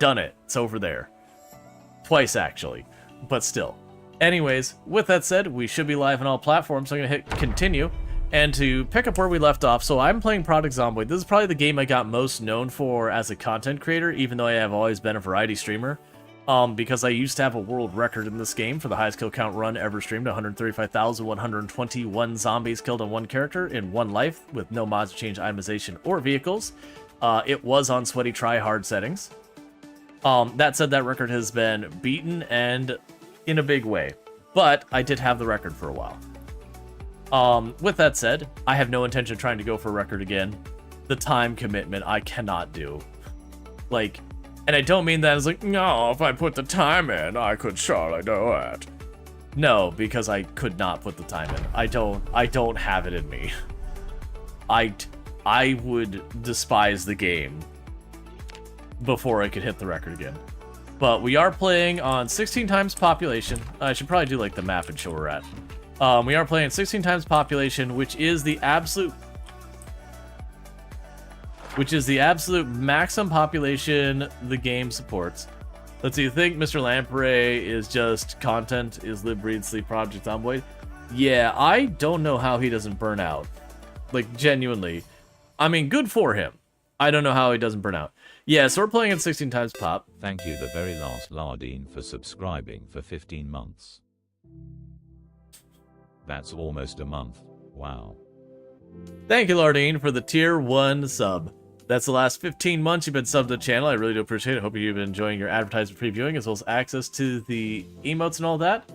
done it. It's over there. Twice, actually. But still. Anyways, with that said, we should be live on all platforms, so I'm going to hit continue. And to pick up where we left off, so I'm playing Project Zomboid. This is probably the game I got most known for as a content creator, even though I have always been a variety streamer. Because I used to have a world record in this game for the highest kill count run ever streamed, 135,121 zombies killed on one character in one life, with no mods to change itemization or vehicles. It was on sweaty try-hard settings. That said, that record has been beaten, and in a big way. But I did have the record for a while. With that said, I have no intention of trying to go for a record again. The time commitment I cannot do. Like, and I don't mean that as like, no, if I put the time in, I could surely do it. No, because I could not put the time in. I don't have it in me. I would despise the game before I could hit the record again. But we are playing on 16 times population. I should probably do like the map and show where we're at. We are playing 16 times population, which is the absolute maximum population the game supports. Let's see, you think Mr. Lamprey is just content, is live, breathe, sleep, Project Zomboid? Yeah, I don't know how he doesn't burn out. Like, genuinely. I mean, good for him. I don't know how he doesn't burn out. Yeah, so we're playing at 16 times pop. Thank you, the very last Lardine, for subscribing for 15 months. That's almost a month. Wow. Thank you, Lardine, for the tier 1 sub. That's the last 15 months you've been subbed to the channel. I really do appreciate it. Hope you've been enjoying your advertisement previewing, as well as access to the emotes and all that.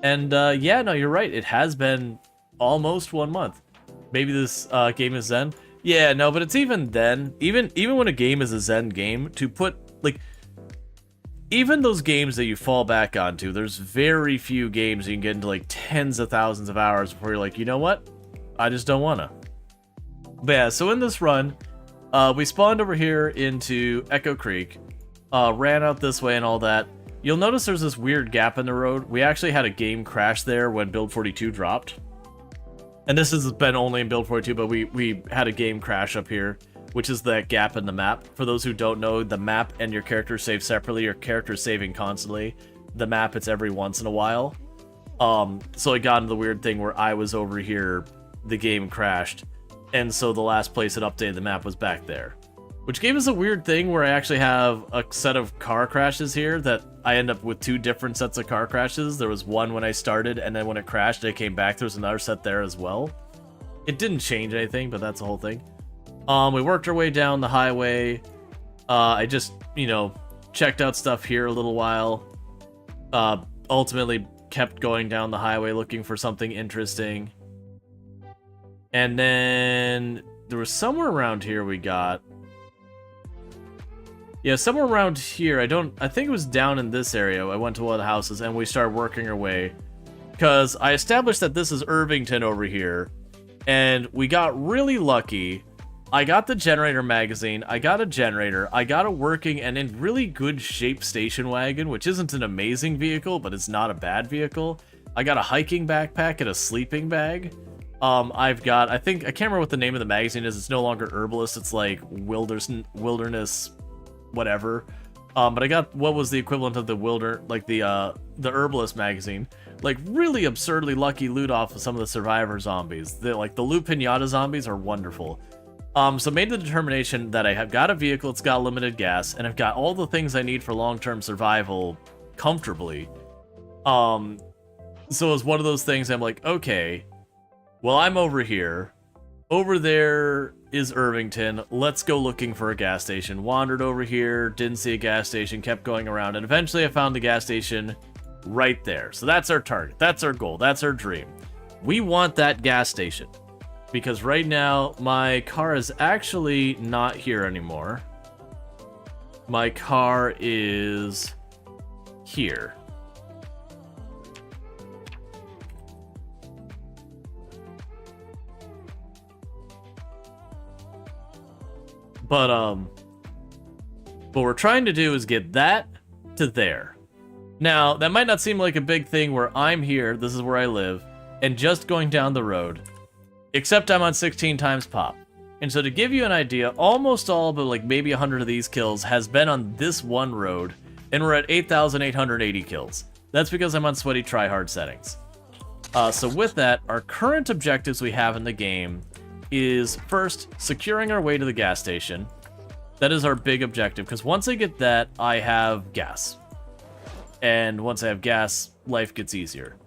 And yeah, no, you're right. It has been almost 1 month. Maybe this game is Zen. Yeah, no, but it's even then. Even when a game is a Zen game, to put, like, even those games that you fall back onto, there's very few games you can get into, like, tens of thousands of hours before you're like, you know what? I just don't wanna. But yeah, so in this run, we spawned over here into Echo Creek, ran out this way and all that. You'll notice there's this weird gap in the road. We actually had a game crash there when Build 42 dropped. And this has been only in Build 42, but we had a game crash up here, which is that gap in the map. For those who don't know, the map and your character save separately. Your character's saving constantly. The map, it's every once in a while. So I got into the weird thing where I was over here, the game crashed, and so the last place it updated the map was back there. Which gave us a weird thing where I actually have a set of car crashes here that I end up with 2 different sets of car crashes. There was one when I started, and then when it crashed, I came back, there was another set there as well. It didn't change anything, but that's the whole thing. We worked our way down the highway. I just, you know, checked out stuff here a little while. Ultimately kept going down the highway looking for something interesting. And then there was somewhere around here we got... Yeah, somewhere around here. I think it was down in this area. I went to one of the houses and we started working our way. Because I established that this is Irvington over here. And we got really lucky. I got the generator magazine. I got a generator. I got a working and in really good shape station wagon, which isn't an amazing vehicle, but it's not a bad vehicle. I got a hiking backpack and a sleeping bag. I've got, I can't remember what the name of the magazine is. It's no longer Herbalist. It's like Wilderness, whatever. But I got what was the equivalent of the the Herbalist magazine. Like really absurdly lucky loot off of some of the Survivor zombies. The Loot Pinata zombies are wonderful. So made the determination that I have got a vehicle, it's got limited gas, and I've got all the things I need for long-term survival comfortably. So it was one of those things I'm like, okay, well, I'm over here. Over there is Irvington. Let's go looking for a gas station. Wandered over here, didn't see a gas station, kept going around, and eventually I found the gas station right there. So that's our target. That's our goal. That's our dream. We want that gas station. Because right now, my car is actually not here anymore. My car is here. But what we're trying to do is get that to there. Now, that might not seem like a big thing where I'm here, this is where I live, and just going down the road. Except I'm on 16 times pop. And so to give you an idea, almost all but like maybe 100 of these kills has been on this one road, and we're at 8,880 kills. That's because I'm on sweaty tryhard settings. So with that, our current objectives we have in the game is first, securing our way to the gas station. That is our big objective, because once I get that, I have gas. And once I have gas, life gets easier.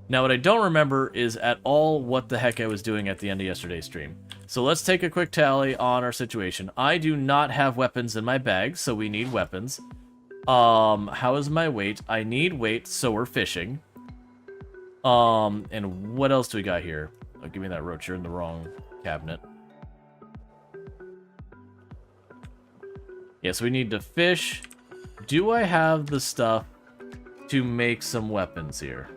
Now what I don't remember is at all what the heck I was doing at the end of yesterday's stream. So let's take a quick tally on our situation. I do not have weapons in my bag, so we need weapons. How is my weight? I need weight, so we're fishing. And what else do we got here? Oh, give me that roach, you're in the wrong cabinet. Yes, we need to fish. Do I have the stuff to make some weapons here?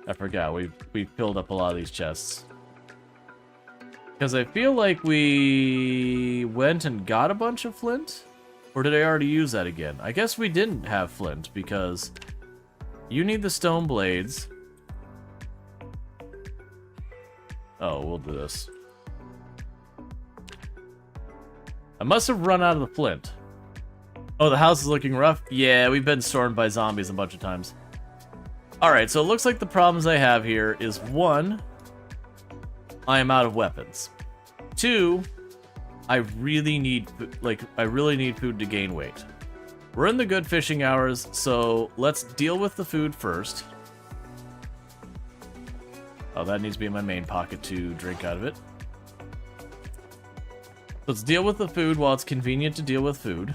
I forgot, we filled up a lot of these chests. Because I feel like we went and got a bunch of flint? Or did I already use that again? I guess we didn't have flint, because you need the stone blades. Oh, we'll do this. I must have run out of the flint. Oh, the house is looking rough? Yeah, we've been stormed by zombies a bunch of times. Alright, so it looks like the problems I have here is 1, I am out of weapons. 2, I really need food to gain weight. We're in the good fishing hours, so let's deal with the food first. Oh, that needs to be in my main pocket to drink out of it. Let's deal with the food while it's convenient to deal with food.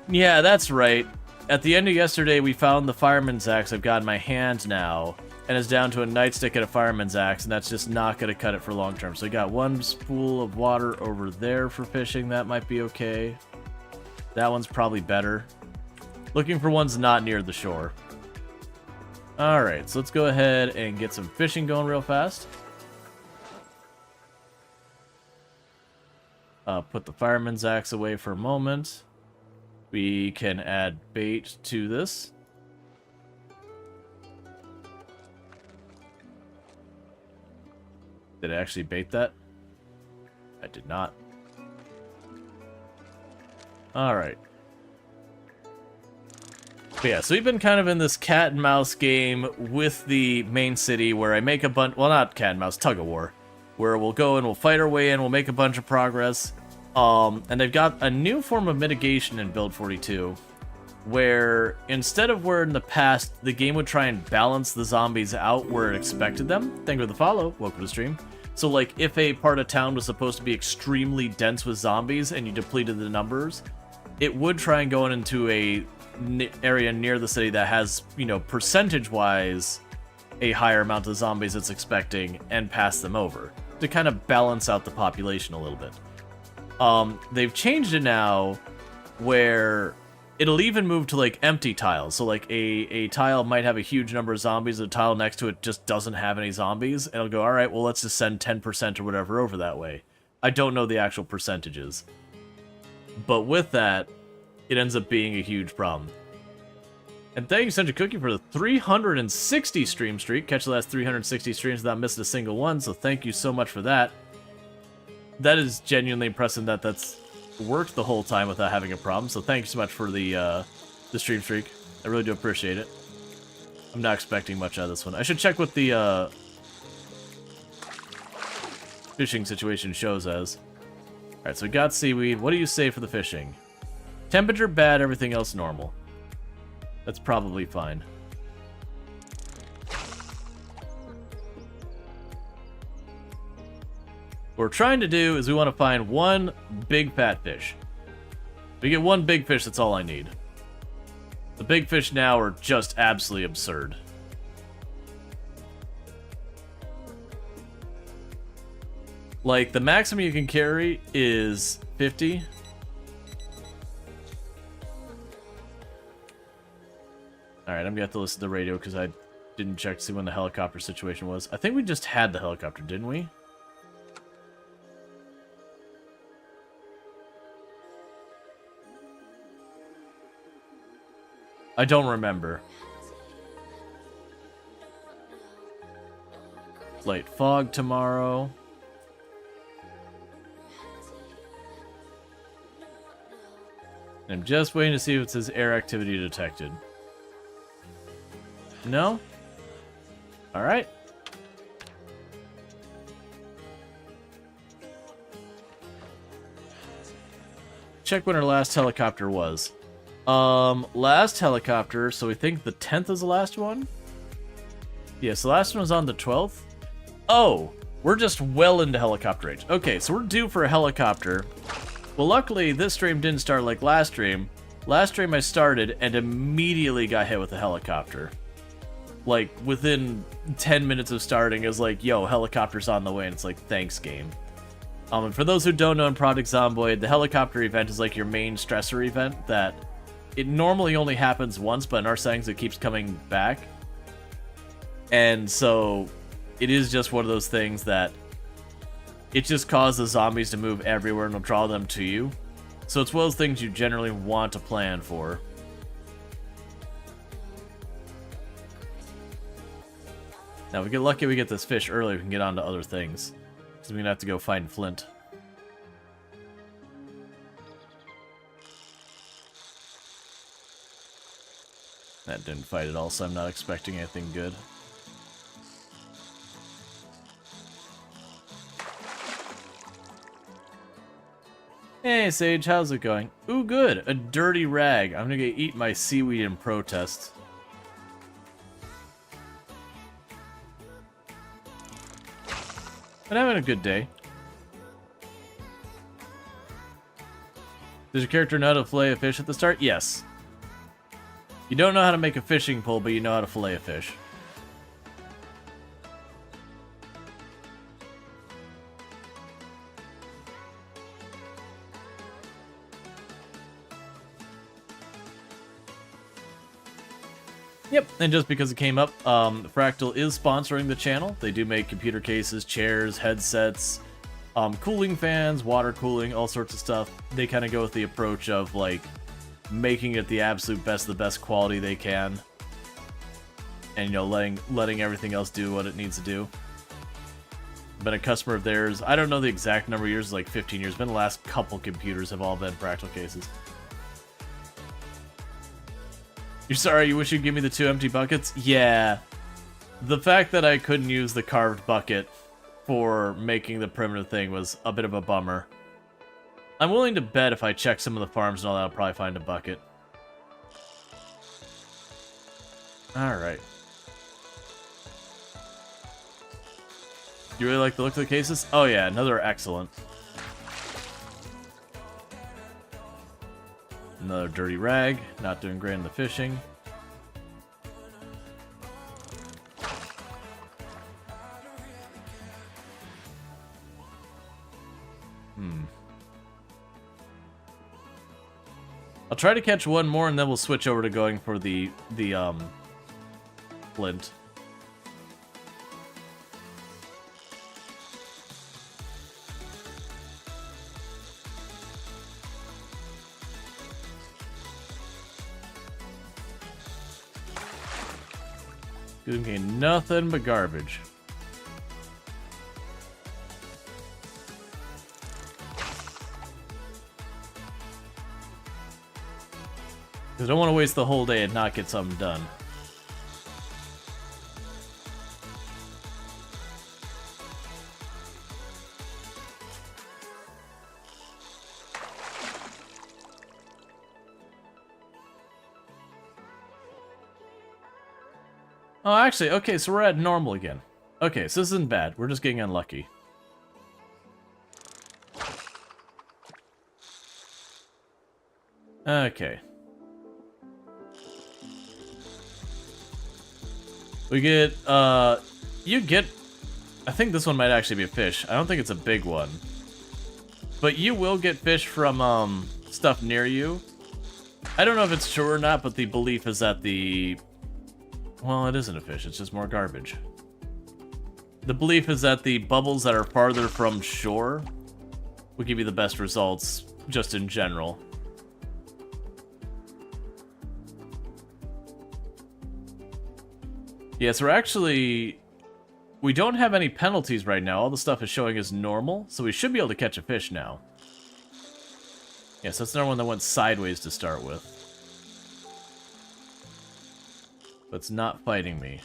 Yeah, that's right. At the end of yesterday, we found the fireman's axe I've got in my hand now, and it's down to a nightstick and a fireman's axe, and that's just not going to cut it for long term. So we got one spool of water over there for fishing. That might be okay. That one's probably better. Looking for ones not near the shore. Alright, so let's go ahead and get some fishing going real fast. Put the fireman's axe away for a moment. We can add bait to this. Did I actually bait that? I did not. Alright. But yeah, so we've been kind of in this cat and mouse game with the main city where I make a bunch, well, not cat and mouse, tug of war, where we'll go and we'll fight our way in, we'll make a bunch of progress. And they've got a new form of mitigation in Build 42, where instead of where in the past the game would try and balance the zombies out where it expected them. Thank you for the follow. Welcome to the stream. So like if a part of town was supposed to be extremely dense with zombies and you depleted the numbers, it would try and go into a area near the city that has, you know, percentage-wise a higher amount of zombies it's expecting and pass them over to kind of balance out the population a little bit. They've changed it now where it'll even move to like empty tiles. So like a tile might have a huge number of zombies, a tile next to it just doesn't have any zombies, and it'll go, alright, well let's just send 10% or whatever over that way. I don't know the actual percentages. But with that, it ends up being a huge problem. And thank you, Senja Cookie, for the 360 stream streak. Catch the last 360 streams without missing a single one, so thank you so much for that. That is genuinely impressive that that's worked the whole time without having a problem, so thank you so much for the stream streak. I really do appreciate it. I'm not expecting much out of this one. I should check what the fishing situation shows as. Alright, so we got seaweed. What do you say for the fishing? Temperature bad, everything else normal. That's probably fine. What we're trying to do is we want to find one big fat fish. If we get one big fish, that's all I need. The big fish now are just absolutely absurd. Like, the maximum you can carry is 50. Alright, I'm gonna have to listen to the radio because I didn't check to see when the helicopter situation was. I think we just had the helicopter, didn't we? I don't remember. Light fog tomorrow. I'm just waiting to see if it says air activity detected. No? Alright. Check when our last helicopter was. Last helicopter, so we think the 10th is the last one? Yeah, so the last one was on the 12th. Oh, we're just well into helicopter age. Okay, so we're due for a helicopter. Well, luckily, this stream didn't start like last stream. Last stream I started and immediately got hit with a helicopter. Like, within 10 minutes of starting, it was like, yo, helicopter's on the way, and it's like, thanks, game. And for those who don't know in Project Zomboid, the helicopter event is like your main stressor event that it normally only happens once, but in our settings it keeps coming back. And so it is just one of those things that it just causes zombies to move everywhere and will draw them to you. So it's one of those things you generally want to plan for. Now, if we get lucky, we get this fish early, we can get on to other things. Because we're going to have to go find Flint. That didn't fight at all, so I'm not expecting anything good. Hey, Sage, how's it going? Ooh, good. A dirty rag. I'm going to eat my seaweed in protest. But having a good day. Does your character know how to fillet a fish at the start? Yes. You don't know how to make a fishing pole, but you know how to fillet a fish. Yep, and just because it came up, Fractal is sponsoring the channel. They do make computer cases, chairs, headsets, cooling fans, water cooling, all sorts of stuff. They kind of go with the approach of, like, making it the absolute best, the best quality they can. And, you know, letting everything else do what it needs to do. Been a customer of theirs. I don't know the exact number of years, like 15 years. Been the last couple computers have all been Fractal cases. You're sorry, you wish you'd give me the 2 empty buckets? Yeah. The fact that I couldn't use the carved bucket for making the primitive thing was a bit of a bummer. I'm willing to bet if I check some of the farms and all that, I'll probably find a bucket. Alright. You really like the look of the cases? Oh yeah, another excellent. Another dirty rag, not doing great in the fishing. I'll try to catch one more and then we'll switch over to going for the flint. Gonna nothing but garbage. Because I don't want to waste the whole day and not get something done. Oh, actually, okay, so we're at normal again. Okay, so this isn't bad. We're just getting unlucky. Okay. We get, you get, I think this one might actually be a fish. I don't think it's a big one. But you will get fish from, stuff near you. I don't know if it's true or not, but the belief is that the... Well, it isn't a fish, it's just more garbage. The belief is that the bubbles that are farther from shore will give you the best results, just in general. Yeah, so we're actually... We don't have any penalties right now. All the stuff is showing as normal, so we should be able to catch a fish now. Yeah, so that's another one that went sideways to start with. But it's not fighting me.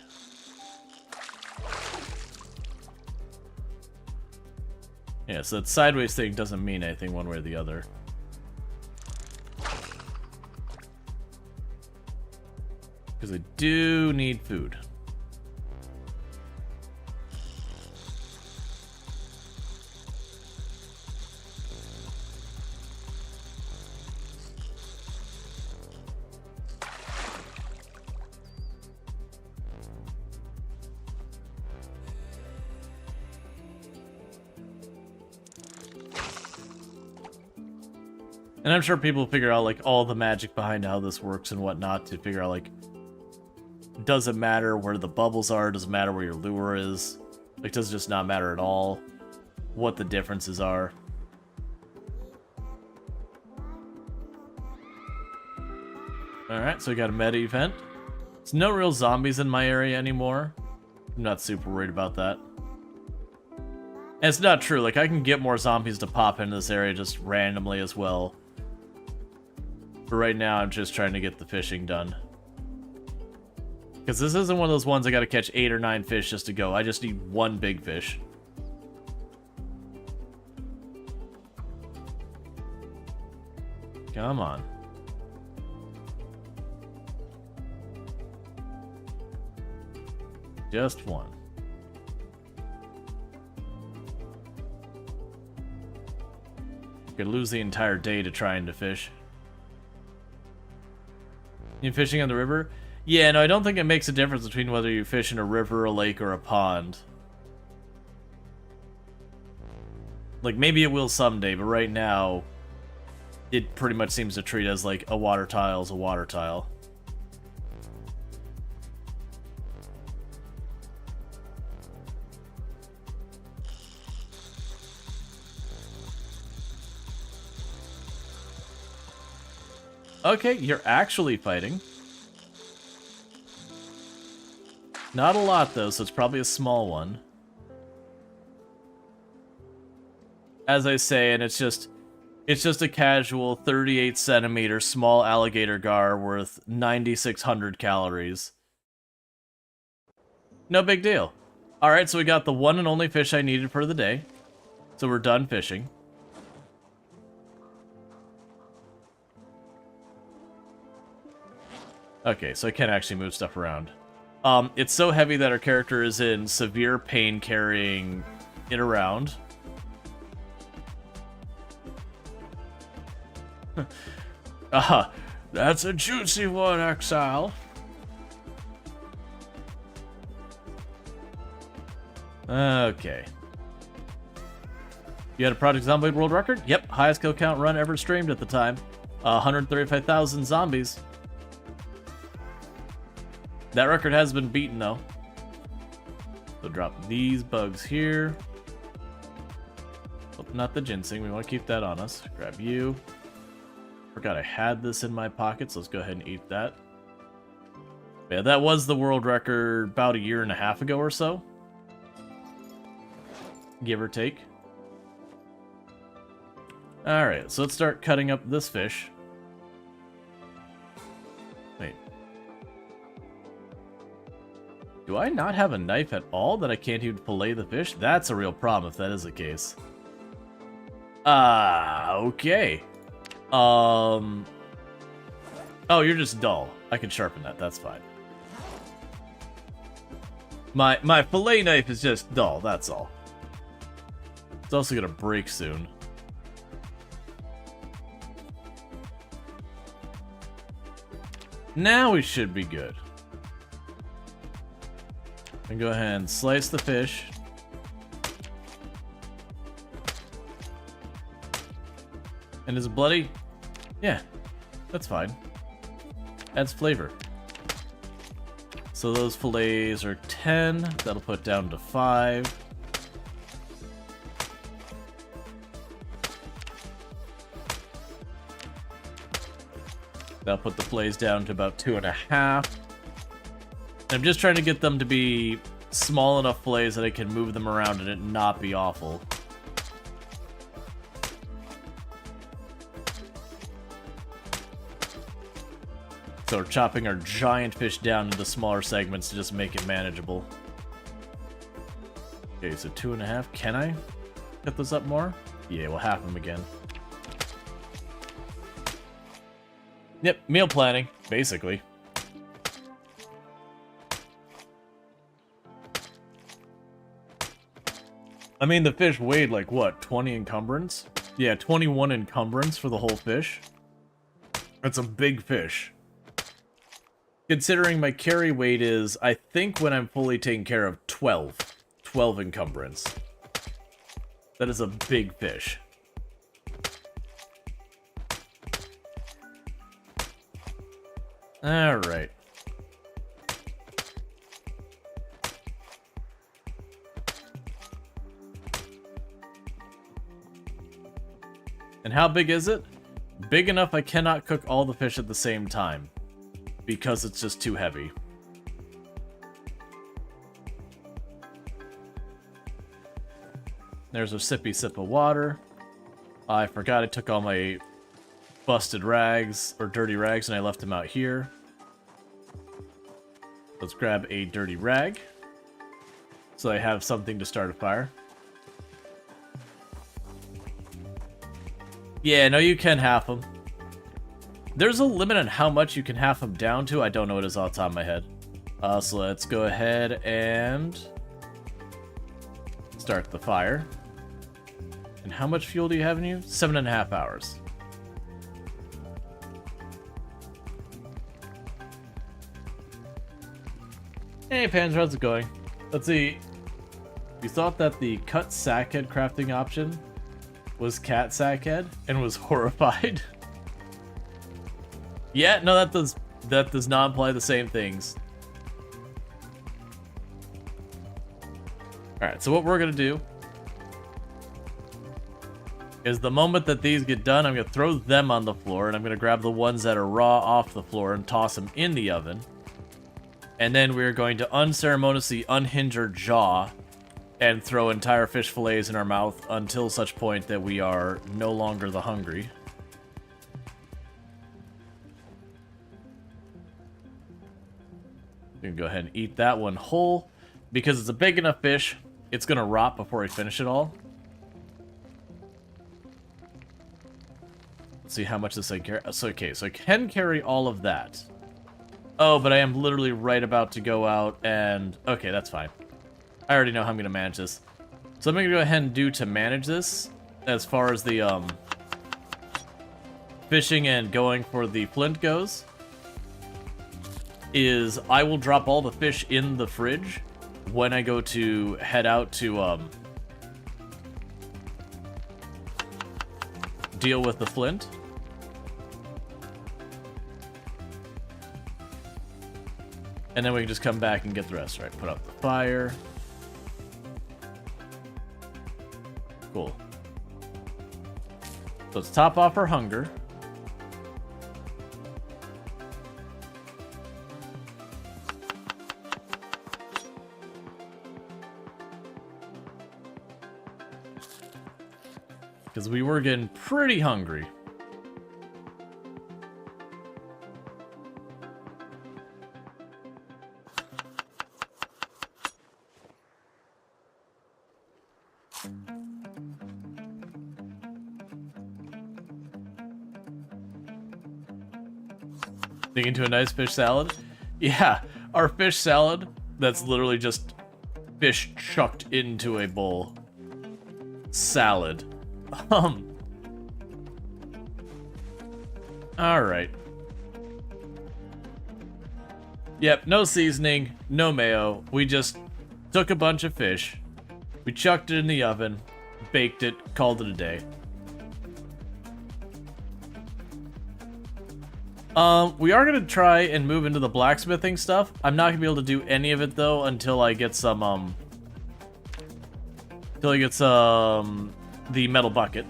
Yeah, so that sideways thing doesn't mean anything one way or the other. Because I do need food. And I'm sure people figure out, like, all the magic behind how this works and whatnot to figure out, like, does it matter where the bubbles are? Does it matter where your lure is? Like, does it just not matter at all? What the differences are? Alright, so we got a meta event. There's no real zombies in my area anymore. I'm not super worried about that. And it's not true, like, I can get more zombies to pop into this area just randomly as well. But right now, I'm just trying to get the fishing done. Because this isn't one of those ones I gotta catch 8 or 9 fish just to go. I just need one big fish. Come on. Just one. Could lose the entire day to trying to fish. You fishing on the river? Yeah, no, I don't think it makes a difference between whether you fish in a river, a lake, or a pond. Like, maybe it will someday, but right now, it pretty much seems to treat as like a water tile is a water tile. Okay, you're actually fighting. Not a lot, though, so it's probably a small one. As I say, and it's just a casual 38 centimeter small alligator gar worth 9,600 calories. No big deal. Alright, so we got the one and only fish I needed for the day. So we're done fishing. Okay, so I can't actually move stuff around. It's so heavy that our character is in severe pain carrying it around. That's a juicy one, Exile. Okay. You had a Project Zomboid world record? Yep, highest kill count run ever streamed at the time. 135,000 zombies. That record has been beaten, though. So drop these bugs here. Oh, not the ginseng. We want to keep that on us. Grab you. Forgot I had this in my pocket, so let's go ahead and eat that. Yeah, that was the world record about a year and a half ago or so. Give or take. Alright, so let's start cutting up this fish. Wait. Do I not have a knife at all that I can't even fillet the fish? That's a real problem if that is the case. Okay. Oh, you're just dull. I can sharpen that, that's fine. My fillet knife is just dull, that's all. It's also gonna break soon. Now we should be good. And go ahead and slice the fish. And is it bloody? Yeah, that's fine. Adds flavor. So those fillets are 10. That'll put down to 5. That'll put the fillets down to about 2.5. I'm just trying to get them to be small enough fillets that I can move them around and it not be awful. So we're chopping our giant fish down into smaller segments to just make it manageable. Okay, so 2.5. Can I cut those up more? Yeah, we'll half them again. Yep, meal planning, basically. I mean, the fish weighed like, what, 20 encumbrance? Yeah, 21 encumbrance for the whole fish. That's a big fish. Considering my carry weight is, I think when I'm fully taken care of, 12. 12 encumbrance. That is a big fish. Alright. And how big is it? Big enough I cannot cook all the fish at the same time. Because it's just too heavy. There's a sippy sip of water. I forgot I took all my busted rags, or dirty rags, and I left them out here. Let's grab a dirty rag. So I have something to start a fire. Yeah, no, you can half them. There's a limit on how much you can half them down to. I don't know what it is off the top of my head. So let's go ahead and start the fire. And how much fuel do you have in you? 7.5 hours. Hey, Pans, how's it going? Let's see. You thought that the cut sackhead crafting option was cat sackhead and was horrified? Yeah, no, that does not imply the same things. Alright, so what we're gonna do is the moment that these get done, I'm gonna throw them on the floor, and I'm gonna grab the ones that are raw off the floor and toss them in the oven. And then we're going to unceremoniously unhinge our jaw and throw entire fish fillets in our mouth until such point that we are no longer the hungry. You can go ahead and eat that one whole. Because it's a big enough fish, it's going to rot before we finish it all. Let's see how much this I carry. So, okay, so I can carry all of that. Oh, but I am literally right about to go out and... Okay, that's fine. I already know how I'm going to manage this. So I'm going to go ahead and do to manage this, as far as the fishing and going for the flint goes, is I will drop all the fish in the fridge when I go to head out to deal with the flint. And then we can just come back and get the rest. Right, put out the fire. Cool. So let's top off our hunger. Because we were getting pretty hungry. Into a nice fish salad. Yeah, our fish salad, that's literally just fish chucked into a bowl. Salad. Alright. Yep, no seasoning, no mayo. We just took a bunch of fish, we chucked it in the oven, baked it, called it a day. We are gonna try and move into the blacksmithing stuff. I'm not gonna be able to do any of it though until I get some, the metal bucket.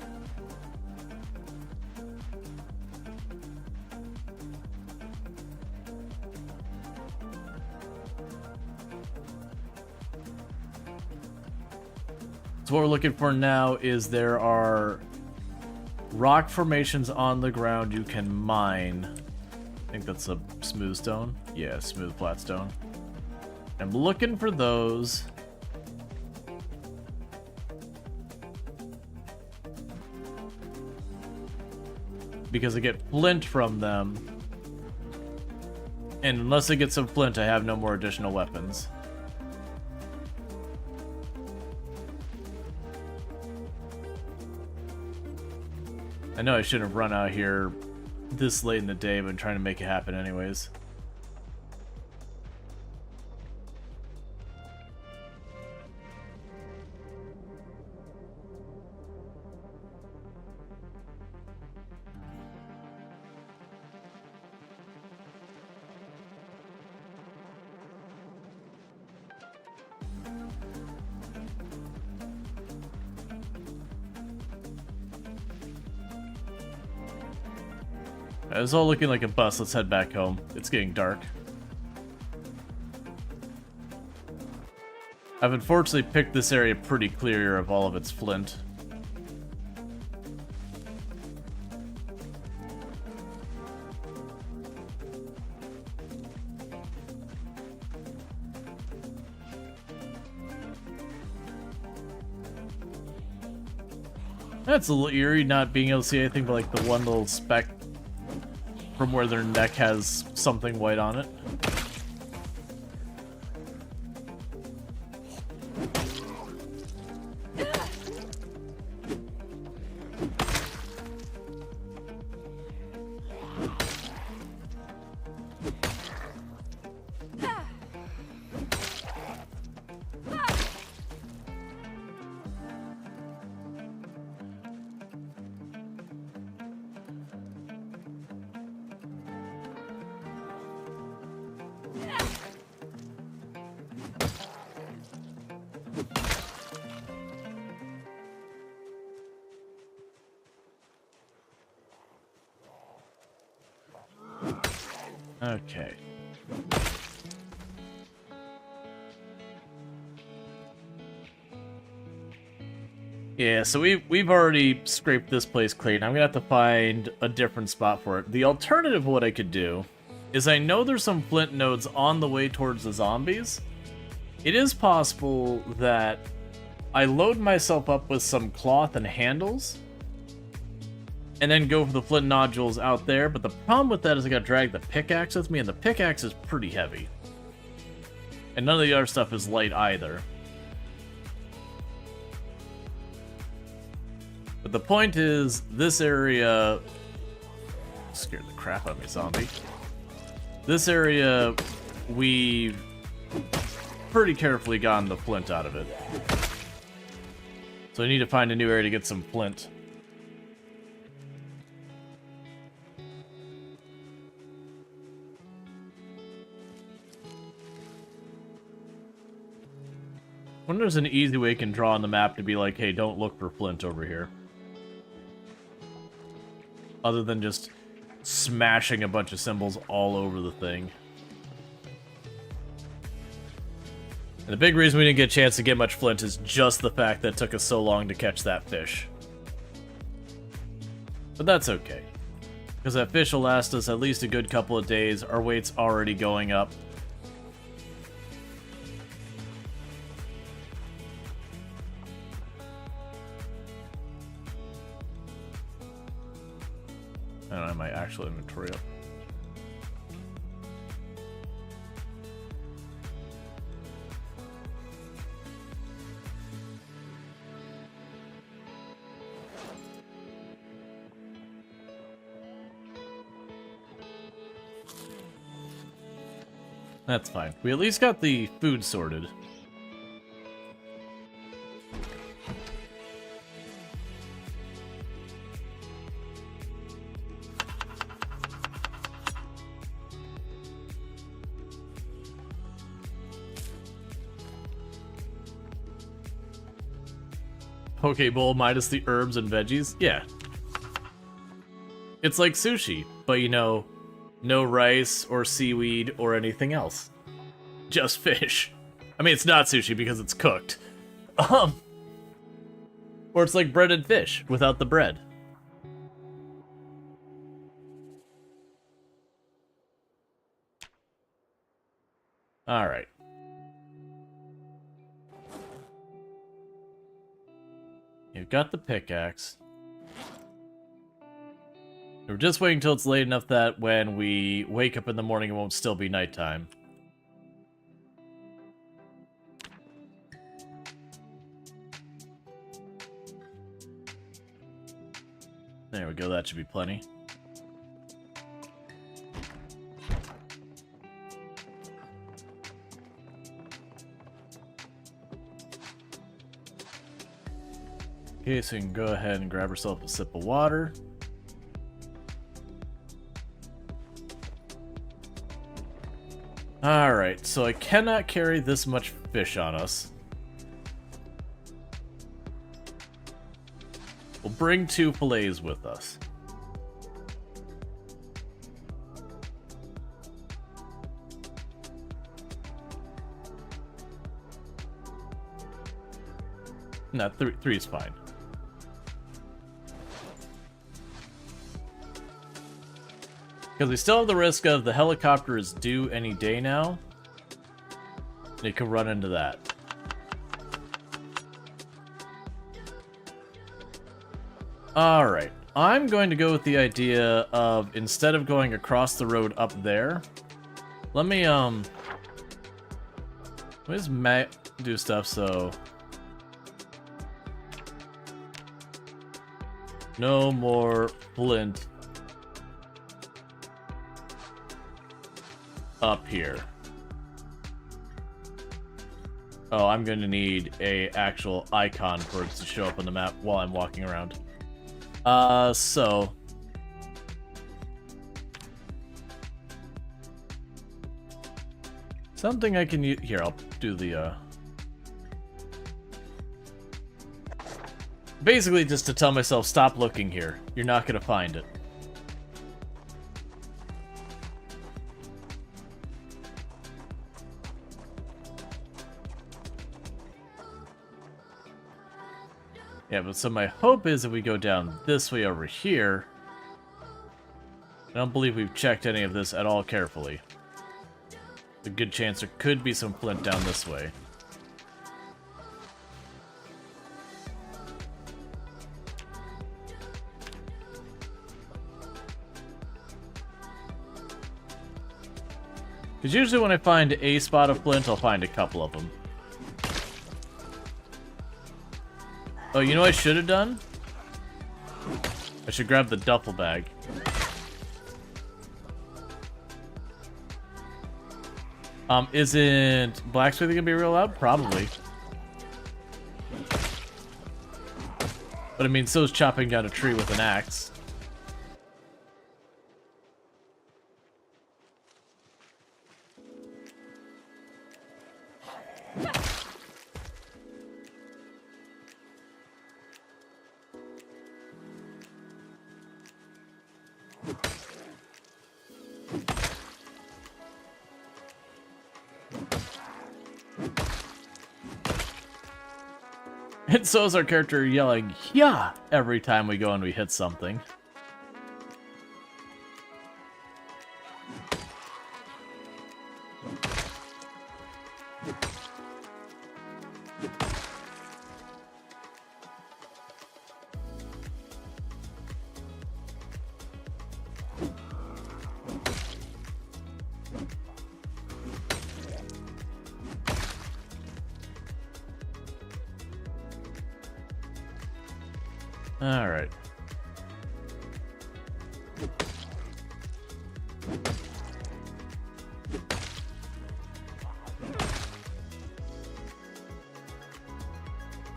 So what we're looking for now is there are rock formations on the ground you can mine. I think that's a smooth stone. Yeah, smooth flat stone. I'm looking for those. Because I get flint from them. And unless I get some flint, I have no more additional weapons. I know I shouldn't have run out here this late in the day, but I'm trying to make it happen anyways. It's all looking like a bust. Let's head back home. It's getting dark. I've unfortunately picked this area pretty clear of all of its flint. That's a little eerie not being able to see anything but like the one little speck from where their neck has something white on it. Okay. Yeah, so we've already scraped this place clean. I'm gonna have to find a different spot for it. The alternative, what I could do, is I know there's some flint nodes on the way towards the zombies. It is possible that I load myself up with some cloth and handles, and then go for the flint nodules out there, but the problem with that is I gotta drag the pickaxe with me, and the pickaxe is pretty heavy. And none of the other stuff is light either. But the point is, this area... Scared the crap out of me, zombie. This area, we've pretty carefully gotten the flint out of it. So I need to find a new area to get some flint. I wonder if there's an easy way you can draw on the map to be like, hey, don't look for flint over here. Other than just smashing a bunch of symbols all over the thing. And the big reason we didn't get a chance to get much flint is just the fact that it took us so long to catch that fish. But that's okay. Because that fish will last us at least a good couple of days. Our weight's already going up. I don't have my actual inventory up. That's fine. We at least got the food sorted. Poke bowl minus the herbs and veggies? Yeah. It's like sushi, but you know, no rice or seaweed or anything else. Just fish. I mean, it's not sushi because it's cooked. Or it's like breaded fish without the bread. Alright. You've got the pickaxe. We're just waiting until it's late enough that when we wake up in the morning, it won't still be nighttime. There we go, that should be plenty. Okay, so you can go ahead and grab yourself a sip of water. Alright, so I cannot carry this much fish on us. We'll bring 2 fillets with us. No, 3 is fine. Because we still have the risk of the helicopter is due any day now. And it could run into that. Alright. I'm going to go with the idea of, instead of going across the road up there, let me just do stuff so... No more flint up here. Oh, I'm going to need a actual icon for it to show up on the map while I'm walking around. So... Something I can use... Here, I'll do the, Basically just to tell myself, stop looking here. You're not going to find it. Yeah, but so my hope is if we go down this way over here... I don't believe we've checked any of this at all carefully. There's a good chance there could be some flint down this way. Because usually when I find a spot of flint, I'll find a couple of them. Oh, you know what I should have done? I should grab the duffel bag. Isn't blacksmithing gonna be real loud? Probably. But I mean, so is chopping down a tree with an axe. And so is our character yelling, "Yeah!" every time we go and we hit something. Alright.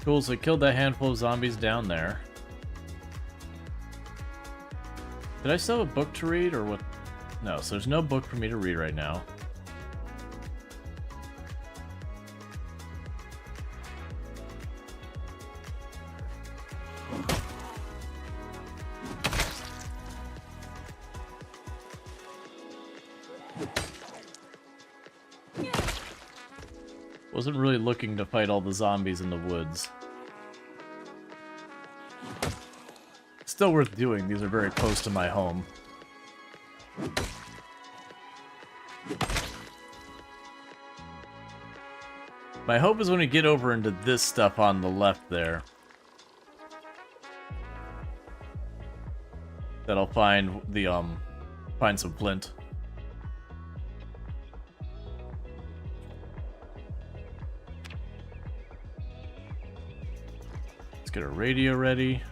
Cool, so I killed that handful of zombies down there. Did I still have a book to read, or what? No, so there's no book for me to read right now. Wasn't really looking to fight all the zombies in the woods. Still worth doing, these are very close to my home. My hope is when we get over into this stuff on the left there, that I'll find the, find some flint. Let's get our radio ready.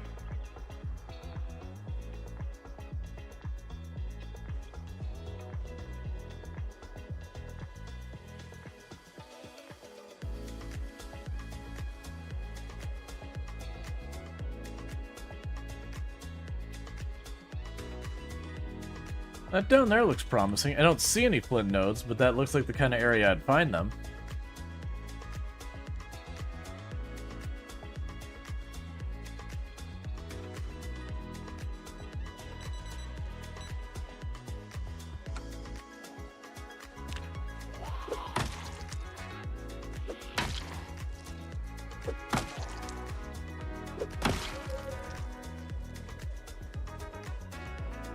That down there looks promising. I don't see any flint nodes, but that looks like the kind of area I'd find them.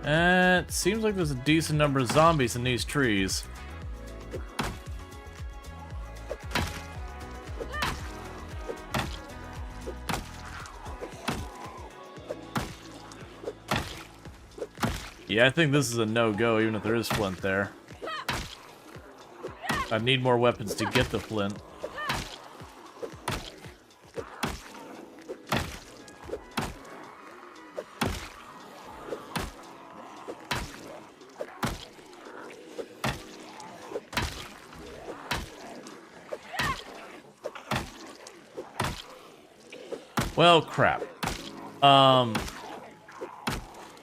It seems like there's a decent number of zombies in these trees. Yeah, I think this is a no-go, even if there is flint there. I need more weapons to get the flint. Well, crap.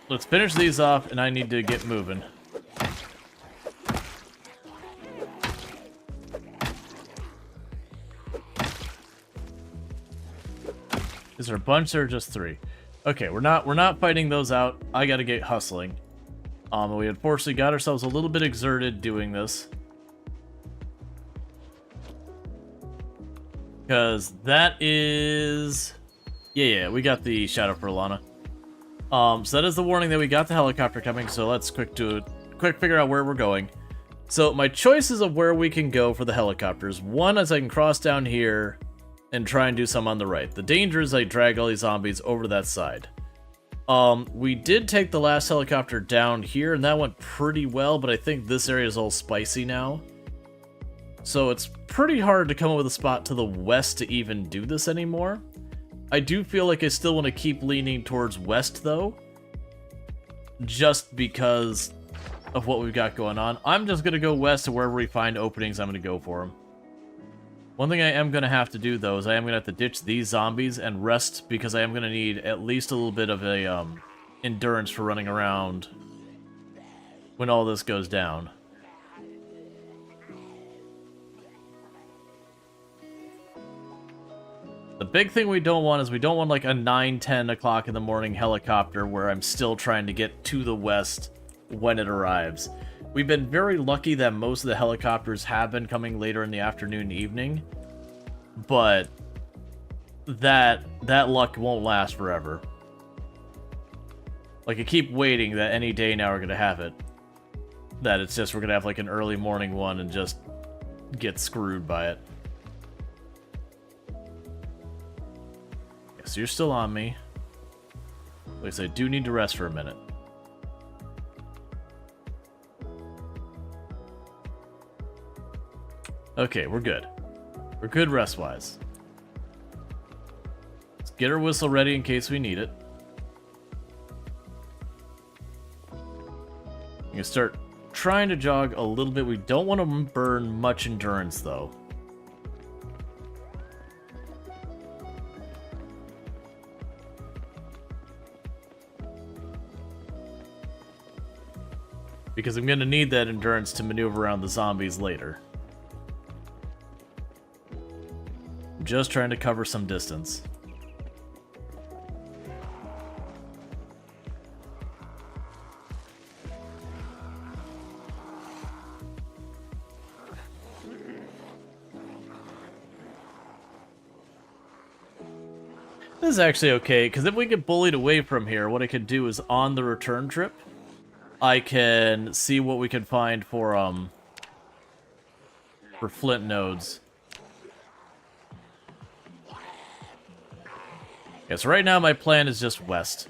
Let's finish these off, and I need to get moving. Is there a bunch or just 3? Okay, we're not fighting those out. I gotta get hustling. We unfortunately got ourselves a little bit exerted doing this. Because that is... Yeah, we got the Shadow for Lana. So that is the warning that we got the helicopter coming, so let's quick figure out where we're going. So my choices of where we can go for the helicopters. One is I can cross down here and try and do some on the right. The danger is I drag all these zombies over that side. We did take the last helicopter down here, and that went pretty well, but I think this area is all spicy now. So it's pretty hard to come up with a spot to the west to even do this anymore. I do feel like I still want to keep leaning towards west, though. Just because of what we've got going on. I'm just going to go west to wherever we find openings, I'm going to go for them. One thing I am going to have to do, though, is I am going to have to ditch these zombies and rest, because I am going to need at least a little bit of a endurance for running around when all this goes down. The big thing we don't want is we don't want like a 9, 10 o'clock in the morning helicopter where I'm still trying to get to the west when it arrives. We've been very lucky that most of the helicopters have been coming later in the afternoon, evening, but that luck won't last forever. Like, I keep waiting that any day now we're gonna have it. That it's just we're gonna have like an early morning one and just get screwed by it. So you're still on me. At least I do need to rest for a minute. Okay, we're good. We're good rest-wise. Let's get our whistle ready in case we need it. I'm gonna start trying to jog a little bit. We don't want to burn much endurance, though. Because I'm going to need that endurance to maneuver around the zombies later. I'm just trying to cover some distance. This is actually okay, because if we get bullied away from here, what I could do is on the return trip, I can see what we can find for flint nodes. Okay, so right now my plan is just west.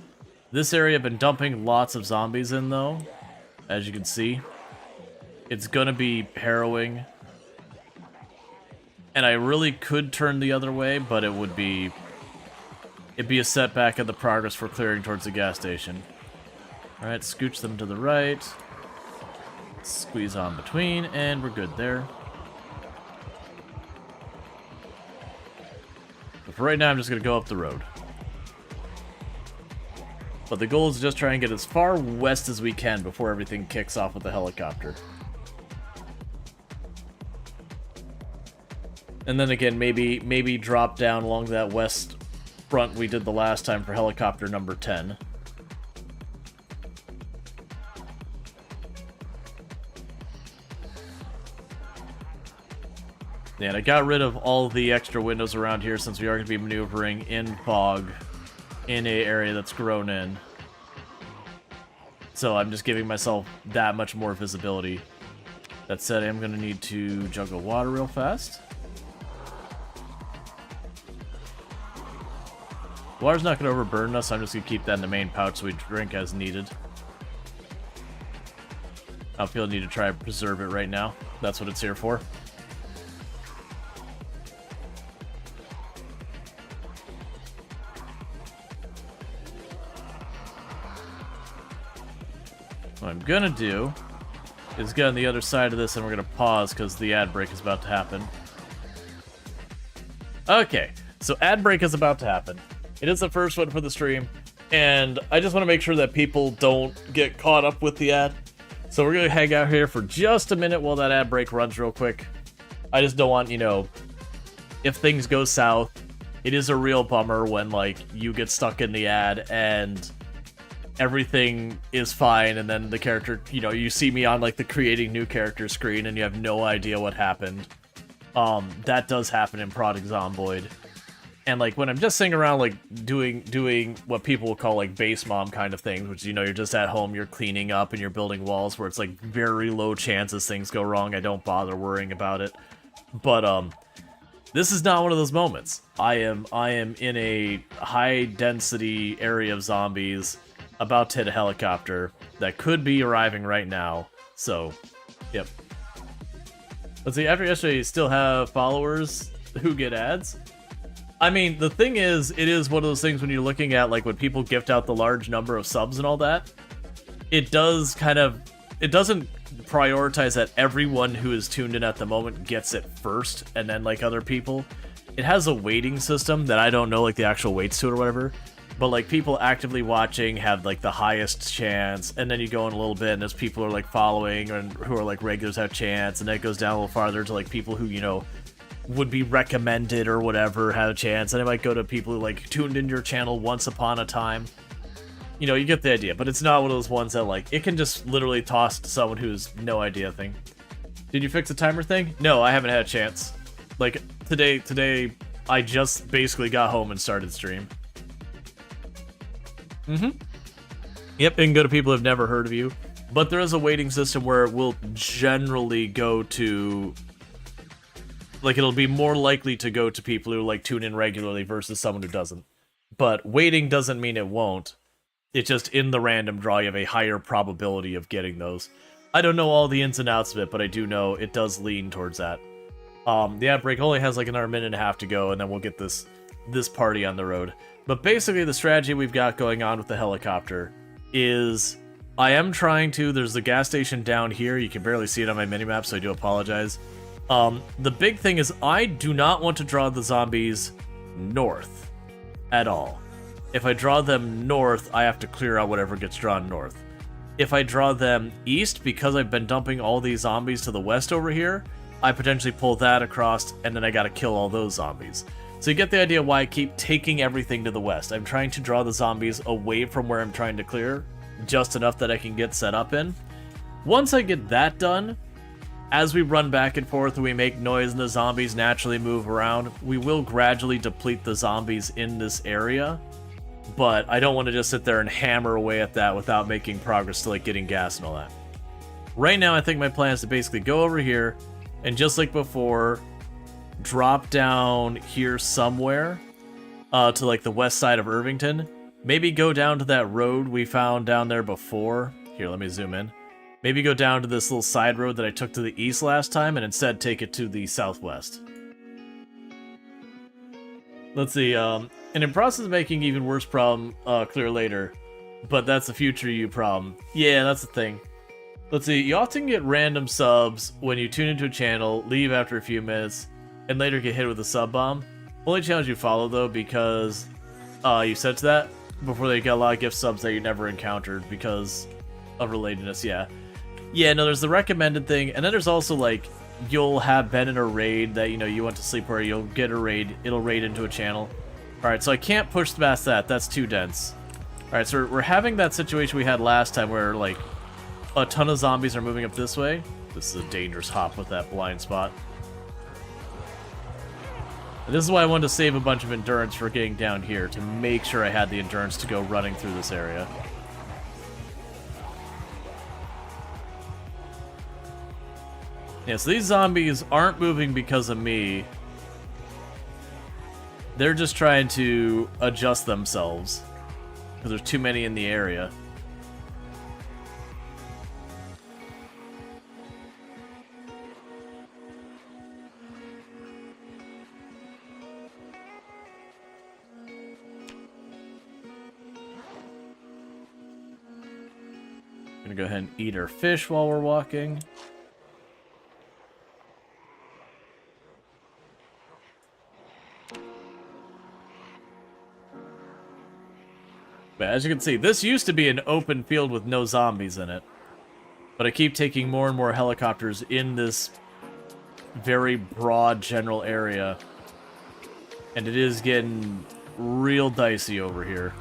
This area I've been dumping lots of zombies in, though. As you can see. It's gonna be harrowing. And I really could turn the other way, but it'd be a setback in the progress for clearing towards the gas station. Alright, scooch them to the right. Squeeze on between, and we're good there. But for right now, I'm just gonna go up the road. But the goal is to just try and get as far west as we can before everything kicks off with the helicopter. And then again, maybe drop down along that west front we did the last time for helicopter number 10. Yeah, and I got rid of all the extra windows around here since we are going to be maneuvering in fog in an area that's grown in. So I'm just giving myself that much more visibility. That said, I'm going to need to juggle water real fast. Water's not going to overburden us, so I'm just going to keep that in the main pouch so we drink as needed. I feel the need to try and preserve it right now. That's what it's here for. What I'm gonna do is get on the other side of this and we're gonna pause because the ad break is about to happen. Okay, so ad break is about to happen. It is the first one for the stream, and I just want to make sure that people don't get caught up with the ad. So we're gonna hang out here for just a minute while that ad break runs real quick. I just don't want, you know, if things go south, it is a real bummer when, like, you get stuck in the ad and everything is fine, and then the character, you know, you see me on, like, the creating new character screen, and you have no idea what happened. That does happen in Product Zomboid. And, like, when I'm just sitting around, like, doing what people will call, like, base mom kind of things, which, you know, you're just at home, you're cleaning up, and you're building walls where it's, like, very low chances things go wrong, I don't bother worrying about it. But, this is not one of those moments. I am in a high-density area of zombies, about to hit a helicopter that could be arriving right now. So, yep. Let's see, after yesterday, you still have followers who get ads? I mean, the thing is, it is one of those things when you're looking at, like, when people gift out the large number of subs and all that, it does kind of, it doesn't prioritize that everyone who is tuned in at the moment gets it first, and then, like, other people. It has a weighting system that I don't know, like, the actual weights to it or whatever. But, like, people actively watching have, like, the highest chance, and then you go in a little bit, and as people are, like, following, and who are, like, regulars have chance, and then it goes down a little farther to, like, people who, you know, would be recommended or whatever have a chance, and it might go to people who, like, tuned into your channel once upon a time. You know, you get the idea, but it's not one of those ones that, like, it can just literally toss to someone who's no idea thing. Did you fix the timer thing? No, I haven't had a chance. Like, today, I just basically got home and started stream. Yep, it can go to people who've never heard of you. But there is a weighting system where it will generally go to... Like, it'll be more likely to go to people who, like, tune in regularly versus someone who doesn't. But weighting doesn't mean it won't. It's just in the random draw, you have a higher probability of getting those. I don't know all the ins and outs of it, but I do know it does lean towards that. The ad break only has, like, another minute and a half to go, and then we'll get this party on the road. But basically, the strategy we've got going on with the helicopter is I am trying to... There's the gas station down here. You can barely see it on my minimap, so I do apologize. The big thing is I do not want to draw the zombies north at all. If I draw them north, I have to clear out whatever gets drawn north. If I draw them east, because I've been dumping all these zombies to the west over here, I potentially pull that across, and then I gotta kill all those zombies. So you get the idea why I keep taking everything to the west. I'm trying to draw the zombies away from where I'm trying to clear, just enough that I can get set up in. Once I get that done, as we run back and forth and we make noise and the zombies naturally move around, we will gradually deplete the zombies in this area. But I don't want to just sit there and hammer away at that without making progress to, like, getting gas and all that. Right now, I think my plan is to basically go over here, and just like before, drop down here somewhere. to like the west side of Irvington. Maybe go down to that road we found down there before. Here, let me zoom in. Maybe go down to this little side road that I took to the east last time and instead take it to the southwest. Let's see, and in process of making even worse problem clear later, but that's a future you problem. Yeah, that's the thing. Let's see, you often get random subs when you tune into a channel, leave after a few minutes, and later get hit with a sub bomb. Only channels you follow though, because you said to that before they get a lot of gift subs that you never encountered because of relatedness. Yeah, no, there's the recommended thing, and then there's also like you'll have been in a raid that you went to sleep where you'll get a raid, it'll raid into a channel. Alright, so I can't push past that, that's too dense. Alright, so we're having that situation we had last time where like a ton of zombies are moving up this way. This is a dangerous hop with that blind spot. And this is why I wanted to save a bunch of endurance for getting down here, to make sure I had the endurance to go running through this area. Yeah, so these zombies aren't moving because of me. They're just trying to adjust themselves, because there's too many in the area. Gonna go ahead and eat our fish while we're walking. But as you can see, this used to be an open field with no zombies in it. But I keep taking more and more helicopters in this very broad general area. And it is getting real dicey over here.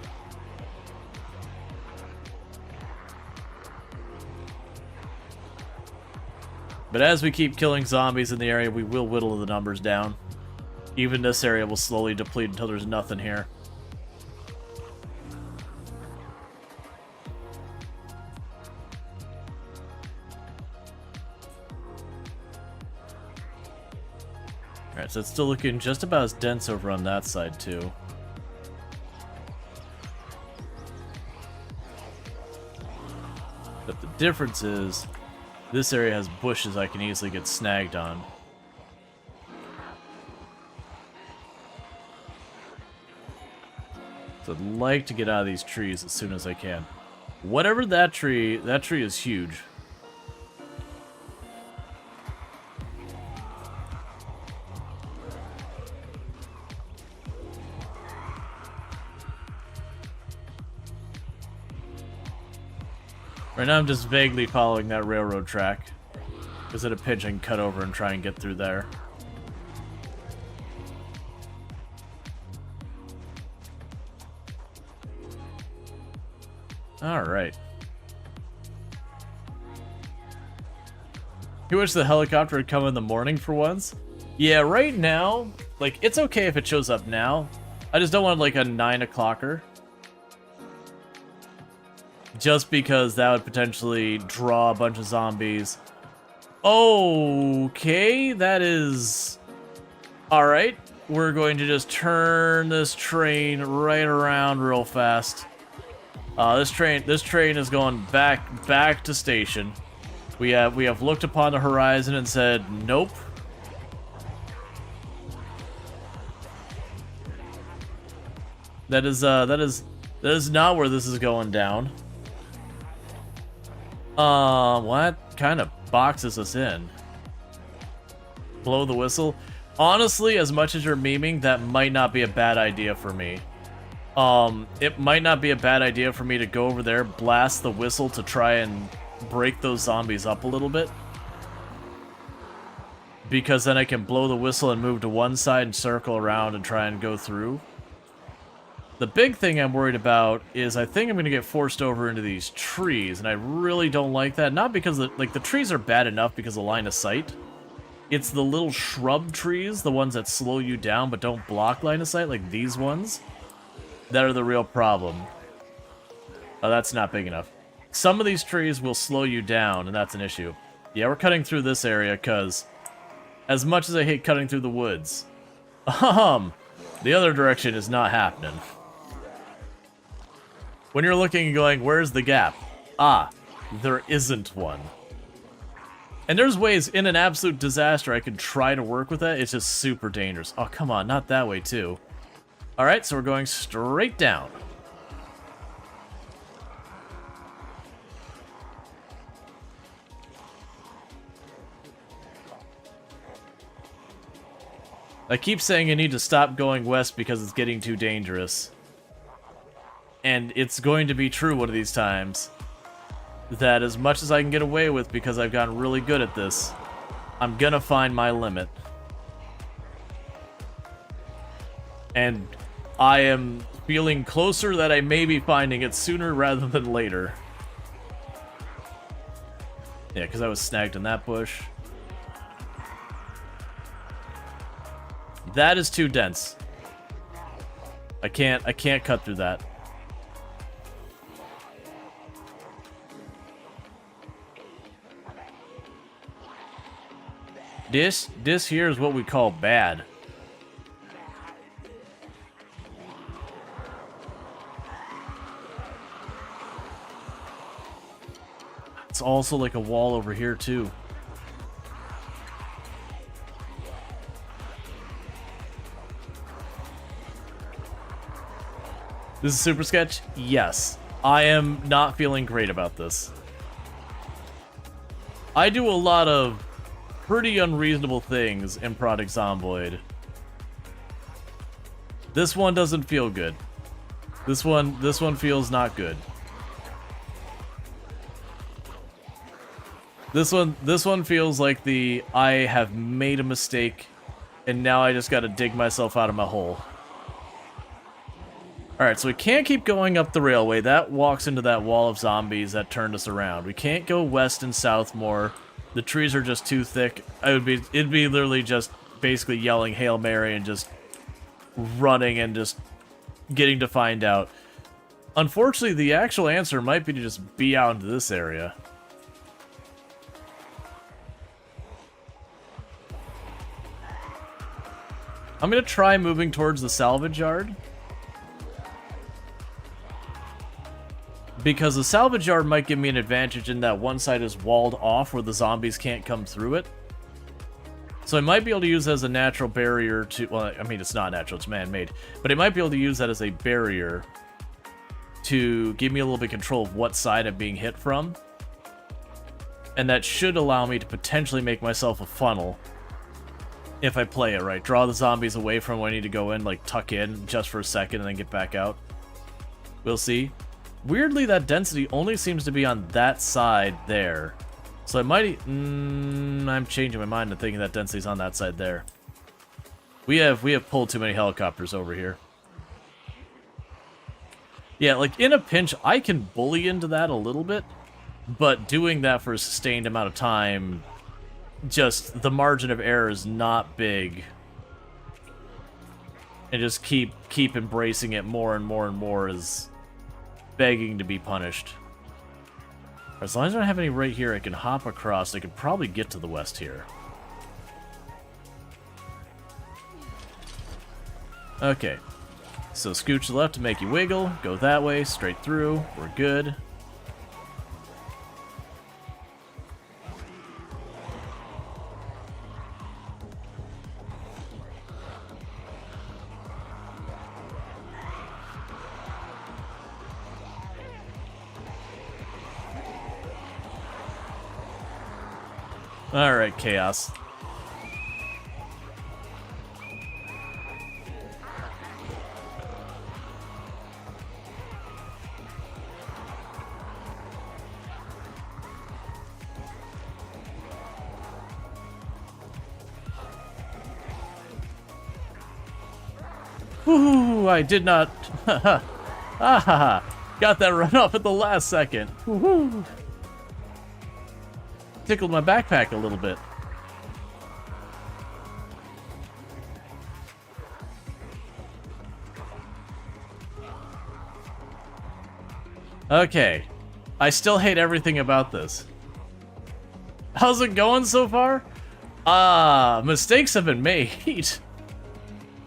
But as we keep killing zombies in the area, we will whittle the numbers down. Even this area will slowly deplete until there's nothing here. Alright, so it's still looking just about as dense over on that side, too. But the difference is, this area has bushes I can easily get snagged on. So I'd like to get out of these trees as soon as I can. Whatever that tree is huge. Right now I'm just vaguely following that railroad track. Because at a pinch I can cut over and try and get through there. Alright. You wish the helicopter would come in the morning for once? Yeah, right now, like, it's okay if it shows up now. I just don't want, like, a 9 o'clocker. Just because that would potentially draw a bunch of zombies. Okay, that is... Alright, we're going to just turn this train right around real fast. This train is going back to station. We have looked upon the horizon and said, nope. That is not where this is going down. What kind of boxes us in? Blow the whistle? Honestly, as much as you're memeing, that might not be a bad idea for me. It might not be a bad idea for me to go over there, blast the whistle to try and break those zombies up a little bit. Because then I can blow the whistle and move to one side and circle around and try and go through. The big thing I'm worried about is I think I'm going to get forced over into these trees, and I really don't like that. Not because, the trees are bad enough because of line of sight. It's the little shrub trees, the ones that slow you down but don't block line of sight, like these ones, that are the real problem. Oh, that's not big enough. Some of these trees will slow you down, and that's an issue. Yeah, we're cutting through this area, because as much as I hate cutting through the woods, The other direction is not happening. When you're looking and going, where's the gap? Ah, there isn't one. And there's ways in an absolute disaster I could try to work with that. It's just super dangerous. Oh, come on, not that way too. Alright, so we're going straight down. I keep saying I need to stop going west because it's getting too dangerous. And it's going to be true one of these times. That as much as I can get away with because I've gotten really good at this, I'm gonna find my limit. And I am feeling closer that I may be finding it sooner rather than later. Yeah, because I was snagged in that bush. That is too dense. I can't cut through that. This here is what we call bad. It's also like a wall over here too. This is super sketch? Yes. I am not feeling great about this. I do a lot of pretty unreasonable things in Project Zomboid. This one doesn't feel good. This one feels not good. This one feels like the I have made a mistake and now I just gotta dig myself out of my hole. Alright, so we can't keep going up the railway. That walks into that wall of zombies that turned us around. We can't go west and south more. The trees are just too thick. It'd be literally just basically yelling Hail Mary and just running and just getting to find out. Unfortunately, the actual answer might be to just be out into this area. I'm gonna try moving towards the salvage yard. Because the salvage yard might give me an advantage in that one side is walled off where the zombies can't come through it. So I might be able to use that as a natural barrier to... Well, I mean, it's not natural, it's man-made. But I might be able to use that as a barrier to give me a little bit of control of what side I'm being hit from. And that should allow me to potentially make myself a funnel if I play it right. Draw the zombies away from where I need to go in, like tuck in just for a second and then get back out. We'll see. Weirdly, that density only seems to be on that side there. So I might... I'm changing my mind and thinking that density's on that side there. We have pulled too many helicopters over here. Yeah, like in a pinch, I can bully into that a little bit. But doing that for a sustained amount of time, just the margin of error is not big. And just keep embracing it more and more and more is begging to be punished. As long as I don't have any right here, I can hop across. I could probably get to the west here. Okay. So scooch to the left to make you wiggle. Go that way, straight through. We're good. Alright, Chaos. Woohoo! I did not... Ah, got that run off at the last second. Woohoo! Tickled my backpack a little bit. Okay. I still hate everything about this. How's it going so far? Mistakes have been made.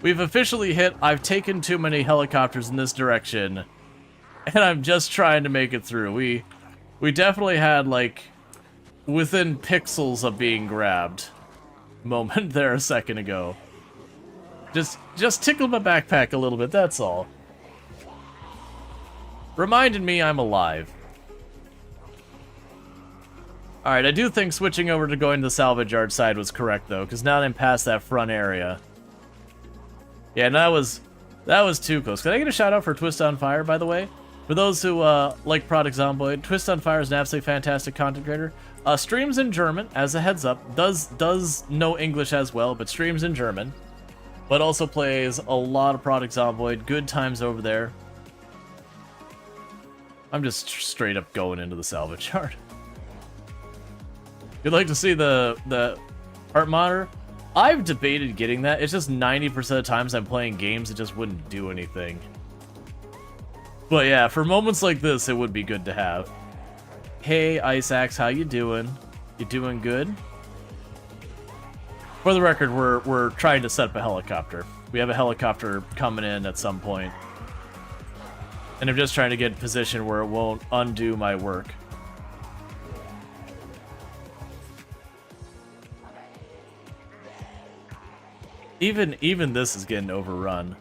We've officially hit, I've taken too many helicopters in this direction, and I'm just trying to make it through. We definitely had, like, within pixels of being grabbed moment there a second ago. Just tickled my backpack a little bit, that's all. Reminded me I'm alive. Alright, I do think switching over to going to the salvage yard side was correct, though, because now that I'm past that front area. Yeah, and that was too close. Can I get a shout out for Twist on Fire, by the way? For those who like Product Zomboid, Twist on Fire is an absolutely fantastic content creator. Streams in German, as a heads up. Does know English as well, but streams in German. But also plays a lot of Product Zomboid. Good times over there. I'm just straight up going into the salvage yard. You'd like to see the heart monitor? I've debated getting that. It's just 90% of the times I'm playing games, it just wouldn't do anything. But yeah, for moments like this, it would be good to have. Hey, Ice Axe, how you doing? You doing good? For the record, we're trying to set up a helicopter. We have a helicopter coming in at some point. And I'm just trying to get in a position where it won't undo my work. Even this is getting overrun.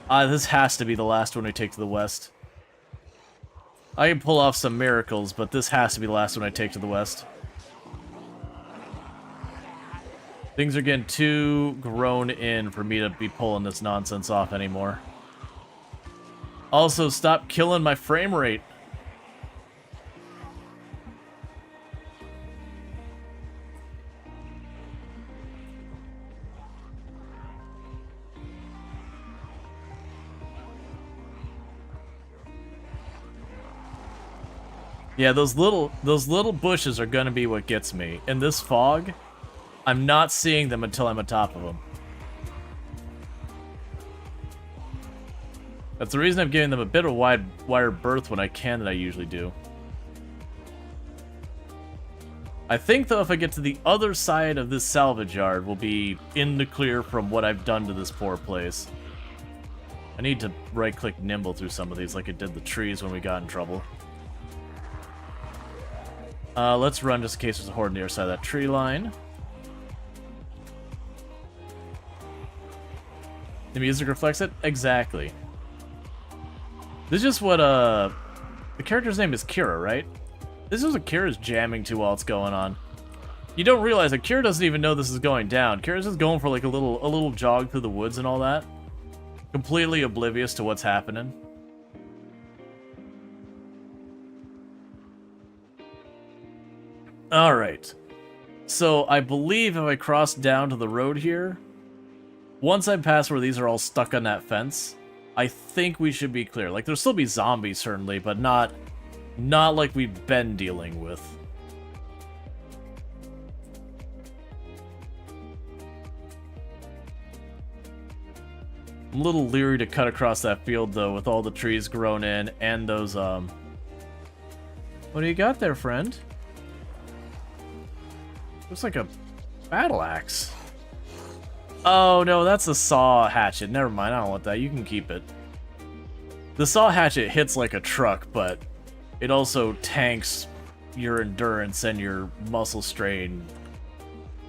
This has to be the last one we take to the west. I can pull off some miracles, but this has to be the last one I take to the west. Things are getting too grown in for me to be pulling this nonsense off anymore. Also, stop killing my frame rate. Yeah, those little bushes are gonna be what gets me. In this fog, I'm not seeing them until I'm on top of them. That's the reason I'm giving them a bit of a wider berth when I can than I usually do. I think, though, if I get to the other side of this salvage yard, we'll be in the clear from what I've done to this poor place. I need to right-click nimble through some of these like it did the trees when we got in trouble. Let's run just in case there's a horde on the other side of that tree line. The music reflects it? Exactly. This is just what, the character's name is Kira, right? This is what Kira's jamming to while it's going on. You don't realize that Kira doesn't even know this is going down. Kira's just going for like a little jog through the woods and all that. Completely oblivious to what's happening. Alright. So, I believe if I cross down to the road here, once I'm past where these are all stuck on that fence, I think we should be clear. Like, there'll still be zombies, certainly, but not like we've been dealing with. I'm a little leery to cut across that field, though, with all the trees grown in and those, What do you got there, friend? Looks like a battle axe. Oh, no, that's a saw hatchet. Never mind, I don't want that. You can keep it. The saw hatchet hits like a truck, but it also tanks your endurance and your muscle strain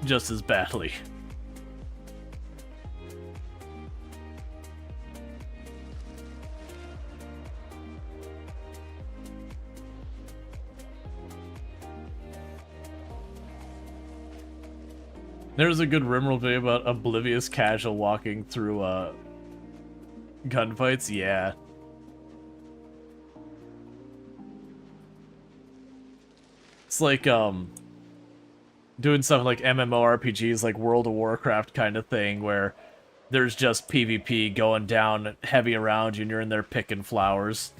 just as badly. There's a good Rimworld video about oblivious casual walking through gunfights. Yeah. It's like doing something like MMORPGs, like World of Warcraft kind of thing, where there's just PvP going down heavy around you and you're in there picking flowers.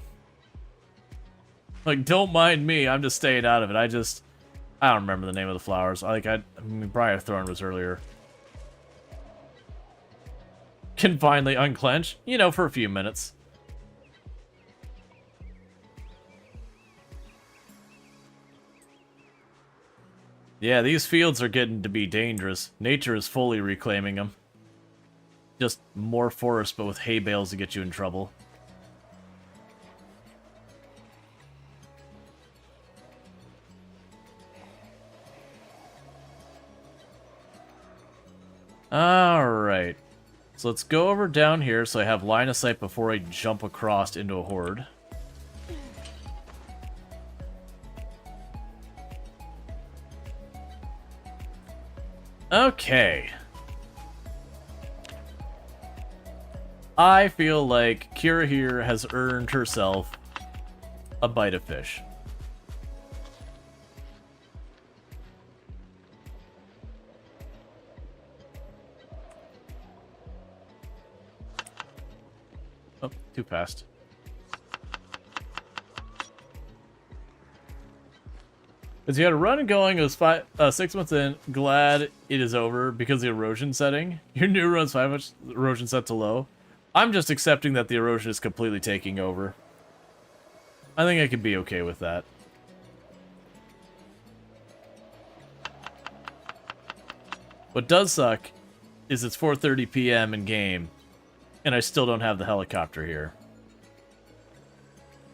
Like, don't mind me, I'm just staying out of it. I don't remember the name of the flowers. I mean, Briarthorn was earlier. Can finally unclench, you know, for a few minutes. Yeah, these fields are getting to be dangerous. Nature is fully reclaiming them. Just more forest, but with hay bales to get you in trouble. Alright. So let's go over down here so I have line of sight before I jump across into a horde. Okay. I feel like Kira here has earned herself a bite of fish. Oh, too fast. As you had a run going, it was 6 months in. Glad it is over because the erosion setting. Your new run's 5 much erosion set to low. I'm just accepting that the erosion is completely taking over. I think I could be okay with that. What does suck is it's 4:30 p.m. in game, and I still don't have the helicopter here.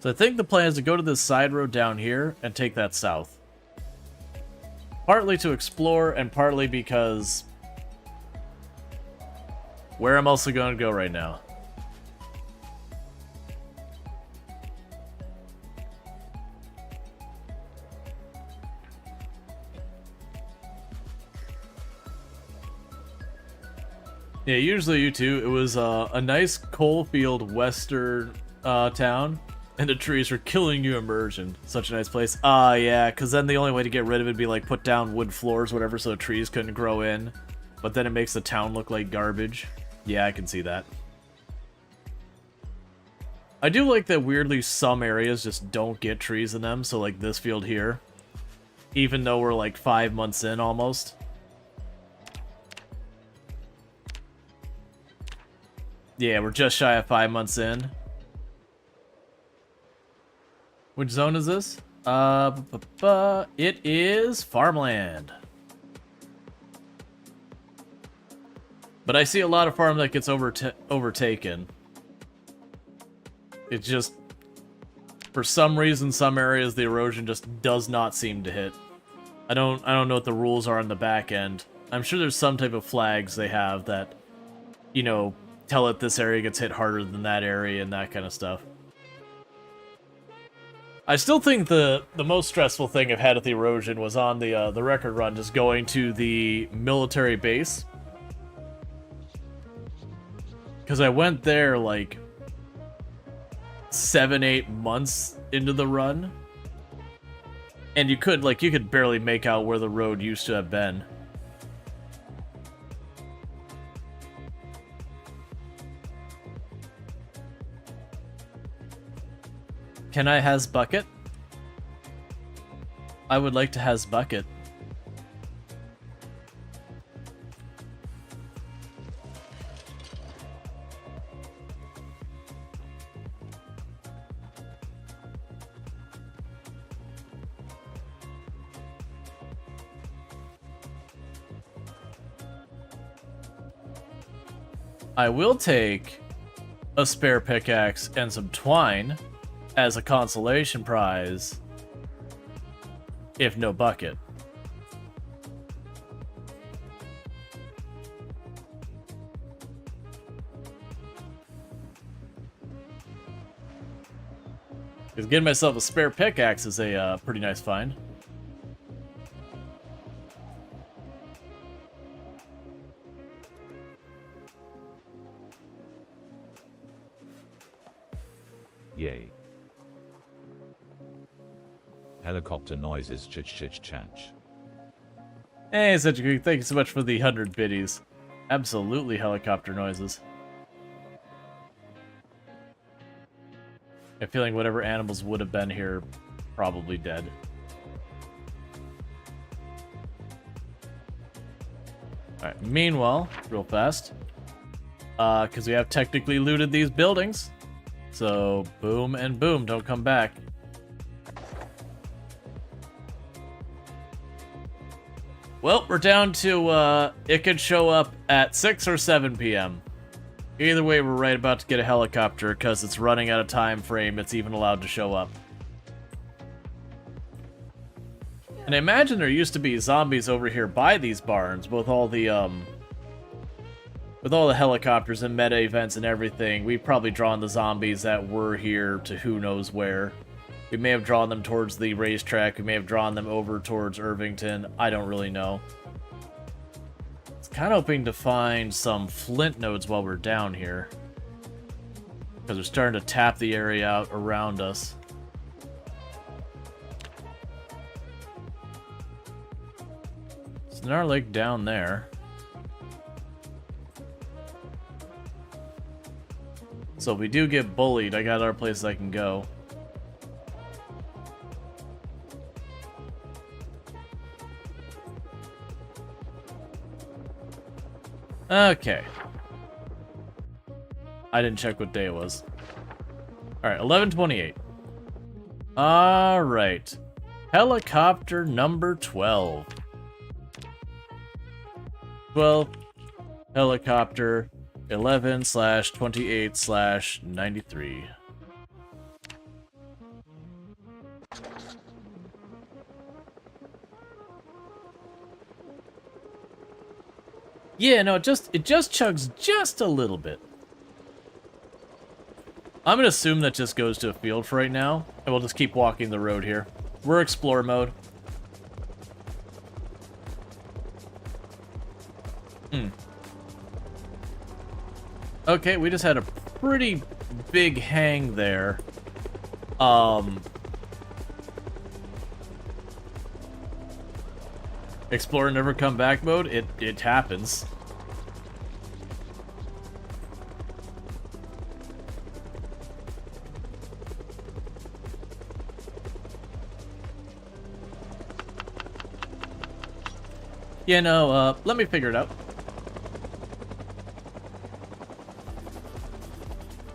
So I think the plan is to go to this side road down here and take that south. Partly to explore, and partly because... where I'm also going to go right now. Yeah, usually you two, it was a nice coal-field western town, and the trees were killing you immersion. Such a nice place. Yeah, because then the only way to get rid of it would be like put down wood floors, whatever, so the trees couldn't grow in. But then it makes the town look like garbage. Yeah, I can see that. I do like that weirdly some areas just don't get trees in them, so like this field here. Even though we're like 5 months in almost. Yeah, we're just shy of 5 months in. Which zone is this? It is farmland. But I see a lot of farm that gets overtaken. It just, for some reason, some areas the erosion just does not seem to hit. I don't know what the rules are on the back end. I'm sure there's some type of flags they have that, you know, tell it this area gets hit harder than that area and that kind of stuff. I still think the most stressful thing I've had with the erosion was on the record run, just going to the military base. Because I went there like 7-8 months into the run. And you could barely make out where the road used to have been. Can I has bucket? I would like to has bucket. I will take a spare pickaxe and some twine as a consolation prize, if no bucket. Because getting myself a spare pickaxe is a pretty nice find. Yay. Helicopter noises chach. Hey, Sedgwick, thank you so much for the 100 biddies. Absolutely helicopter noises. I'm feeling whatever animals would have been here, probably dead. Alright, meanwhile, real fast, because we have technically looted these buildings, so boom and boom, don't come back. Well, we're down to, it could show up at 6 or 7 p.m. Either way, we're right about to get a helicopter, because it's running out of time frame it's even allowed to show up. And I imagine there used to be zombies over here by these barns, with all the helicopters and meta events and everything. We've probably drawn the zombies that were here to who knows where. We may have drawn them towards the racetrack, we may have drawn them over towards Irvington, I don't really know. I was kind of hoping to find some flint nodes while we're down here, because we're starting to tap the area out around us. Snar Lake down there. So if we do get bullied, I got other places I can go. Okay. I didn't check what day it was. Alright, 11:28. Alright. Helicopter number 12. 12. Helicopter 11/28/93. Yeah, no, it just chugs just a little bit. I'm gonna assume that just goes to a field for right now, and we'll just keep walking the road here. We're explore mode. Okay, we just had a pretty big hang there. Explore and never come back mode, it happens. Yeah, no, let me figure it out.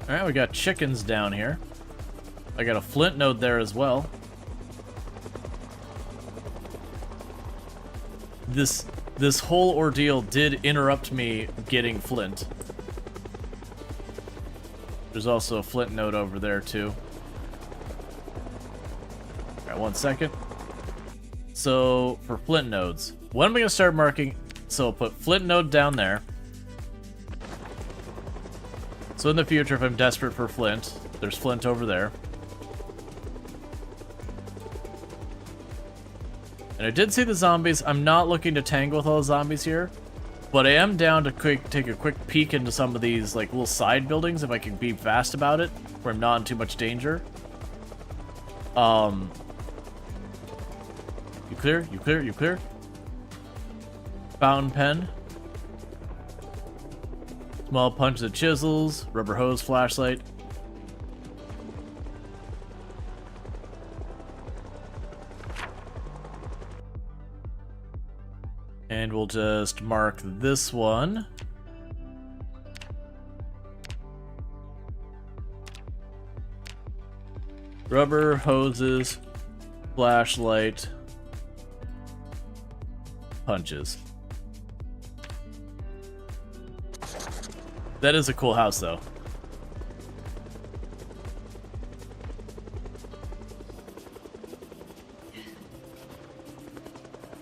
Alright, we got chickens down here. I got a flint node there as well. This whole ordeal did interrupt me getting flint. There's also a flint node over there too. Alright, 1 second. So, for flint nodes, when am I gonna start marking? So I'll put flint node down there. So in the future, if I'm desperate for flint, there's flint over there. And I did see the zombies. I'm not looking to tangle with all the zombies here, but I am down to take a quick peek into some of these like little side buildings if I can be fast about it, where I'm not in too much danger. You clear? You clear? You clear? Fountain pen. Small punch of chisels, rubber hose, flashlight. And we'll just mark this one. Rubber hoses, flashlight, punches. That is a cool house, though.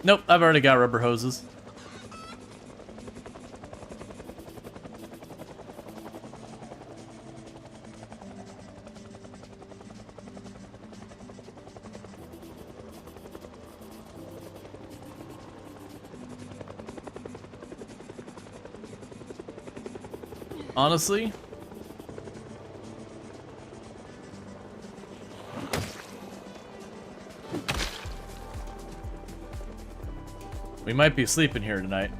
Nope, I've already got rubber hoses. Honestly, we might be sleeping here tonight.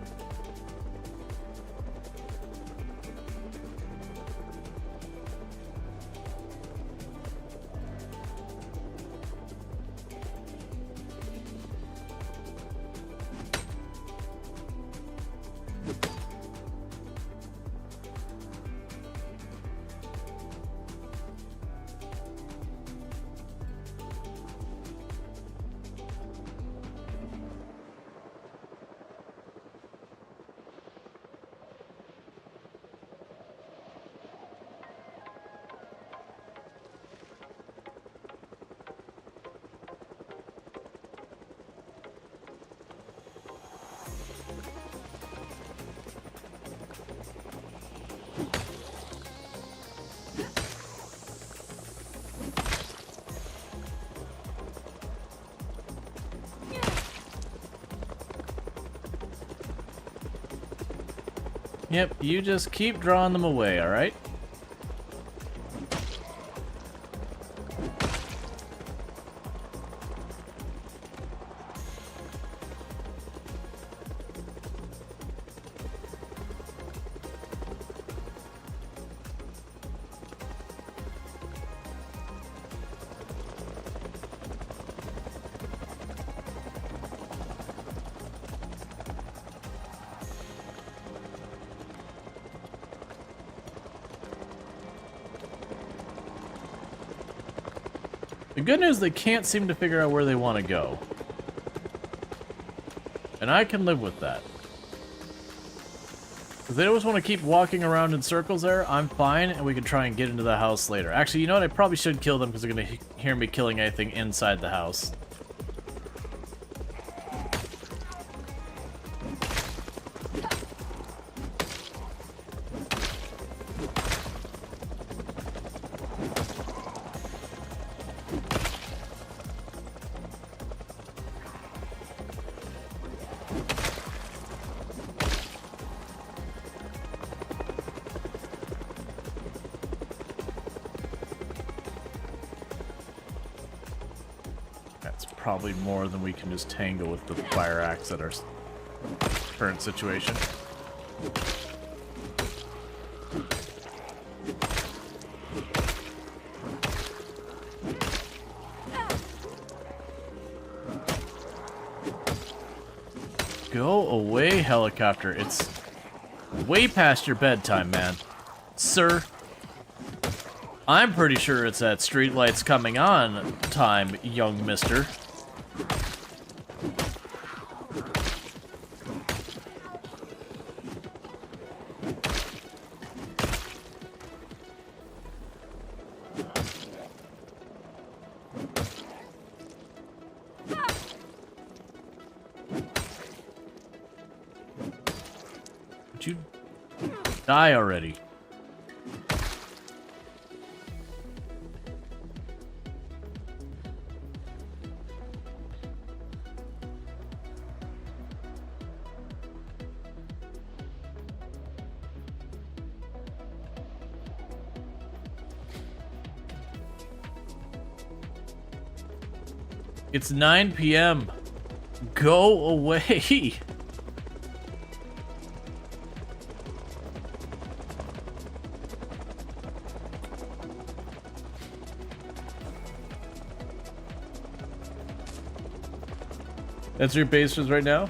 Yep, you just keep drawing them away, alright? The good news, they can't seem to figure out where they want to go. And I can live with that. If they always want to keep walking around in circles there, I'm fine, and we can try and get into the house later. Actually, you know what? I probably should kill them because they're going to hear me killing anything inside the house. Probably more than we can just tangle with the fire axe at our current situation. Go away, helicopter. It's way past your bedtime, man. Sir. I'm pretty sure it's at streetlights coming on time, young mister. Would you die already? It's 9 p.m. Go away. That's your base is right now?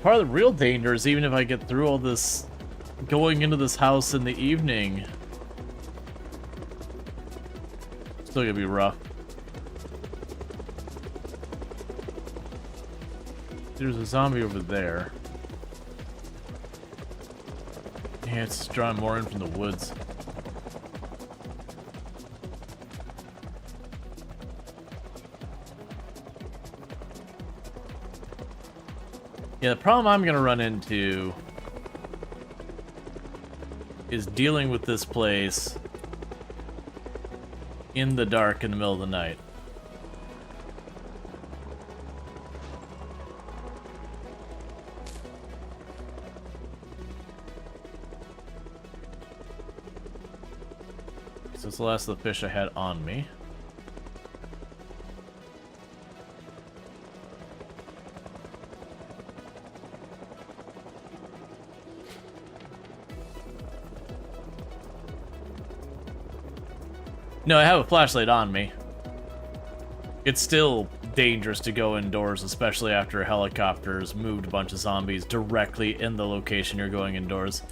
Part of the real danger is even if I get through all this going into this house in the evening, still gonna be rough. There's a zombie over there. Yeah, it's drawing more in from the woods. Yeah, the problem I'm gonna run into is dealing with this place in the dark in the middle of the night. So it's the last of the fish I had on me. No, I have a flashlight on me. It's still dangerous to go indoors, especially after helicopters moved a bunch of zombies directly in the location you're going indoors.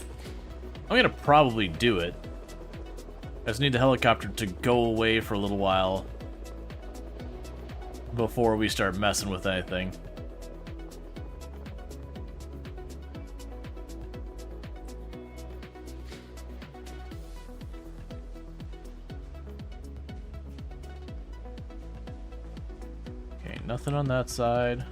I'm gonna probably do it. I just need the helicopter to go away for a little while before we start messing with anything. Nothing on that side.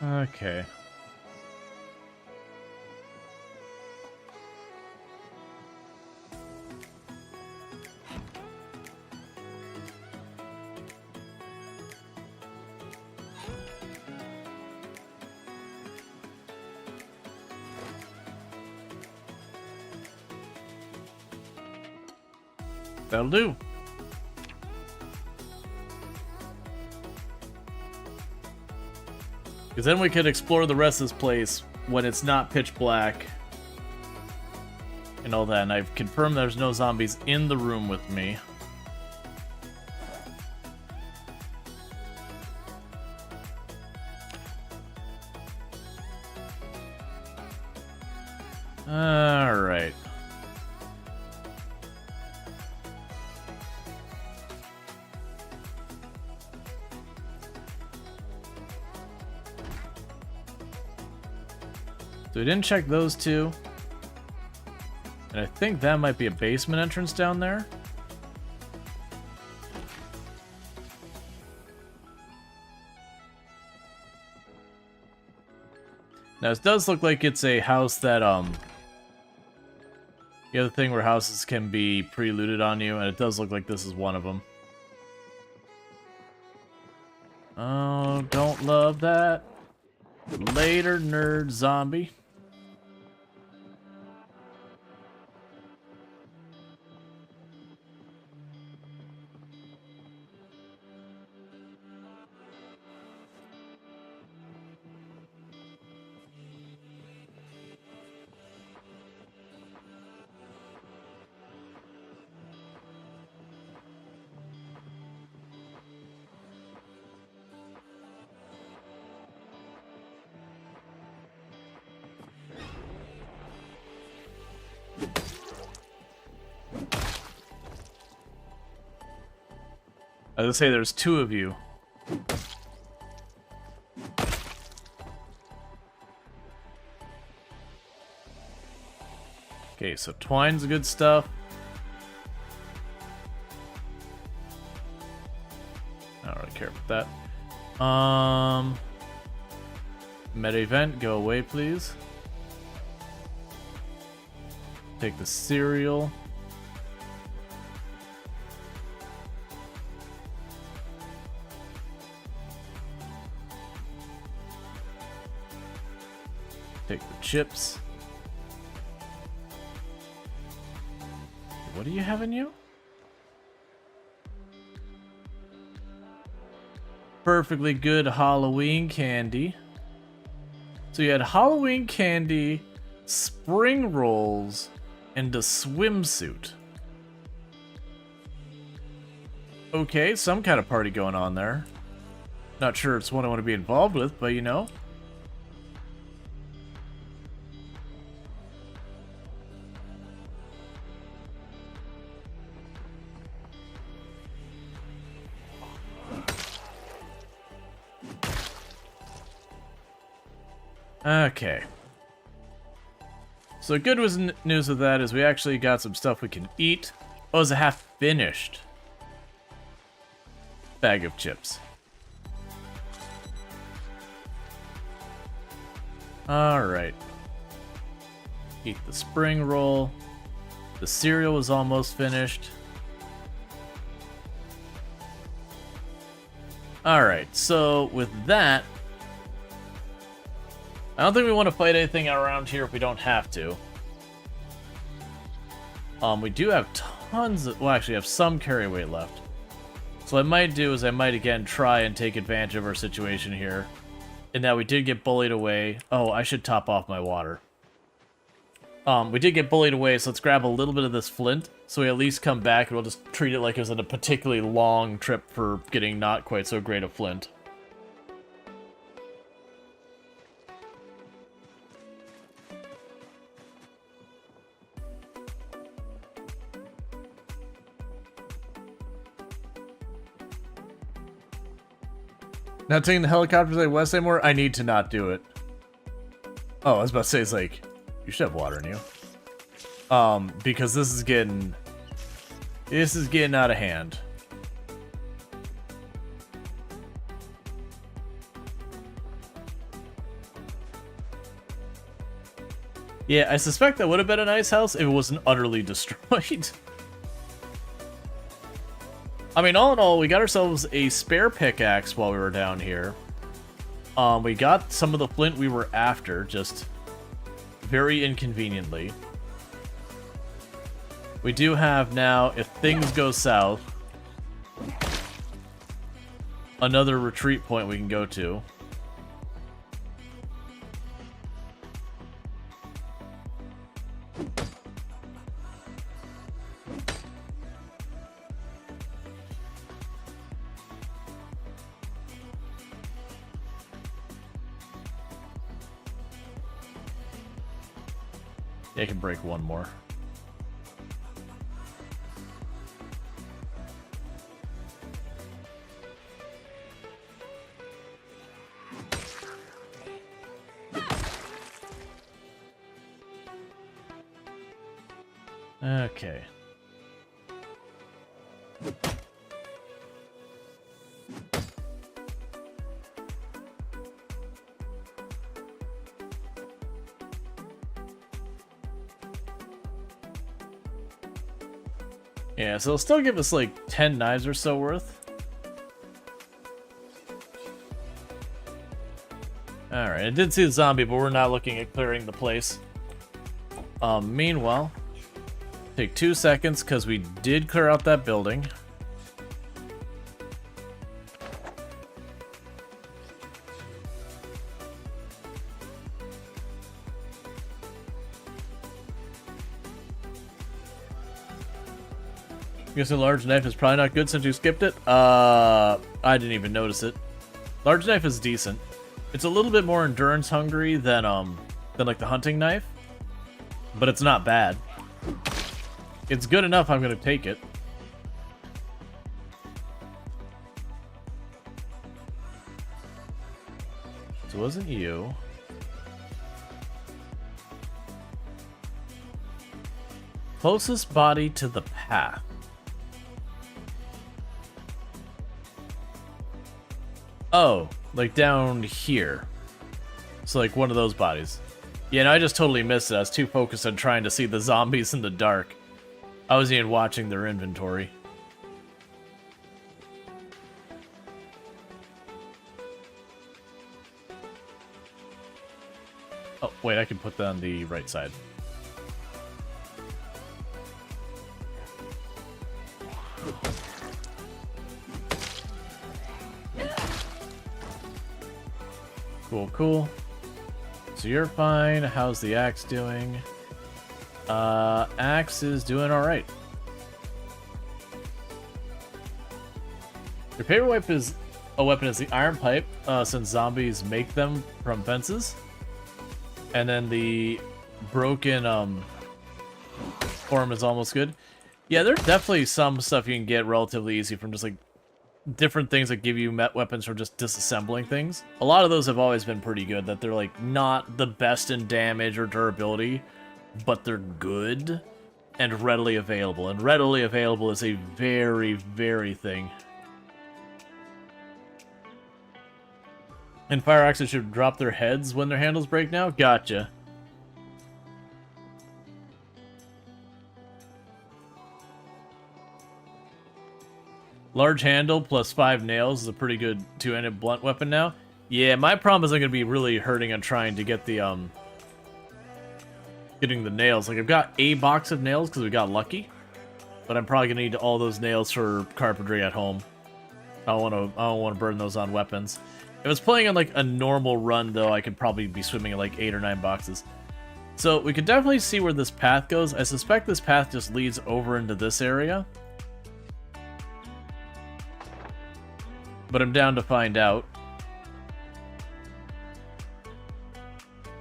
Okay. That'll do. Because then we could explore the rest of this place when it's not pitch black and all that. And I've confirmed there's no zombies in the room with me. Alright. So we didn't check those two. And I think that might be a basement entrance down there. Now it does look like it's a house that, the other thing where houses can be pre-looted on you, and it does look like this is one of them. Oh, don't love that. Later, nerd zombie. I was gonna say there's two of you. Okay, so twine's good stuff. I don't really care about that. Meta event, go away, please. Take the cereal. Take the chips. What do you have in you? Perfectly good Halloween candy. So you had Halloween candy, spring rolls, and a swimsuit. Okay, some kind of party going on there. Not sure it's one I want to be involved with, but you know. Okay. So good news with that is we actually got some stuff we can eat. Oh, it's a half finished bag of chips. Alright. Eat the spring roll. The cereal was almost finished. Alright, so with that, I don't think we want to fight anything around here if we don't have to. We do have tons of, well, actually have some carry weight left. So what I might do is I might again try and take advantage of our situation here. And that we did get bullied away. Oh, I should top off my water. We did get bullied away, so let's grab a little bit of this flint. So we at least come back and we'll just treat it like it was a particularly long trip for getting not quite so great a flint. Not taking the helicopters like west anymore? I need to not do it. Oh, I was about to say, it's like, you should have water in you. Because this is getting out of hand. Yeah, I suspect that would have been a nice house if it wasn't utterly destroyed. I mean, all in all, we got ourselves a spare pickaxe while we were down here. We got some of the flint we were after, just very inconveniently. We do have now, if things go south, another retreat point we can go to. Yeah, I can break one more. Okay. Yeah, so it'll still give us like 10 knives or so worth. Alright, I did see the zombie, but we're not looking at clearing the place. Meanwhile, take 2 seconds because we did clear out that building. I guess a large knife is probably not good since you skipped it. I didn't even notice it. Large knife is decent. It's a little bit more endurance hungry than like the hunting knife, but it's not bad. It's good enough. I'm gonna take it. So it wasn't you. Closest body to the path. Oh, like down here. So like one of those bodies. Yeah, no, I just totally missed it. I was too focused on trying to see the zombies in the dark. I wasn't even watching their inventory. Oh, wait, I can put that on the right side. Cool, cool. So you're fine. How's the axe doing? Axe is doing alright. Your favorite weapon is the iron pipe, since zombies make them from fences. And then the broken form is almost good. Yeah, there's definitely some stuff you can get relatively easy from just like different things that give you weapons from just disassembling things. A lot of those have always been pretty good, that they're like not the best in damage or durability, but they're good and readily available. And readily available is a very, very thing. And fire axes should drop their heads when their handles break now? Gotcha. Large handle plus 5 nails is a pretty good two-handed blunt weapon now. Yeah, my problem is I'm going to be really hurting on trying to get the, getting the nails. Like, I've got a box of nails because we got lucky. But I'm probably going to need all those nails for carpentry at home. I don't want to burn those on weapons. If I was playing on, like, a normal run, though, I could probably be swimming in, like, 8 or 9 boxes. So, we could definitely see where this path goes. I suspect this path just leads over into this area. But I'm down to find out.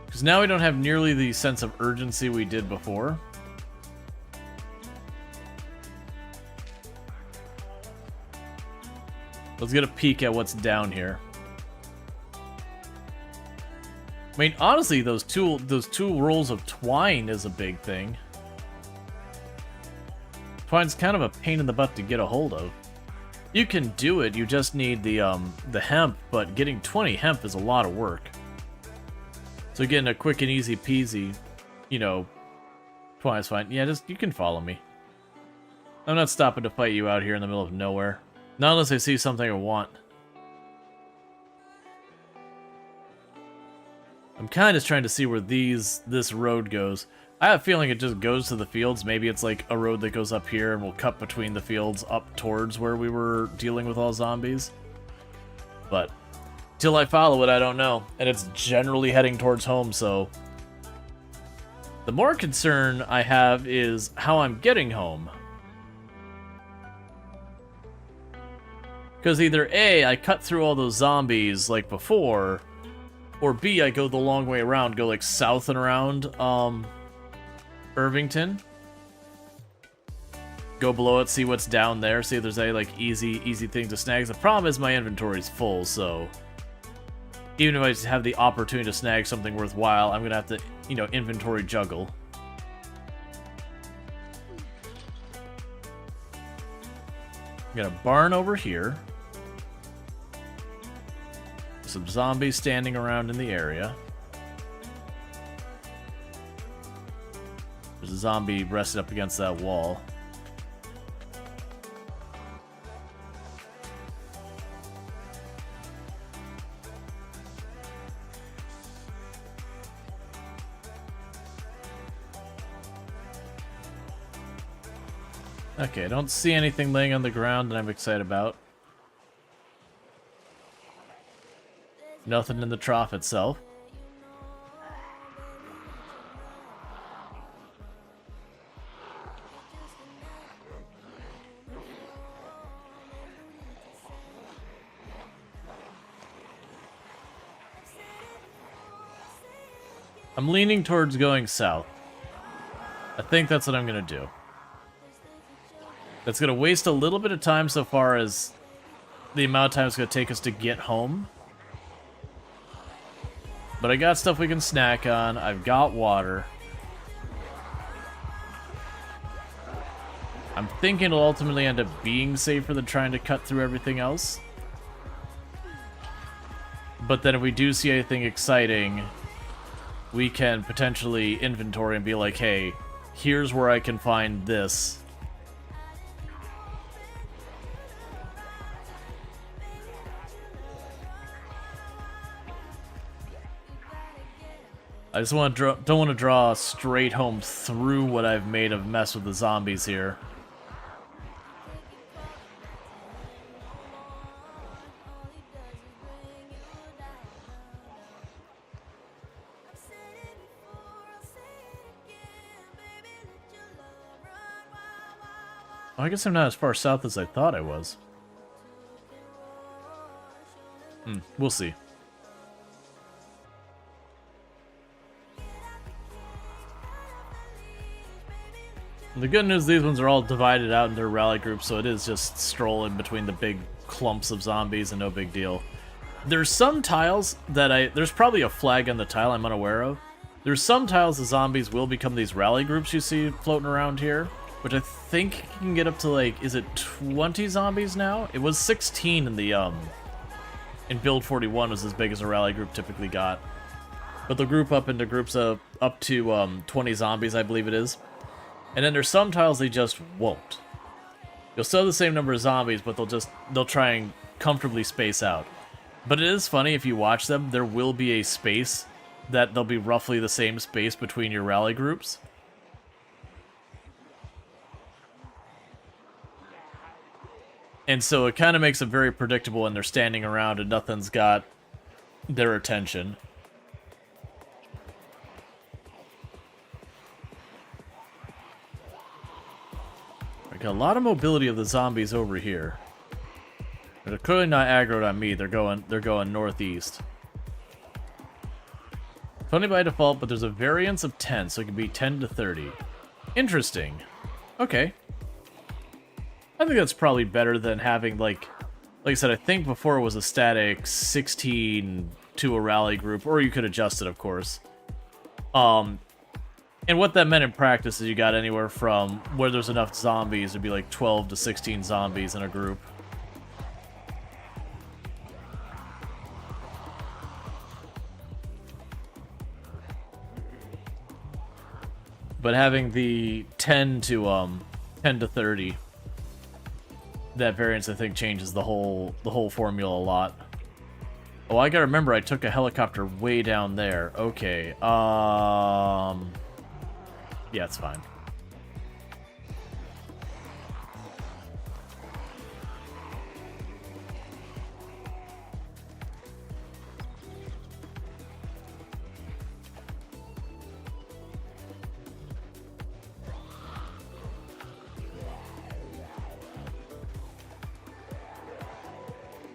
Because now we don't have nearly the sense of urgency we did before. Let's get a peek at what's down here. I mean, honestly, those two rolls of twine is a big thing. Twine's kind of a pain in the butt to get a hold of. You can do it, you just need the hemp, but getting 20 hemp is a lot of work. So getting a quick and easy peasy you know, twice fine. Yeah, just, you can follow me. I'm not stopping to fight you out here in the middle of nowhere. Not unless I see something I want. I'm kind of trying to see where this road goes. I have a feeling it just goes to the fields. Maybe it's like a road that goes up here and we'll cut between the fields up towards where we were dealing with all zombies. But till I follow it, I don't know. And it's generally heading towards home, so... The more concern I have is how I'm getting home. Because either A, I cut through all those zombies like before, or B, I go the long way around, go like south and around Irvington. Go below it, see what's down there, see if there's any like easy things to snag. The problem is my inventory's full, so even if I just have the opportunity to snag something worthwhile, I'm gonna have to, you know, inventory juggle. Got a barn over here. Some zombies standing around in the area. There's a zombie rested up against that wall. Okay, I don't see anything laying on the ground that I'm excited about. Nothing in the trough itself. I'm leaning towards going south. I think that's what I'm gonna do. That's gonna waste a little bit of time so far as the amount of time it's gonna take us to get home. But I got stuff we can snack on. I've got water. I'm thinking it'll ultimately end up being safer than trying to cut through everything else. But then if we do see anything exciting, we can potentially inventory and be like, hey, here's where I can find this. I just don't want to draw straight home through what I've made of mess with the zombies here. Oh, I guess I'm not as far south as I thought I was. We'll see. The good news, these ones are all divided out in their rally groups, so it is just strolling between the big clumps of zombies and no big deal. There's some tiles that there's probably a flag on the tile I'm unaware of. There's some tiles the zombies will become these rally groups you see floating around here, which I think can get up to like, is it 20 zombies now? It was 16 in the, in build 41 was as big as a rally group typically got. But they'll group up into groups of up to 20 zombies, I believe it is. And then there's some tiles they just won't. You'll still have the same number of zombies, but they'll try and comfortably space out. But it is funny, if you watch them, there will be a space that they'll be roughly the same space between your rally groups. And so it kind of makes it very predictable when they're standing around and nothing's got their attention. I got a lot of mobility of the zombies over here. They're clearly not aggroed on me. They're going northeast. 20 by default, but there's a variance of 10, so it can be 10 to 30. Interesting. Okay. I think that's probably better than having, like I said, I think before it was a static 16 to a rally group, or you could adjust it, of course. And what that meant in practice is you got anywhere from where there's enough zombies to be like 12 to 16 zombies in a group. But having the 10 to 30, that variance I think changes the whole formula a lot. Oh, I gotta remember I took a helicopter way down there. Okay. Yeah, it's fine.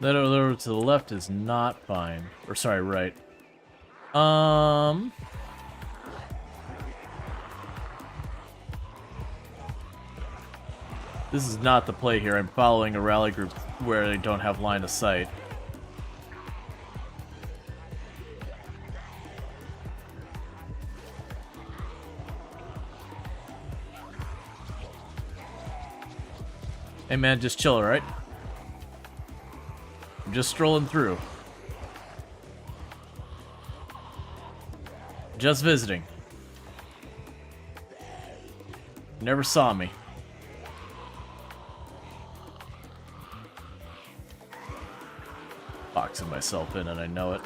That over to the left is not fine. Or sorry, right. This is not the play here. I'm following a rally group where they don't have line of sight. Hey man, just chill, alright? I'm just strolling through. Just visiting. Never saw me. Boxing myself in and I know it.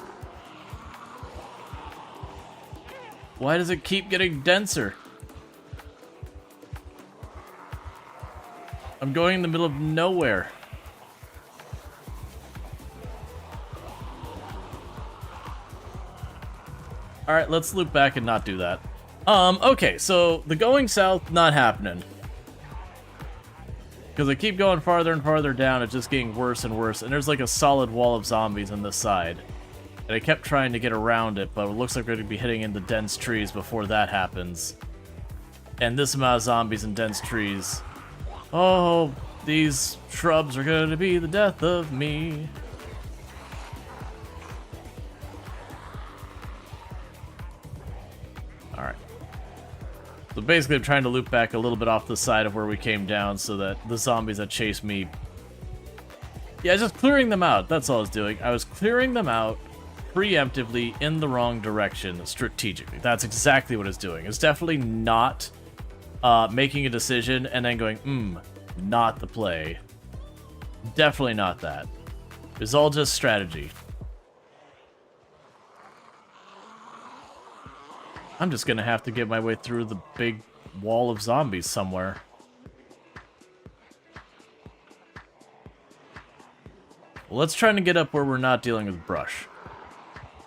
Why does it keep getting denser? I'm going in the middle of nowhere. Alright, let's loop back and not do that. Okay, so the going south, not happening. Because I keep going farther and farther down, it's just getting worse and worse, and there's like a solid wall of zombies on this side. And I kept trying to get around it, but it looks like we're going to be hitting into dense trees before that happens. And this amount of zombies and dense trees. Oh, these shrubs are going to be the death of me. Alright. So basically I'm trying to loop back a little bit off the side of where we came down so that the zombies that chase me... Yeah, just clearing them out. That's all I was doing. I was clearing them out preemptively in the wrong direction strategically. That's exactly what it's doing. It's definitely not making a decision and then going, not the play. Definitely not that. It's all just strategy. I'm just gonna have to get my way through the big wall of zombies somewhere. Well, let's try to get up where we're not dealing with brush.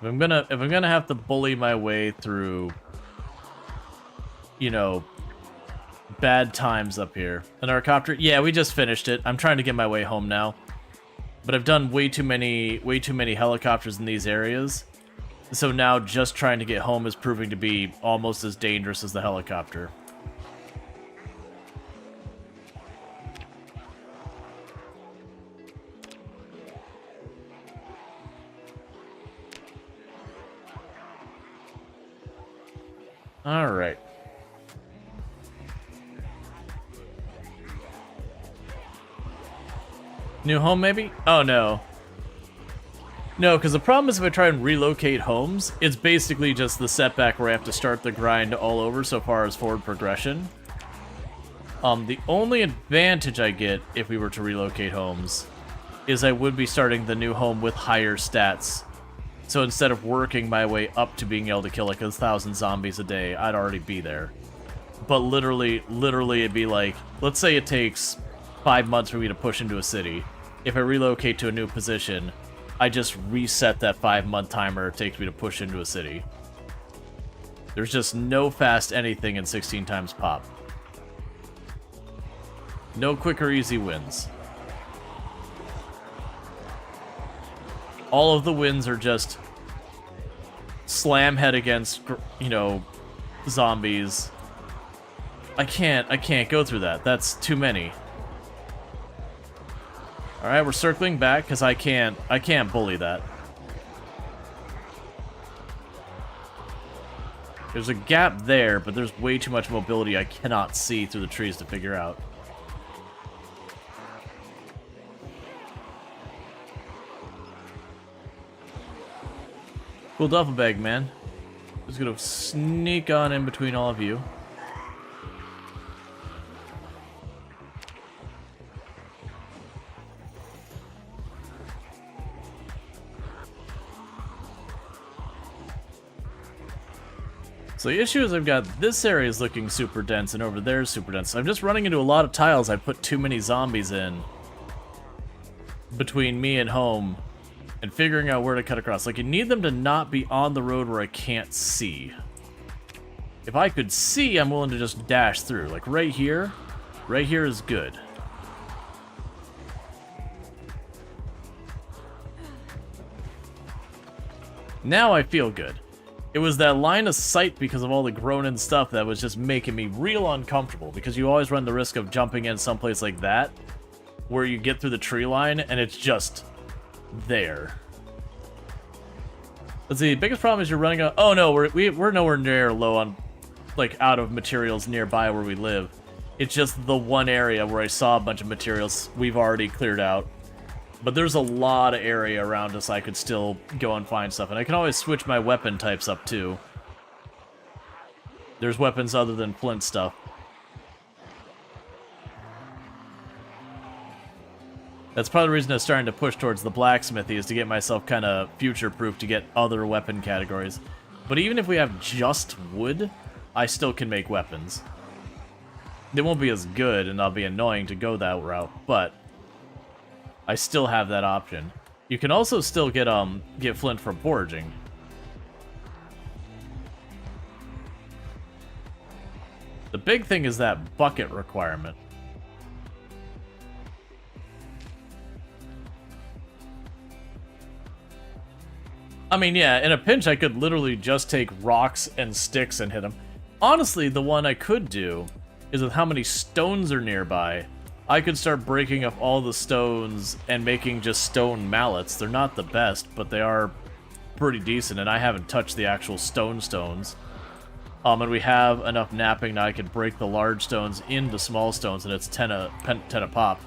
If I'm gonna have to bully my way through, you know, bad times up here. An helicopter? Yeah, we just finished it. I'm trying to get my way home now. But I've done way too many helicopters in these areas. So now just trying to get home is proving to be almost as dangerous as the helicopter. All right. New home, maybe? Oh, no. No, because the problem is if I try and relocate homes, it's basically just the setback where I have to start the grind all over so far as forward progression. The only advantage I get if we were to relocate homes is I would be starting the new home with higher stats. So instead of working my way up to being able to kill like 1,000 zombies a day, I'd already be there. But literally it'd be like, let's say it takes 5 months for me to push into a city. If I relocate to a new position, I just reset that 5-month timer it takes me to push into a city. There's just no fast anything in 16 times pop. No quick or easy wins. All of the wins are just slam head against, you know, zombies. I can't go through that. That's too many. Alright, we're circling back because I can't bully that. There's a gap there, but there's way too much mobility I cannot see through the trees to figure out. Cool duffel bag, man. Just gonna sneak on in between all of you. So the issue is I've got this area is looking super dense and over there is super dense. I'm just running into a lot of tiles I put too many zombies in between me and home and figuring out where to cut across. Like, you need them to not be on the road where I can't see. If I could see, I'm willing to just dash through. Like right here is good. Now I feel good. It was that line of sight because of all the grown-in stuff that was just making me real uncomfortable, because you always run the risk of jumping in someplace like that where you get through the tree line and it's just there. But the biggest problem is you're running out. Oh no, we're nowhere near low on, like, out of materials nearby where we live. It's just the one area where I saw a bunch of materials we've already cleared out. But there's a lot of area around us I could still go and find stuff. And I can always switch my weapon types up too. There's weapons other than flint stuff. That's probably the reason I'm starting to push towards the blacksmithy, is to get myself kind of future-proof to get other weapon categories. But even if we have just wood, I still can make weapons. They won't be as good, and they'll be annoying to go that route, but I still have that option. You can also still get flint from foraging. The big thing is that bucket requirement. I mean, yeah, in a pinch I could literally just take rocks and sticks and hit them. Honestly, the one I could do is with how many stones are nearby, I could start breaking up all the stones and making just stone mallets. They're not the best, but they are pretty decent, and I haven't touched the actual stones. And we have enough napping that I could break the large stones into small stones, and it's 10 a pop.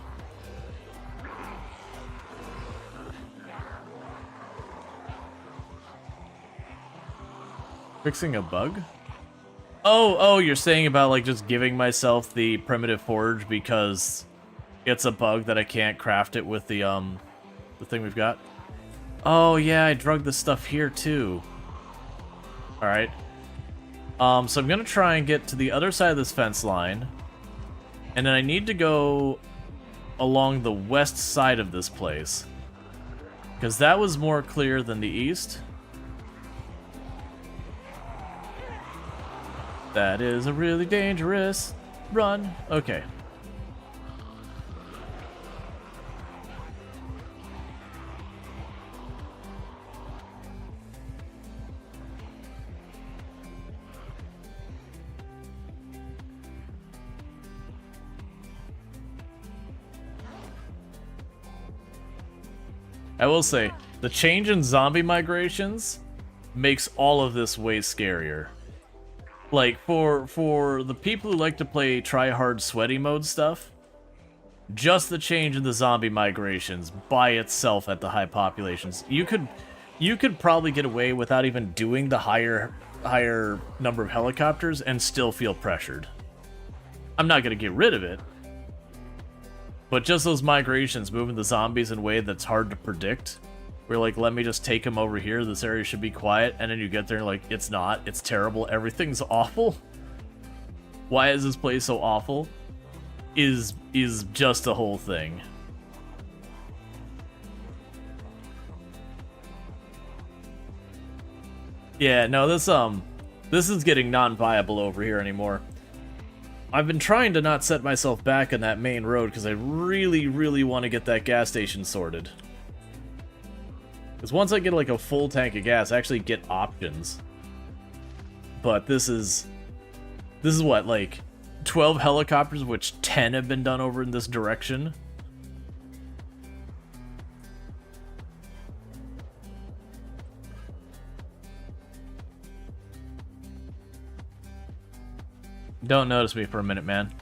Fixing a bug? Oh, you're saying about, like, just giving myself the primitive forge because it's a bug that I can't craft it with the thing we've got? Oh, yeah, I drug this stuff here, too. Alright. So I'm gonna try and get to the other side of this fence line. And then I need to go along the west side of this place, because that was more clear than the east. That is a really dangerous run. Okay. I will say, the change in zombie migrations makes all of this way scarier. Like, for the people who like to play try-hard sweaty mode stuff, just the change in the zombie migrations by itself at the high populations, you could probably get away without even doing the higher number of helicopters and still feel pressured. I'm not gonna get rid of it, but just those migrations, moving the zombies in a way that's hard to predict. We're like, let me just take them over here, this area should be quiet, and then you get there and like, it's not, it's terrible, everything's awful. Why is this place so awful? Is just the whole thing. Yeah, no, this is getting non-viable over here anymore. I've been trying to not set myself back on that main road because I really, really want to get that gas station sorted. Because once I get like a full tank of gas, I actually get options. But this is what, like 12 helicopters, which 10 have been done over in this direction. Don't notice me for a minute, man.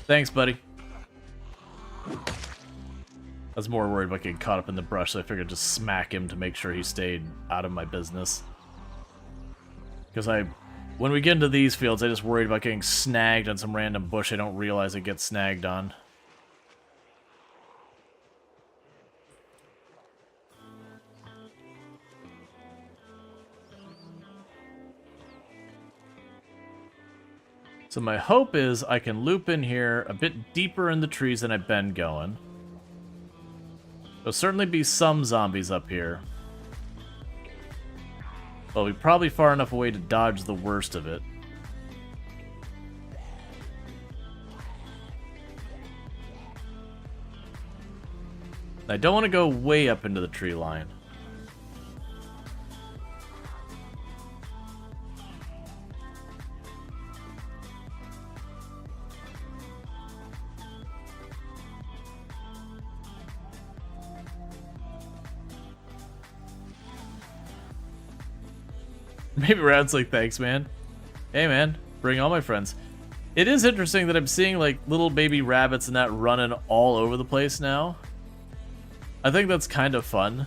Thanks, buddy. I was more worried about getting caught up in the brush, so I figured I'd just smack him to make sure he stayed out of my business. Because when we get into these fields, I just worried about getting snagged on some random bush I don't realize I get snagged on. So my hope is I can loop in here a bit deeper in the trees than I've been going. There'll certainly be some zombies up here. But we'll be probably far enough away to dodge the worst of it. I don't want to go way up into the tree line. Maybe Rad's like, thanks, man. Hey, man, bring all my friends. It is interesting that I'm seeing, like, little baby rabbits and that running all over the place now. I think that's kind of fun.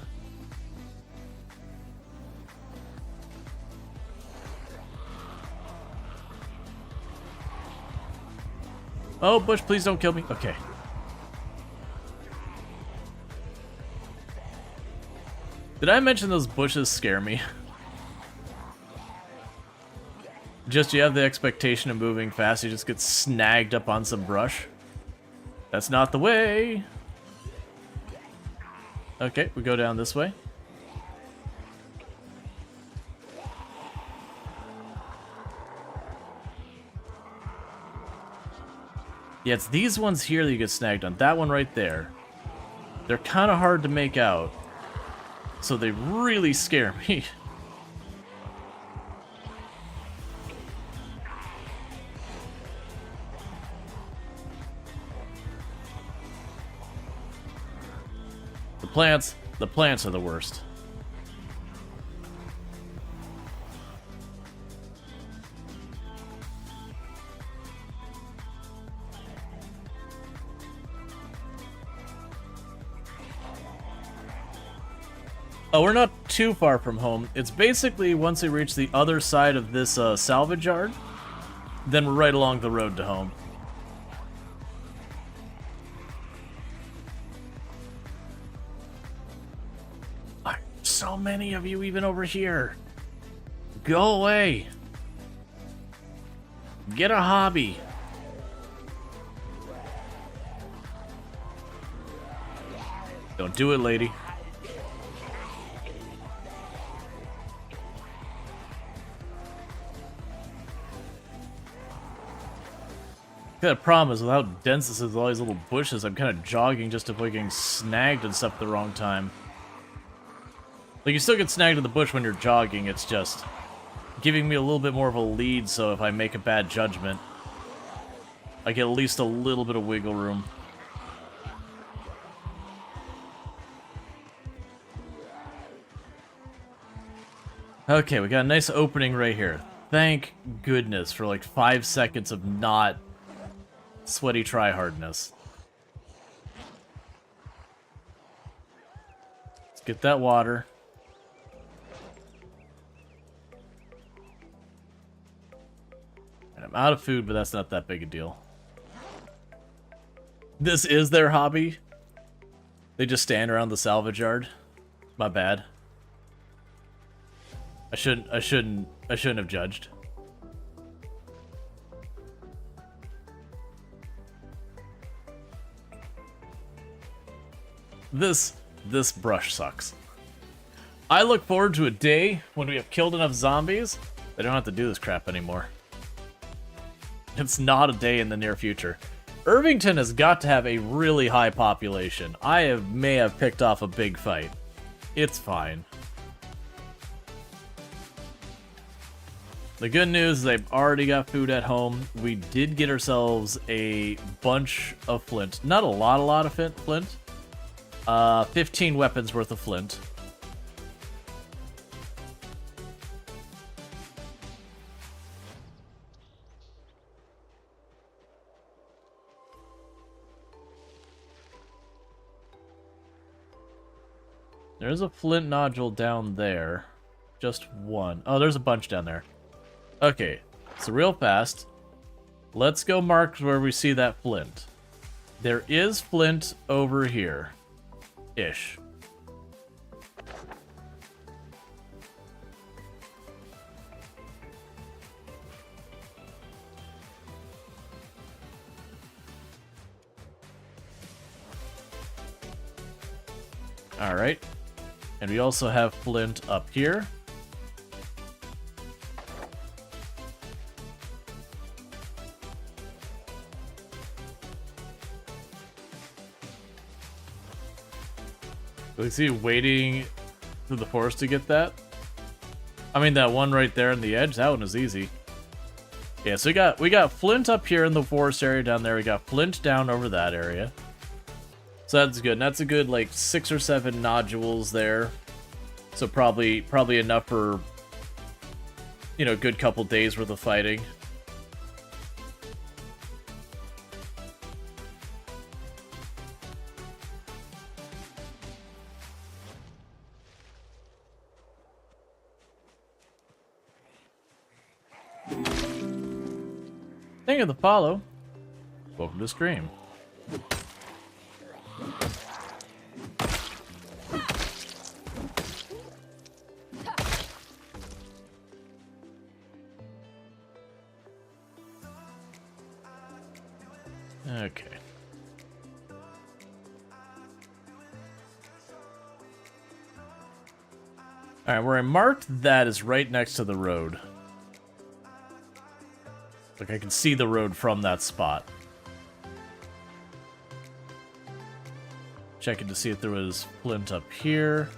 Oh, Bush, please don't kill me. Okay. Did I mention those bushes scare me? Just you have the expectation of moving fast, you just get snagged up on some brush. That's not the way. Okay, we go down this way. Yeah, it's these ones here that you get snagged on. That one right there. They're kind of hard to make out. So they really scare me. The plants are the worst. Oh, we're not too far from home. It's basically once we reach the other side of this salvage yard, then we're right along the road to home. So many of you even over here. Go away. Get a hobby. Don't do it, lady. The problem is without denseness with all these little bushes, I'm kind of jogging just to avoid getting snagged and stuff at the wrong time. Like, you still get snagged in the bush when you're jogging, it's just giving me a little bit more of a lead, so if I make a bad judgment, I get at least a little bit of wiggle room. Okay, we got a nice opening right here. Thank goodness for like 5 seconds of not sweaty tryhardness. Let's get that water. And I'm out of food, but that's not that big a deal. This is their hobby. They just stand around the salvage yard. My bad. I shouldn't have judged. This brush sucks. I look forward to a day when we have killed enough zombies that I don't have to do this crap anymore. It's not a day in the near future. Irvington has got to have a really high population. May have picked off a big fight. It's fine. The good news is they've already got food at home. We did get ourselves a bunch of flint. Not a lot of flint. 15 weapons worth of flint. There's a flint nodule down there. Just one. Oh, there's a bunch down there. Okay, so real fast, let's go mark where we see that flint. There is flint over here. Ish. Alright. And we also have flint up here. Is he waiting through the forest to get that? I mean, that one right there on the edge, that one is easy. Yeah, so we got flint up here in the forest area down there. We got flint down over that area. So that's good. And that's a good, like, 6 or 7 nodules there. So probably enough for, you know, a good couple days worth of fighting. Thank you for the follow. Welcome to stream. Okay. Alright, where I marked that is right next to the road. Like, I can see the road from that spot. Checking to see if there was flint up here.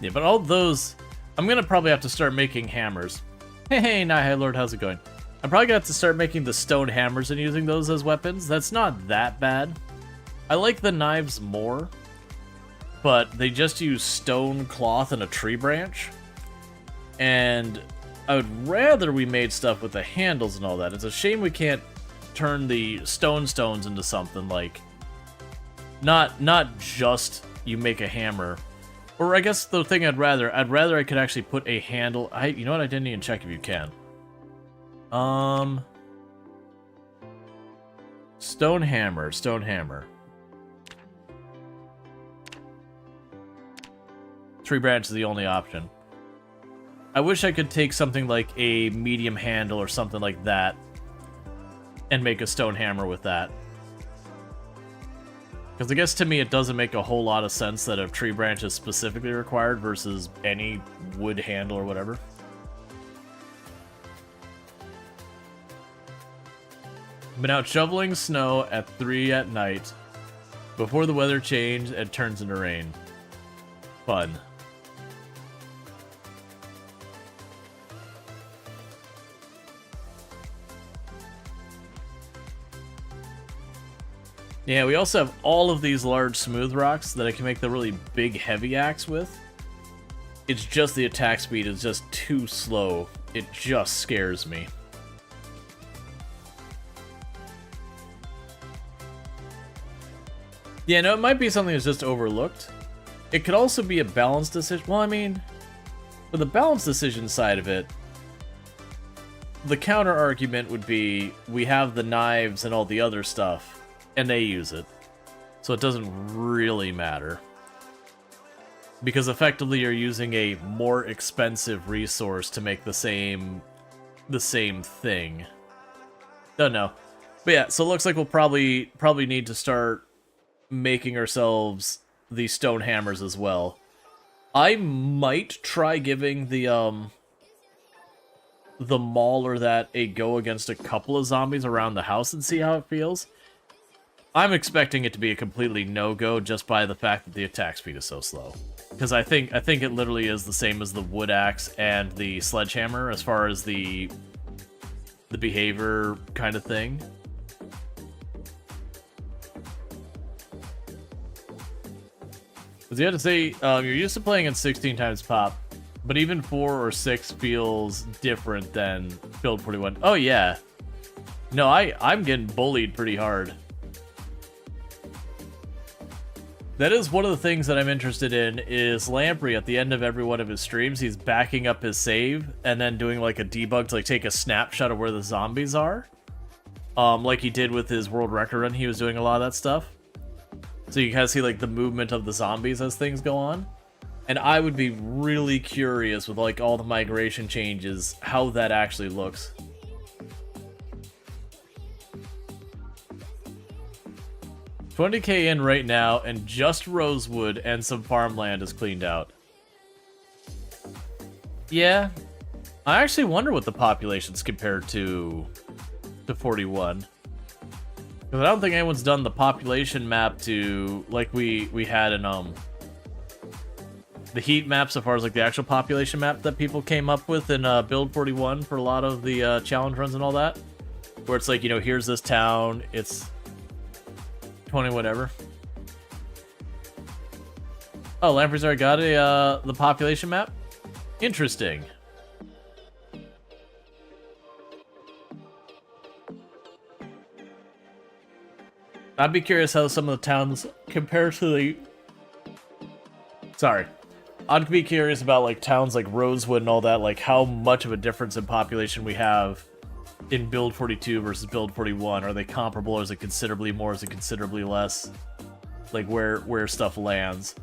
Yeah, but all those... I'm gonna probably have to start making hammers. Hey, Nihai Lord, how's it going? I'm probably gonna have to start making the stone hammers and using those as weapons. That's not that bad. I like the knives more, but they just use stone, cloth, and a tree branch. And I would rather we made stuff with the handles and all that. It's a shame we can't turn the stones into something like... Not just you make a hammer. Or I guess the thing I'd rather I could actually put a handle... You know what? I didn't even check if you can. Stone hammer. Tree branch is the only option. I wish I could take something like a medium handle or something like that and make a stone hammer with that. Because I guess to me it doesn't make a whole lot of sense that a tree branch is specifically required versus any wood handle or whatever. Been out shoveling snow at 3 at night before the weather changed and turns into rain. Fun. Yeah, we also have all of these large smooth rocks that I can make the really big heavy axe with. It's just the attack speed is just too slow. It just scares me. Yeah, no, it might be something that's just overlooked. It could also be a balance decision. Well, I mean, for the balance decision side of it, the counter argument would be we have the knives and all the other stuff, and they use it. So it doesn't really matter. Because effectively you're using a more expensive resource to make the same thing. Don't know. But yeah, so it looks like we'll probably need to start making ourselves these stone hammers as well. I might try giving the mauler that a go against a couple of zombies around the house and see how it feels. I'm expecting it to be a completely no-go just by the fact that the attack speed is so slow. Because I think it literally is the same as the wood axe and the sledgehammer as far as the behavior kind of thing. Because you have to say, you're used to playing at 16 times pop, but even 4 or 6 feels different than build 41. Oh yeah. No, I'm getting bullied pretty hard. That is one of the things that I'm interested in, is Lamprey at the end of every one of his streams, he's backing up his save and then doing like a debug to like take a snapshot of where the zombies are. Like he did with his world record run, he was doing a lot of that stuff. So you kind of see like the movement of the zombies as things go on. And I would be really curious with like all the migration changes, how that actually looks. $20K in right now, and just Rosewood and some farmland is cleaned out. Yeah, I actually wonder what the population's compared to 41. Because I don't think anyone's done the population map to like we had in the heat map, so far as like the actual population map that people came up with in build 41 for a lot of the challenge runs and all that, where it's like, you know, here's this town, it's 20 whatever. Oh, Lamprey's already got a the population map. Interesting. I'd be curious how some of the towns compare to the... Sorry. I'd be curious about like towns like Rosewood and all that, like how much of a difference in population we have in build 42 versus build 41. Are they comparable, or is it considerably more, is it considerably less? Like where stuff lands.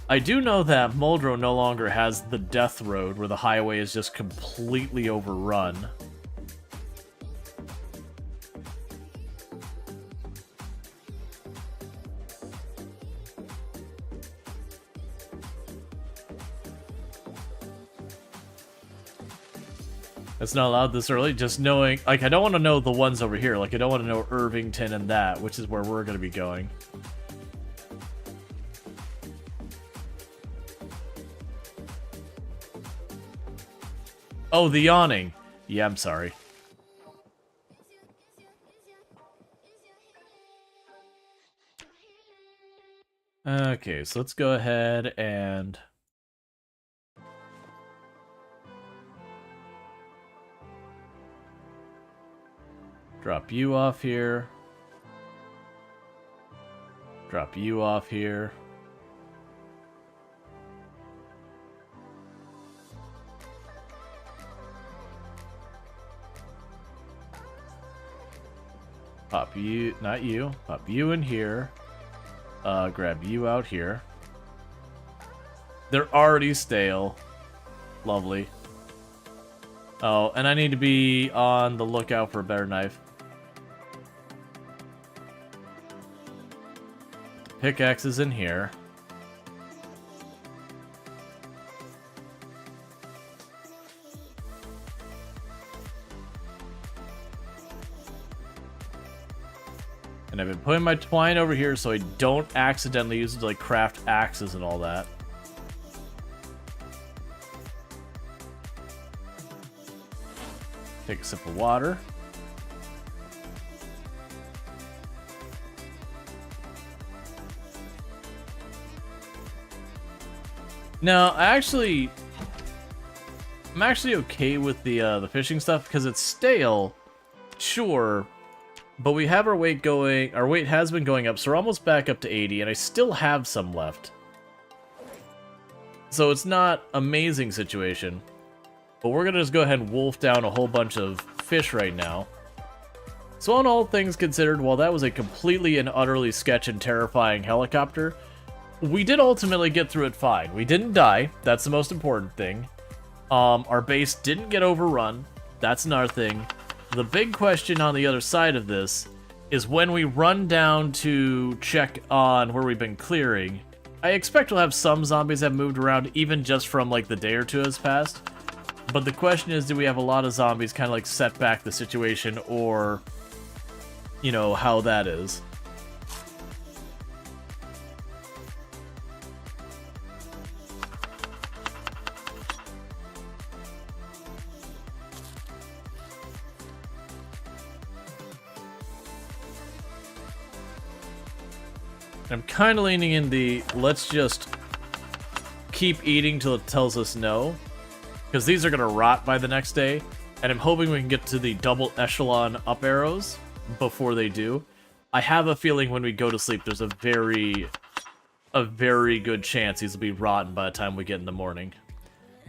I do know that Muldrow no longer has the death road where the highway is just completely overrun. It's not allowed this early, just knowing, like, I don't want to know the ones over here, like, I don't want to know Irvington and that, which is where we're going to be going. Oh, the yawning. Yeah, I'm sorry. Okay, so let's go ahead and... drop you off here. Drop you off here. Pop you, not you. Pop you in here. Grab you out here. They're already stale. Lovely. Oh, and I need to be on the lookout for a better knife. Pickaxe is in here. And I've been putting my twine over here so I don't accidentally use it to like craft axes and all that. Take a sip of water. No, I'm actually okay with the fishing stuff because it's stale, sure, but we have our weight going. Our weight has been going up, so we're almost back up to 80, and I still have some left. So it's not amazing situation, but we're gonna just go ahead and wolf down a whole bunch of fish right now. So on all things considered, while that was a completely and utterly sketch and terrifying helicopter, we did ultimately get through it fine. We didn't die. That's the most important thing. Our base didn't get overrun. That's another thing. The big question on the other side of this is when we run down to check on where we've been clearing, I expect we'll have some zombies that have moved around even just from like the day or two has passed. But the question is, do we have a lot of zombies kind of like set back the situation, or, you know, how that is. I'm kind of leaning in the let's just keep eating till it tells us no, because these are going to rot by the next day, and I'm hoping we can get to the double echelon up arrows before they do. I have a feeling when we go to sleep, there's a very good chance these will be rotten by the time we get in the morning.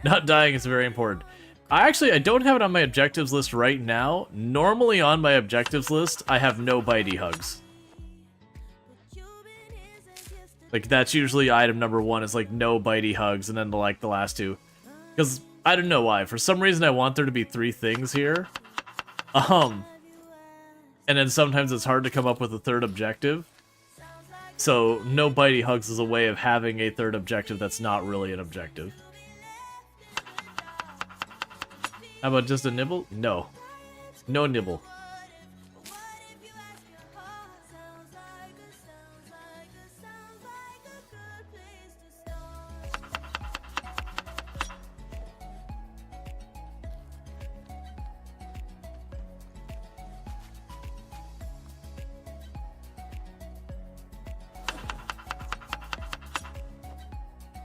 Not dying is very important. I don't have it on my objectives list right now. Normally on my objectives list, I have no bitey hugs. Like, that's usually item number 1 is, like, no bitey hugs, and then, like, the last 2. Because, I don't know why. For some reason, I want there to be 3 things here. And then sometimes it's hard to come up with a third objective. So, no bitey hugs is a way of having a third objective that's not really an objective. How about just a nibble? No. No nibble.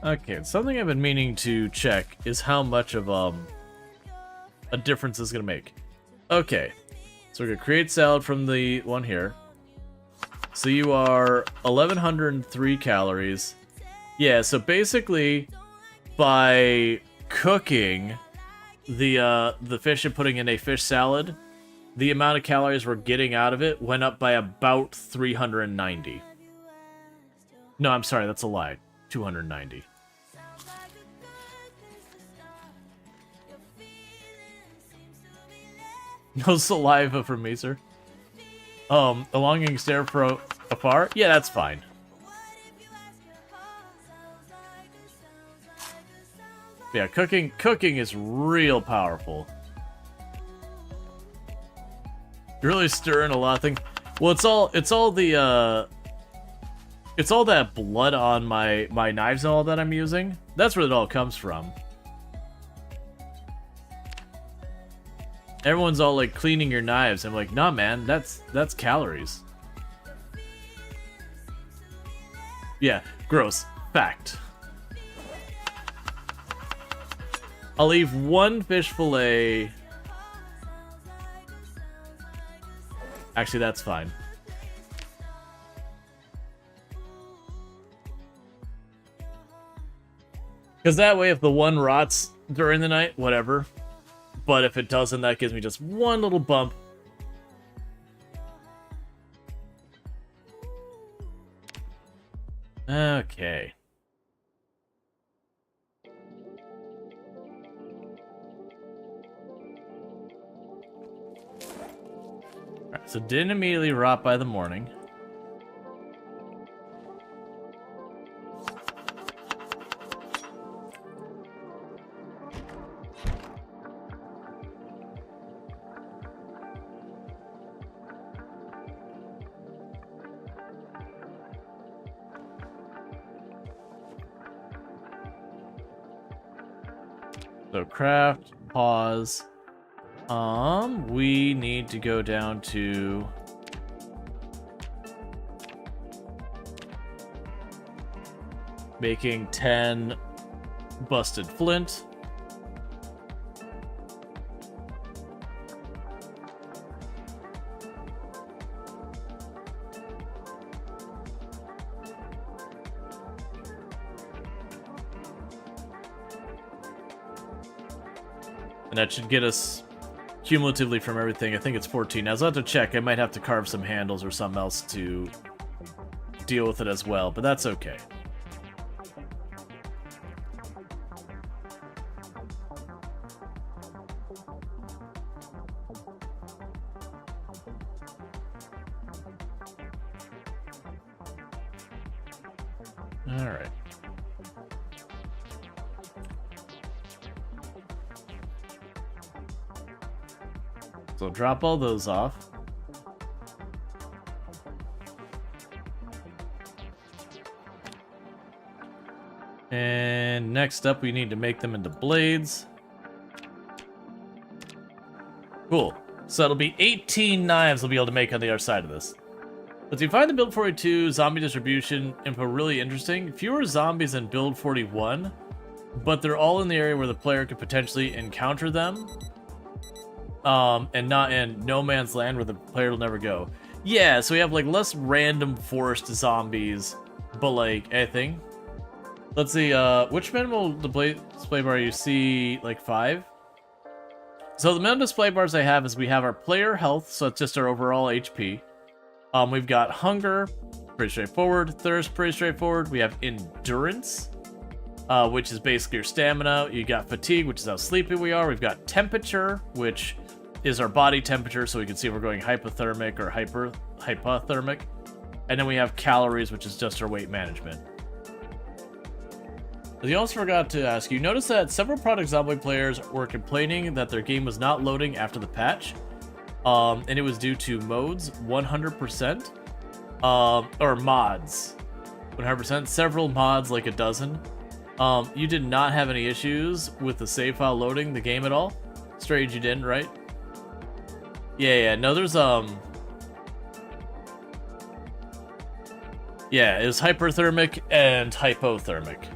Okay, something I've been meaning to check is how much of a difference it's gonna make. Okay, so we're gonna create salad from the one here. So you are 1103 calories. Yeah, so by cooking the fish and putting in a fish salad, the amount of calories we're getting out of it went up by about 390. No, I'm sorry, that's a lie. 290. No saliva from me, sir. A longing stare from afar? Yeah, that's fine. Yeah, cooking is real powerful. You're really stirring a lot of things. Well, it's all that blood on my knives and all that I'm using. That's where it all comes from. Everyone's all like cleaning your knives. I'm like, nah, man, that's calories. Yeah, gross. Fact. I'll leave 1 fish fillet. Actually, that's fine. Because that way, if the one rots during the night, whatever. But if it doesn't, that gives me just 1 little bump. Okay. Alright, so didn't immediately rot by the morning. So craft, pause. We need to go down to making 10 busted flint. And that should get us cumulatively from everything. I think it's 14. Now, I'll have to check. I might have to carve some handles or something else to deal with it as well, but that's okay. All right. So drop all those off. And next up, we need to make them into blades. Cool. So it'll be 18 knives we'll be able to make on the other side of this. Let's see, find the Build 42 zombie distribution info really interesting. Fewer zombies in Build 41, but they're all in the area where the player could potentially encounter them. And not in no man's land where the player will never go. Yeah, so we have like less random forest zombies, but like anything. Let's see, which minimal display bar you see? Like 5? So the minimal display bars I have is we have our player health, so it's just our overall HP. We've got hunger, Pretty straightforward. Thirst, pretty straightforward. We have endurance, which is basically your stamina. You got fatigue, which is how sleepy we are. We've got temperature, which is our body temperature, so we can see if we're going hypothermic or hypothermic. And then we have calories, which is just our weight management. You also forgot to ask, you noticed that several Product Zomboid players were complaining that their game was not loading after the patch, and it was due to modes, 100%, or mods, 100%, several mods, like a dozen. You did not have any issues with the save file loading the game at all? Strange you didn't, right? Yeah, no, there's, yeah, it was hyperthermic and hypothermic.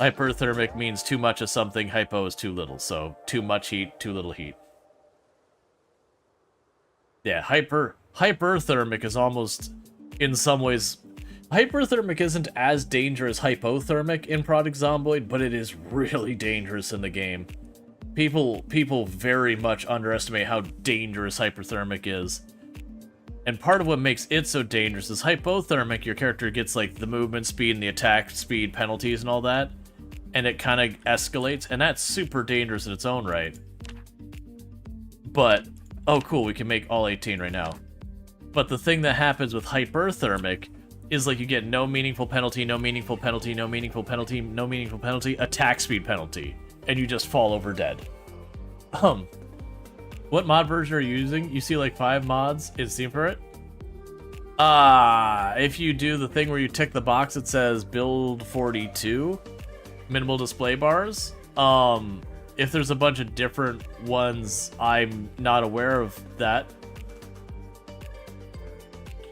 Hyperthermic means too much of something, hypo is too little, so too much heat, too little heat. Yeah, hyperthermic is almost, in some ways, hyperthermic isn't as dangerous as hypothermic in Product Zomboid, but it is really dangerous in the game. People very much underestimate how dangerous hyperthermic is. And part of what makes it so dangerous is hypothermic, your character gets like the movement speed and the attack speed penalties and all that, and it kind of escalates, and that's super dangerous in its own right. But, oh cool, we can make all 18 right now. But the thing that happens with hyperthermic is like you get no meaningful penalty, no meaningful penalty, no meaningful penalty, no meaningful penalty, attack speed penalty, and you just fall over dead. What mod version are you using? You see like 5 mods in Steam for it? If you do the thing where you tick the box that says build 42, minimal display bars, if there's a bunch of different ones, I'm not aware of that.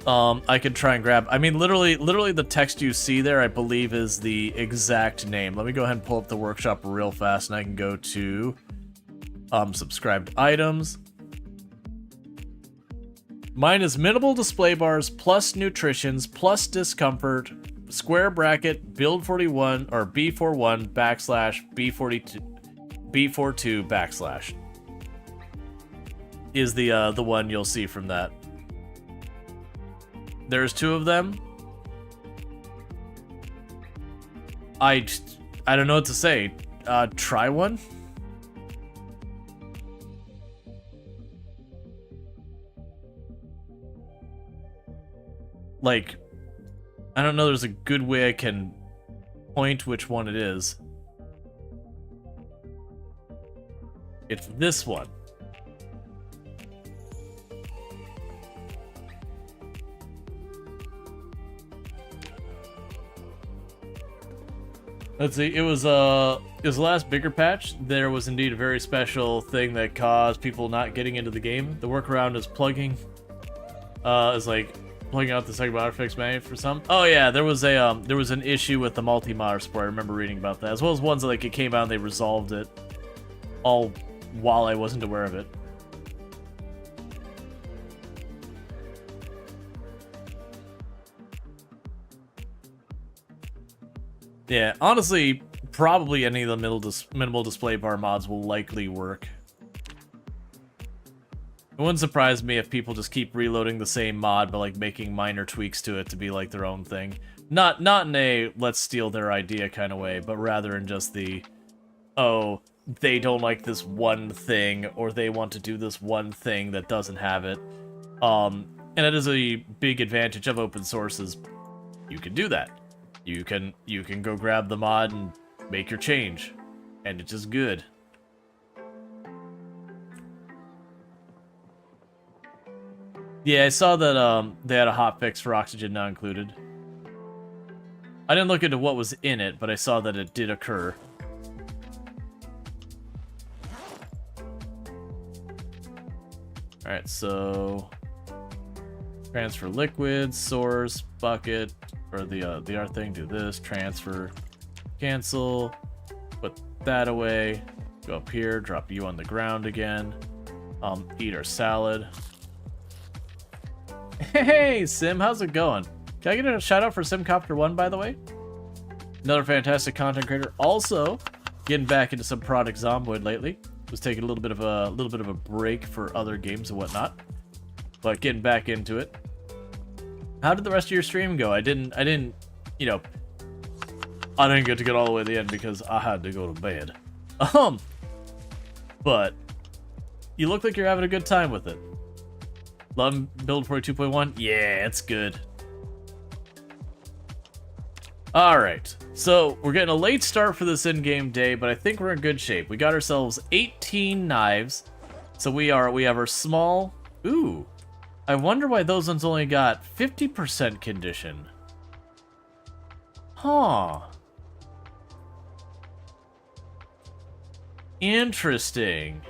I could try and grab, I mean, literally the text you see there, I believe is the exact name. Let me go ahead and pull up the workshop real fast, and I can go to subscribed items. Mine is minimal display bars plus nutritions plus discomfort square bracket build 41 or B41 backslash B42 B42 backslash is the one you'll see from that. There's 2 of them. I don't know what to say. Try one. Like, I don't know, there's a good way I can point which one it is. It's this one. Let's see, it was the last bigger patch. There was indeed a very special thing that caused people not getting into the game. The workaround is plugging. Is like plugging out the second mod fix menu for some. Oh yeah, there was an issue with the multi-modder support. I remember reading about that, as well as ones that like it came out and they resolved it, all while I wasn't aware of it. Yeah, honestly, probably any of the minimal display bar mods will likely work. It wouldn't surprise me if people just keep reloading the same mod, but like making minor tweaks to it to be like their own thing. Not in a let's steal their idea kind of way, but rather in just the, oh, they don't like this one thing, or they want to do this one thing that doesn't have it. And it is a big advantage of open sources. You can do that. You can go grab the mod and make your change, and it's just good. Yeah, I saw that they had a hotfix for oxygen not included. I didn't look into what was in it, but I saw that it did occur. Alright, so transfer liquid, source, bucket, or the other thing, do this, transfer, cancel, put that away, go up here, drop you on the ground again, eat our salad. Hey, Sim, how's it going? Can I get a shout out for Simcopter1, by the way? Another fantastic content creator. Also, getting back into some Product Zomboid lately. Was taking a little bit of a break for other games and whatnot, but getting back into it. How did the rest of your stream go? I didn't, you know, I didn't get to get all the way to the end because I had to go to bed. But you look like you're having a good time with it. Love Build 42.1? Yeah, it's good. Alright, so we're getting a late start for this in-game day, but I think we're in good shape. We got ourselves 18 knives. So we have our small... Ooh, I wonder why those ones only got 50% condition. Huh. Interesting.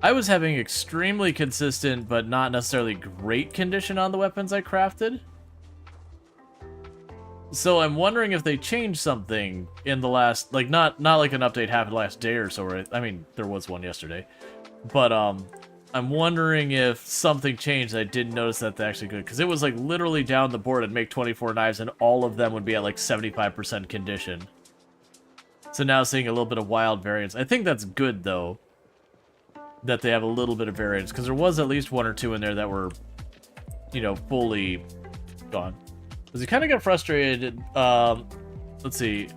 I was having extremely consistent, but not necessarily great condition on the weapons I crafted. So I'm wondering if they changed something in the last, like, not like an update happened last day or so, right? I mean, there was one yesterday. But, I'm wondering if something changed that I didn't notice that they actually could. Because it was, like, literally down the board, I'd make 24 knives, and all of them would be at, like, 75% condition. So now seeing a little bit of wild variance. I think that's good, though, that they have a little bit of variance, because there was at least one or two in there that were, you know, fully gone. Because you kind of get frustrated, let's see,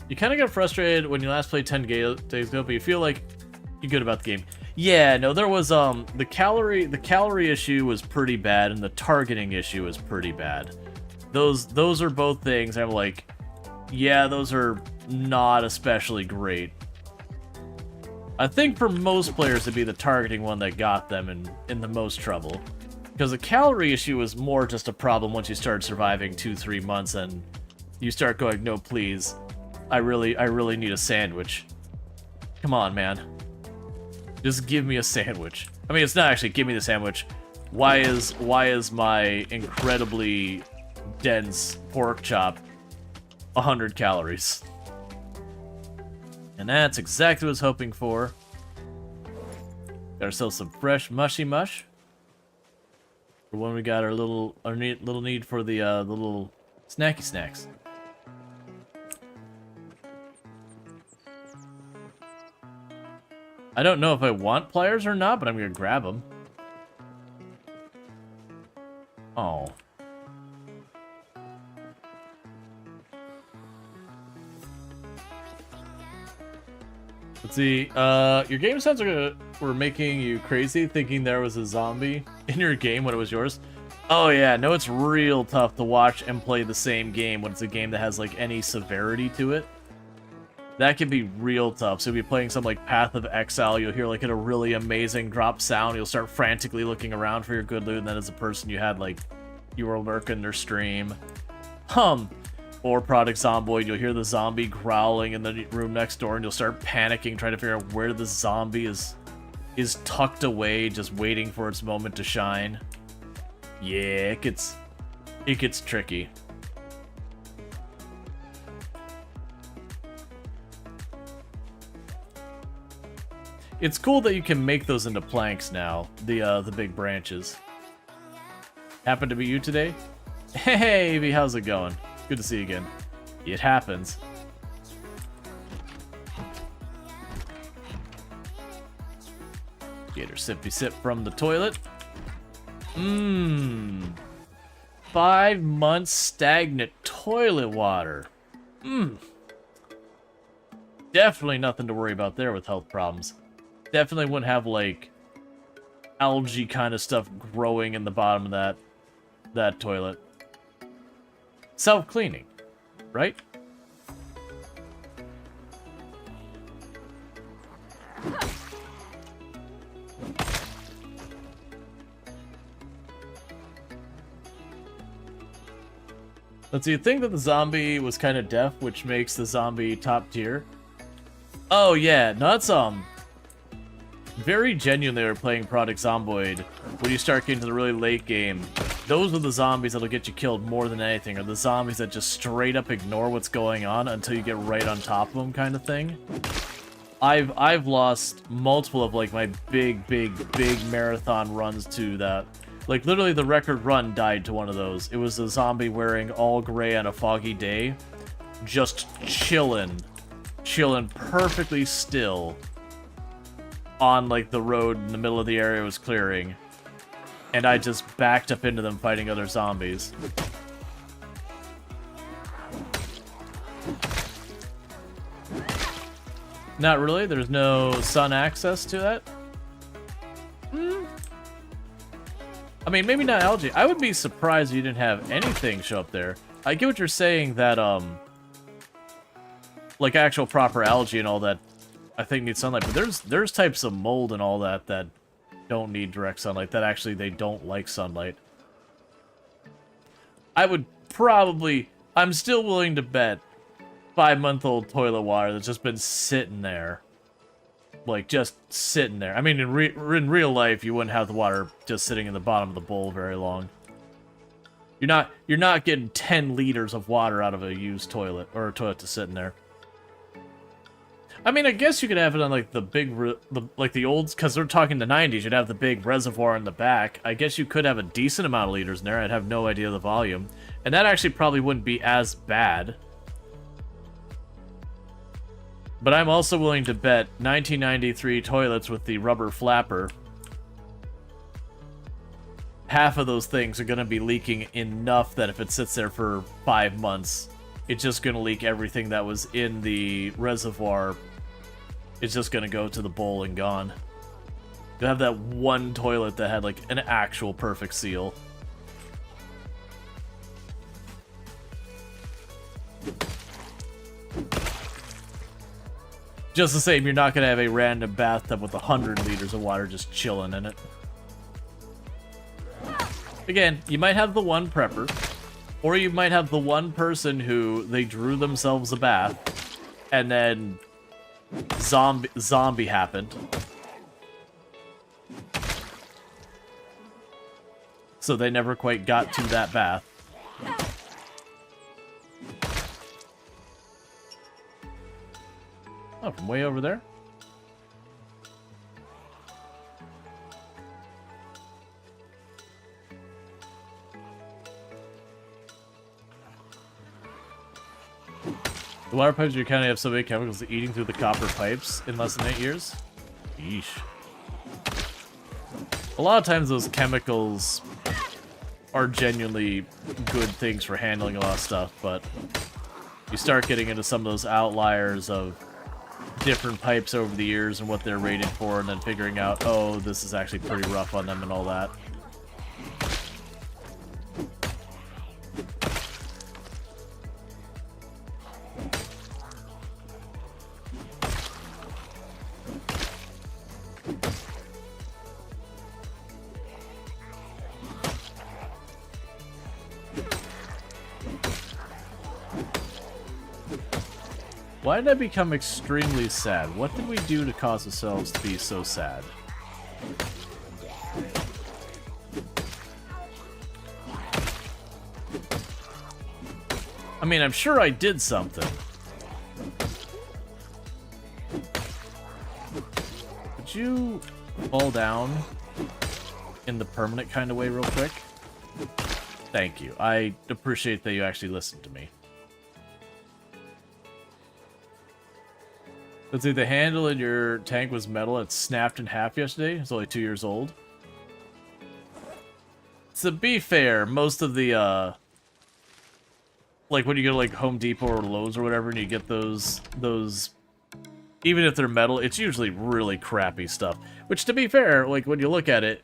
you kind of get frustrated when you last played 10 days ago, but you feel like you're good about the game. Yeah, no, there was, the calorie issue was pretty bad, and the targeting issue was pretty bad. Those are both things I'm like, yeah, those are not especially great. I think for most players it'd be the targeting one that got them in the most trouble. Because the calorie issue was more just a problem once you start surviving 2-3 months and you start going, no, please, I really need a sandwich. Come on, man. Just give me a sandwich. I mean, it's not actually give me the sandwich. Why is my incredibly dense pork chop 100 calories? And that's exactly what I was hoping for. Got ourselves some fresh mushy mush. For when we got our little need for the little snacky snacks. I don't know if I want pliers or not, but I'm gonna grab them. Oh. Let's see, your game sounds like were making you crazy thinking there was a zombie in your game when it was yours. Oh yeah, no, it's real tough to watch and play the same game when it's a game that has like any severity to it. That can be real tough. So you'll be playing some like Path of Exile, you'll hear like a really amazing drop sound, you'll start frantically looking around for your good loot, and then as a person you had like, you were lurking their stream. Or Product Zomboid, you'll hear the zombie growling in the room next door, and you'll start panicking, trying to figure out where the zombie is tucked away, just waiting for its moment to shine. Yeah, it gets tricky. It's cool that you can make those into planks now, the big branches. Happened to be you today? Hey, Evie, how's it going? Good to see you again. It happens. Get her sippy sip from the toilet. 5 months stagnant toilet water. Definitely nothing to worry about there with health problems. Definitely wouldn't have like algae kind of stuff growing in the bottom of that toilet. Self-cleaning, right? Let's see, you think that the zombie was kind of deaf, which makes the zombie top tier? Oh yeah, no, that's very genuinely are playing Product Zomboid. When you start getting to the really late game, those are the zombies that'll get you killed more than anything, or the zombies that just straight up ignore what's going on until you get right on top of them kind of thing. I've lost multiple of like my big marathon runs to that. Like literally the record run died to one of those. It was a zombie wearing all gray on a foggy day, just chilling perfectly still on like the road in the middle of the area it was clearing. and I just backed up into them fighting other zombies. Not really? There's no sun access to that? I mean, maybe not algae. I would be surprised if you didn't have anything show up there. I get what you're saying that, like actual proper algae and all that, I think need sunlight, but there's types of mold and all that that don't need direct sunlight, that actually they don't like sunlight. I would probably, I'm still willing to bet 5-month-old toilet water that's just been sitting there. Like, just sitting there. I mean, in real life, you wouldn't have the water just sitting in the bottom of the bowl very long. You're not getting 10 liters of water out of a used toilet, or a toilet just sitting there. I mean, I guess you could have it on, like, the big, like, the old, because they're talking the 90s, you'd have the big reservoir in the back. I guess you could have a decent amount of liters in there. I'd have no idea the volume. And that actually probably wouldn't be as bad. But I'm also willing to bet 1993 toilets with the rubber flapper, half of those things are going to be leaking enough that if it sits there for 5 months, it's just going to leak everything that was in the reservoir. It's just going to go to the bowl and gone. You have that one toilet that had like an actual perfect seal. Just the same, you're not going to have a random bathtub with 100 liters of water just chilling in it. Again, you might have the one prepper, or you might have the one person who they drew themselves a bath, and then zombie happened. So they never quite got to that bath. Oh, from way over there? The water pipes in your county have so many chemicals eating through the copper pipes in less than 8 years? Yeesh. A lot of times those chemicals are genuinely good things for handling a lot of stuff, but you start getting into some of those outliers of different pipes over the years and what they're rated for, and then figuring out, oh, this is actually pretty rough on them and all that. Why did I become extremely sad? What did we do to cause ourselves to be so sad? I mean, I'm sure I did something. Could you fall down in the permanent kind of way real quick? Thank you. I appreciate that you actually listened to me. Let's see, the handle in your tank was metal. It snapped in half yesterday. It's only 2 years old. To be fair, most of the, like when you go to like Home Depot or Lowe's or whatever, and you get those, even if they're metal, it's usually really crappy stuff. Which, to be fair, like when you look at it,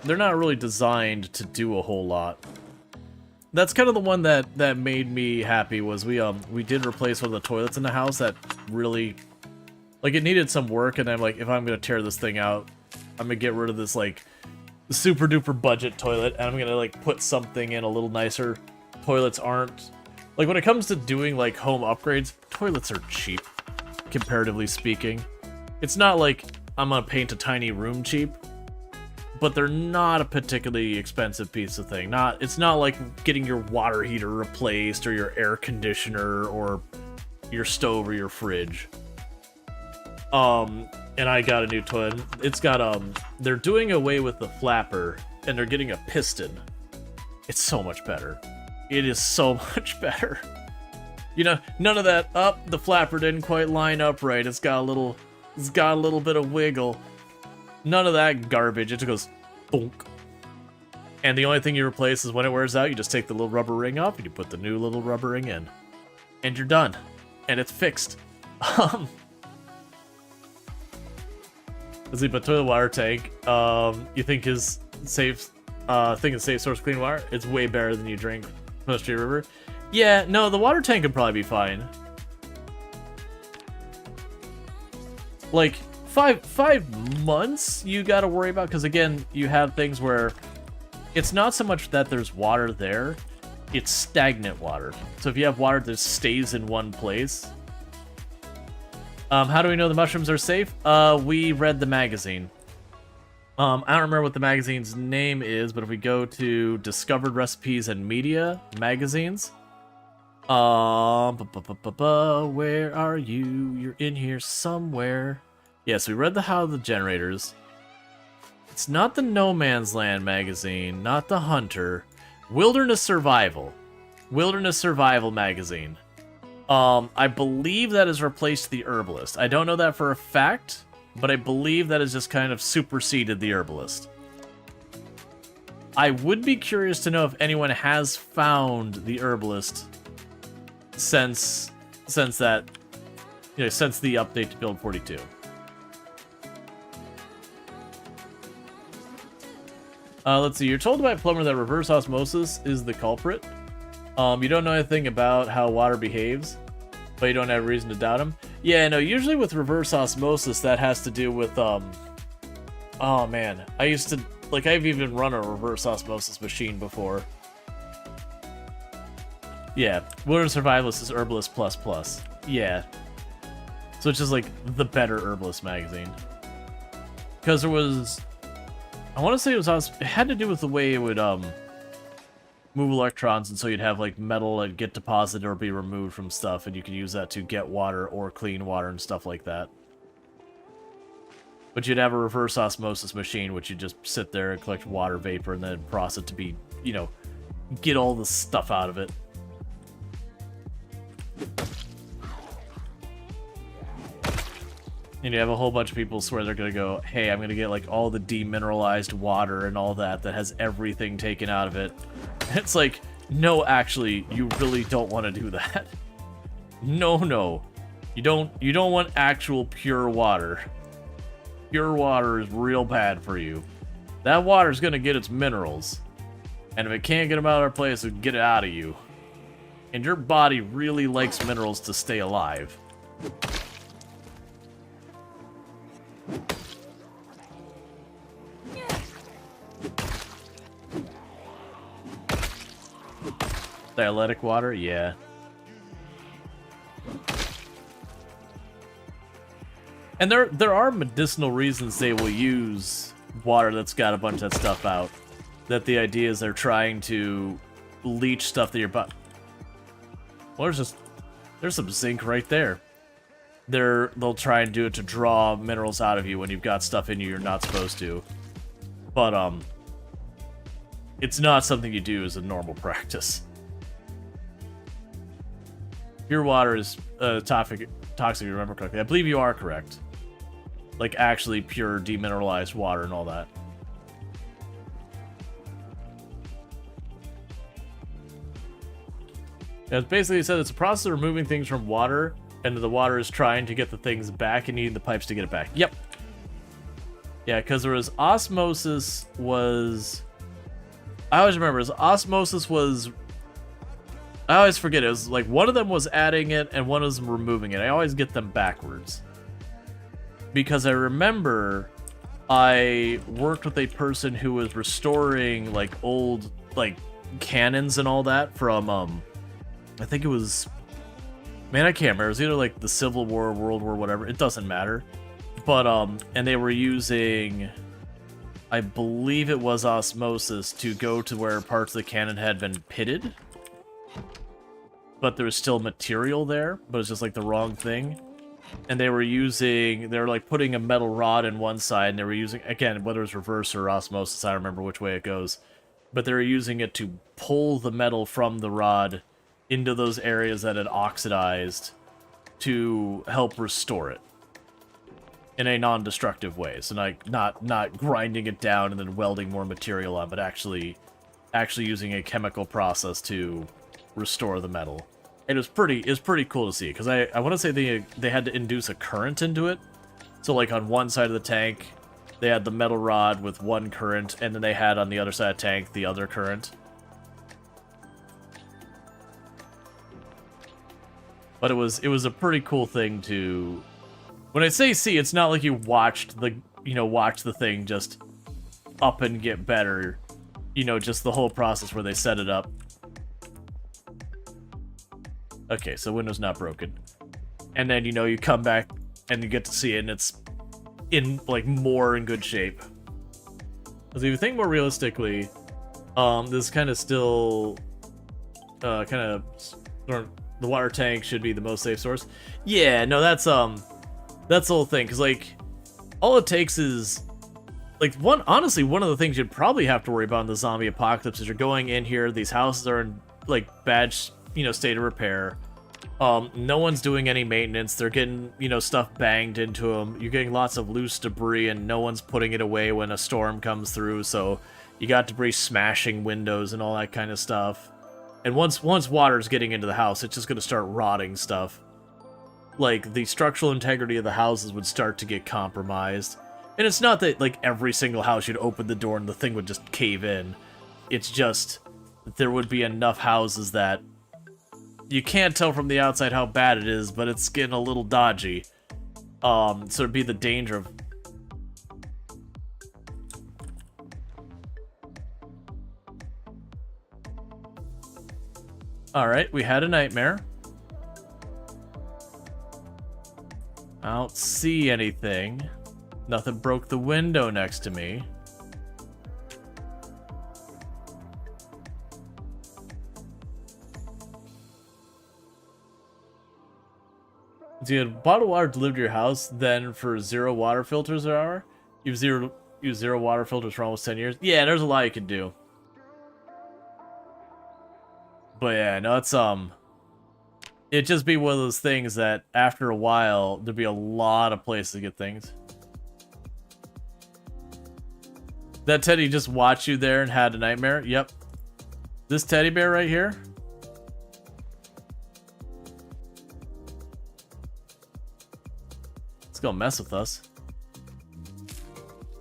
they're not really designed to do a whole lot. That's kind of the one that made me happy, was we did replace one of the toilets in the house that really, like, it needed some work, and I'm like, if I'm gonna tear this thing out, I'm gonna get rid of this, like, super duper budget toilet, and I'm gonna, like, put something in a little nicer. Toilets aren't, like, when it comes to doing, like, home upgrades, toilets are cheap, comparatively speaking. It's not like I'm gonna paint a tiny room cheap, but they're not a particularly expensive piece of thing. It's not like getting your water heater replaced, or your air conditioner, or your stove, or your fridge. And I got a new toilet. It's got, they're doing away with the flapper, and they're getting a piston. It's so much better. It is so much better. You know, none of that, the flapper didn't quite line up right. It's got a little bit of wiggle. None of that garbage. It just goes, bonk. And the only thing you replace is when it wears out, you just take the little rubber ring off and you put the new little rubber ring in. And you're done. And it's fixed. Let's see, but toilet water tank, you think is safe, safe source clean water? It's way better than you drink from the Street River. Yeah, no, the water tank could probably be fine. Like, five months you gotta worry about, because again, you have things where it's not so much that there's water there, it's stagnant water. So if you have water that stays in one place. How do we know the mushrooms are safe? We read the magazine. I don't remember what the magazine's name is, but if we go to Discovered Recipes and Media magazines, where are you? You're in here somewhere. Yes, we read the How the Generators. It's not the No Man's Land magazine, not the Hunter. Wilderness Survival. Wilderness Survival magazine. I believe that has replaced the Herbalist. I don't know that for a fact, but I believe that has just kind of superseded the Herbalist. I would be curious to know if anyone has found the Herbalist since that, since the update to build 42. Let's see, you're told by a plumber that reverse osmosis is the culprit. You don't know anything about how water behaves, but you don't have reason to doubt him. Yeah, no, usually with reverse osmosis, that has to do with, oh man, I've even run a reverse osmosis machine before. Yeah, Wilderness Survivalist is Herbalist ++. Yeah. So it's just like the better Herbalist magazine. Because there was, I want to say it had to do with the way it would, move electrons, and so you'd have like metal that get deposited or be removed from stuff, and you could use that to get water or clean water and stuff like that. But you'd have a reverse osmosis machine, which you just sit there and collect water vapor and then process it to be, get all the stuff out of it. And you have a whole bunch of people swear they're gonna go, hey, I'm gonna get like all the demineralized water and all that has everything taken out of it. It's like, no, actually, you really don't want to do that. No. You don't want actual pure water. Pure water is real bad for you. That water's gonna get its minerals. And if it can't get them out of our place, it'll get it out of you. And your body really likes minerals to stay alive. Dialectic water? Yeah. And there are medicinal reasons they will use water that's got a bunch of that stuff out. That the idea is they're trying to leach stuff that your body... Well, there's some zinc right there. They'll try and do it to draw minerals out of you when you've got stuff in you you're not supposed to. But, it's not something you do as a normal practice. Pure water is toxic, if you remember correctly. I believe you are correct. Like, actually pure demineralized water and all that. Yeah, it's basically said it's a process of removing things from water, and the water is trying to get the things back and needing the pipes to get it back. Yep. Yeah, because there was osmosis was... I always remember, osmosis was... I always forget, it was like one of them was adding it and one was removing it. I always get them backwards. Because I remember I worked with a person who was restoring like old like cannons and all that from I think it was, man, I can't remember. It was either like the Civil War, World War, whatever. It doesn't matter. But and they were using, I believe it was osmosis to go to where parts of the cannon had been pitted. But there was still material there, but it's just like the wrong thing. And they were like putting a metal rod in one side, and they were using, again, whether it's reverse or osmosis, I don't remember which way it goes. But they were using it to pull the metal from the rod into those areas that had oxidized to help restore it. in a non-destructive way. So not grinding it down and then welding more material on, but actually using a chemical process to restore the metal. It was pretty cool to see, because I want to say they had to induce a current into it. So like on one side of the tank, they had the metal rod with one current, and then they had on the other side of the tank the other current. But it was a pretty cool thing to... When I say see, it's not like you watched the thing just up and get better. You know, just the whole process where they set it up. Okay, so window's not broken. And then, you know, you come back and you get to see it, and it's in, like, more in good shape. Because if you think more realistically, this kind of still, the water tank should be the most safe source. Yeah, no, that's the whole thing, because, like, all it takes is, like, honestly, one of the things you'd probably have to worry about in the zombie apocalypse is you're going in here, these houses are in, like, bad, state of repair. No one's doing any maintenance. They're getting, stuff banged into them. You're getting lots of loose debris, and no one's putting it away when a storm comes through, so you got debris smashing windows and all that kind of stuff. And once water's getting into the house, it's just going to start rotting stuff. Like, the structural integrity of the houses would start to get compromised. And it's not that, like, every single house you'd open the door and the thing would just cave in. It's just that there would be enough houses that you can't tell from the outside how bad it is, but it's getting a little dodgy. So it'd be the danger of... Alright, we had a nightmare. I don't see anything. Nothing broke the window next to me. So you had bottled water delivered to your house, then for 0 water filters an hour? You've used 0 water filters for almost 10 years? Yeah, there's a lot you can do. But yeah, no, it's, it'd just be one of those things that after a while, there'd be a lot of places to get things. That teddy just watched you there and had a nightmare? Yep. This teddy bear right here? It's gonna mess with us.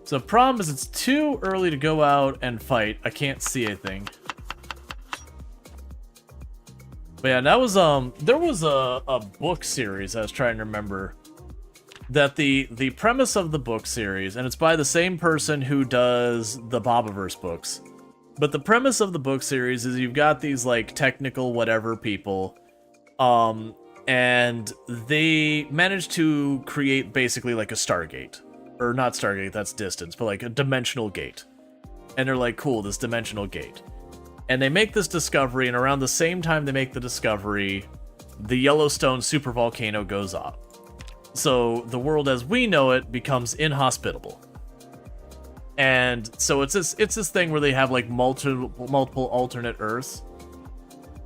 So the problem is it's too early to go out and fight. I can't see anything. But yeah, that was, there was a book series I was trying to remember. That the premise of the book series, and it's by the same person who does the Bobaverse books, but the premise of the book series is you've got these, like, technical whatever people, and they managed to create basically like a Stargate. Or not Stargate, that's distance, but like a dimensional gate. And they're like, cool, this dimensional gate. And they make this discovery, and around the same time they make the discovery, the Yellowstone supervolcano goes off. So the world as we know it becomes inhospitable. And so it's this thing where they have like multiple alternate Earths.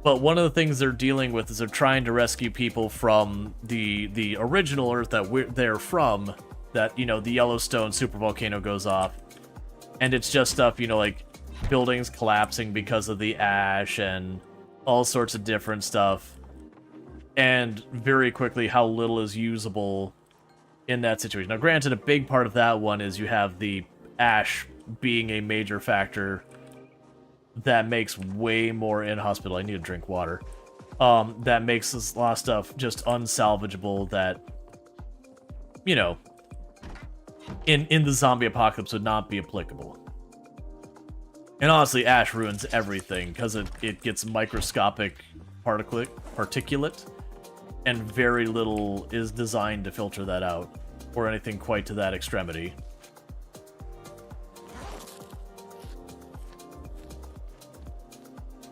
But one of the things they're dealing with is they're trying to rescue people from the original Earth that they're from, that, the Yellowstone supervolcano goes off. And it's just stuff, like buildings collapsing because of the ash and all sorts of different stuff. And very quickly, how little is usable in that situation. Now, granted, a big part of that one is you have the ash being a major factor that makes way more inhospitable. I need to drink water. That makes a lot of stuff just unsalvageable that, in the zombie apocalypse would not be applicable. And honestly, ash ruins everything because it gets microscopic particulate. And very little is designed to filter that out, or anything quite to that extremity.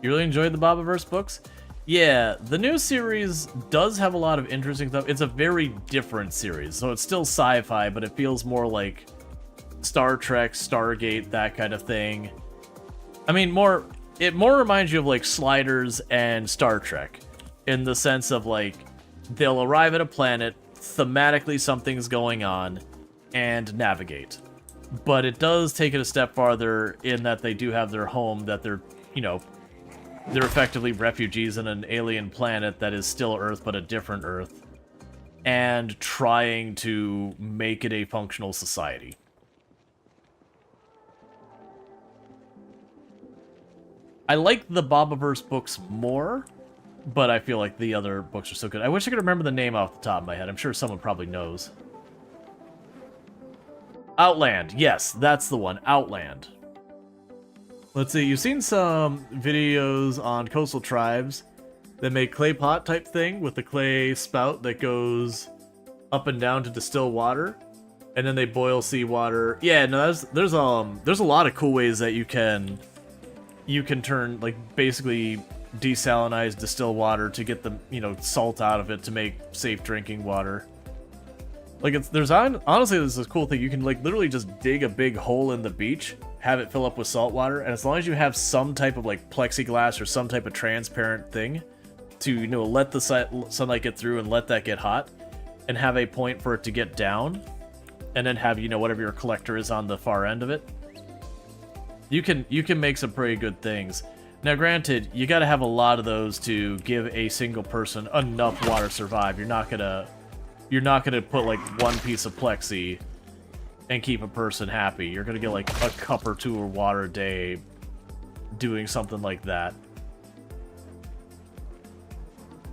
You really enjoyed the Bobaverse books? Yeah, the new series does have a lot of interesting stuff. It's a very different series, so it's still sci-fi, but it feels more like Star Trek, Stargate, that kind of thing. I mean, it more reminds you of like Sliders and Star Trek, in the sense of like, they'll arrive at a planet, thematically something's going on, and navigate. But it does take it a step farther in that they do have their home, that they're, you know, they're effectively refugees in an alien planet that is still Earth, but a different Earth, and trying to make it a functional society. I like the Bobaverse books more, but I feel like the other books are so good. I wish I could remember the name off the top of my head. I'm sure someone probably knows. Outland. Yes, that's the one. Outland. Let's see. You've seen some videos on coastal tribes that make clay pot type thing with the clay spout that goes up and down to distill water, and then they boil seawater. Yeah, no, there's a lot of cool ways that you can turn, like, basically desalinize distill water to get the, you know, salt out of it to make safe drinking water. Like, honestly, there's this cool thing. You can, like, literally just dig a big hole in the beach, have it fill up with salt water, and as long as you have some type of, like, plexiglass or some type of transparent thing to, you know, let the sunlight get through and let that get hot, and have a point for it to get down, and then have, you know, whatever your collector is on the far end of it, you can make some pretty good things. Now, granted, you got to have a lot of those to give a single person enough water to survive. You're not gonna put like one piece of plexi and keep a person happy. You're gonna get like a cup or two of water a day doing something like that.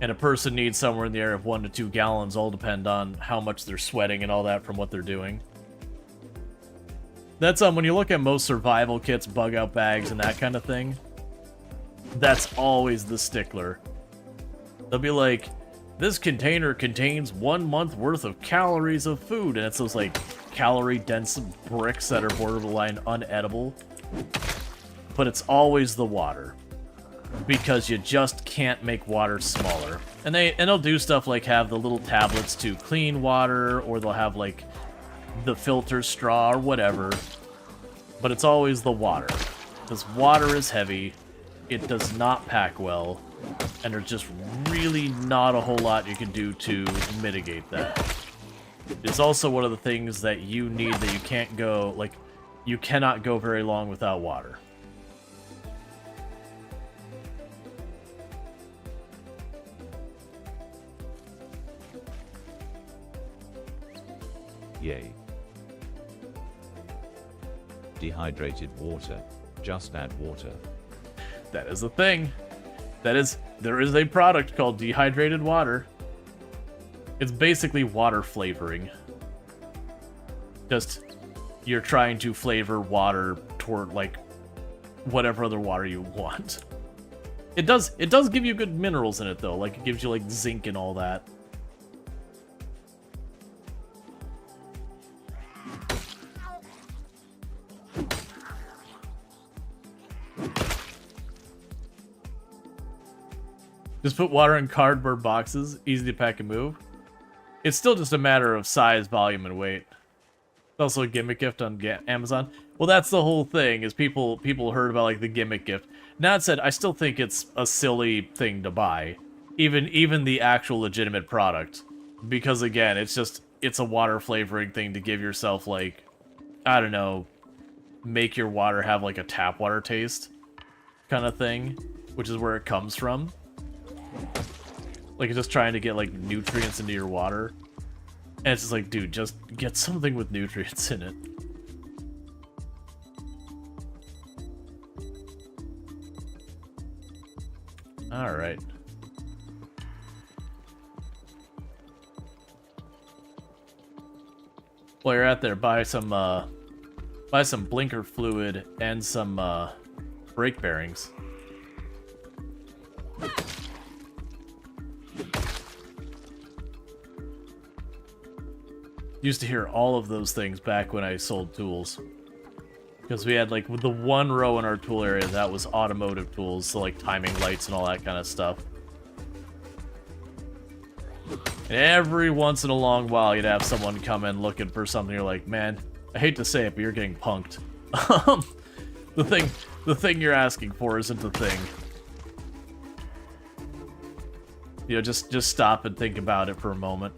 And a person needs somewhere in the area of 1 to 2 gallons, all depend on how much they're sweating and all that from what they're doing. That's when you look at most survival kits, bug out bags, and that kind of thing, that's always the stickler. They'll be like, this container contains 1 month worth of calories of food, and it's those like calorie dense bricks that are borderline unedible. But it's always the water, because you just can't make water smaller. And they'll do stuff like have the little tablets to clean water, or they'll have like the filter straw or whatever. But it's always the water, because water is heavy, it does not pack well, and there's just really not a whole lot you can do to mitigate that. It's also one of the things that you need that you can't go, like, you cannot go very long without water. Yay. Dehydrated water. Just add water. That is a thing. There is a product called dehydrated water. It's basically water flavoring. Just, you're trying to flavor water toward, like, whatever other water you want. It does give you good minerals in it, though. Like, it gives you, like, zinc and all that. Just put water in cardboard boxes, easy to pack and move. It's still just a matter of size, volume, and weight. It's also a gimmick gift on Amazon. Well, that's the whole thing, is people heard about, like, the gimmick gift. Now, that said, I still think it's a silly thing to buy. Even the actual legitimate product. Because, again, it's a water flavoring thing to give yourself, like, I don't know, make your water have, like, a tap water taste kind of thing, which is where it comes from. Like, it's just trying to get, like, nutrients into your water. And it's just like, dude, just get something with nutrients in it. Alright. While you're out there, buy some blinker fluid and some brake bearings. Used to hear all of those things back when I sold tools. Because we had, like, the one row in our tool area that was automotive tools, so, like, timing lights and all that kind of stuff. And every once in a long while, you'd have someone come in looking for something. You're like, man, I hate to say it, but you're getting punked. The thing you're asking for isn't the thing. You know, just stop and think about it for a moment.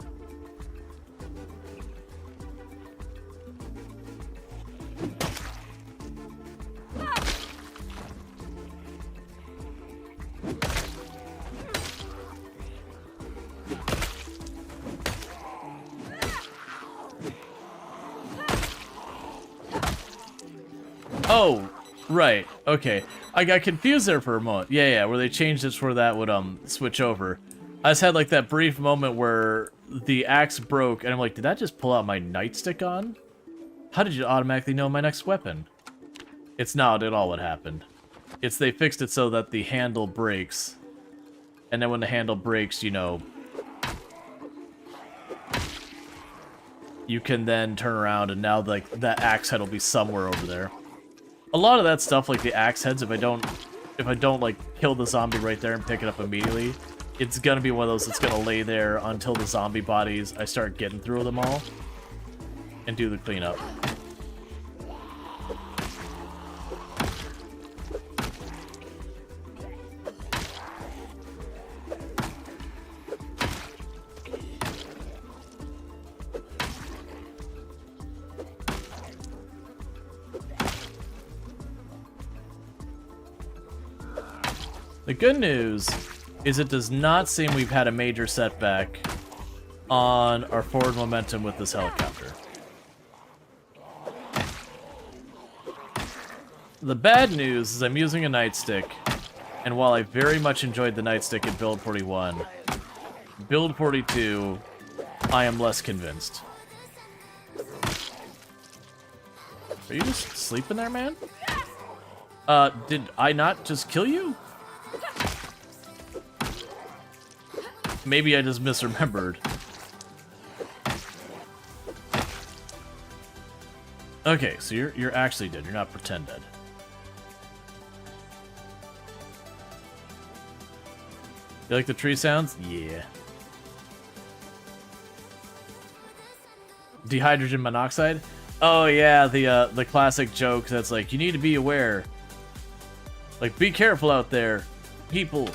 Oh, right. Okay. I got confused there for a moment. Yeah, where they changed it where that would switch over. I just had like that brief moment where the axe broke and I'm like, did that just pull out my nightstick on? How did you automatically know my next weapon? It's not at all what happened. It's they fixed it so that the handle breaks. And then when the handle breaks, you know, you can then turn around and now like that axe head will be somewhere over there. A lot of that stuff, like the axe heads, if I don't like kill the zombie right there and pick it up immediately, it's gonna be one of those that's gonna lay there until the zombie bodies, I start getting through them all and do the cleanup. The good news is it does not seem we've had a major setback on our forward momentum with this helicopter. The bad news is I'm using a nightstick, and while I very much enjoyed the nightstick in Build 41, Build 42, I am less convinced. Are you just sleeping there, man? Did I not just kill you? Maybe I just misremembered. Okay, so you're actually dead. You're not pretend dead. You like the tree sounds? Yeah. Dihydrogen monoxide? Oh yeah, the classic joke that's like, you need to be aware. Like, be careful out there. People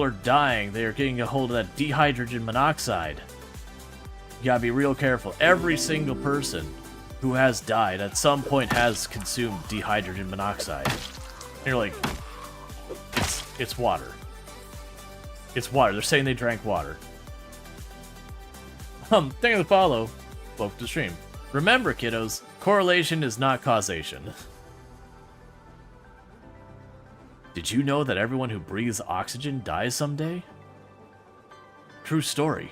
are dying. They are getting a hold of that dihydrogen monoxide. You gotta be real careful. Every single person who has died at some point has consumed dihydrogen monoxide. And you're like, it's water. It's water. They're saying they drank water. Thank you for the follow. Welcome to the stream. Remember, kiddos, correlation is not causation. Did you know that everyone who breathes oxygen dies someday? True story.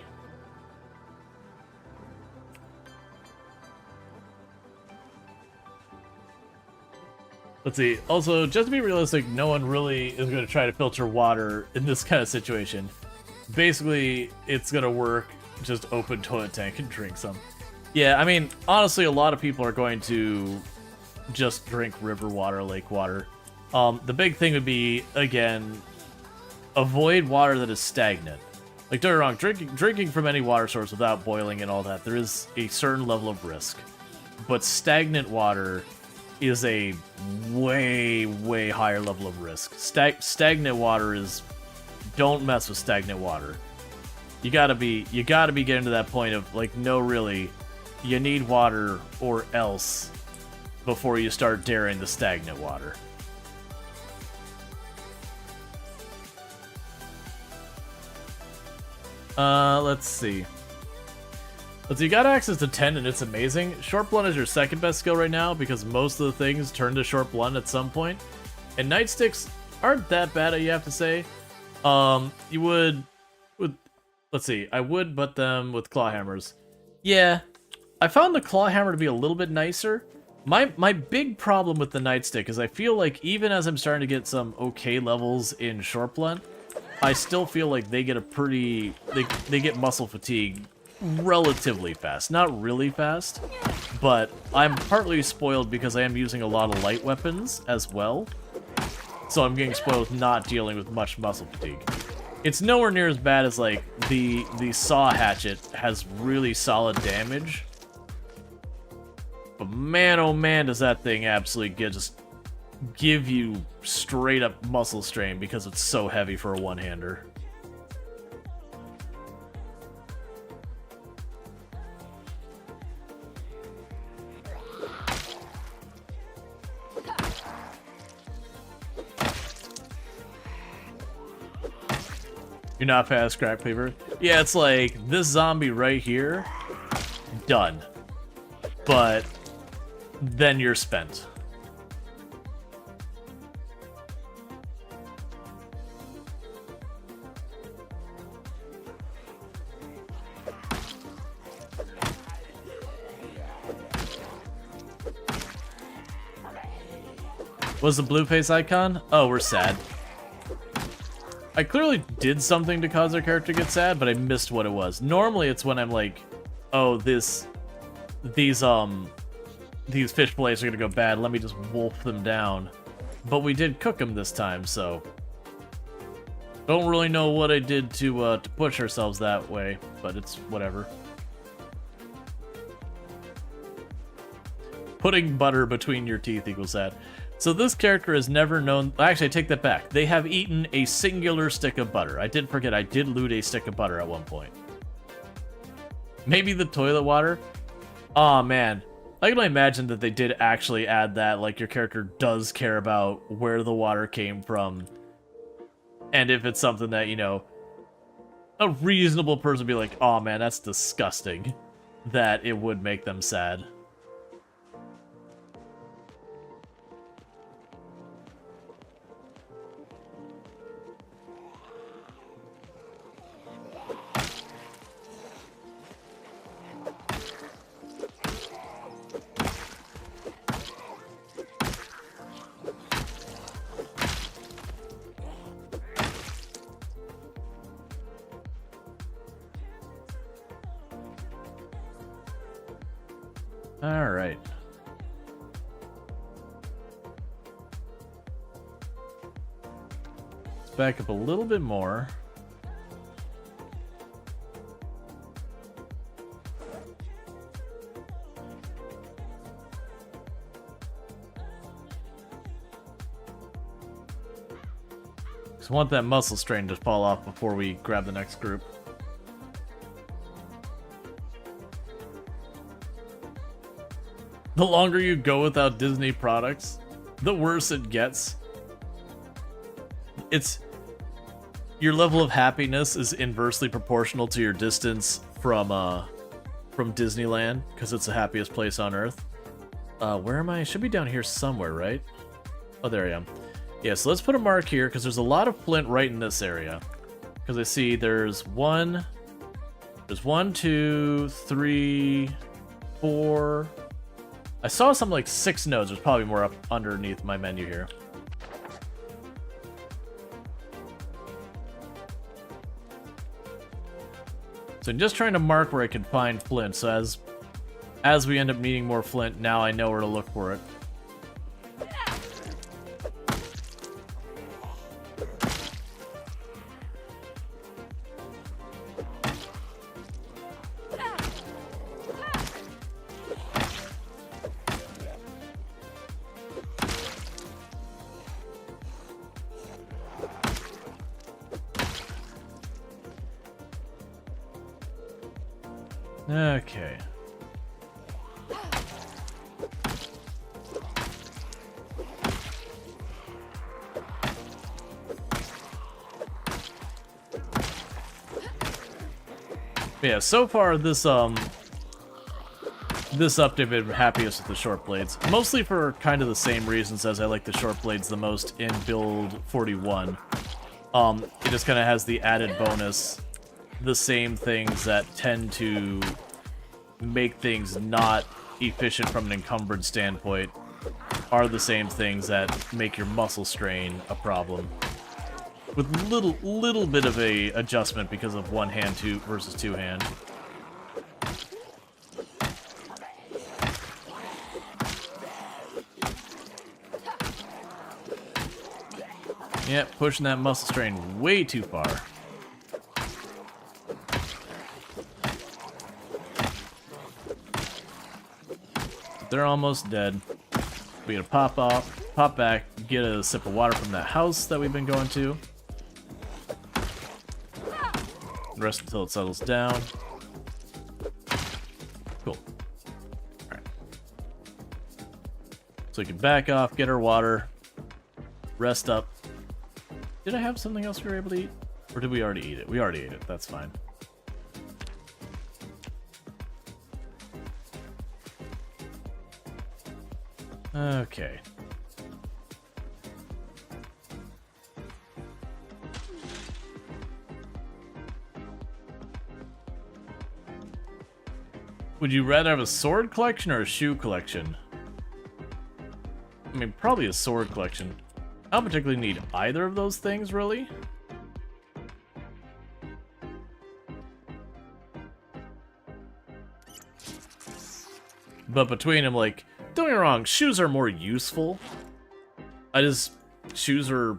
Let's see. Also, just to be realistic, no one really is going to try to filter water in this kind of situation. Basically, it's going to work. Just open toilet tank and drink some. Yeah, I mean, honestly, a lot of people are going to just drink river water, lake water. The big thing would be, again, avoid water that is stagnant. Like, don't get me wrong, drinking from any water source without boiling and all that, there is a certain level of risk. But stagnant water is a way, way higher level of risk. Stagnant water is... Don't mess with stagnant water. You gotta be getting to that point of, like, no, really, you need water or else before you start daring the stagnant water. Let's see. You got access to 10 and it's amazing. Short blunt is your second best skill right now because most of the things turn to short blunt at some point. And nightsticks aren't that bad, you have to say. You would... Let's see. I would butt them with claw hammers. Yeah. I found the claw hammer to be a little bit nicer. My big problem with the nightstick is I feel like even as I'm starting to get some okay levels in short blunt, I still feel like they get a pretty... They get muscle fatigue relatively fast. Not really fast, but I'm partly spoiled because I am using a lot of light weapons as well. So I'm getting spoiled with not dealing with much muscle fatigue. It's nowhere near as bad as, like, the saw hatchet has really solid damage. But man, oh man, does that thing absolutely just give you straight up muscle strain because it's so heavy for a one-hander. You're not past Scrap Cleaver? Yeah, it's like, this zombie right here, done. But then you're spent. Was the blue face icon? Oh, we're sad. I clearly did something to cause our character to get sad, but I missed what it was. Normally it's when I'm like, oh, these fish fillets are gonna go bad, let me just wolf them down. But we did cook them this time, so don't really know what I did to push ourselves that way, but it's whatever. Putting butter between your teeth equals sad. So this character has never known... Actually, I take that back. They have eaten a singular stick of butter. I did forget, I did loot a stick of butter at one point. Maybe the toilet water? Aw, man. I can only imagine that they did actually add that, like your character does care about where the water came from. And if it's something that, you know, a reasonable person would be like, aw, man, that's disgusting. That it would make them sad. All right. Let's back up a little bit more. Just want that muscle strain to fall off before we grab the next group. The longer you go without Disney products, the worse it gets. It's... Your level of happiness is inversely proportional to your distance from Disneyland, because it's the happiest place on Earth. Where am I? I should be down here somewhere, right? Oh, there I am. Yeah, so let's put a mark here, because there's a lot of flint right in this area. Because I see there's one, 2, 3, 4... I saw something like 6 nodes. There's probably more up underneath my menu here. So I'm just trying to mark where I can find flint. So as we end up needing more flint, now I know where to look for it. Okay. Yeah, so far this update I've been happiest with the short blades. Mostly for kind of the same reasons as I like the short blades the most in build 41. It just kind of has the added bonus. The same things that tend to make things not efficient from an encumbered standpoint are the same things that make your muscle strain a problem. With little bit of a adjustment because of one hand versus two hand. Yeah, pushing that muscle strain way too far. They're almost dead. We gotta pop back, get a sip of water from that house that we've been going to. Rest until it settles down. Cool. Alright. So we can back off, get our water, rest up. Did I have something else we were able to eat? Or did we already eat it? We already ate it. That's fine. Okay. Would you rather have a sword collection or a shoe collection? I mean, probably a sword collection. I don't particularly need either of those things, really. But between them, like, don't get me wrong, shoes are more useful. Shoes are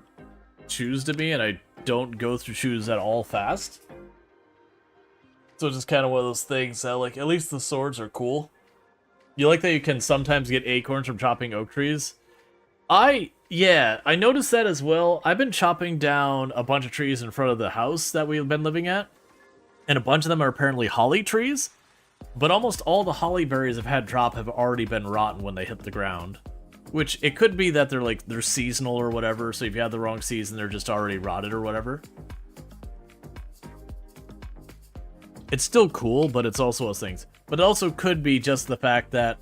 shoes to me, and I don't go through shoes at all fast. So it's just kind of one of those things that, like, at least the swords are cool. You like that you can sometimes get acorns from chopping oak trees? Yeah, I noticed that as well. I've been chopping down a bunch of trees in front of the house that we've been living at. And a bunch of them are apparently holly trees. But almost all the holly berries I've had drop have already been rotten when they hit the ground. Which, it could be that they're seasonal or whatever, so if you have the wrong season, they're just already rotted or whatever. It's still cool, but it's also those things. But it also could be just the fact that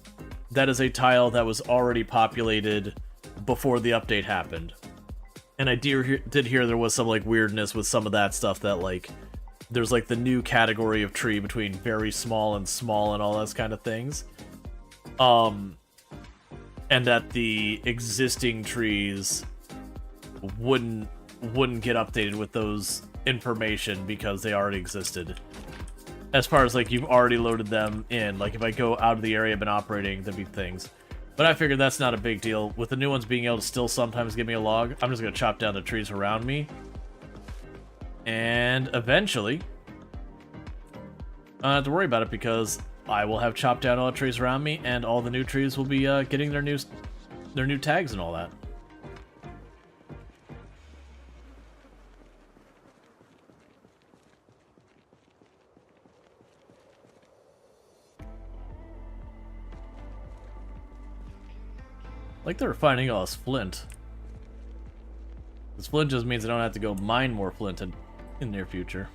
that is a tile that was already populated before the update happened. And I did hear there was some, like, weirdness with some of that stuff that, like, there's, like, the new category of tree between very small and all those kind of things. And that the existing trees wouldn't get updated with those information because they already existed. As far as, like, you've already loaded them in. Like, if I go out of the area I've been operating, there'd be things. But I figured that's not a big deal. With the new ones being able to still sometimes give me a log, I'm just going to chop down the trees around me. And eventually, I don't have to worry about it because I will have chopped down all the trees around me, and all the new trees will be getting their new tags and all that. Like they're finding all this flint. This flint just means I don't have to go mine more flint in the near future.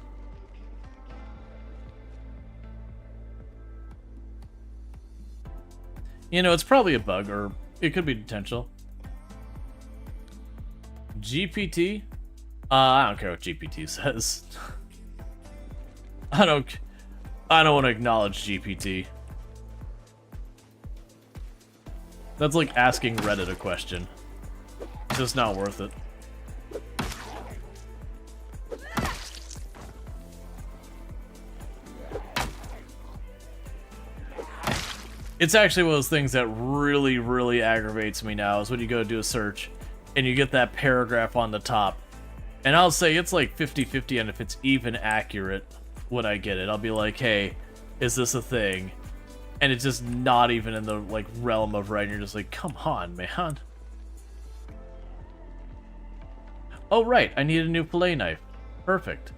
You know, it's probably a bug, or it could be potential. GPT? I don't care what GPT says. I don't want to acknowledge GPT. That's like asking Reddit a question. It's just not worth it. It's actually one of those things that really, really aggravates me now, is when you go to do a search, and you get that paragraph on the top. And I'll say it's like 50-50 on if it's even accurate when I get it. I'll be like, hey, is this a thing? And it's just not even in the, like, realm of right, and you're just like, come on, man. Oh, right, I need a new fillet knife. Perfect.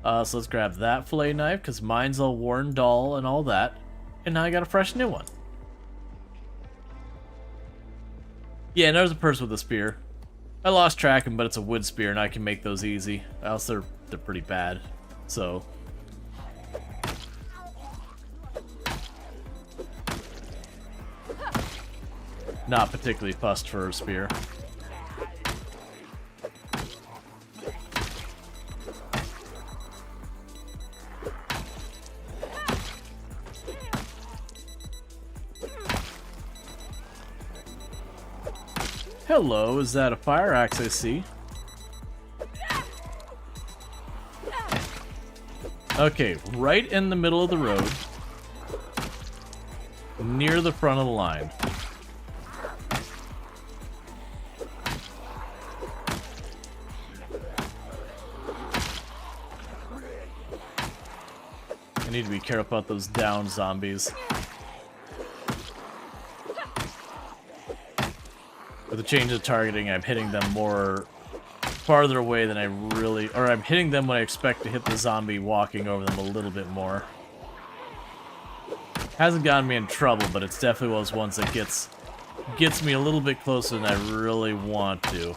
So let's grab that fillet knife, because mine's all worn, dull, and all that. And now I got a fresh new one. Yeah, and there's a person with a spear. I lost track of him, but it's a wood spear, and I can make those easy. Else they're pretty bad. So... not particularly fussed for a spear. Hello, is that a fire axe I see? Okay, right in the middle of the road. Near the front of the line. I need to be careful about those down zombies. With the change of targeting, I'm hitting them more farther away than I really... or I'm hitting them when I expect to hit the zombie walking over them a little bit more. Hasn't gotten me in trouble, but it's definitely one of those ones that gets me a little bit closer than I really want to.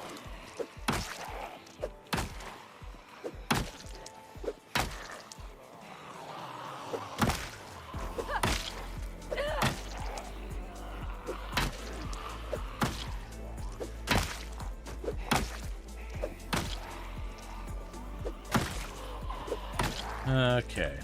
Okay.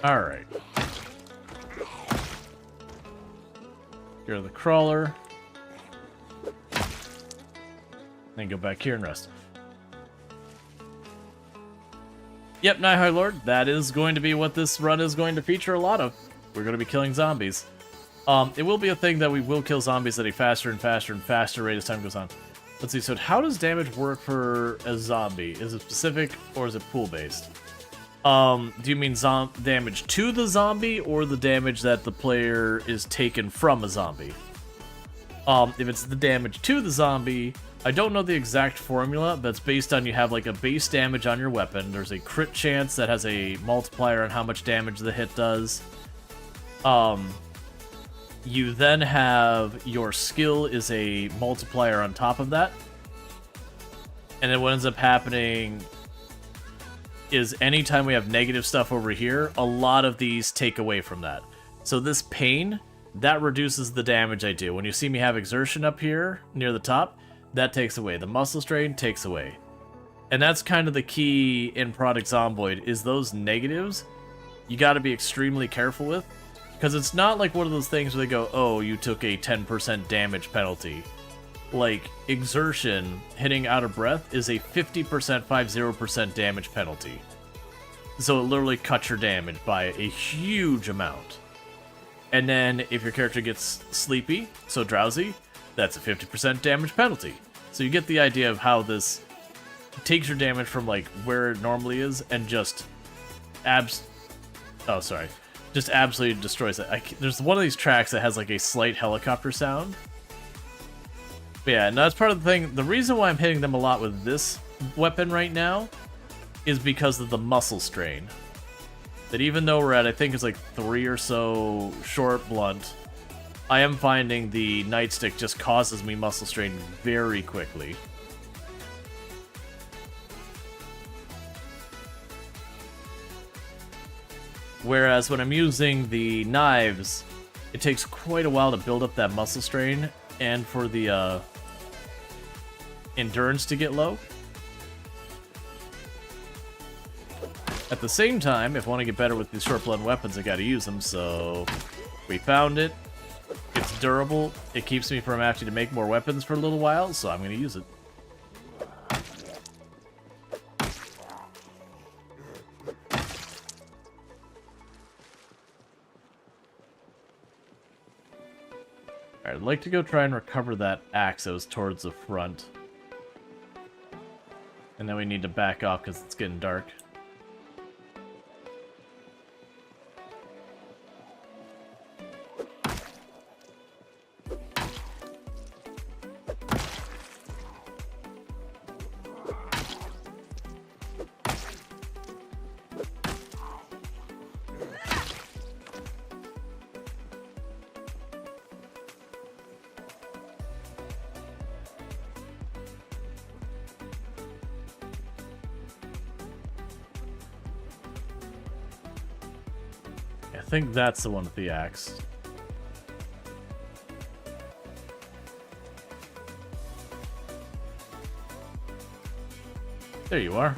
Alright. Go to the crawler. Then go back here and rest. Yep, Night High Lord, that is going to be what this run is going to feature a lot of. We're going to be killing zombies. It will be a thing that we will kill zombies at a faster and faster and faster rate as time goes on. Let's see, so how does damage work for a zombie? Is it specific or is it pool-based? Do you mean damage to the zombie or the damage that the player is taken from a zombie? If it's the damage to the zombie, I don't know the exact formula, but it's based on you have like a base damage on your weapon. There's a crit chance that has a multiplier on how much damage the hit does. You then have your skill is a multiplier on top of that. And then what ends up happening is anytime we have negative stuff over here, a lot of these take away from that. So this pain, that reduces the damage I do. When you see me have exertion up here near the top, that takes away. The muscle strain takes away. And that's kind of the key in Product Zomboid, is those negatives you got to be extremely careful with. Because it's not like one of those things where they go, oh, you took a 10% damage penalty. Like, exertion, hitting out of breath, is a 50%, 50% damage penalty. So it literally cuts your damage by a huge amount. And then, if your character gets sleepy, so drowsy, that's a 50% damage penalty. So you get the idea of how this takes your damage from, like, where it normally is, and just just absolutely destroys it. There's one of these tracks that has, like, a slight helicopter sound. But yeah, no, that's part of the thing. The reason why I'm hitting them a lot with this weapon right now is because of the muscle strain. That even though we're at, I think it's like 3 or so short blunt, I am finding the nightstick just causes me muscle strain very quickly. Whereas when I'm using the knives, it takes quite a while to build up that muscle strain and for the endurance to get low. At the same time, if I want to get better with these short blunt weapons, I gotta use them, so we found it. It's durable. It keeps me from having to make more weapons for a little while, so I'm gonna use it. Alright, I'd like to go try and recover that axe that was towards the front. And then we need to back off because it's getting dark. I think that's the one with the axe. There you are.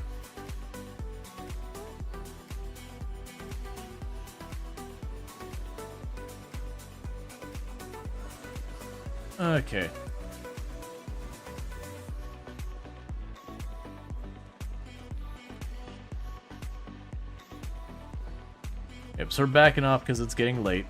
Okay. Yep, so we're backing off because it's getting late.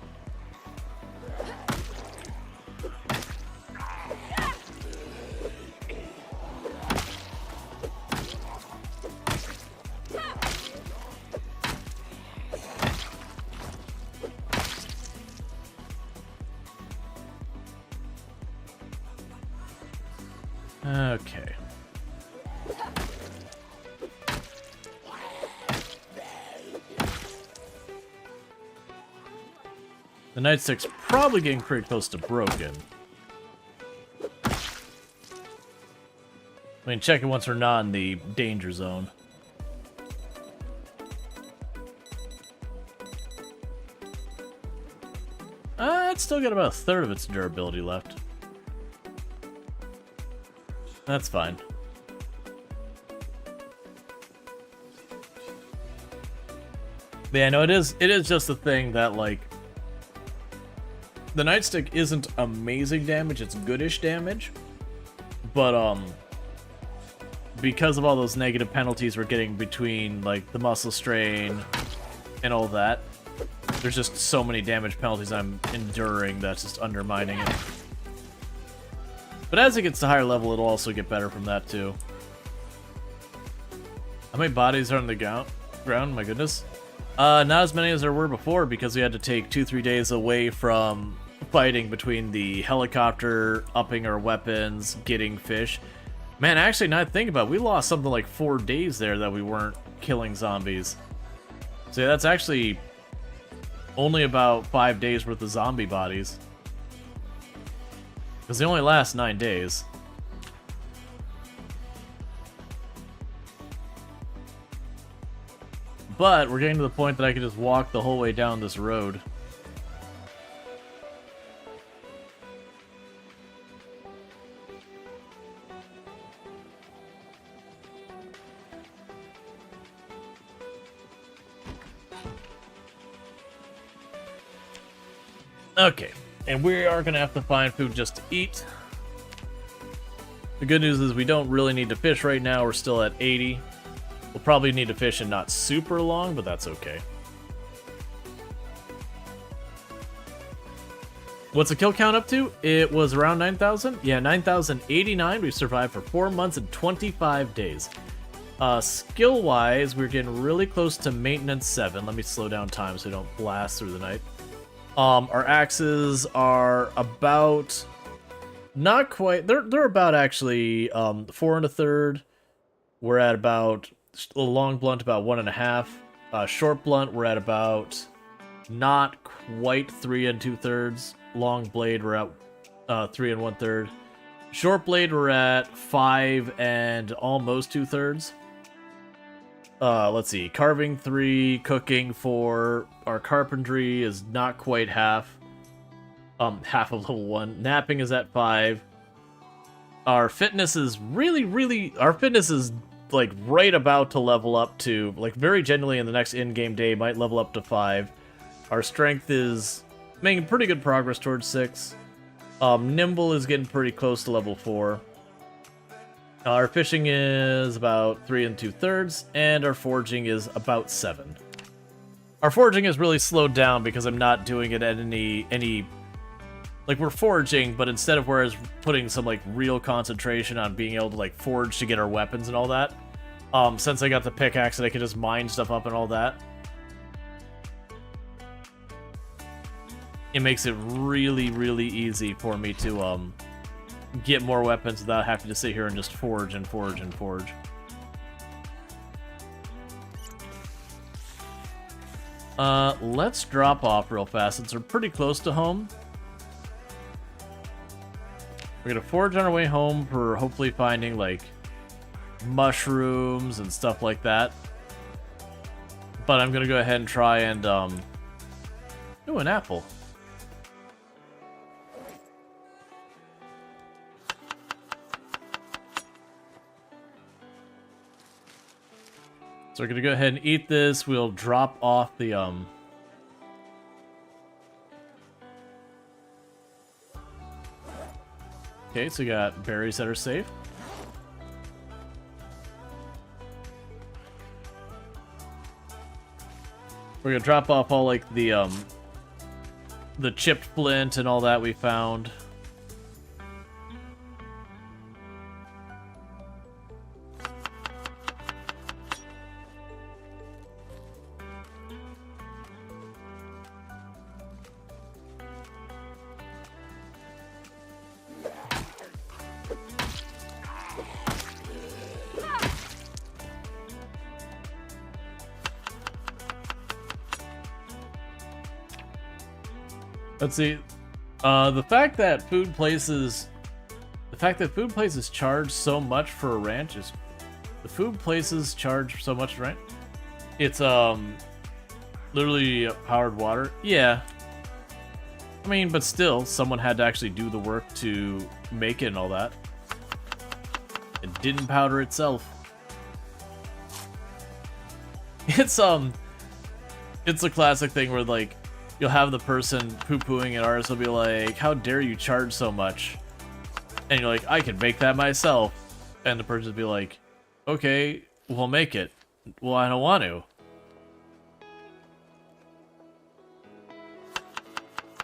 Okay. The nightstick's probably getting pretty close to broken. I mean, check it once we're not in the danger zone. It's still got about a third of its durability left. That's fine. But yeah, no, it is just a thing that, like, the nightstick isn't amazing damage, it's goodish damage. But, because of all those negative penalties we're getting between, like, the muscle strain and all that, there's just so many damage penalties I'm enduring that's just undermining it. But as it gets to higher level, it'll also get better from that, too. How many bodies are on the ground? My goodness. Not as many as there were before, because we had to take 2-3 days away from fighting between the helicopter, upping our weapons, getting fish. Man, actually, now that I think about it, we lost something like 4 days there that we weren't killing zombies. So yeah, that's actually only about 5 days worth of zombie bodies. Because they only last 9 days. But we're getting to the point that I can just walk the whole way down this road. Okay, and we are going to have to find food just to eat. The good news is we don't really need to fish right now. We're still at 80. We'll probably need to fish in not super long, but that's okay. What's the kill count up to? It was around 9,000? Yeah, 9,089. We've survived for 4 months and 25 days. Skill-wise, we're getting really close to maintenance 7. Let me slow down time so we don't blast through the night. Our axes are about... not quite... They're about, actually, 4 1/3. We're at about... a long blunt, about 1.5. Short blunt, we're at about... not quite 3 2/3. Long blade, we're at 3 1/3. Short blade, we're at 5 and almost 2/3. Let's see, carving 3, cooking 4. Our carpentry is not quite half. Half of level 1. Napping is at 5. Our fitness is our fitness is like right about to level up to, like, very genuinely in the next in-game day might level up to 5. Our strength is making pretty good progress towards 6. Nimble is getting pretty close to level 4. Our fishing is about 3 2/3, and our foraging is about 7. Our foraging is really slowed down because I'm not doing it at any like, we're foraging, but instead of whereas putting some, like, real concentration on being able to, like, forage to get our weapons and all that, since I got the pickaxe and I can just mine stuff up and all that, it makes it really easy for me to get more weapons without having to sit here and just forage and forage and forage. Let's drop off real fast since we're pretty close to home. We're gonna forage on our way home for hopefully finding, like, mushrooms and stuff like that. But I'm gonna go ahead and try and, ooh, an apple. So we're gonna go ahead and eat this. We'll drop off the, okay, so we got berries that are safe. We're gonna drop off all, like, the chipped flint and all that we found. Let's see. The fact that food places charge so much for a ranch is... The food places charge so much for rent? It's, literally powered water. Yeah. I mean, but still, someone had to actually do the work to make it and all that. It didn't powder itself. It's a classic thing where, like, you'll have the person poo-pooing at ours will be like, how dare you charge so much? And you're like, I can make that myself. And the person will be like, okay, we'll make it. Well, I don't want to.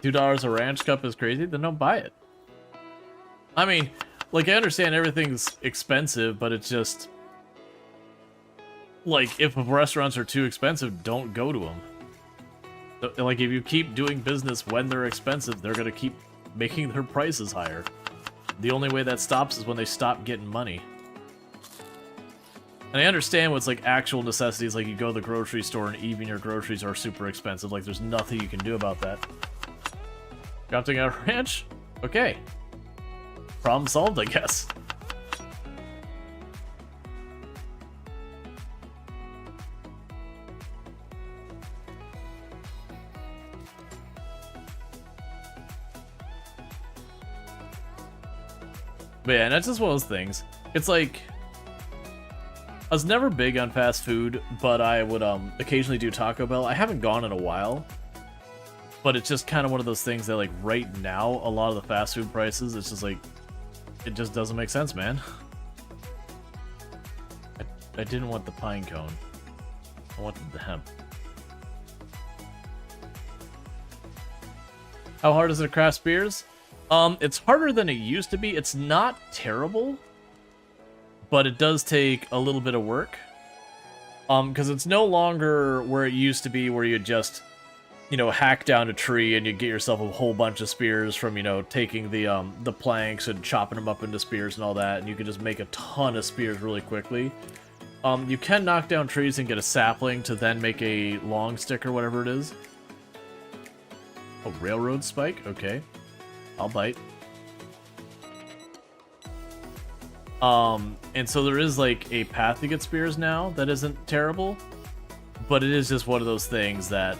$2 a ranch cup is crazy, then don't buy it. I mean, like, I understand everything's expensive, but it's just... Like, if restaurants are too expensive, don't go to them. Like, if you keep doing business when they're expensive, they're gonna keep making their prices higher. The only way that stops is when they stop getting money. And I understand what's, like, actual necessities, like you go to the grocery store and even your groceries are super expensive. Like, there's nothing you can do about that. Adopting a ranch? Okay. Problem solved, I guess. But yeah, and that's just one of those things. It's like... I was never big on fast food, but I would occasionally do Taco Bell. I haven't gone in a while. But it's just kind of one of those things that, like, right now, a lot of the fast food prices, it's just like... It just doesn't make sense, man. I didn't want the pine cone. I wanted the hemp. How hard is it to craft spears? It's harder than it used to be. It's not terrible, but it does take a little bit of work. Because it's no longer where it used to be, where you just, you know, hack down a tree and you get yourself a whole bunch of spears from, you know, taking the planks and chopping them up into spears and all that, and you can just make a ton of spears really quickly. You can knock down trees and get a sapling to then make a long stick or whatever it is. Oh, railroad spike? Okay. I'll bite. And so there is, like, a path to get spears now that isn't terrible, but it is just one of those things that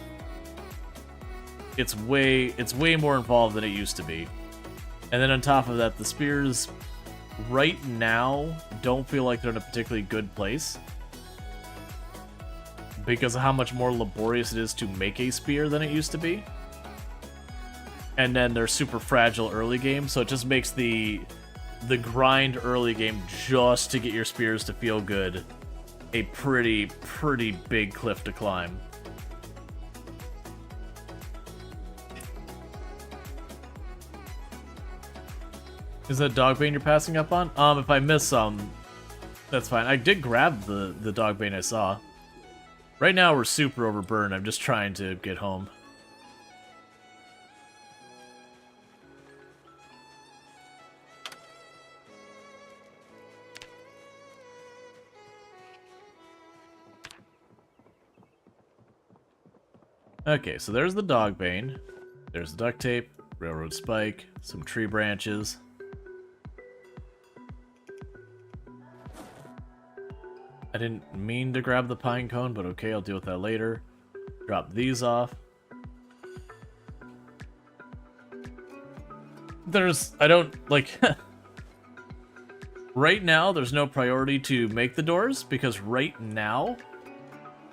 it's way more involved than it used to be. And then on top of that, the spears right now don't feel like they're in a particularly good place because of how much more laborious it is to make a spear than it used to be. And then they're super fragile early game, so it just makes the grind early game just to get your spears to feel good a pretty big cliff to climb. Is that dog bane you're passing up on? If I miss some, that's fine. I did grab the dog bane I saw. Right now we're super overburned. I'm just trying to get home. Okay, so there's the dog bane. There's the duct tape, railroad spike, some tree branches. I didn't mean to grab the pine cone, but okay, I'll deal with that later. Drop these off. I don't, like... Right now, there's no priority to make the doors, because right now,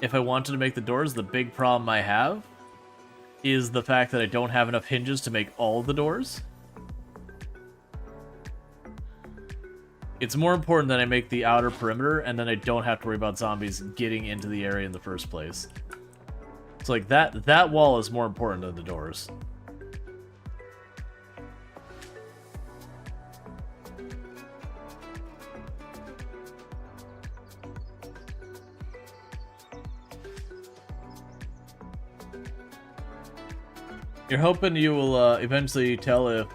if I wanted to make the doors, the big problem I have is the fact that I don't have enough hinges to make all the doors. It's more important that I make the outer perimeter, and then I don't have to worry about zombies getting into the area in the first place. So, like, that wall is more important than the doors. You're hoping you will eventually tell if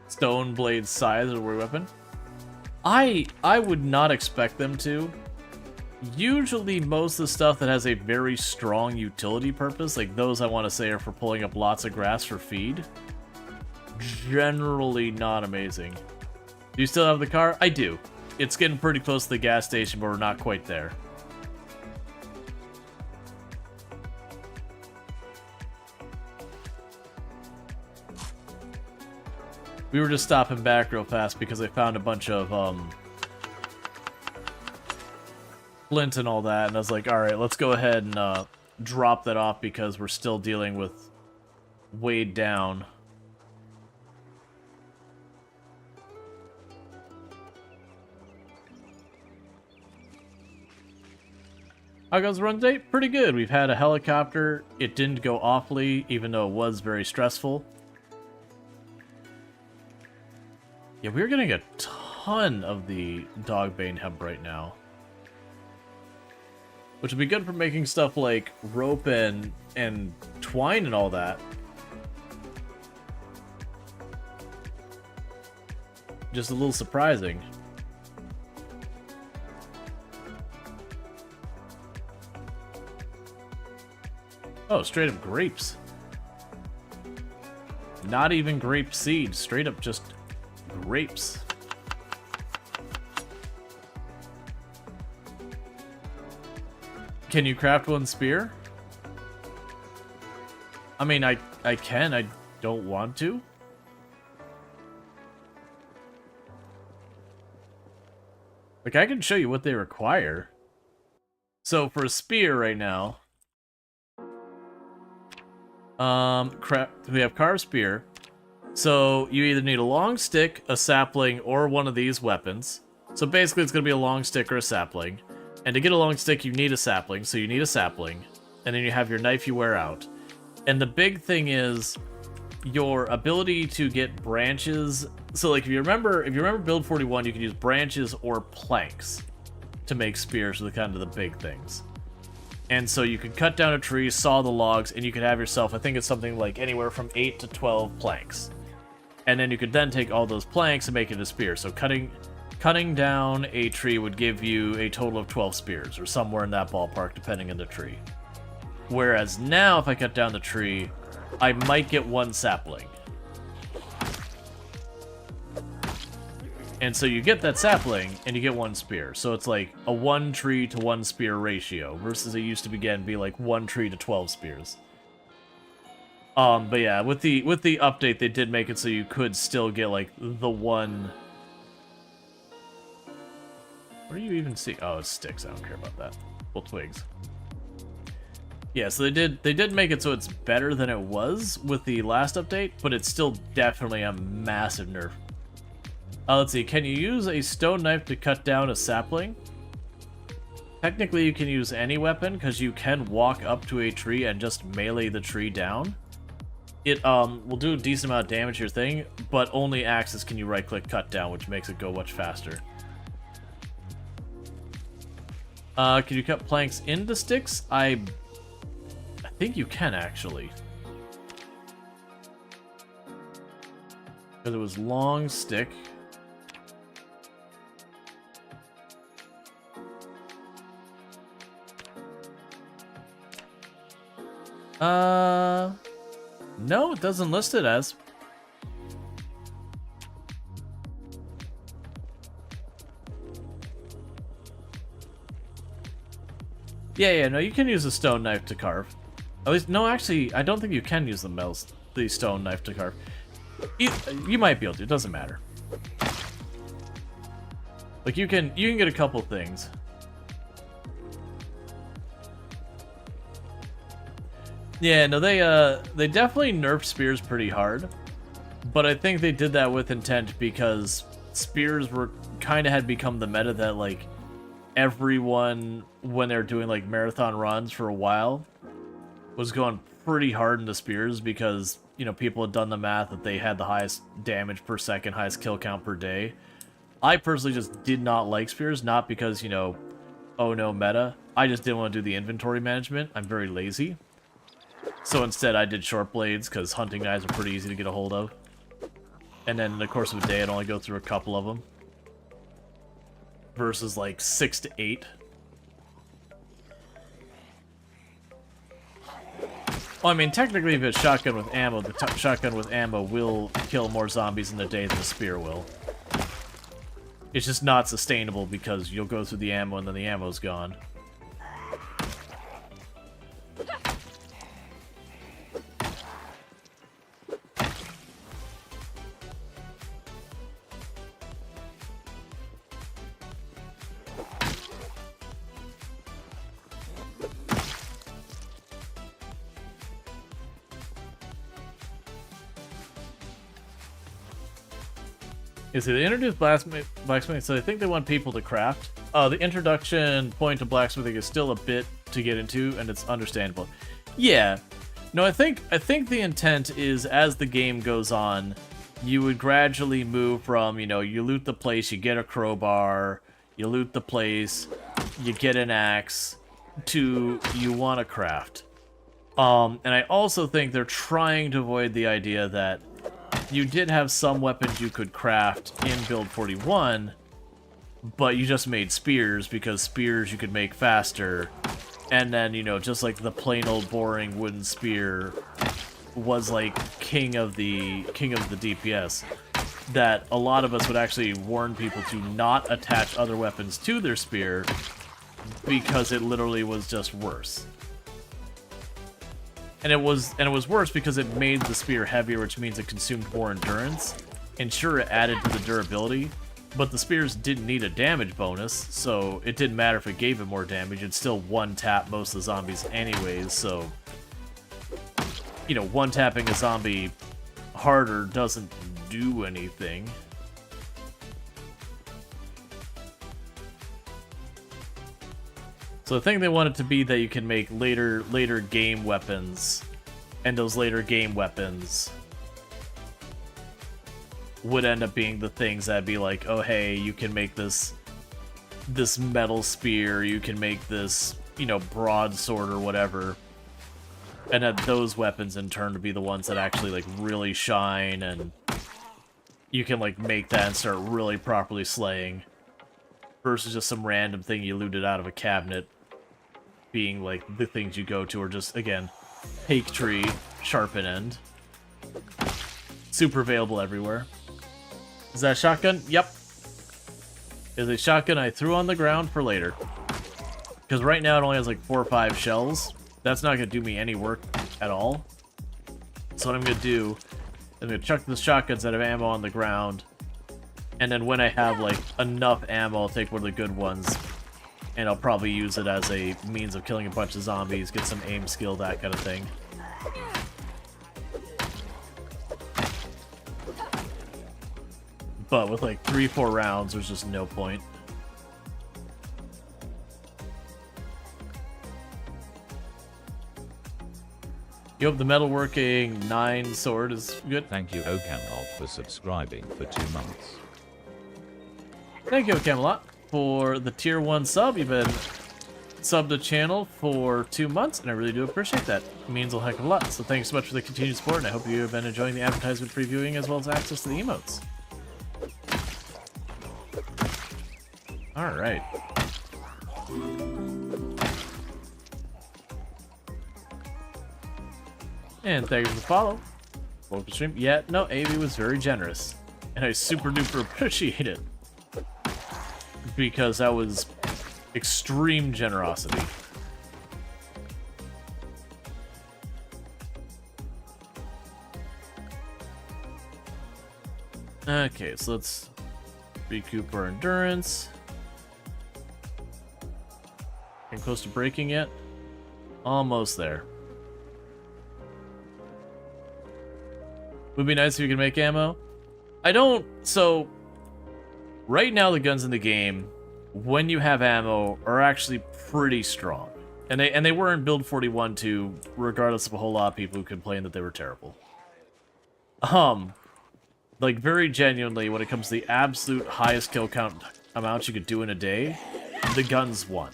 Stone Blade's size is a weapon? I would not expect them to. Usually most of the stuff that has a very strong utility purpose, like those I want to say are for pulling up lots of grass for feed, generally not amazing. Do you still have the car? I do. It's getting pretty close to the gas station, but we're not quite there. We were just stopping back real fast because I found a bunch of flint and all that, and I was like, alright, let's go ahead and drop that off because we're still dealing with weighed down. How goes the run date? Pretty good. We've had a helicopter. It didn't go awfully, even though it was very stressful. Yeah, we're getting a ton of the dogbane hemp right now. Which would be good for making stuff like rope and twine and all that. Just a little surprising. Oh, straight up grapes. Not even grape seeds, straight up just grapes. Can you craft one spear? I mean, I can, I don't want to. Like, I can show you what they require. So, for a spear right now, we have carved spear. So, you either need a long stick, a sapling, or one of these weapons. So, basically, it's going to be a long stick or a sapling. And to get a long stick, you need a sapling, so you need a sapling. And then you have your knife you wear out. And the big thing is your ability to get branches. So, like, if you remember build 41, you can use branches or planks to make spears, are kind of the big things. And so you could cut down a tree, saw the logs, and you could have yourself, I think it's something like anywhere from 8 to 12 planks. And then you could then take all those planks and make it a spear. So cutting down a tree would give you a total of 12 spears, or somewhere in that ballpark, depending on the tree. Whereas now, if I cut down the tree, I might get one sapling. And so you get that sapling, and you get one spear. So it's like a 1 tree to 1 spear ratio, versus it used to be like 1 tree to 12 spears. But yeah, with the update, they did make it so you could still get like the one. Where do you even see? Oh, it's sticks. I don't care about that. Well, twigs. Yeah, so they did make it so it's better than it was with the last update, but it's still definitely a massive nerf. Let's see, can you use a stone knife to cut down a sapling? Technically, you can use any weapon, because you can walk up to a tree and just melee the tree down. It will do a decent amount of damage to your thing, but only axes can you right-click cut down, which makes it go much faster. Can you cut planks into sticks? I think you can, actually. Because it was long stick. No, it doesn't list it as. Yeah, no, you can use a stone knife to carve. At least, no, actually, I don't think you can use the stone knife to carve. You might be able to, it doesn't matter. Like, you can get a couple things. Yeah, no, they definitely nerfed spears pretty hard, but I think they did that with intent because spears kind of had become the meta that, like, everyone, when they're doing, like, marathon runs for a while, was going pretty hard into spears because, you know, people had done the math that they had the highest damage per second, highest kill count per day. I personally just did not like spears, not because, you know, oh no meta. I just didn't want to do the inventory management. I'm very lazy. So instead I did short blades because hunting knives are pretty easy to get a hold of. And then in the course of a day I'd only go through a couple of them. Versus like 6 to 8. Well, I mean, technically, if it's shotgun with ammo, the shotgun with ammo will kill more zombies in a day than the spear will. It's just not sustainable because you'll go through the ammo and then the ammo's gone. You see, they introduced blacksmithing, so I think they want people to craft. The introduction point to blacksmithing is still a bit to get into, and it's understandable. Yeah. No, I think the intent is, as the game goes on, you would gradually move from, you know, you loot the place, you get a crowbar, you loot the place, you get an axe, to you want to craft. And I also think they're trying to avoid the idea that you did have some weapons you could craft in Build 41, but you just made spears because spears you could make faster. And then, you know, just like the plain old boring wooden spear was like king of the DPS, that a lot of us would actually warn people to not attach other weapons to their spear because it literally was just worse. And it was worse because it made the spear heavier, which means it consumed more endurance. And sure, it added to the durability, but the spears didn't need a damage bonus, so it didn't matter if it gave it more damage. It'd still one-tap most of the zombies anyways, so... You know, one-tapping a zombie harder doesn't do anything. So I think they want it to be that you can make later game weapons, and those later game weapons would end up being the things that'd be like, oh hey, you can make this metal spear, you can make this, you know, broadsword or whatever, and that those weapons in turn to be the ones that actually like really shine, and you can like make that and start really properly slaying, versus just some random thing you looted out of a cabinet being like the things you go to, or just, again, Hake Tree, Sharpen End. Super available everywhere. Is that a shotgun? Yep. Is a shotgun I threw on the ground for later. Because right now it only has like 4 or 5 shells. That's not going to do me any work at all. So what I'm going to do, I'm going to chuck the shotguns that have ammo on the ground. And then when I have like enough ammo, I'll take one of the good ones. And I'll probably use it as a means of killing a bunch of zombies, get some aim skill, that kind of thing. But with like 3-4 rounds, there's just no point. You hope the metalworking 9 sword is good? Thank you, Ocamelot, for subscribing for 2 months. Thank you, Camelot, for the tier 1 sub. You've been subbed the channel for 2 months, and I really do appreciate that. It means a heck of a lot. So thanks so much for the continued support, and I hope you have been enjoying the advertisement previewing as well as access to the emotes. Alright. And thank you for the follow. Welcome to stream. Yeah, no, Avi was very generous. And I super duper appreciate it. Because that was extreme generosity. Okay, so let's recoup our endurance. Getting close to breaking yet? Almost there. Would be nice if you could make ammo. I don't, so right now the guns in the game, when you have ammo, are actually pretty strong. And they were in Build 41 too, regardless of a whole lot of people who complained that they were terrible. Like very genuinely, when it comes to the absolute highest kill count amounts you could do in a day, the guns won.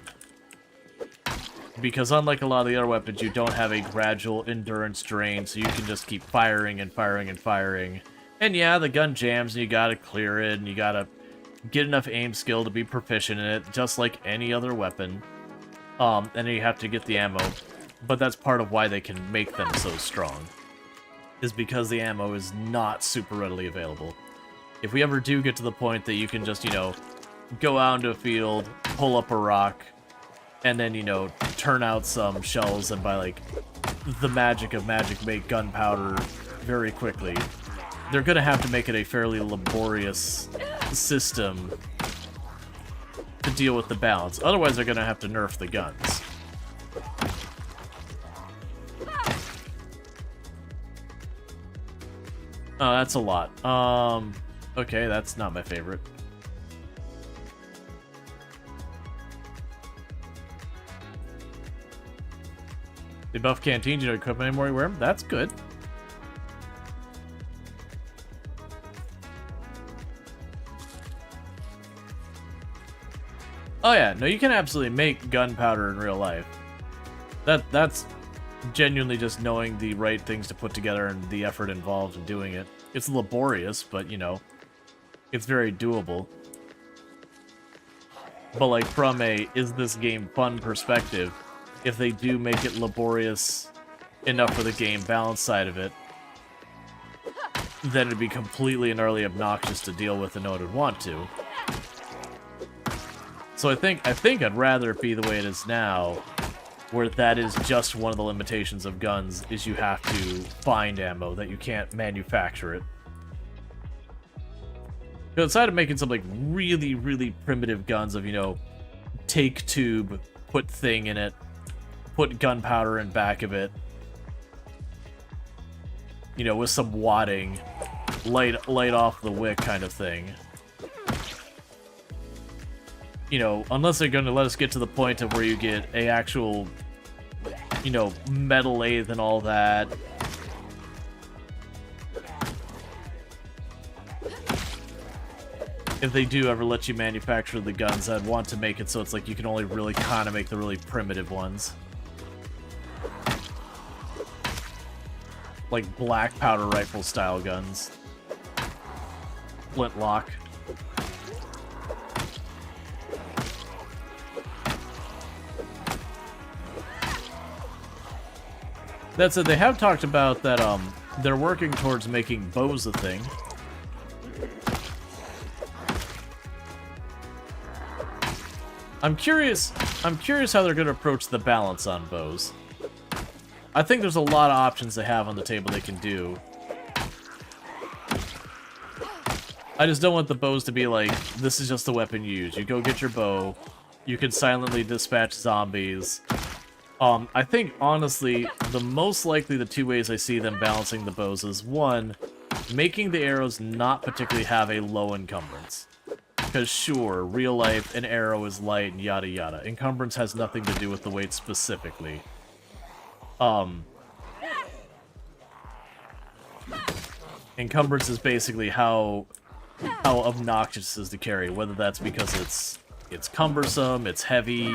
Because unlike a lot of the other weapons, you don't have a gradual endurance drain, so you can just keep firing and firing and firing. And yeah, the gun jams, and you gotta clear it, and you gotta get enough aim skill to be proficient in it, just like any other weapon. And then you have to get the ammo. but that's part of why they can make them so strong, is because the ammo is not super readily available. If we ever do get to the point that you can just, you know, go out into a field, pull up a rock, and then, you know, turn out some shells and by, like, the magic of magic make gunpowder very quickly, they're gonna have to make it a fairly laborious system to deal with the balance. Otherwise, they're gonna have to nerf the guns. Oh, that's a lot. Okay, that's not my favorite. They buff canteens, you don't equip them anymore, you wear them? That's good. Oh yeah, no, you can absolutely make gunpowder in real life. That's genuinely just knowing the right things to put together and the effort involved in doing it. It's laborious, but, you know, it's very doable. But, like, from a is this game fun perspective, if they do make it laborious enough for the game balance side of it, then it'd be completely and utterly obnoxious to deal with and no one would want to. So I think I'd rather it be the way it is now, where that is just one of the limitations of guns, is you have to find ammo, that you can't manufacture it. Because inside of making some, like, really, really primitive guns of, you know, take tube, put thing in it, put gunpowder in back of it, you know, with some wadding, light off the wick kind of thing. You know, unless they're going to let us get to the point of where you get a actual, you know, metal lathe and all that. If they do ever let you manufacture the guns, I'd want to make it so it's like you can only really kind of make the really primitive ones. Like black powder rifle style guns. Flintlock. That said, they have talked about that they're working towards making bows a thing. I'm curious how they're going to approach the balance on bows. I think there's a lot of options they have on the table they can do. I just don't want the bows to be like, this is just the weapon you use. You go get your bow, you can silently dispatch zombies. I think, honestly, the most likely the two ways I see them balancing the bows is, one, making the arrows not particularly have a low encumbrance. Because sure, real life, an arrow is light and yada yada. Encumbrance has nothing to do with the weight specifically. Encumbrance is basically how obnoxious it is to carry, whether that's because it's cumbersome, it's heavy,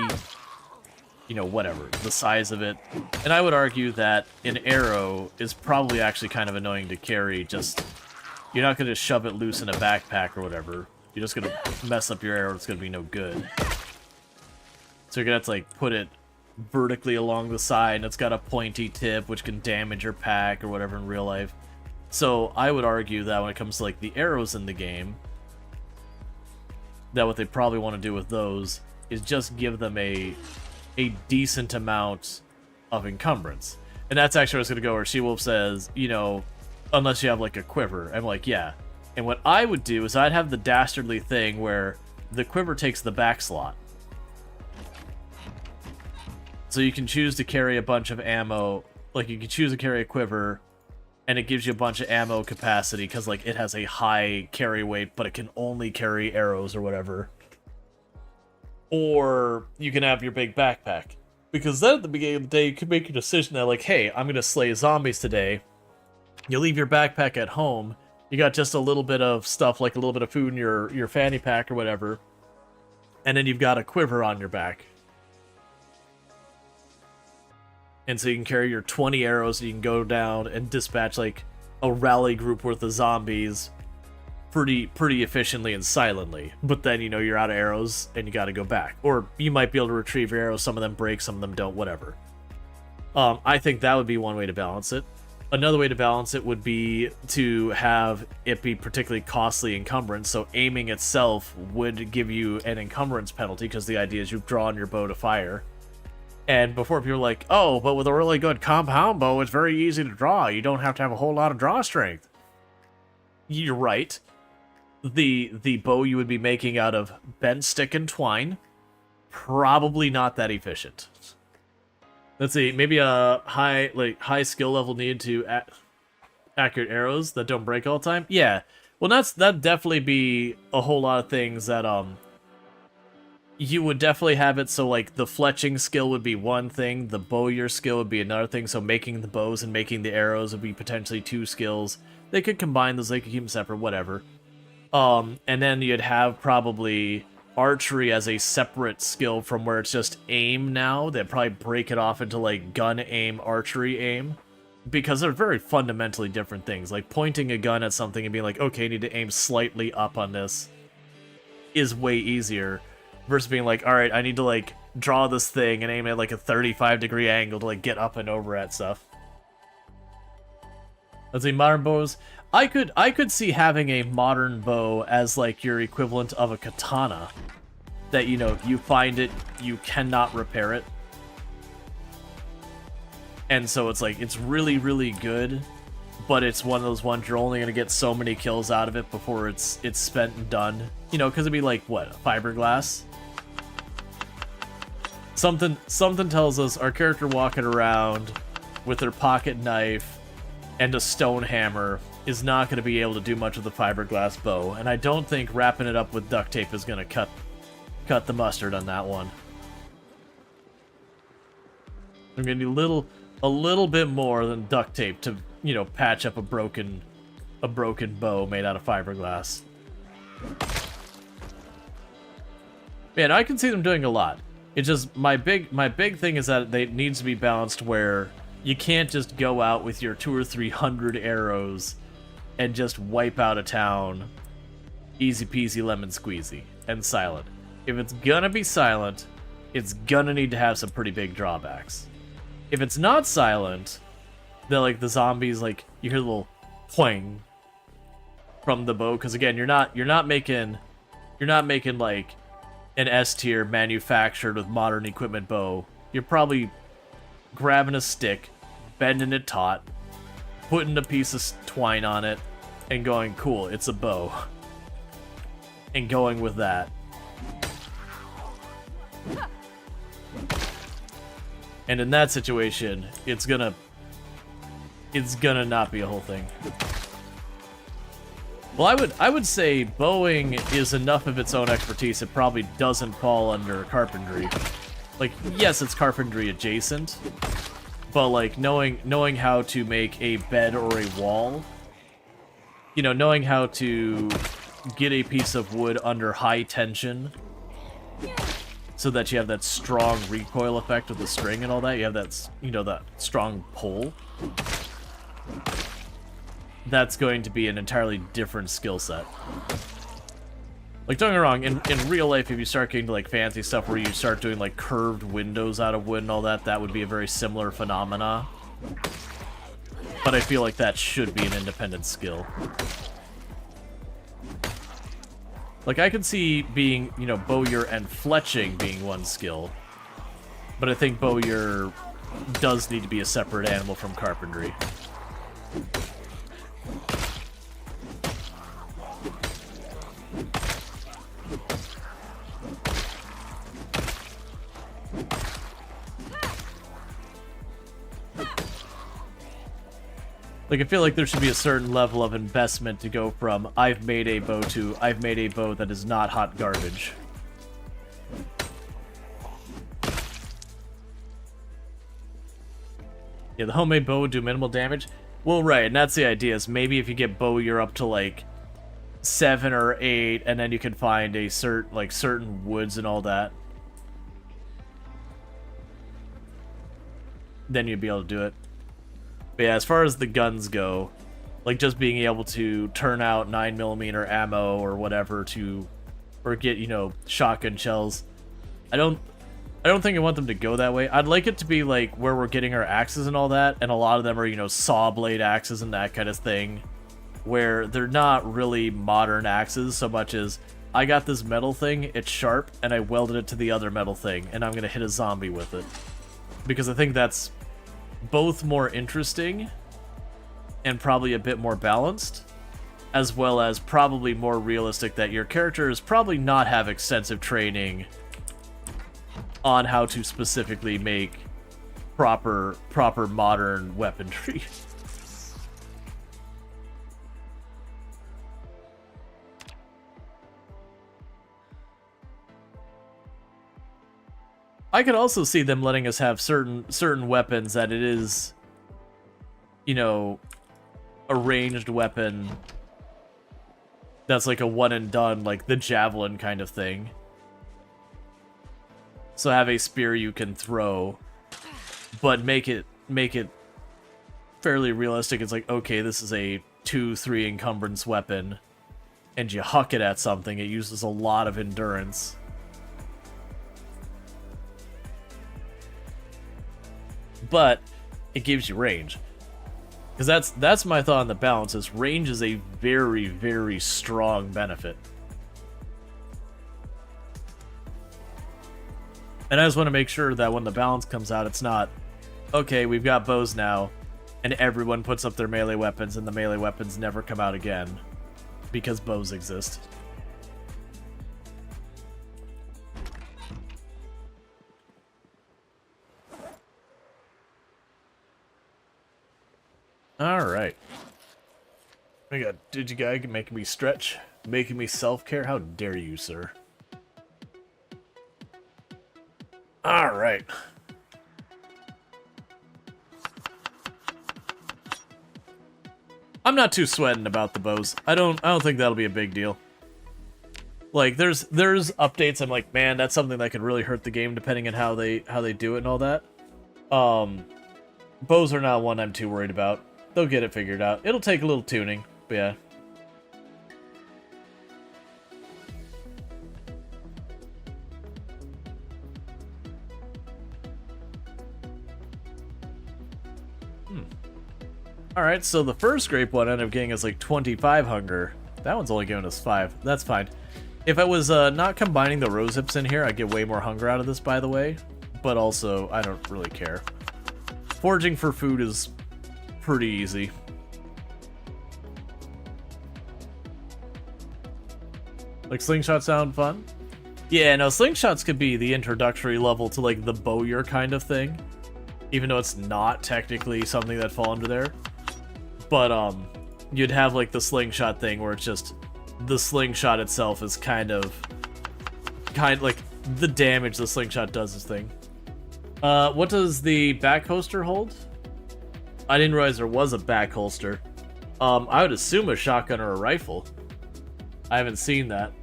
you know, whatever, the size of it. And I would argue that an arrow is probably actually kind of annoying to carry, just, you're not going to shove it loose in a backpack or whatever. You're just going to mess up your arrow, it's going to be no good. So you're going to have to, like, put it vertically along the side, and it's got a pointy tip, which can damage your pack or whatever in real life. So I would argue that when it comes to, like, the arrows in the game, that what they probably want to do with those is just give them a decent amount of encumbrance. And that's actually where I was going to go, where She-Wolf says, you know, unless you have, like, a quiver. I'm like, yeah. And what I would do is I'd have the dastardly thing where the quiver takes the back slot. So you can choose to carry a bunch of ammo, like, you can choose to carry a quiver, and it gives you a bunch of ammo capacity, because, like, it has a high carry weight, but it can only carry arrows or whatever. Or you can have your big backpack. Because then at the beginning of the day, you can make a decision that, like, hey, I'm going to slay zombies today. You leave your backpack at home. You got just a little bit of stuff, like a little bit of food in your fanny pack or whatever. And then you've got a quiver on your back. And so you can carry your 20 arrows, and you can go down and dispatch, like, a rally group worth of zombies pretty efficiently and silently. But then, you know, you're out of arrows, and you gotta go back. Or you might be able to retrieve your arrows, some of them break, some of them don't, whatever. I think that would be one way to balance it. Another way to balance it would be to have it be particularly costly encumbrance, so aiming itself would give you an encumbrance penalty, because the idea is you draw on your bow to fire. And before people are like, oh, but with a really good compound bow, it's very easy to draw. You don't have to have a whole lot of draw strength. You're right. The bow you would be making out of bent stick and twine, probably not that efficient. Let's see, maybe a high skill level needed to accurate arrows that don't break all the time. Yeah, well that'd definitely be a whole lot of things that you would definitely have it. So like the fletching skill would be one thing, the bowyer skill would be another thing. So making the bows and making the arrows would be potentially two skills. They could combine those, they could keep them separate, whatever. And then you'd have probably archery as a separate skill from where it's just aim now. They'd probably break it off into like gun aim, archery aim, because they're very fundamentally different things. Like pointing a gun at something and being like, okay, I need to aim slightly up on this is way easier versus being like, all right, I need to like draw this thing and aim at like a 35-degree angle to like get up and over at stuff. Let's see, modern bows. I could see having a modern bow as like your equivalent of a katana. That, you know, you find it, you cannot repair it. And so it's like, it's really, really good, but it's one of those ones you're only going to get so many kills out of it before it's spent and done. You know, because it'd be like, what, fiberglass? Something tells us our character walking around with their pocket knife and a stone hammer is not going to be able to do much with the fiberglass bow, and I don't think wrapping it up with duct tape is going to cut the mustard on that one. I'm going to need a little bit more than duct tape to, you know, patch up a broken bow made out of fiberglass. Man, I can see them doing a lot. It's just my big thing is that it needs to be balanced where you can't just go out with your 200 or 300 arrows and just wipe out a town easy peasy lemon squeezy and silent. If it's gonna be silent, it's gonna need to have some pretty big drawbacks. If it's not silent, then like the zombies, like you hear the little twang from the bow, because again, you're not making like an S tier manufactured with modern equipment bow. You're probably grabbing a stick, bending it taut, putting a piece of twine on it, and going, cool, it's a bow. And going with that. And in that situation, it's gonna not be a whole thing. Well, I would say bowing is enough of its own expertise, it probably doesn't fall under carpentry. Like, yes, it's carpentry adjacent, but like knowing how to make a bed or a wall, you know, knowing how to get a piece of wood under high tension so that you have that strong recoil effect with the string and all that, you have that, you know, that strong pull. That's going to be an entirely different skill set. Like, don't get me wrong, in real life, if you start getting to, like, fancy stuff where you start doing, like, curved windows out of wood and all that, that would be a very similar phenomena. But I feel like that should be an independent skill. Like, I could see being, you know, bowyer and fletching being one skill. But I think bowyer does need to be a separate animal from carpentry. Like, I feel like there should be a certain level of investment to go from I've made a bow to I've made a bow that is not hot garbage. Yeah, the homemade bow would do minimal damage. Well, right, and that's the idea, is maybe if you get bowyer up to, like, 7 or 8, and then you can find a certain woods and all that, then you'd be able to do it. But yeah, as far as the guns go, like just being able to turn out 9mm ammo or whatever to, or get, you know, shotgun shells, I don't I don't think I want them to go that way. I'd like it to be like where we're getting our axes and all that, and a lot of them are, you know, saw blade axes and that kind of thing, where they're not really modern axes so much as I got this metal thing, it's sharp, and I welded it to the other metal thing, and I'm gonna hit a zombie with it. Because I think that's both more interesting and probably a bit more balanced, as well as probably more realistic that your characters probably not have extensive training on how to specifically make proper modern weaponry. I could also see them letting us have certain weapons that it is, you know, a ranged weapon that's like a one and done, like the javelin kind of thing. So have a spear you can throw, but make it fairly realistic. It's like, okay, this is a 2-3 encumbrance weapon, and you huck it at something, it uses a lot of endurance. But it gives you range. Because that's my thought on the balance, is range is a very, very strong benefit. And I just want to make sure that when the balance comes out, it's not, okay, we've got bows now, and everyone puts up their melee weapons, and the melee weapons never come out again, because bows exist. Alright. I got Digiguy making me stretch, making me self-care. How dare you, sir? Alright. I'm not too sweating about the bows. I don't think that'll be a big deal. Like there's updates I'm like, man, that's something that could really hurt the game depending on how they do it and all that. Bows are not one I'm too worried about. They'll get it figured out. It'll take a little tuning, but yeah. Alright, so the first grape one ended up getting us like 25 hunger. That one's only giving us 5. That's fine. If I was not combining the rose hips in here, I'd get way more hunger out of this, by the way. But also, I don't really care. Foraging for food is pretty easy. Like slingshots sound fun? Yeah, no, slingshots could be the introductory level to like the bowyer kind of thing. Even though it's not technically something that fall under there. But you'd have like the slingshot thing where it's just the slingshot itself is kind of like the damage the slingshot does this thing. What does the back holster hold? I didn't realize there was a back holster. I would assume a shotgun or a rifle. I haven't seen that.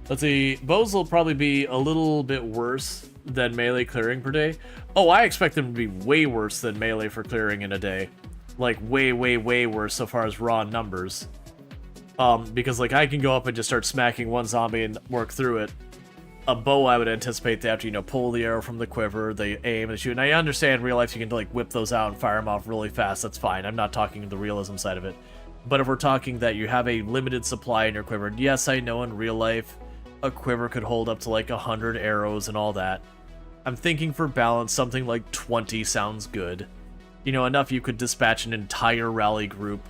Let's see, bows will probably be a little bit worse than melee clearing per day. Oh, I expect them to be way worse than melee for clearing in a day. Like, way, way, way worse so far as raw numbers. Because, like, I can go up and just start smacking one zombie and work through it. A bow, I would anticipate they have to, you know, pull the arrow from the quiver, they aim and shoot. And I understand in real life you can, like, whip those out and fire them off really fast. That's fine. I'm not talking the realism side of it. But if we're talking that you have a limited supply in your quiver, yes, I know in real life a quiver could hold up to, like, 100 arrows and all that. I'm thinking for balance, something like 20 sounds good. You know, enough you could dispatch an entire rally group,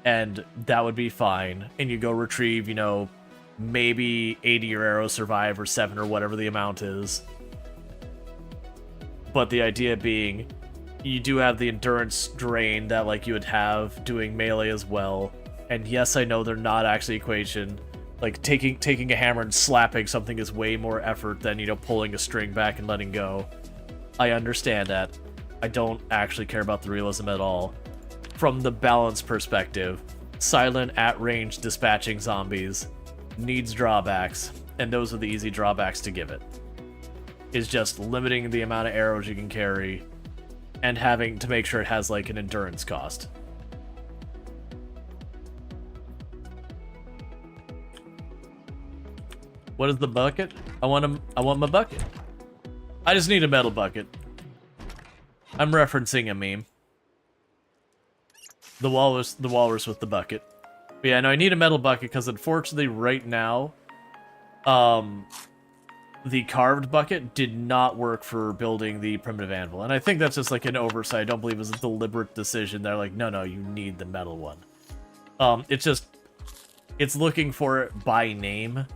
and that would be fine. And you go retrieve, you know, maybe 80 your arrows survive, or 7, or whatever the amount is. But the idea being, you do have the endurance drain that, like, you would have doing melee as well. And yes, I know they're not actually equation. Like, taking a hammer and slapping something is way more effort than, you know, pulling a string back and letting go. I understand that. I don't actually care about the realism at all. From the balance perspective, silent, at-range dispatching zombies needs drawbacks, and those are the easy drawbacks to give it. Is just limiting the amount of arrows you can carry, and having to make sure it has, like, an endurance cost. What is the bucket? I want my bucket. I just need a metal bucket. I'm referencing a meme. The walrus with the bucket. But yeah, no, I need a metal bucket because unfortunately right now, the carved bucket did not work for building the primitive anvil. And I think that's just like an oversight. I don't believe it was a deliberate decision. They're like, no, you need the metal one. It's looking for it by name,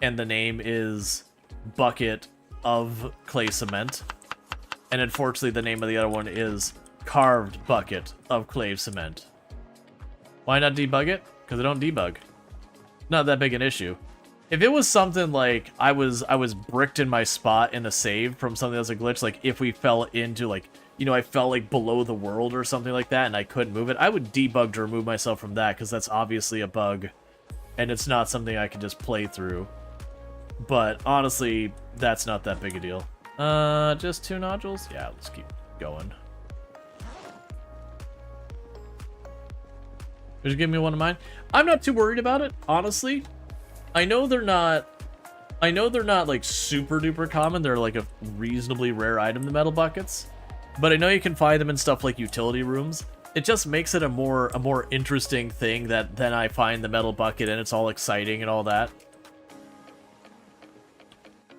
and the name is bucket of clay cement. And unfortunately, the name of the other one is carved bucket of clay cement. Why not debug it? Because I don't debug. Not that big an issue. If it was something like I was bricked in my spot in a save from something that was a glitch, like if we fell into like, you know, I fell like below the world or something like that and I couldn't move it, I would debug to remove myself from that because that's obviously a bug and it's not something I can just play through. But honestly, that's not that big a deal. Just 2 nodules? Yeah, let's keep going. Just give me one of mine. I'm not too worried about it, honestly. I know they're not like super duper common. They're like a reasonably rare item, the metal buckets. But I know you can find them in stuff like utility rooms. It just makes it a more interesting thing that then I find the metal bucket and it's all exciting and all that.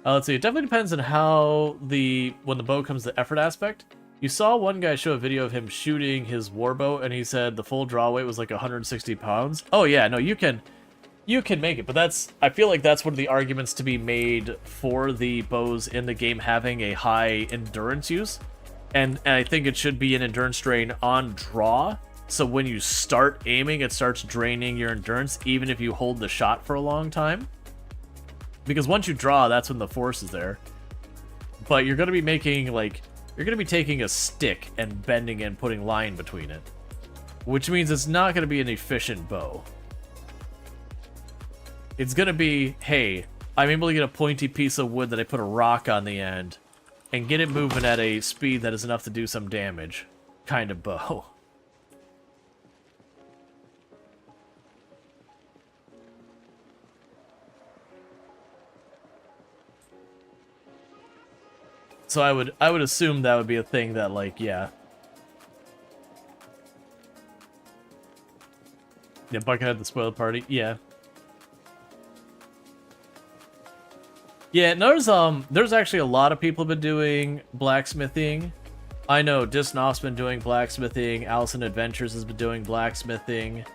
Let's see, it definitely depends on how when the bow comes to the effort aspect. You saw one guy show a video of him shooting his warbow and he said the full draw weight was like 160 pounds. Oh yeah, no, you can make it, but I feel like that's one of the arguments to be made for the bows in the game having a high endurance use. And I think it should be an endurance drain on draw. So when you start aiming, it starts draining your endurance, even if you hold the shot for a long time. Because once you draw, that's when the force is there. But you're going to be making, like, you're going to be taking a stick and bending it and putting line between it. Which means it's not going to be an efficient bow. It's going to be, hey, I'm able to get a pointy piece of wood that I put a rock on the end and get it moving at a speed that is enough to do some damage kind of bow. So I would assume that would be a thing that, like, yeah. Yeah, Buckethead the spoiled party, yeah. Yeah, there's actually a lot of people have been doing blacksmithing. I know Disnoff's been doing blacksmithing, Allison Adventures has been doing blacksmithing.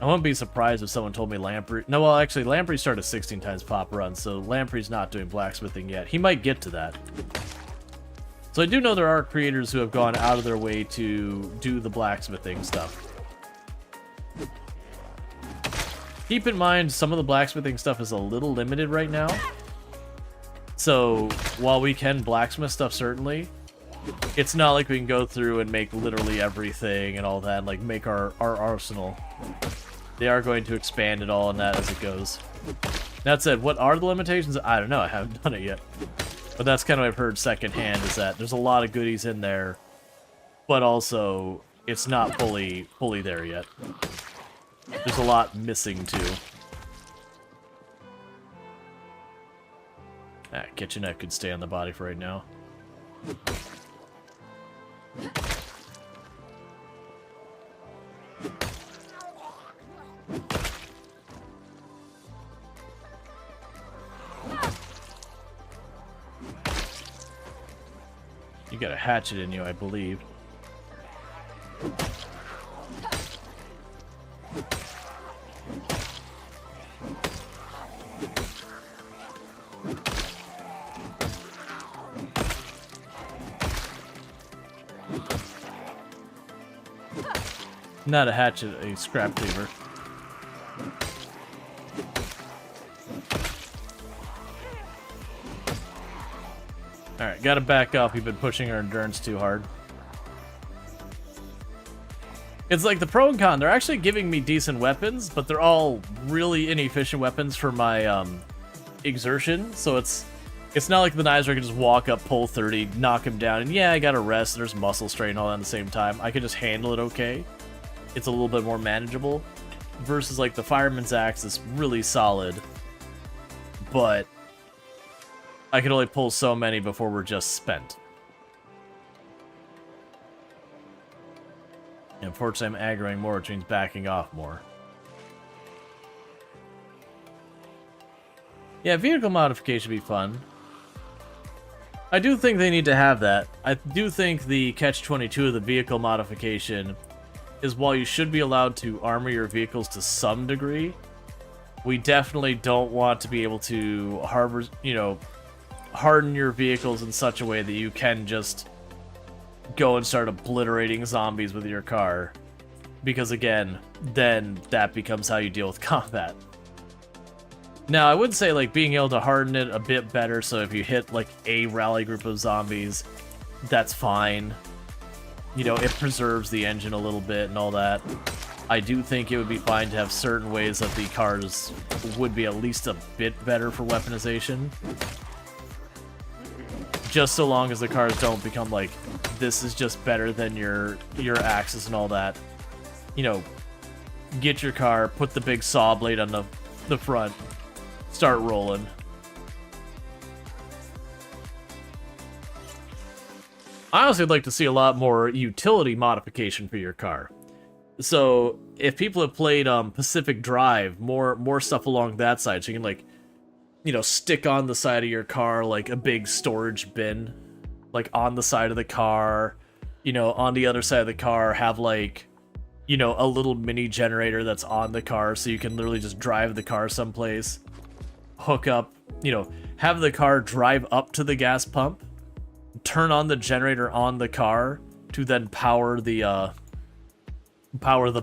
I wouldn't be surprised if someone told me Lamprey... No, well, actually, Lamprey started 16 times pop run, so Lamprey's not doing blacksmithing yet. He might get to that. So I do know there are creators who have gone out of their way to do the blacksmithing stuff. Keep in mind, some of the blacksmithing stuff is a little limited right now. So, while we can blacksmith stuff, certainly, it's not like we can go through and make literally everything and all that, like make our arsenal. They are going to expand it all on that as it goes. That said, what are the limitations? I don't know, I haven't done it yet. But that's kind of what I've heard secondhand, is that there's a lot of goodies in there, but also, it's not fully there yet. There's a lot missing, too. Kitchenette could stay on the body for right now. You got a hatchet in you, I believe. Not a hatchet, a scrap cleaver. Alright, gotta back up. We've been pushing our endurance too hard. It's like the pro and con. They're actually giving me decent weapons, but they're all really inefficient weapons for my exertion. So it's not like the knives where I can just walk up, pull 30, knock him down, and yeah, I gotta rest. There's muscle strain and all that at the same time. I can just handle it okay. It's a little bit more manageable. Versus like the fireman's axe is really solid, but I can only pull so many before we're just spent. Unfortunately, I'm aggroing more, which means backing off more. Yeah, vehicle modification would be fun. I do think they need to have that. I do think the catch-22 of the vehicle modification is while you should be allowed to armor your vehicles to some degree, we definitely don't want to be able to harden your vehicles in such a way that you can just go and start obliterating zombies with your car. Because again, then that becomes how you deal with combat. Now, I would say, like, being able to harden it a bit better, so if you hit, like, a rally group of zombies, that's fine. You know, it preserves the engine a little bit and all that. I do think it would be fine to have certain ways that the cars would be at least a bit better for weaponization. Just so long as the cars don't become, like, this is just better than your Axis and all that. You know, get your car, put the big saw blade on the front, start rolling. I honestly would like to see a lot more utility modification for your car. So if people have played Pacific Drive, more stuff along that side, so you can, like, you know, stick on the side of your car like a big storage bin, like on the side of the car. You know, on the other side of the car have, like, you know, a little mini generator that's on the car, so you can literally just drive the car someplace. Hook up, you know, have the car drive up to the gas pump, turn on the generator on the car to then power the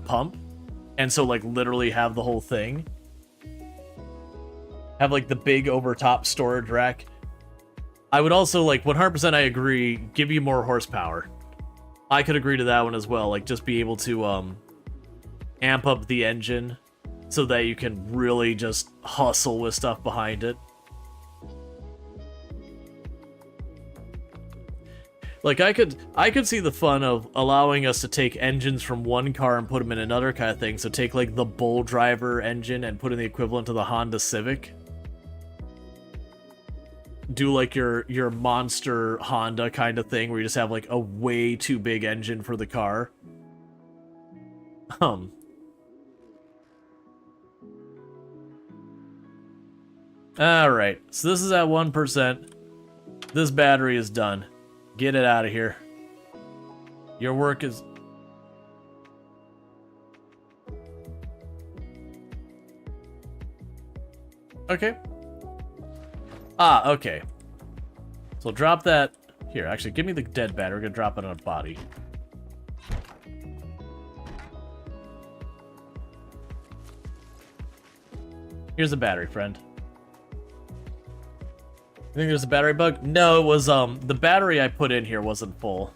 pump, and so, like, literally have the whole thing. Have, like, the big overtop storage rack. I would also, like, 100% I agree, give you more horsepower. I could agree to that one as well, like, just be able to amp up the engine so that you can really just hustle with stuff behind it. Like, I could see the fun of allowing us to take engines from one car and put them in another kind of thing. So take, like, the Bull Driver engine and put in the equivalent to the Honda Civic. Do, like, your monster Honda kind of thing where you just have, like, a way too big engine for the car. Alright, so this is at 1%. This battery is done. Get it out of here. Your work is... Okay. Okay. So drop that... Here, actually, give me the dead battery. We're gonna drop it on a body. Here's a battery, friend. You think there's a battery bug? No, it was, the battery I put in here wasn't full.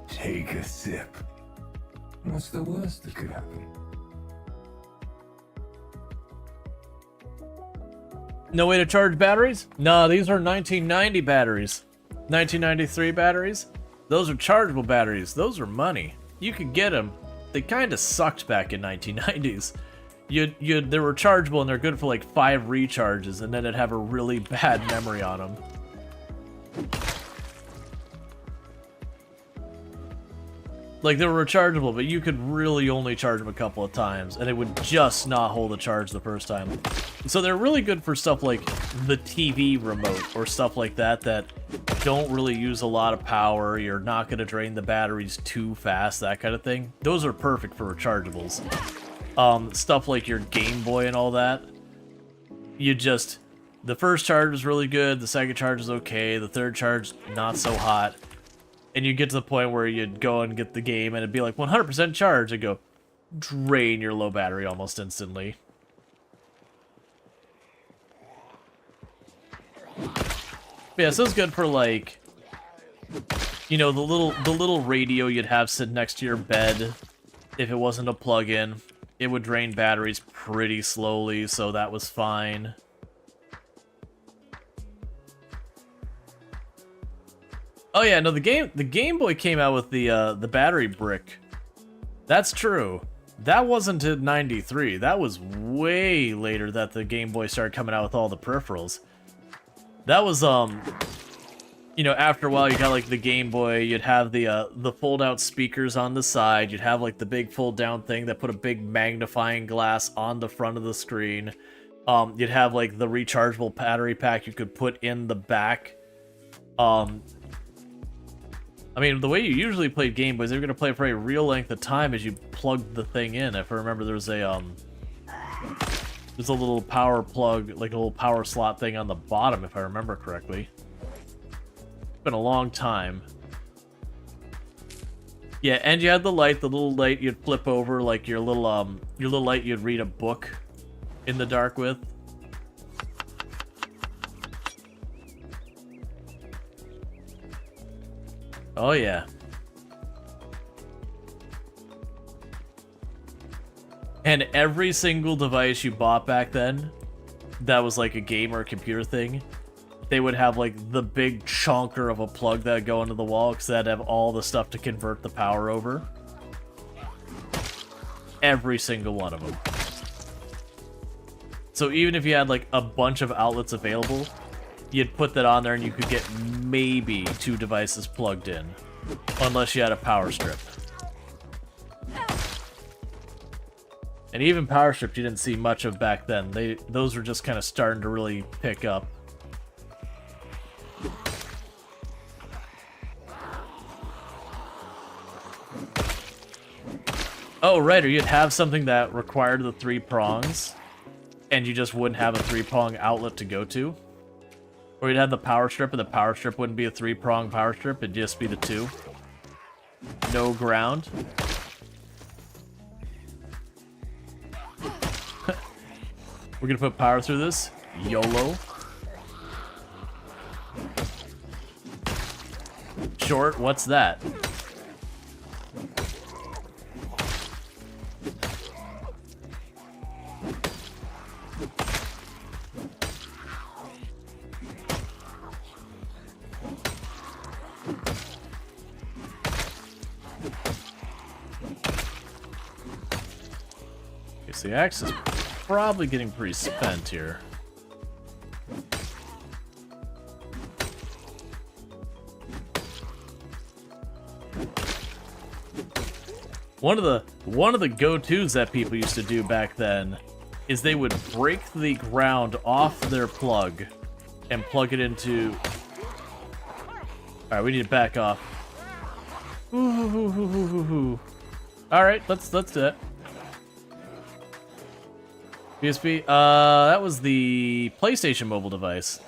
Take a sip. What's the worst that could happen? No way to charge batteries? No, these are 1990 batteries. 1993 batteries? Those are chargeable batteries. Those are money. You could get them. They kind of sucked back in 1990s. They were chargeable and they're good for like 5 recharges, and then it'd have a really bad memory on them. Like, they were rechargeable, but you could really only charge them a couple of times, and it would just not hold the charge the first time. So they're really good for stuff like the TV remote or stuff like that that don't really use a lot of power. You're not going to drain the batteries too fast, that kind of thing. Those are perfect for rechargeables. Stuff like your Game Boy and all that. The first charge is really good, the second charge is okay, the third charge not so hot. And you get to the point where you'd go and get the game and it'd be like 100% charge and go drain your low battery almost instantly. But yeah, so it's good for, like, you know, the little radio you'd have sitting next to your bed. If it wasn't a plug-in, it would drain batteries pretty slowly, so that was fine. Oh yeah, no, the Game Boy came out with the battery brick. That's true. That wasn't in 93. That was way later that the Game Boy started coming out with all the peripherals. That was, you know, after a while you got like the Game Boy, you'd have the fold-out speakers on the side, you'd have like the big fold-down thing that put a big magnifying glass on the front of the screen. You'd have like the rechargeable battery pack you could put in the back. I mean, the way you usually played Game Boys, they were gonna play for a real length of time as you plugged the thing in. If I remember, there's a little power plug, like a little power slot thing on the bottom, if I remember correctly. It's been a long time. Yeah, and you had the little light you'd flip over, like your little light you'd read a book in the dark with. Oh yeah. And every single device you bought back then that was like a game or a computer thing, they would have like the big chonker of a plug that would go into the wall because that'd have all the stuff to convert the power over. Every single one of them. So even if you had like a bunch of outlets available, you'd put that on there and you could get maybe 2 devices plugged in. Unless you had a power strip. And even power strips you didn't see much of back then. Those were just kind of starting to really pick up. Oh, right, or you'd have something that required the 3 prongs, and you just wouldn't have a 3-prong outlet to go to. Or you'd have the power strip, and the power strip wouldn't be a 3-prong power strip, it'd just be the 2. No ground. We're gonna put power through this. YOLO. Short, what's that? The axe is probably getting pretty spent here. One of the go-tos that people used to do back then is they would break the ground off their plug and plug it into. All right, we need to back off. All right, let's do it. PSP, that was the PlayStation mobile device.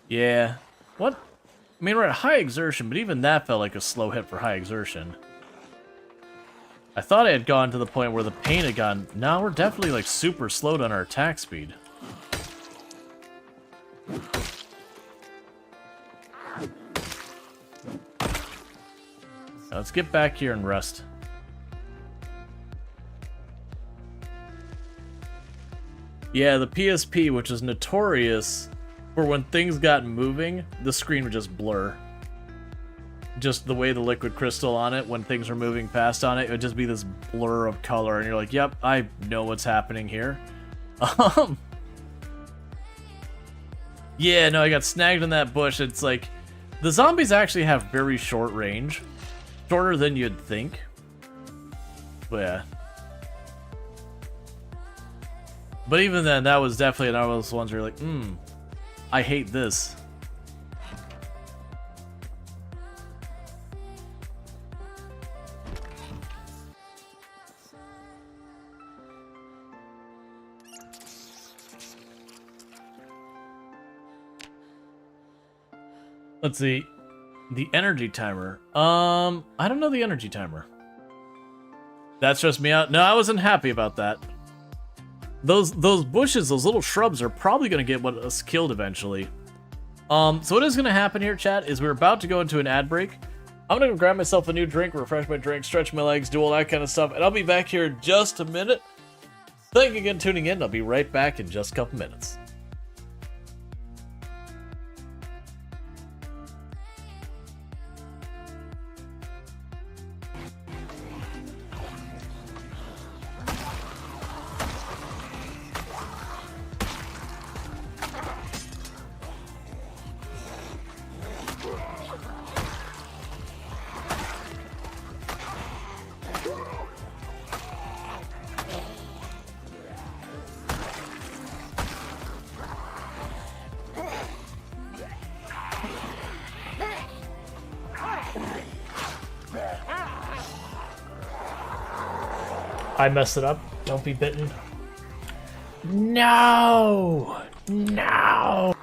Yeah. What? I mean, we're at high exertion, but even that felt like a slow hit for high exertion. I thought I had gone to the point where the pain had gone. Now we're definitely like super slowed on our attack speed. Now let's get back here and rest. Yeah, the PSP, which is notorious for when things got moving, the screen would just blur. Just the way the liquid crystal on it, when things were moving past on it, it would just be this blur of color, and you're like, yep, I know what's happening here. Yeah, no, I got snagged in that bush. It's like, the zombies actually have very short range. Shorter than you'd think. But yeah. But even then, that was definitely another one of those ones where you're like, I hate this. Let's see. The energy timer. I don't know the energy timer. That stressed me out. No, I wasn't happy about that. Those bushes, those little shrubs are probably going to get us killed eventually. So what is going to happen here, chat, is we're about to go into an ad break. I'm going to grab myself a new drink, refresh my drink, stretch my legs, do all that kind of stuff, and I'll be back here in just a minute. Thank you again for tuning in. I'll be right back in just a couple minutes. I messed it up. Don't be bitten. No! No!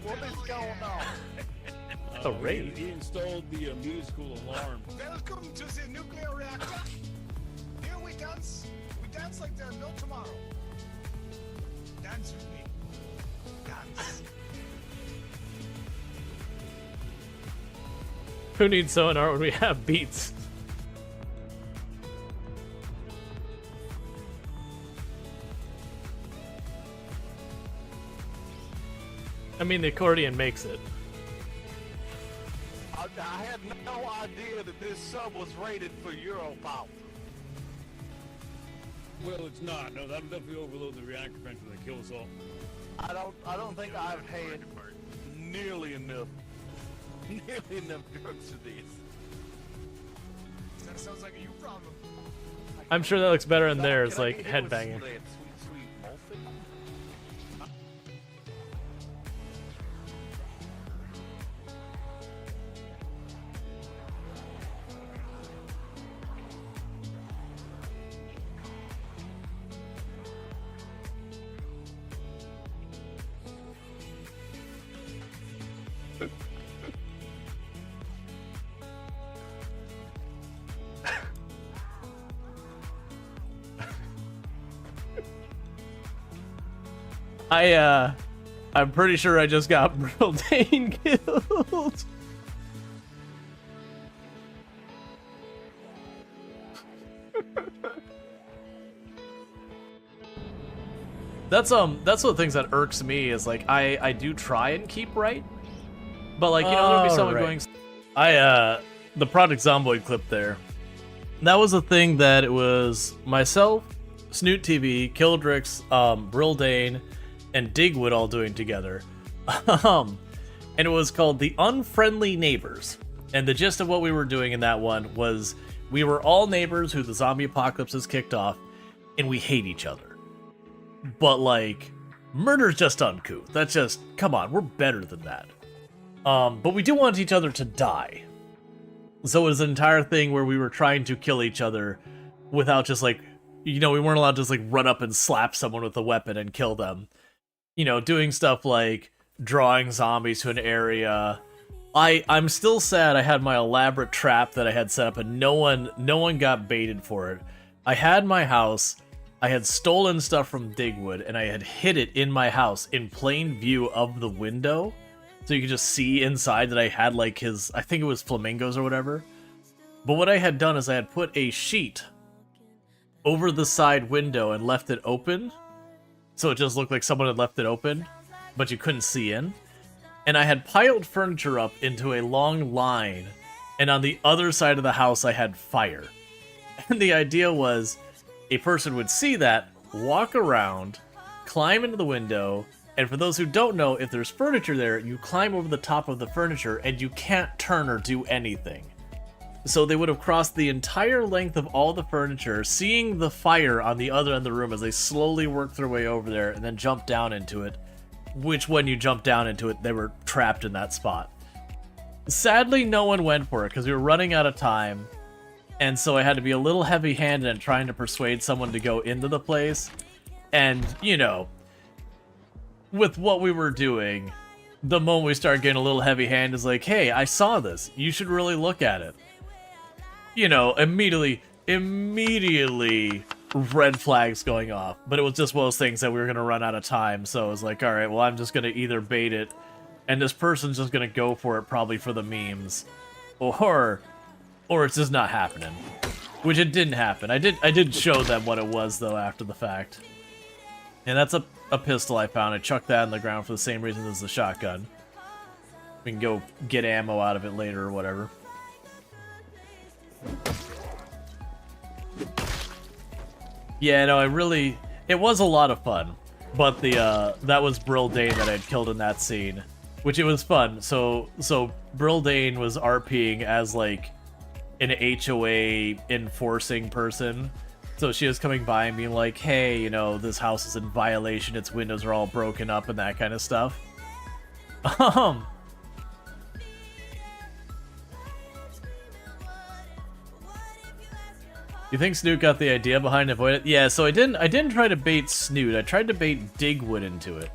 What is going on? A raid. He installed the musical alarm. Welcome to the nuclear reactor. Here we dance. We dance like there's no tomorrow. Dance with me. Dance. Who needs sonar when we have beats? I mean, the accordion makes it. I had no idea that this sub was rated for Euro power. Well, it's not. No, that'll definitely overload the reactor vent and kill us all. I don't think I've had nearly enough drugs for this. That sounds like a you problem. I'm sure that looks better in Doc, theirs, can I like get hit with headbanging. some of that sweet morphine? I'm pretty sure I just got Brildain killed. That's one of the things that irks me is like I do try and keep right, but like there'll be someone going. The Project Zomboid clip there. That was a thing that it was myself, Snoot TV, Kildrix, Brildain, and Digwood all doing together. And it was called The Unfriendly Neighbors. And the gist of what we were doing in that one was we were all neighbors who the zombie apocalypse has kicked off, and we hate each other. But like, murder's just uncouth. That's just, come on, we're better than that. But we do want each other to die. So it was an entire thing where we were trying to kill each other without just like, we weren't allowed to just like run up and slap someone with a weapon and kill them. Doing stuff like drawing zombies to an area. I'm still sad I had my elaborate trap that I had set up and no one got baited for it. I had my house, I had stolen stuff from Digwood, and I had hid it in my house in plain view of the window. So you could just see inside that I had like his, I think it was flamingos or whatever. But what I had done is I had put a sheet over the side window and left it open. So it just looked like someone had left it open, but you couldn't see in. And I had piled furniture up into a long line, and on the other side of the house I had fire. And the idea was a person would see that, walk around, climb into the window, and for those who don't know, if there's furniture there, you climb over the top of the furniture and you can't turn or do anything. So they would have crossed the entire length of all the furniture, seeing the fire on the other end of the room as they slowly worked their way over there and then jumped down into it. Which, when you jumped down into it, they were trapped in that spot. Sadly, no one went for it because we were running out of time. And so I had to be a little heavy-handed in trying to persuade someone to go into the place. And, with what we were doing, the moment we started getting a little heavy-handed is like, hey, I saw this. You should really look at it. Immediately, red flags going off. But it was just one of those things that we were going to run out of time. So it was like, all right, well, I'm just going to either bait it, and this person's just going to go for it probably for the memes. Or it's just not happening. Which it didn't happen. I did show them what it was, though, after the fact. And that's a pistol I found. I chucked that in the ground for the same reason as the shotgun. We can go get ammo out of it later or whatever. Yeah, no, it was a lot of fun. But that was Brildain that I had killed in that scene. which it was fun. So Brildane was RPing as like an HOA enforcing person. So she was coming by and being like, hey, you know, this house is in violation, its windows are all broken up and that kind of stuff. You think Snoot got the idea behind Avoid It? Yeah, so I didn't try to bait Snoot. I tried to bait Digwood into it.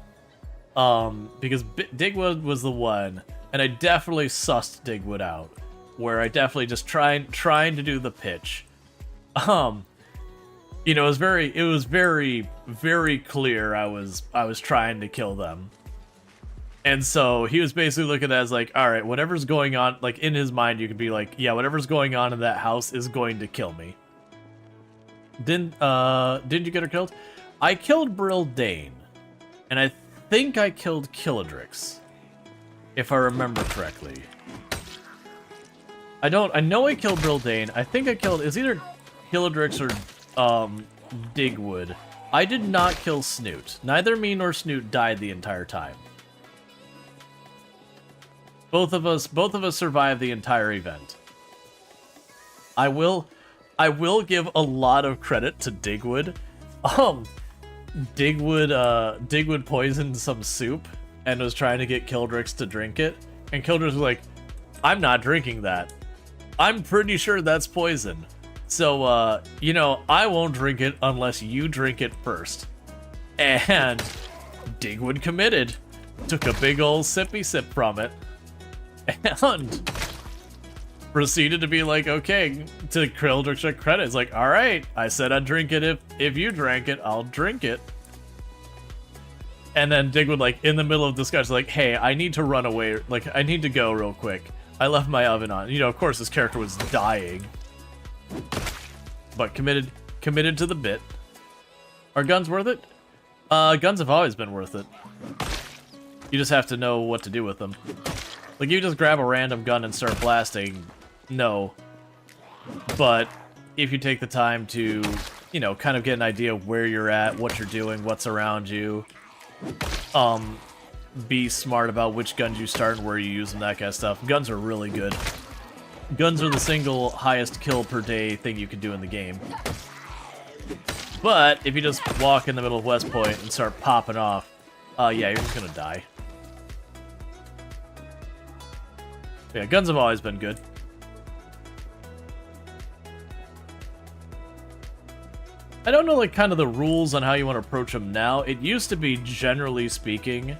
Because Digwood was the one, and I definitely sussed Digwood out. Where I definitely just trying to do the pitch. You know, it was very, very clear I was trying to kill them. And so he was basically looking at it as like, all right, whatever's going on, like in his mind, you could be like, yeah, whatever's going on in that house is going to kill me. Didn't you get her killed? I killed Brildane, and I think I killed Killadrix, if I remember correctly. I know I killed Brildane. I think I killed, it's either Killadrix or Digwood. I did not kill Snoot. Neither me nor Snoot died the entire time. Both of us survived the entire event. I will give a lot of credit to Digwood. Digwood poisoned some soup and was trying to get Killdrix to drink it, and Killdrix was like, I'm not drinking that. I'm pretty sure that's poison. So, you know, I won't drink it unless you drink it first. And Digwood committed. Took a big old sippy sip from it. And proceeded to be like, okay, to Killdrix's credit, it's like, all right, I said I'd drink it if you drank it, I'll drink it. And then Digwood, like, in the middle of discussion, like, hey, I need to run away, like, I need to go real quick. I left my oven on. You know, of course, this character was dying. But committed to the bit. Are guns worth it? Guns have always been worth it. You just have to know what to do with them. Like, you just grab a random gun and start blasting. No. But if you take the time to, you know, kind of get an idea of where you're at, what you're doing, what's around you, be smart about which guns you start and where you use them, that kind of stuff. Guns are really good. Guns are the single highest kill per day thing you can do in the game. But if you just walk in the middle of West Point and start popping off, yeah, you're just gonna die. Yeah, guns have always been good. I don't know, like, kind of the rules on how you want to approach them now. It used to be, generally speaking,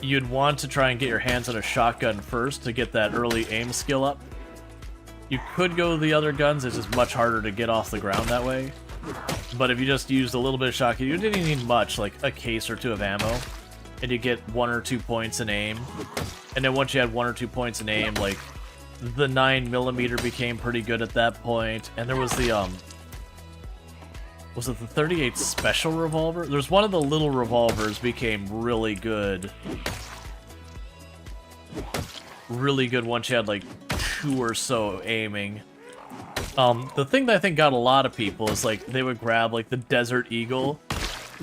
you'd want to try and get your hands on a shotgun first to get that early aim skill up. You could go with the other guns, it's just much harder to get off the ground that way. But if you just used a little bit of shotgun, you didn't need much, like a case or two of ammo, and you get 1 or 2 points in aim. And then once you had 1 or 2 points in aim, like, the 9mm became pretty good at that point. And there was the, was it the 38 special revolver? There's one of the little revolvers became really good. Really good once you had, like, 2 or so aiming. The thing that I think got a lot of people is, like, they would grab, like, the Desert Eagle,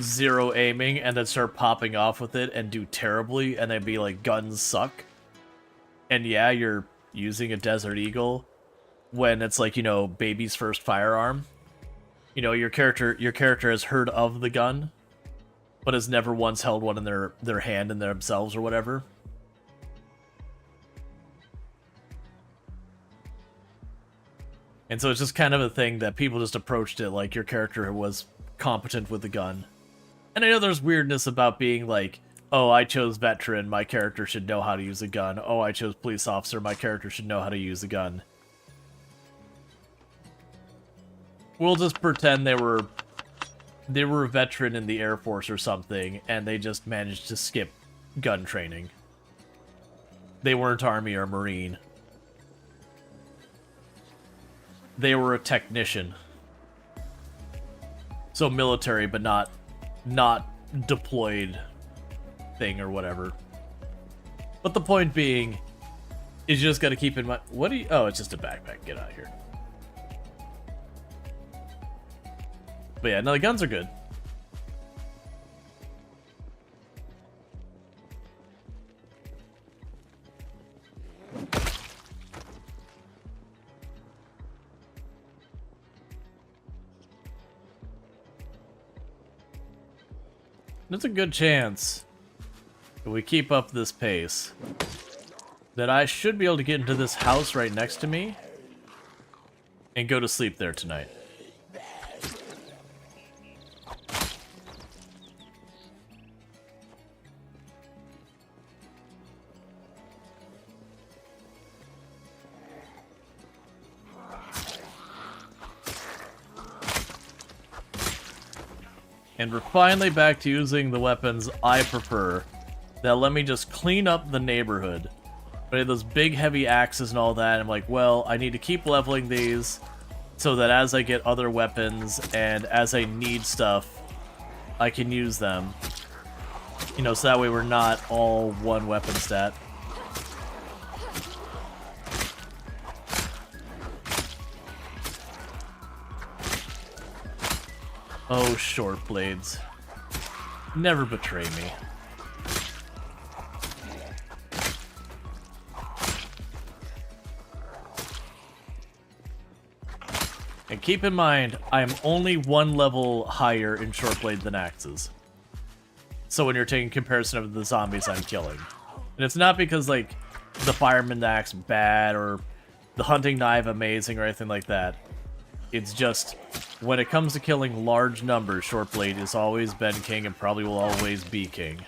0 aiming, and then start popping off with it and do terribly, and they'd be like, guns suck. And yeah, you're using a Desert Eagle when it's like, you know, baby's first firearm. You know, your character has heard of the gun, but has never once held one in their hand in themselves or whatever. And so it's just kind of a thing that people just approached it like your character was competent with the gun. And I know there's weirdness about being like, oh, I chose veteran, my character should know how to use a gun. Oh, I chose police officer, my character should know how to use a gun. We'll just pretend they were a veteran in the Air Force or something, and they just managed to skip gun training. They weren't Army or Marine. They were a technician. So military, but not deployed thing or whatever. But the point being is you just got to keep in mind, what do you, oh, it's just a backpack, get out of here. But yeah, no, the guns are good. there's a good chance, if we keep up this pace, that I should be able to get into this house right next to me and go to sleep there tonight. And we're finally back to using the weapons I prefer that let me just clean up the neighborhood. But I had those big heavy axes and all that, I'm like, well, I need to keep leveling these so that as I get other weapons and as I need stuff, I can use them. You know, so that way we're not all one weapon stat. Oh, short blades. Never betray me. And keep in mind, I am only one level higher in short blade than axes. So when you're taking comparison of the zombies I'm killing. And it's not because, like, the fireman axe bad or the hunting knife amazing or anything like that. It's just, when it comes to killing large numbers, short blade has always been king and probably will always be king.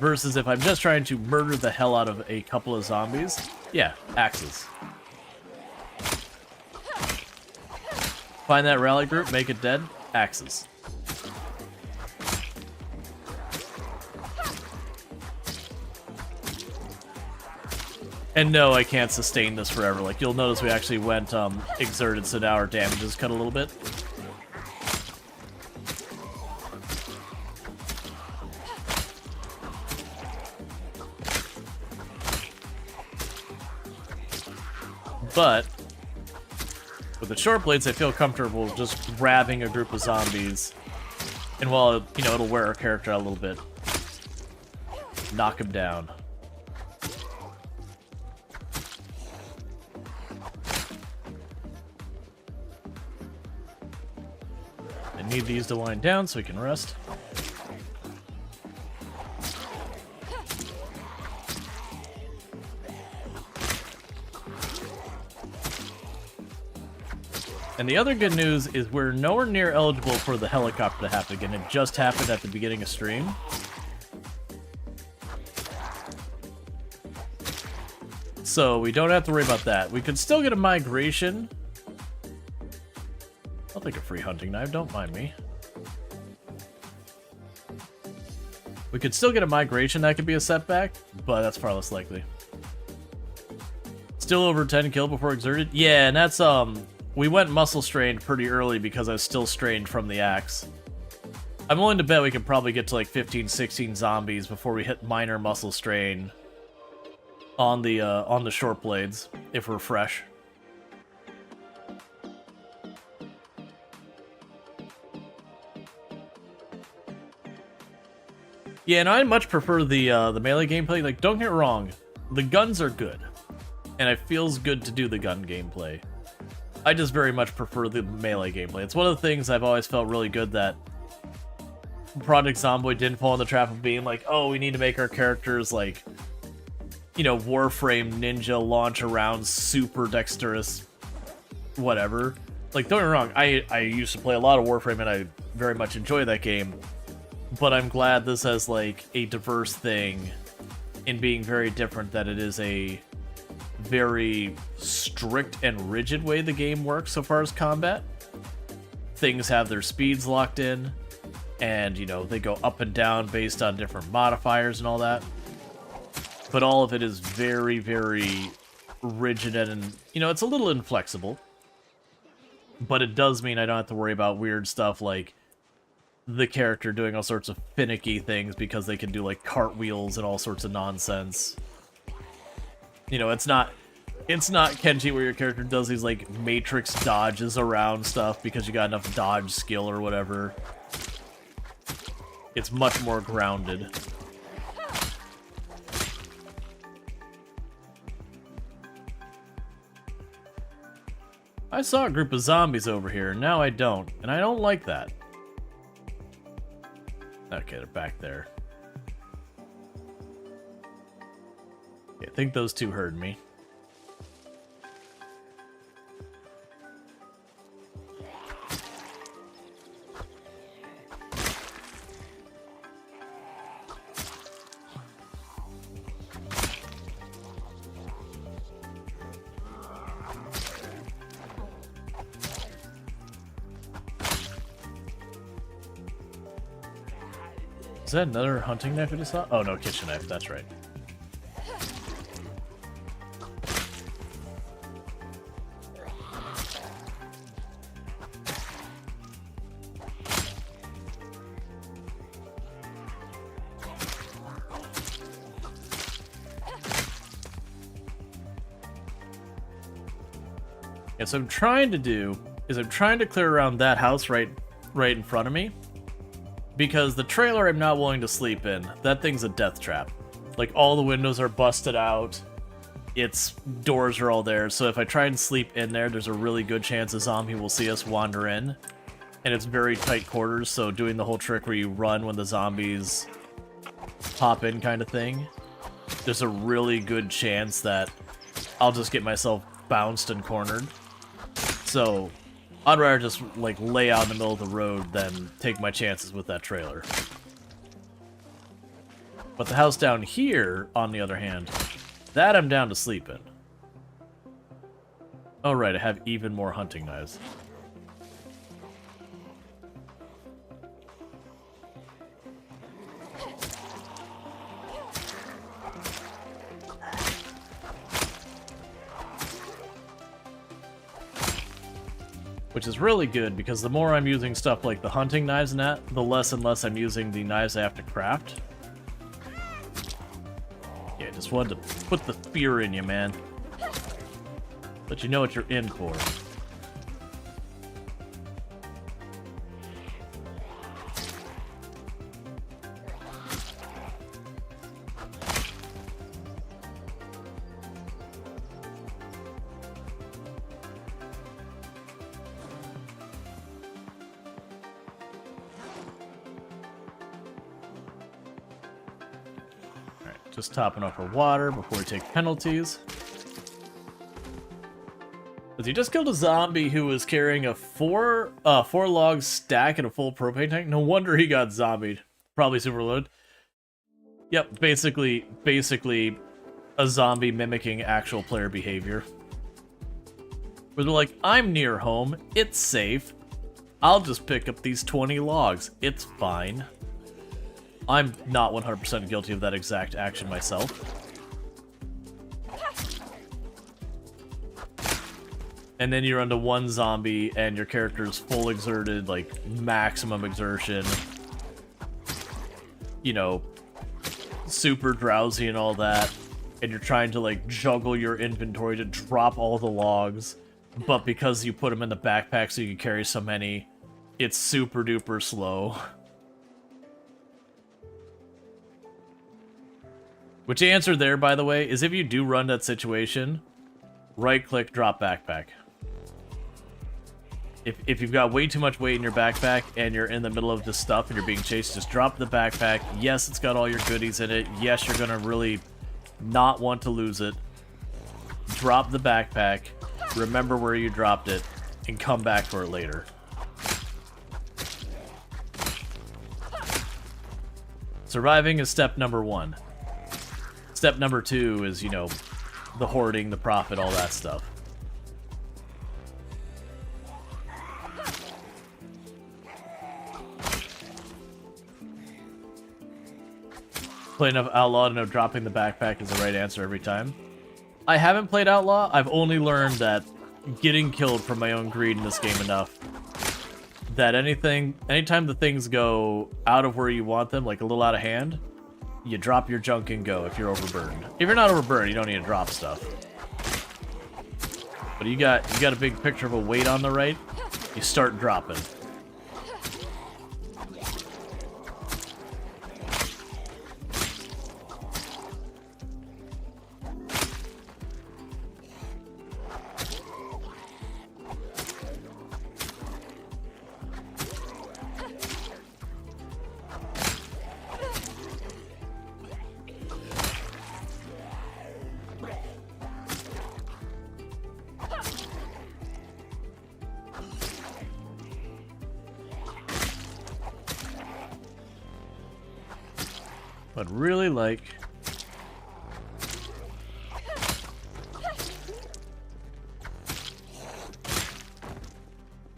Versus if I'm just trying to murder the hell out of a couple of zombies, yeah, axes. Find that rally group, make it dead, axes. And no, I can't sustain this forever. Like, you'll notice we actually went exerted, so now our damage is cut a little bit. But with the short blades, I feel comfortable just grabbing a group of zombies. And while, you know, it'll wear our character out a little bit, knock him down. I need these to wind down so we can rest. And the other good news is we're nowhere near eligible for the helicopter to happen again. It just happened at the beginning of stream. So we don't have to worry about that. We could still get a migration. I'll take a free hunting knife, don't mind me. We could still get a migration, that could be a setback, but that's far less likely. Still over 10 kill before exerted? Yeah, and that's, we went muscle strained pretty early because I was still strained from the axe. I'm willing to bet we could probably get to like 15, 16 zombies before we hit minor muscle strain on the short blades, if we're fresh. Yeah, and I much prefer the melee gameplay. Like, don't get me wrong, the guns are good, and it feels good to do the gun gameplay. I just very much prefer the melee gameplay. It's one of the things I've always felt really good that Project Zomboid didn't fall in the trap of being like, oh, we need to make our characters like, you know, Warframe ninja launch around super dexterous, whatever. Like, don't get me wrong, I used to play a lot of Warframe and I very much enjoy that game. But I'm glad this has, like, a diverse thing in being very different, that it is a very strict and rigid way the game works so far as combat. Things have their speeds locked in, and, you know, they go up and down based on different modifiers and all that. But all of it is very, very rigid and, you know, it's a little inflexible. But it does mean I don't have to worry about weird stuff like the character doing all sorts of finicky things because they can do like cartwheels and all sorts of nonsense. You know, it's not Kenji where your character does these like matrix dodges around stuff because you got enough dodge skill or whatever. It's much more grounded. I saw a group of zombies over here, now I don't, and I don't like that. Okay, they're back there. Okay, I think those two heard me. Is that another hunting knife I just saw? Oh no, kitchen knife, that's right. Yeah, so I'm trying to clear around that house right in front of me. Because the trailer I'm not willing to sleep in. That thing's a death trap. Like, all the windows are busted out. Its doors are all there. So if I try and sleep in there, there's a really good chance a zombie will see us wander in. And it's very tight quarters, so doing the whole trick where you run when the zombies pop in kind of thing, there's a really good chance that I'll just get myself bounced and cornered. So I'd rather just, like, lay out in the middle of the road than take my chances with that trailer. But the house down here, on the other hand, that I'm down to sleep in. Oh, right, I have even more hunting knives. Which is really good, because the more I'm using stuff like the hunting knives and that, the less and less I'm using the knives I have to craft. Yeah, just wanted to put the fear in you, man. Let you know what you're in for. Just topping off our water before we take penalties. Because he just killed a zombie who was carrying a four log stack and a full propane tank. No wonder he got zombied. Probably super loaded. Yep, basically a zombie mimicking actual player behavior. Where they're like, I'm near home, it's safe. I'll just pick up these 20 logs. It's fine. I'm not 100% guilty of that exact action myself. And then you run to one zombie and your character's full exerted, like, maximum exertion. You know, super drowsy and all that. And you're trying to, like, juggle your inventory to drop all the logs. But because you put them in the backpack so you can carry so many, it's super duper slow. Which answer there, by the way, is if you do run that situation, right-click, drop backpack. If you've got way too much weight in your backpack and you're in the middle of this stuff and you're being chased, just drop the backpack. Yes, it's got all your goodies in it. Yes, you're gonna really not want to lose it. Drop the backpack, remember where you dropped it, and come back for it later. Surviving is step number 1. Step number 2 is, you know, the hoarding, the profit, all that stuff. Playing enough Outlaw to know dropping the backpack is the right answer every time. I haven't played Outlaw. I've only learned that getting killed for my own greed in this game enough that anytime the things go out of where you want them, like a little out of hand, you drop your junk and go if you're overburdened. If you're not overburdened, you don't need to drop stuff. But you got a big picture of a weight on the right, you start dropping. I'd really like...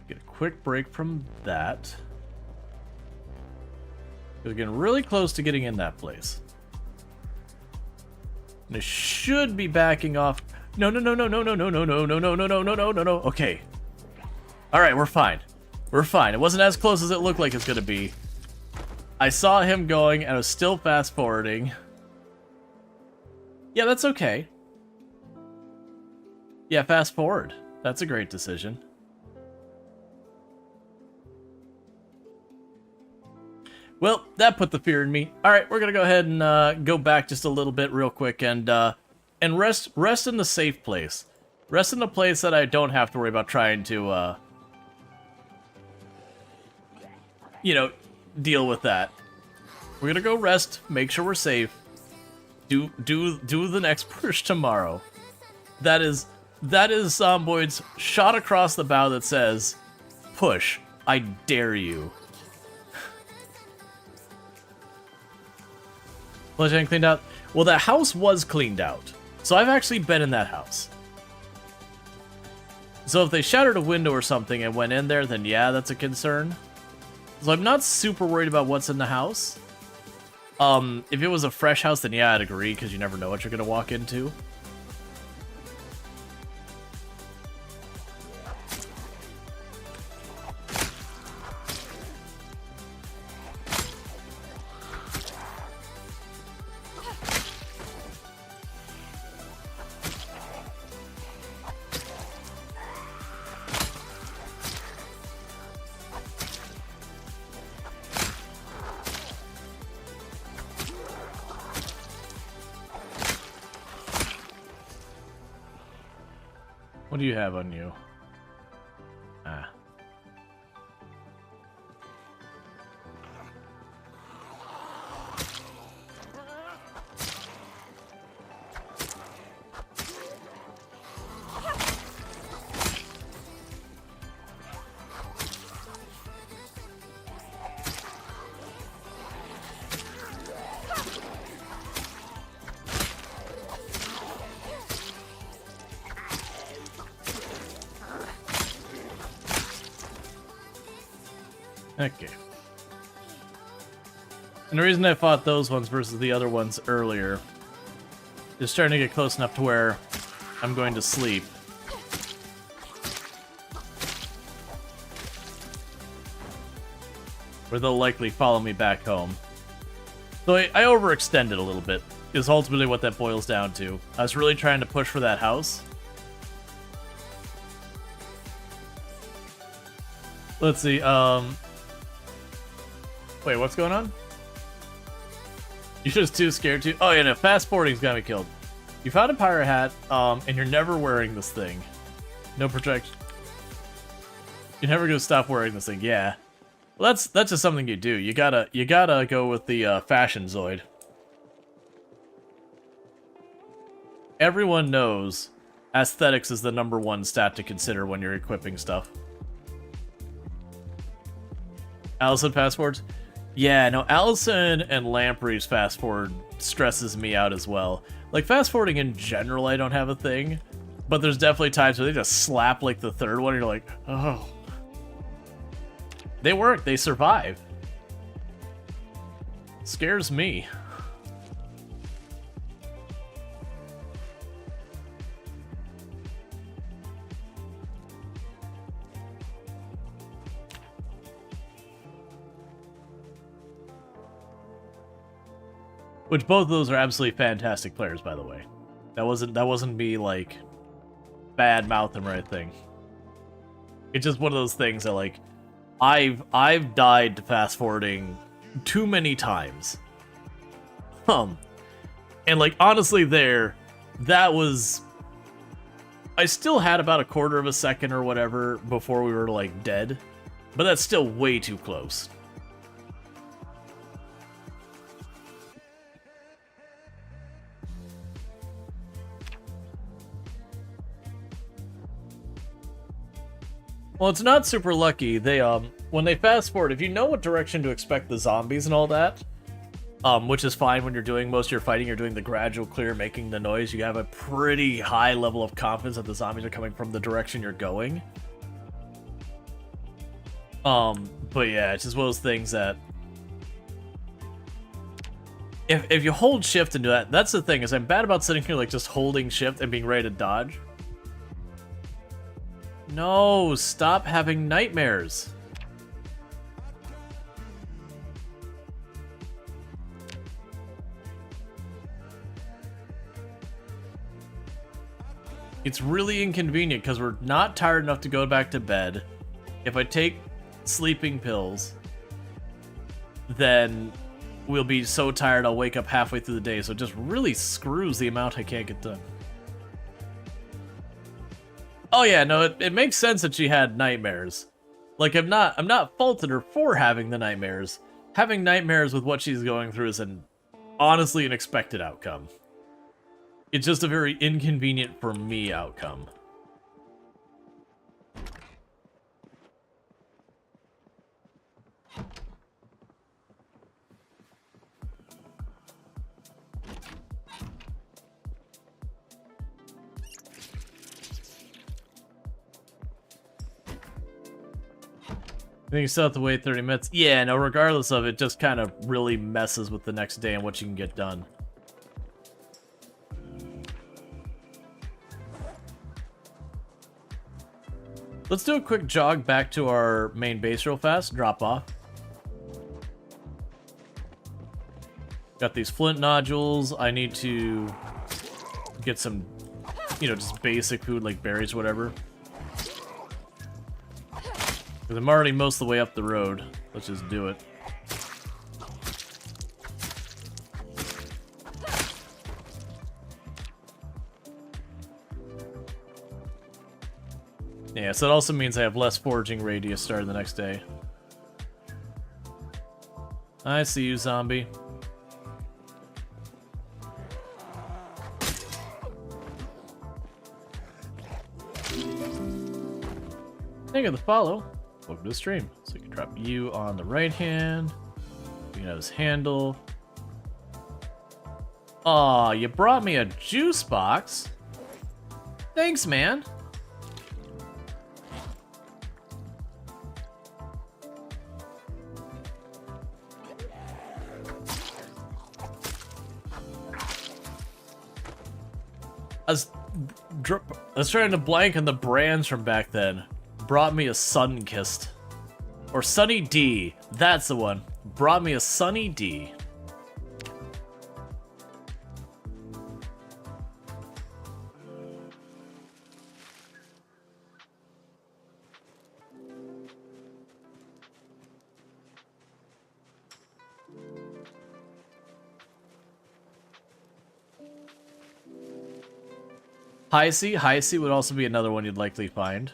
Get a quick break from that. We're getting really close to getting in that place. And it should be backing off. No, no, no, no, no, no, no, no, no, no, no, no, no, no, no, no, no. Okay. Alright, we're fine. We're fine. It wasn't as close as it looked like it's gonna be. I saw him going, and I was still fast forwarding. Yeah, that's okay. Yeah, fast forward. That's a great decision. Well, that put the fear in me. All right, we're gonna go ahead and go back just a little bit real quick and rest in the safe place. Rest in the place that I don't have to worry about trying to, you know, deal with that. We're gonna go rest, make sure we're safe. Do the next push tomorrow. That is Zomboid's shot across the bow that says, "Push, I dare you." Was cleaned out? Well, that house was cleaned out. So I've actually been in that house. So if they shattered a window or something and went in there, then yeah, that's a concern. So I'm not super worried about what's in the house. If it was a fresh house, then yeah, I'd agree, because you never know what you're going to walk into. What do you have on you? Ah. Okay. And the reason I fought those ones versus the other ones earlier is starting to get close enough to where I'm going to sleep. Where they'll likely follow me back home. So I overextended a little bit, is ultimately what that boils down to. I was really trying to push for that house. Let's see, wait, what's going on? You're just too scared to... Oh, yeah, no, fast forwarding's got me killed. You found a pirate hat, and you're never wearing this thing. No protection. You're never gonna stop wearing this thing, yeah. Well, that's just something you do. You gotta go with the, fashion Zoid. Everyone knows aesthetics is the #1 stat to consider when you're equipping stuff. Allison fast forwards? Yeah, no, Allison and Lamprey's fast forward stresses me out as well. Like, fast forwarding in general, I don't have a thing, but there's definitely times where they just slap, like, the third one, and you're like, oh. They work, they survive. Scares me. Which both of those are absolutely fantastic players, by the way. That wasn't me like bad mouth them or anything. It's just one of those things that like I've died to fast forwarding too many times. And like honestly that was I still had about a quarter of a second or whatever before we were like dead, but that's still way too close. Well, it's not super lucky. They when they fast forward, if you know what direction to expect the zombies and all that, which is fine when you're doing most of your fighting. You're doing the gradual clear, making the noise. You have a pretty high level of confidence that the zombies are coming from the direction you're going. But yeah, it's just one of those things that if you hold shift and do that, that's the thing, is I'm bad about sitting here like just holding shift and being ready to dodge. No, stop having nightmares. It's really inconvenient because we're not tired enough to go back to bed. If I take sleeping pills, then we'll be so tired I'll wake up halfway through the day, so it just really screws the amount I can't get done. Oh yeah, no, it makes sense that she had nightmares. Like, I'm not faulting her for having the nightmares. Having nightmares with what she's going through is honestly an expected outcome. It's just a very inconvenient for me outcome. I think you still have to wait 30 minutes. Yeah, no, regardless of it, just kind of really messes with the next day and what you can get done. Let's do a quick jog back to our main base real fast, drop off. Got these flint nodules. I need to get some, just basic food like berries or whatever. Because I'm already most of the way up the road. Let's just do it. Yeah, so it also means I have less foraging radius starting the next day. I see you, zombie. Thank you for the follow. Welcome to the stream. So we can drop you on the right hand. You can have his handle. Aw, you brought me a juice box. Thanks, man. I was trying to blank on the brands from back then. Brought me a Sunkist. Or Sunny D. That's the one. Brought me a Sunny D. High C would also be another one you'd likely find.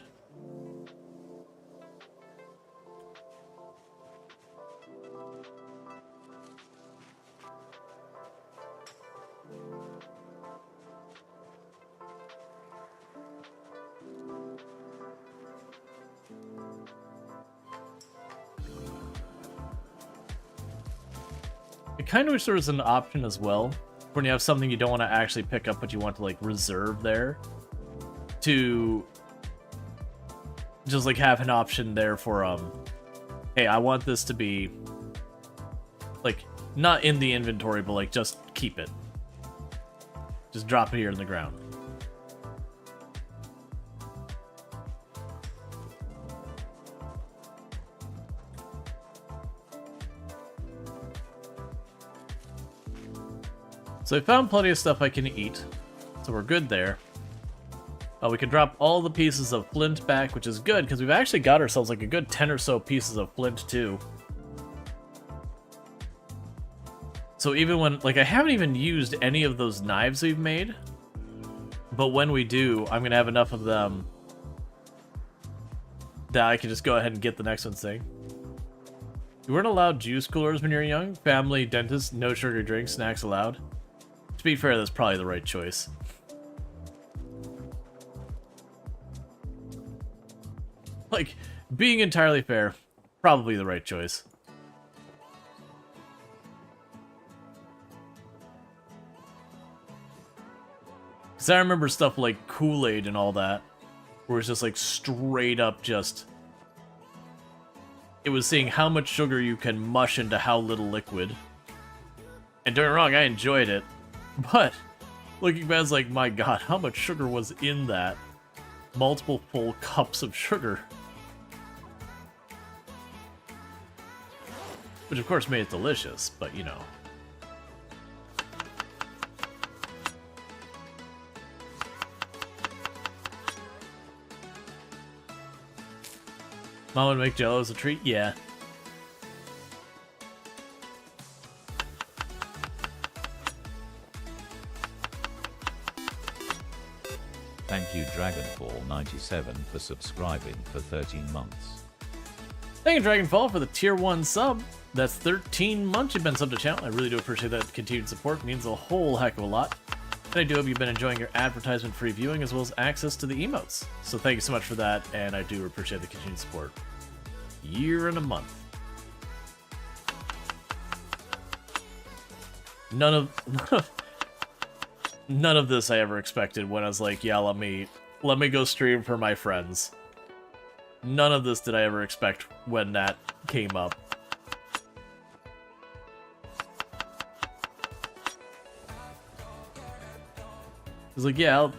I kind of wish there was an option as well when you have something you don't want to actually pick up but you want to like reserve there, to just like have an option there for hey, I want this to be like not in the inventory but like just keep it, just drop it here in the ground. So I found plenty of stuff I can eat, so we're good there. We can drop all the pieces of flint back, which is good, because we've actually got ourselves like a good 10 or so pieces of flint, too. So even when, like, I haven't even used any of those knives we've made, but when we do, I'm going to have enough of them that I can just go ahead and get the next one thing. You weren't allowed juice coolers when you were young? Family, dentist, no sugar drinks, snacks allowed? To be fair, that's probably the right choice. Like, being entirely fair, probably the right choice. Because I remember stuff like Kool-Aid and all that, where it's just like straight up just... It was seeing how much sugar you can mush into how little liquid. And don't get me wrong, I enjoyed it. But looking back, it's like, my god, how much sugar was in that? Multiple full cups of sugar. Which of course made it delicious, but you know. Mom would make Jell-O as a treat? Yeah. Thank you Dragonfall97 for subscribing for 13 months. Thank you, Dragonfall, for the tier 1 sub. That's 13 months you've been subbed to the channel. I really do appreciate that continued support. It means a whole heck of a lot. And I do hope you've been enjoying your advertisement-free viewing as well as access to the emotes. So thank you so much for that, and I do appreciate the continued support. Year and a month. None of this I ever expected when I was like, yeah, let me go stream for my friends. None of this did I ever expect when that came up. I was like, yeah,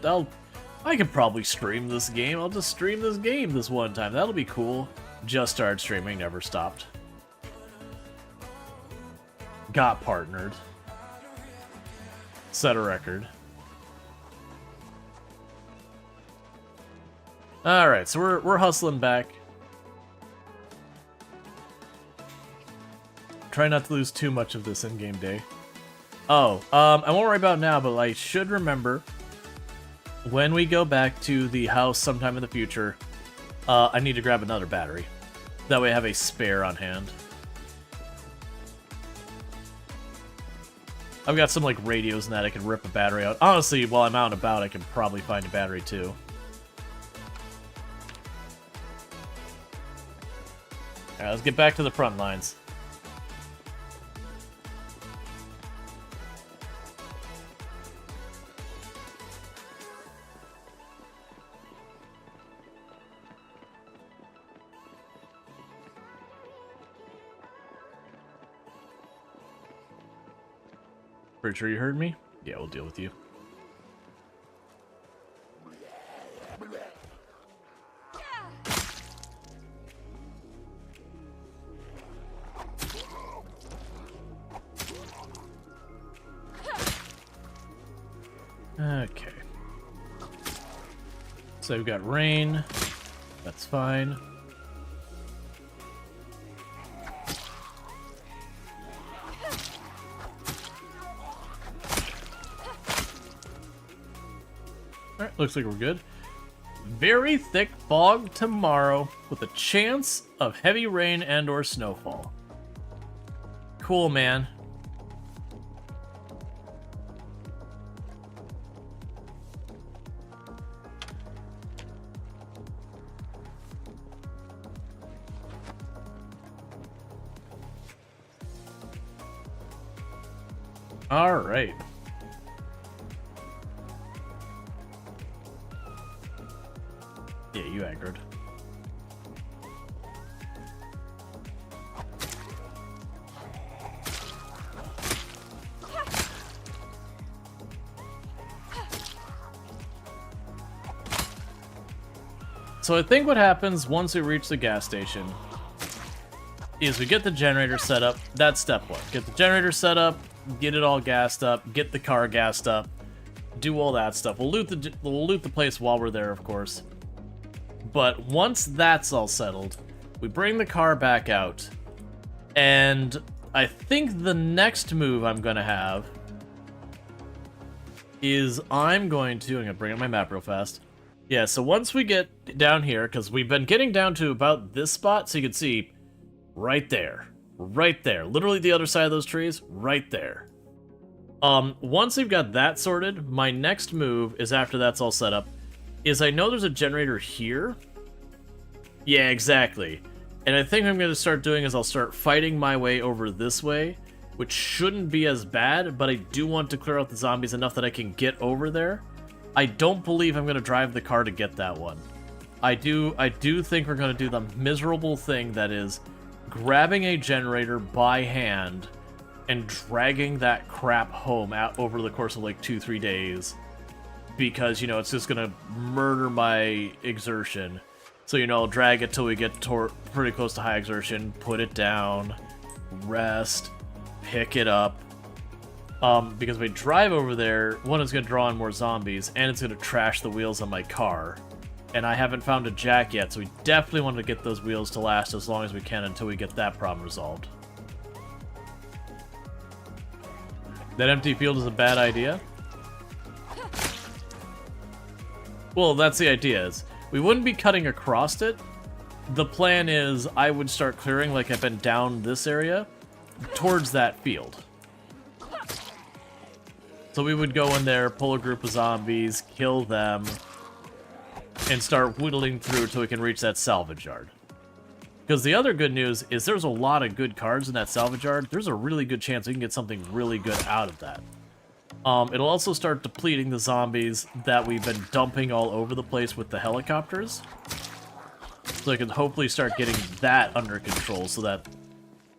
I can probably stream this game. I'll just stream this game this one time. That'll be cool. Just started streaming, never stopped. Got partnered. Set a record. Alright, so we're hustling back. Try not to lose too much of this in-game day. Oh, I won't worry about it now, but I should remember when we go back to the house sometime in the future, I need to grab another battery. That way I have a spare on hand. I've got some like radios and that I can rip a battery out. Honestly, while I'm out and about, I can probably find a battery too. Alright, let's get back to the front lines. Pretty sure you heard me? Yeah, we'll deal with you. Okay. So we've got rain. That's fine. Alright, looks like we're good. Very thick fog tomorrow with a chance of heavy rain and or snowfall. Cool, man. Alright. Yeah, you aggroed. So I think what happens once we reach the gas station is we get the generator set up. That's step one. Get the generator set up, get it all gassed up, get the car gassed up, do all that stuff. We'll loot the place while we're there, of course. But once that's all settled, we bring the car back out, and I think the next move I'm going to have is I'm going to bring up my map real fast. Yeah, so once we get down here, because we've been getting down to about this spot, so you can see right there, literally the other side of those trees, right there. Once we've got that sorted, my next move is after that's all set up, is I know there's a generator here. Yeah, exactly. And I think what I'm going to start doing is I'll start fighting my way over this way, which shouldn't be as bad, but I do want to clear out the zombies enough that I can get over there. I don't believe I'm going to drive the car to get that one. I do think we're going to do the miserable thing that is grabbing a generator by hand and dragging that crap home out over the course of like 2-3 days. Because, you know, it's just going to murder my exertion. So, you know, I'll drag it till we get pretty close to high exertion, put it down, rest, pick it up. Because if we drive over there, one, is going to draw in more zombies, and it's going to trash the wheels on my car. And I haven't found a jack yet, so we definitely want to get those wheels to last as long as we can until we get that problem resolved. That empty field is a bad idea? Well, that's the idea, is we wouldn't be cutting across it. The plan is I would start clearing, like I've been down this area, towards that field. So we would go in there, pull a group of zombies, kill them, and start whittling through until we can reach that salvage yard. Because the other good news is there's a lot of good cards in that salvage yard. There's a really good chance we can get something really good out of that. It'll also start depleting the zombies that we've been dumping all over the place with the helicopters. So I can hopefully start getting that under control so that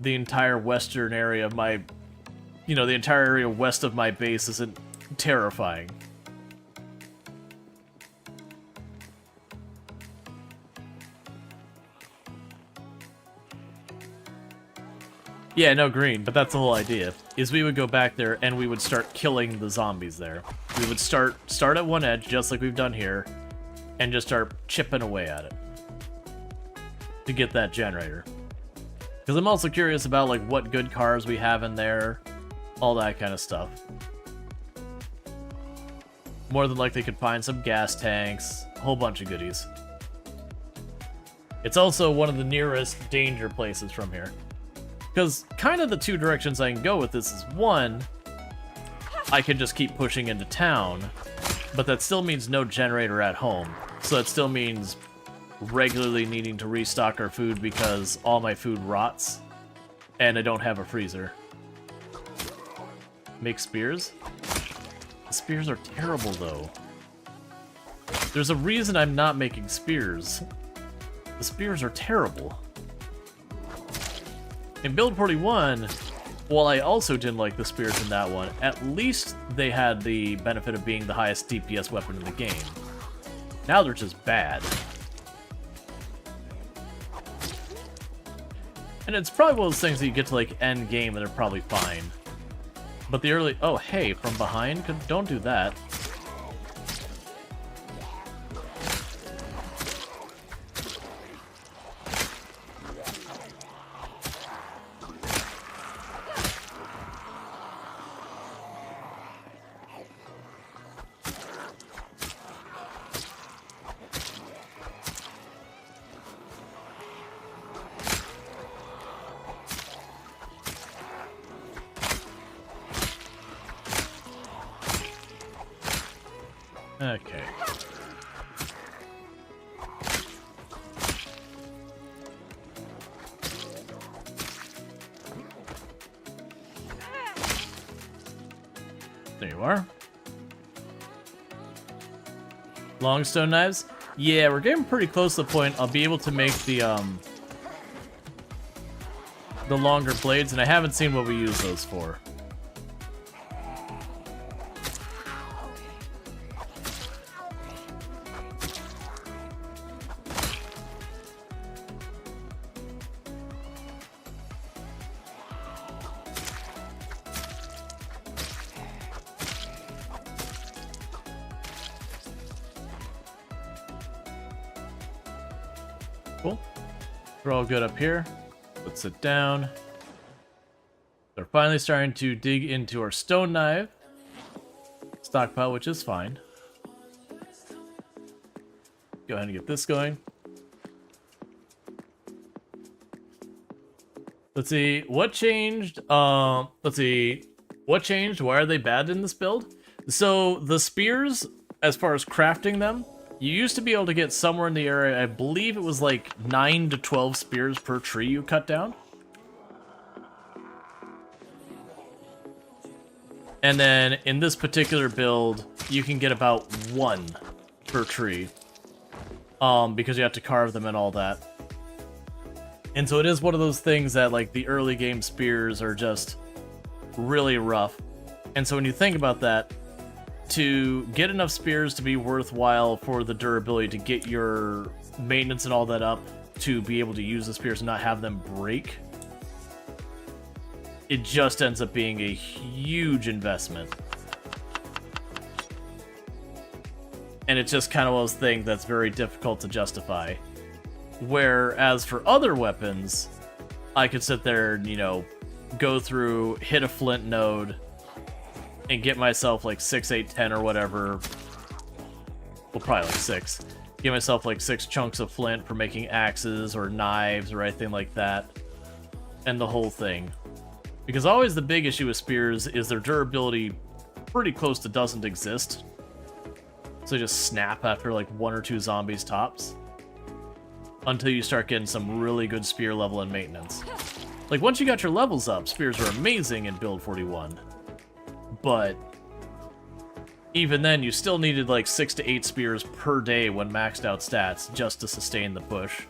the entire western area of my... You know, the entire area west of my base isn't terrifying. Yeah, no, green, but that's the whole idea, is we would go back there and we would start killing the zombies there. We would start at one edge, just like we've done here, and just start chipping away at it to get that generator. Because I'm also curious about, like, what good cars we have in there, all that kind of stuff. More than likely could find some gas tanks, a whole bunch of goodies. It's also one of the nearest danger places from here. Because kind of the two directions I can go with this is, one, I can just keep pushing into town, but that still means no generator at home. So that still means regularly needing to restock our food because all my food rots, and I don't have a freezer. Make spears? The spears are terrible, though. There's a reason I'm not making spears. The spears are terrible. In Build 41, while I also didn't like the spears in that one, at least they had the benefit of being the highest DPS weapon in the game. Now they're just bad. And it's probably one of those things that you get to, like, end game and they're probably fine. But the early... Oh, hey, from behind? Don't do that. Okay. There you are. Longstone knives? Yeah, we're getting pretty close to the point I'll be able to make the longer blades, and I haven't seen what we use those for. Cool. We're all good up here. Let's sit down. They're finally starting to dig into our stone knife stockpile, which is fine. Go ahead and get this going. Let's see, what changed? Let's see, what changed? Why are they bad in this build? So the spears, as far as crafting them, you used to be able to get somewhere in the area, I believe it was like 9 to 12 spears per tree you cut down. And then in this particular build, you can get about 1 per tree. Because you have to carve them and all that. And so it is one of those things that, like, the early game spears are just really rough. And so when you think about that, to get enough spears to be worthwhile for the durability, to get your maintenance and all that up, to be able to use the spears and not have them break, it just ends up being a huge investment. And it's just kind of one of those things that's very difficult to justify. Whereas for other weapons, I could sit there and, you know, go through, hit a flint node, and get myself like 6, 8, 10 or whatever. Well, probably like 6. Get myself like 6 chunks of flint for making axes or knives or anything like that. And the whole thing. Because always the big issue with spears is their durability pretty close to doesn't exist. So they just snap after like 1 or 2 zombies tops. Until you start getting some really good spear level and maintenance. Like, once you got your levels up, spears are amazing in build 41. But even then, you still needed like 6 to 8 spears per day when maxed out stats just to sustain the push.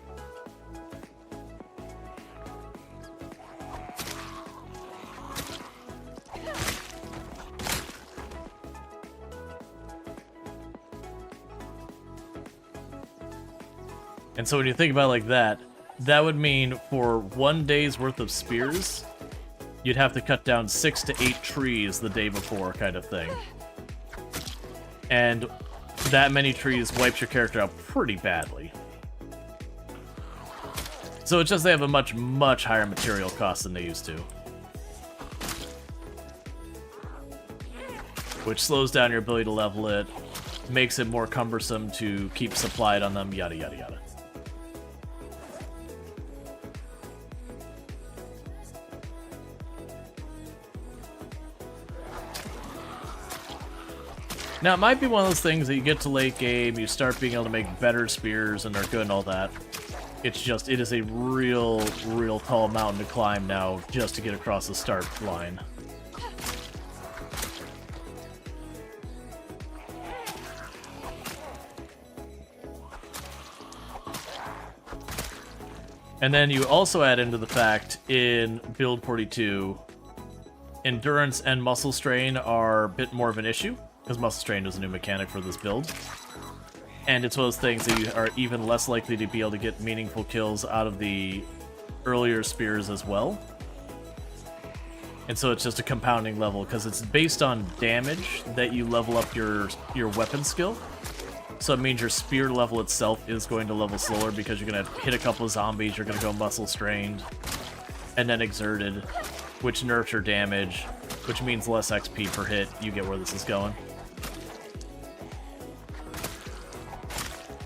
And so when you think about it like that, that would mean for 1 day's worth of spears, you'd have to cut down 6 to 8 trees the day before, kind of thing. And that many trees wipes your character out pretty badly. So it's just they have a much, much higher material cost than they used to. Which slows down your ability to level it, makes it more cumbersome to keep supplied on them, yada yada yada. Now, it might be one of those things that you get to late game, you start being able to make better spears, and they're good and all that. It's just, it is a real, real tall mountain to climb now just to get across the start line. And then you also add into the fact, in build 42, endurance and muscle strain are a bit more of an issue. Because muscle strain is a new mechanic for this build. And it's one of those things that you are even less likely to be able to get meaningful kills out of the earlier spears as well. And so it's just a compounding level, because it's based on damage that you level up your weapon skill. So it means your spear level itself is going to level slower, because you're going to hit a couple of zombies, you're going to go muscle strained, and then exerted, which nerfs your damage, which means less XP per hit. You get where this is going.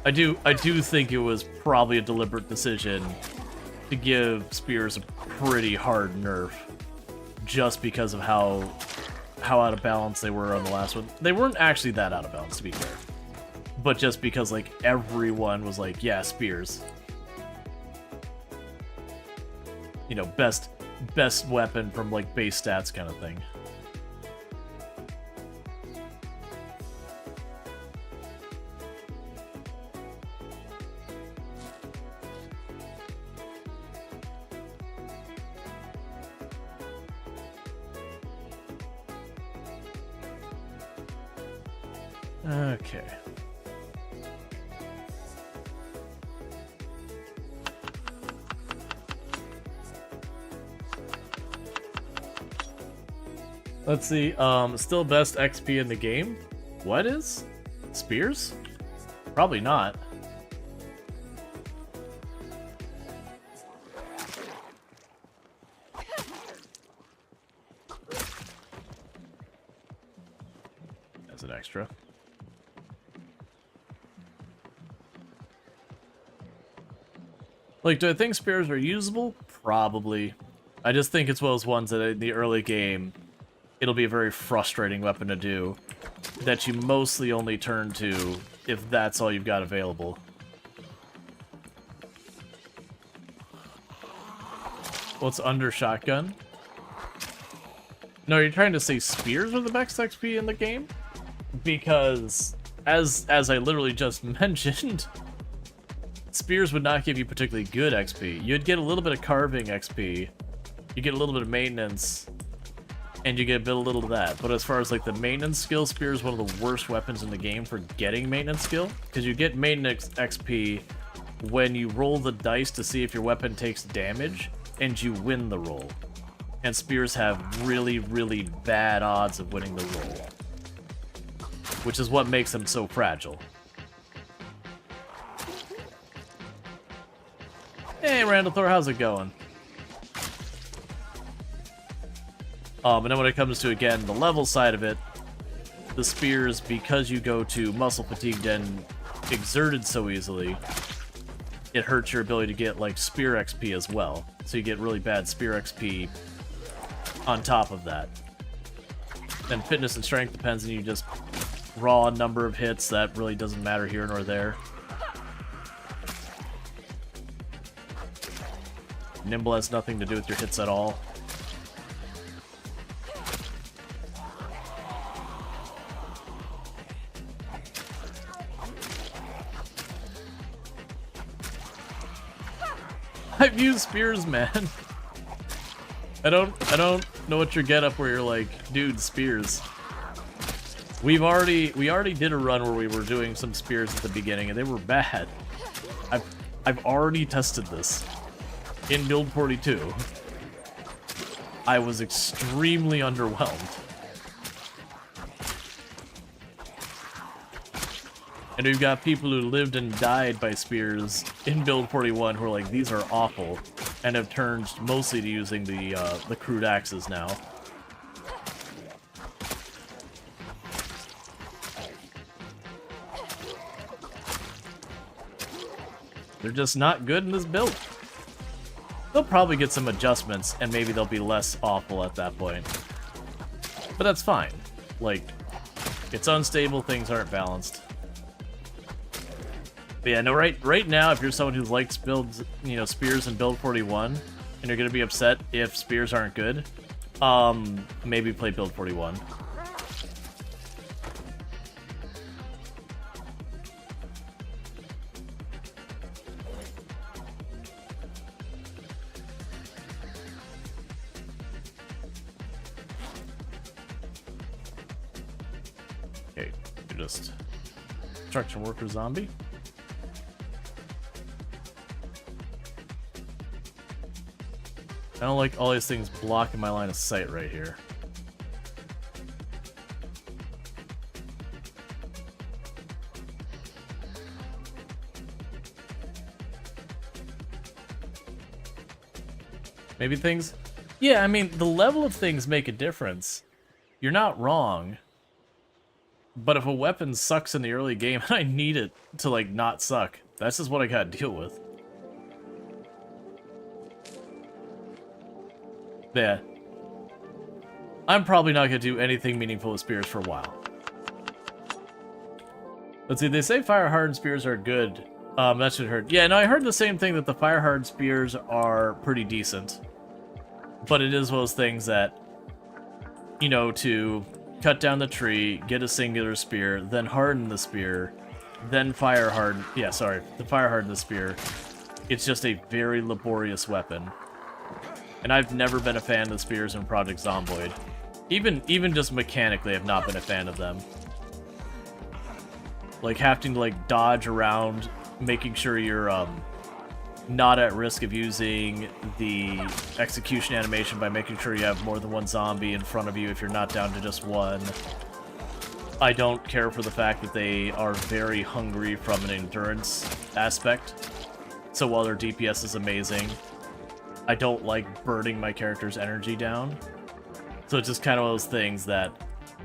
I do think it was probably a deliberate decision to give spears a pretty hard nerf, just because of how out of balance they were on the last one. They weren't actually that out of balance, to be fair, but just because like everyone was like, yeah, spears, you know, best weapon from like base stats kind of thing. Okay. Let's see, still best XP in the game? What is? Spears? Probably not. As an extra. Like, do I think spears are usable? Probably. I just think it's one of those ones that in the early game, it'll be a very frustrating weapon to do, that you mostly only turn to if that's all you've got available. What's under shotgun? No, you're trying to say spears are the best XP in the game? Because, as I literally just mentioned, spears would not give you particularly good XP. You'd get a little bit of carving XP, you get a little bit of maintenance, and you get a little of that. But as far as like the maintenance skill, spear is one of the worst weapons in the game for getting maintenance skill, because you get maintenance XP when you roll the dice to see if your weapon takes damage, and you win the roll. And spears have really, really bad odds of winning the roll, which is what makes them so fragile. Hey, Randall Thor, how's it going? And then when it comes to, again, the level side of it, the spears, because you go to muscle fatigued and exerted so easily, it hurts your ability to get, like, spear XP as well. So you get really bad spear XP on top of that. And fitness and strength depends on you just raw number of hits. That really doesn't matter here nor there. Nimble has nothing to do with your hits at all. I've used spears, man. I don't know what your get up where you're like, dude, spears. We already did a run where we were doing some spears at the beginning and they were bad. I've already tested this in build 42. I was extremely underwhelmed. And we've got people who lived and died by spears in build 41 who are like, these are awful, and have turned mostly to using the crude axes now. They're just not good in this build. They'll probably get some adjustments, and maybe they'll be less awful at that point. But that's fine. Like, it's unstable, things aren't balanced. But yeah, no, right now, if you're someone who likes builds, you know, spears in build 41, and you're gonna be upset if spears aren't good, maybe play build 41. Okay, you're just construction worker zombie. I don't like all these things blocking my line of sight right here. Maybe things... Yeah, I mean, the level of things make a difference. You're not wrong. But if a weapon sucks in the early game, I need it to, like, not suck. That's just what I gotta deal with. Yeah. I'm probably not going to do anything meaningful with spears for a while. Let's see, they say fire-hardened spears are good. That's what I heard. Yeah, no, I heard the same thing, that the fire-hardened spears are pretty decent. But it is one of those things that, you know, to cut down the tree, get a singular spear, then harden the spear, then fire-harden... Yeah, sorry, the fire-harden the spear. It's just a very laborious weapon. And I've never been a fan of the spears in Project Zomboid. Even just mechanically, I've not been a fan of them. Like, having to, like, dodge around, making sure you're, not at risk of using the execution animation by making sure you have more than one zombie in front of you if you're not down to just one. I don't care for the fact that they are very hungry from an endurance aspect. So while their DPS is amazing, I don't like burning my character's energy down. So it's just kind of one of those things that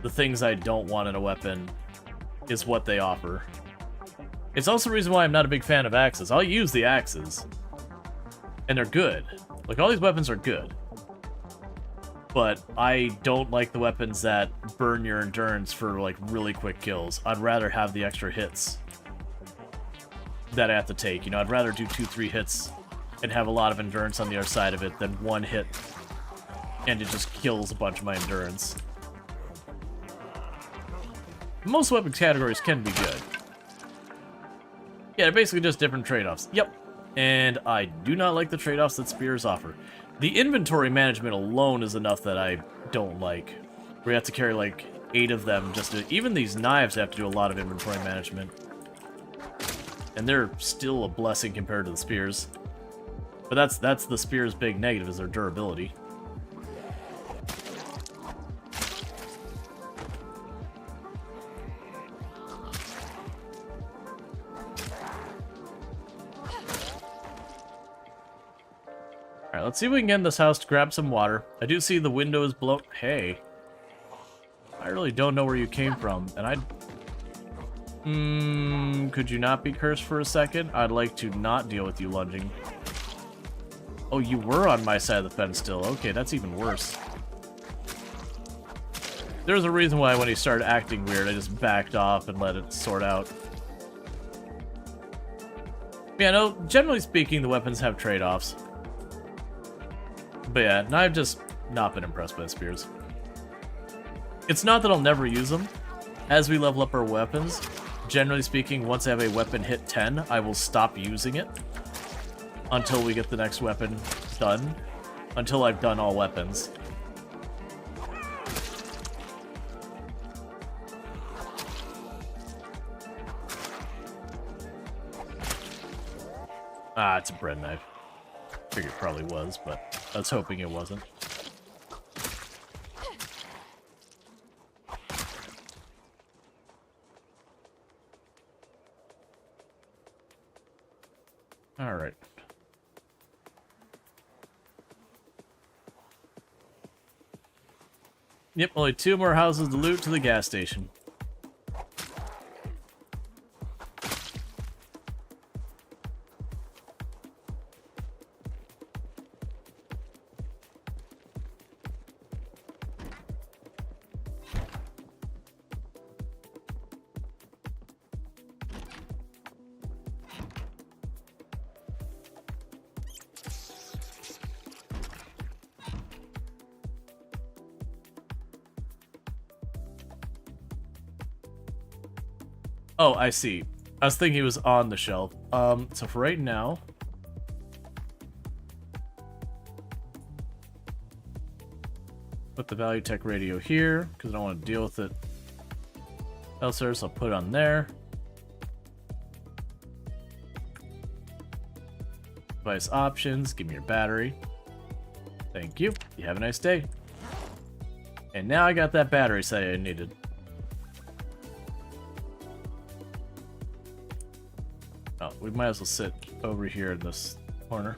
the things I don't want in a weapon is what they offer. It's also the reason why I'm not a big fan of axes. I'll use the axes, and they're good. Like, all these weapons are good. But I don't like the weapons that burn your endurance for, like, really quick kills. I'd rather have the extra hits that I have to take. You know, I'd rather do 2-3 hits and have a lot of endurance on the other side of it than one hit and it just kills a bunch of my endurance. Most weapon categories can be good. Yeah, they're basically just different trade-offs. Yep. And I do not like the trade-offs that spears offer. The inventory management alone is enough that I don't like. We have to carry like 8 of them just to... Even these knives have to do a lot of inventory management. And they're still a blessing compared to the spears. But that's the spear's big negative, is their durability. Alright, let's see if we can get in this house to grab some water. I do see the windows blown. Hey. I really don't know where you came from, and I... could you not be cursed for a second? I'd like to not deal with you lunging. Oh, you were on my side of the fence still. Okay, that's even worse. There's a reason why when he started acting weird, I just backed off and let it sort out. Yeah, no, generally speaking, the weapons have trade-offs. But yeah, I've just not been impressed by the spears. It's not that I'll never use them. As we level up our weapons, generally speaking, once I have a weapon hit 10, I will stop using it until we get the next weapon done. Until I've done all weapons. Ah, it's a bread knife. Figured it probably was, but I was hoping it wasn't. Alright. Yep, only 2 more houses to loot to the gas station. Oh, I see. I was thinking it was on the shelf. So for right now... Put the Value Tech radio here, because I don't want to deal with it elsewhere, so I'll put it on there. Device options, give me your battery. Thank you. You have a nice day. And now I got that battery set I needed. Oh, we might as well sit over here in this corner.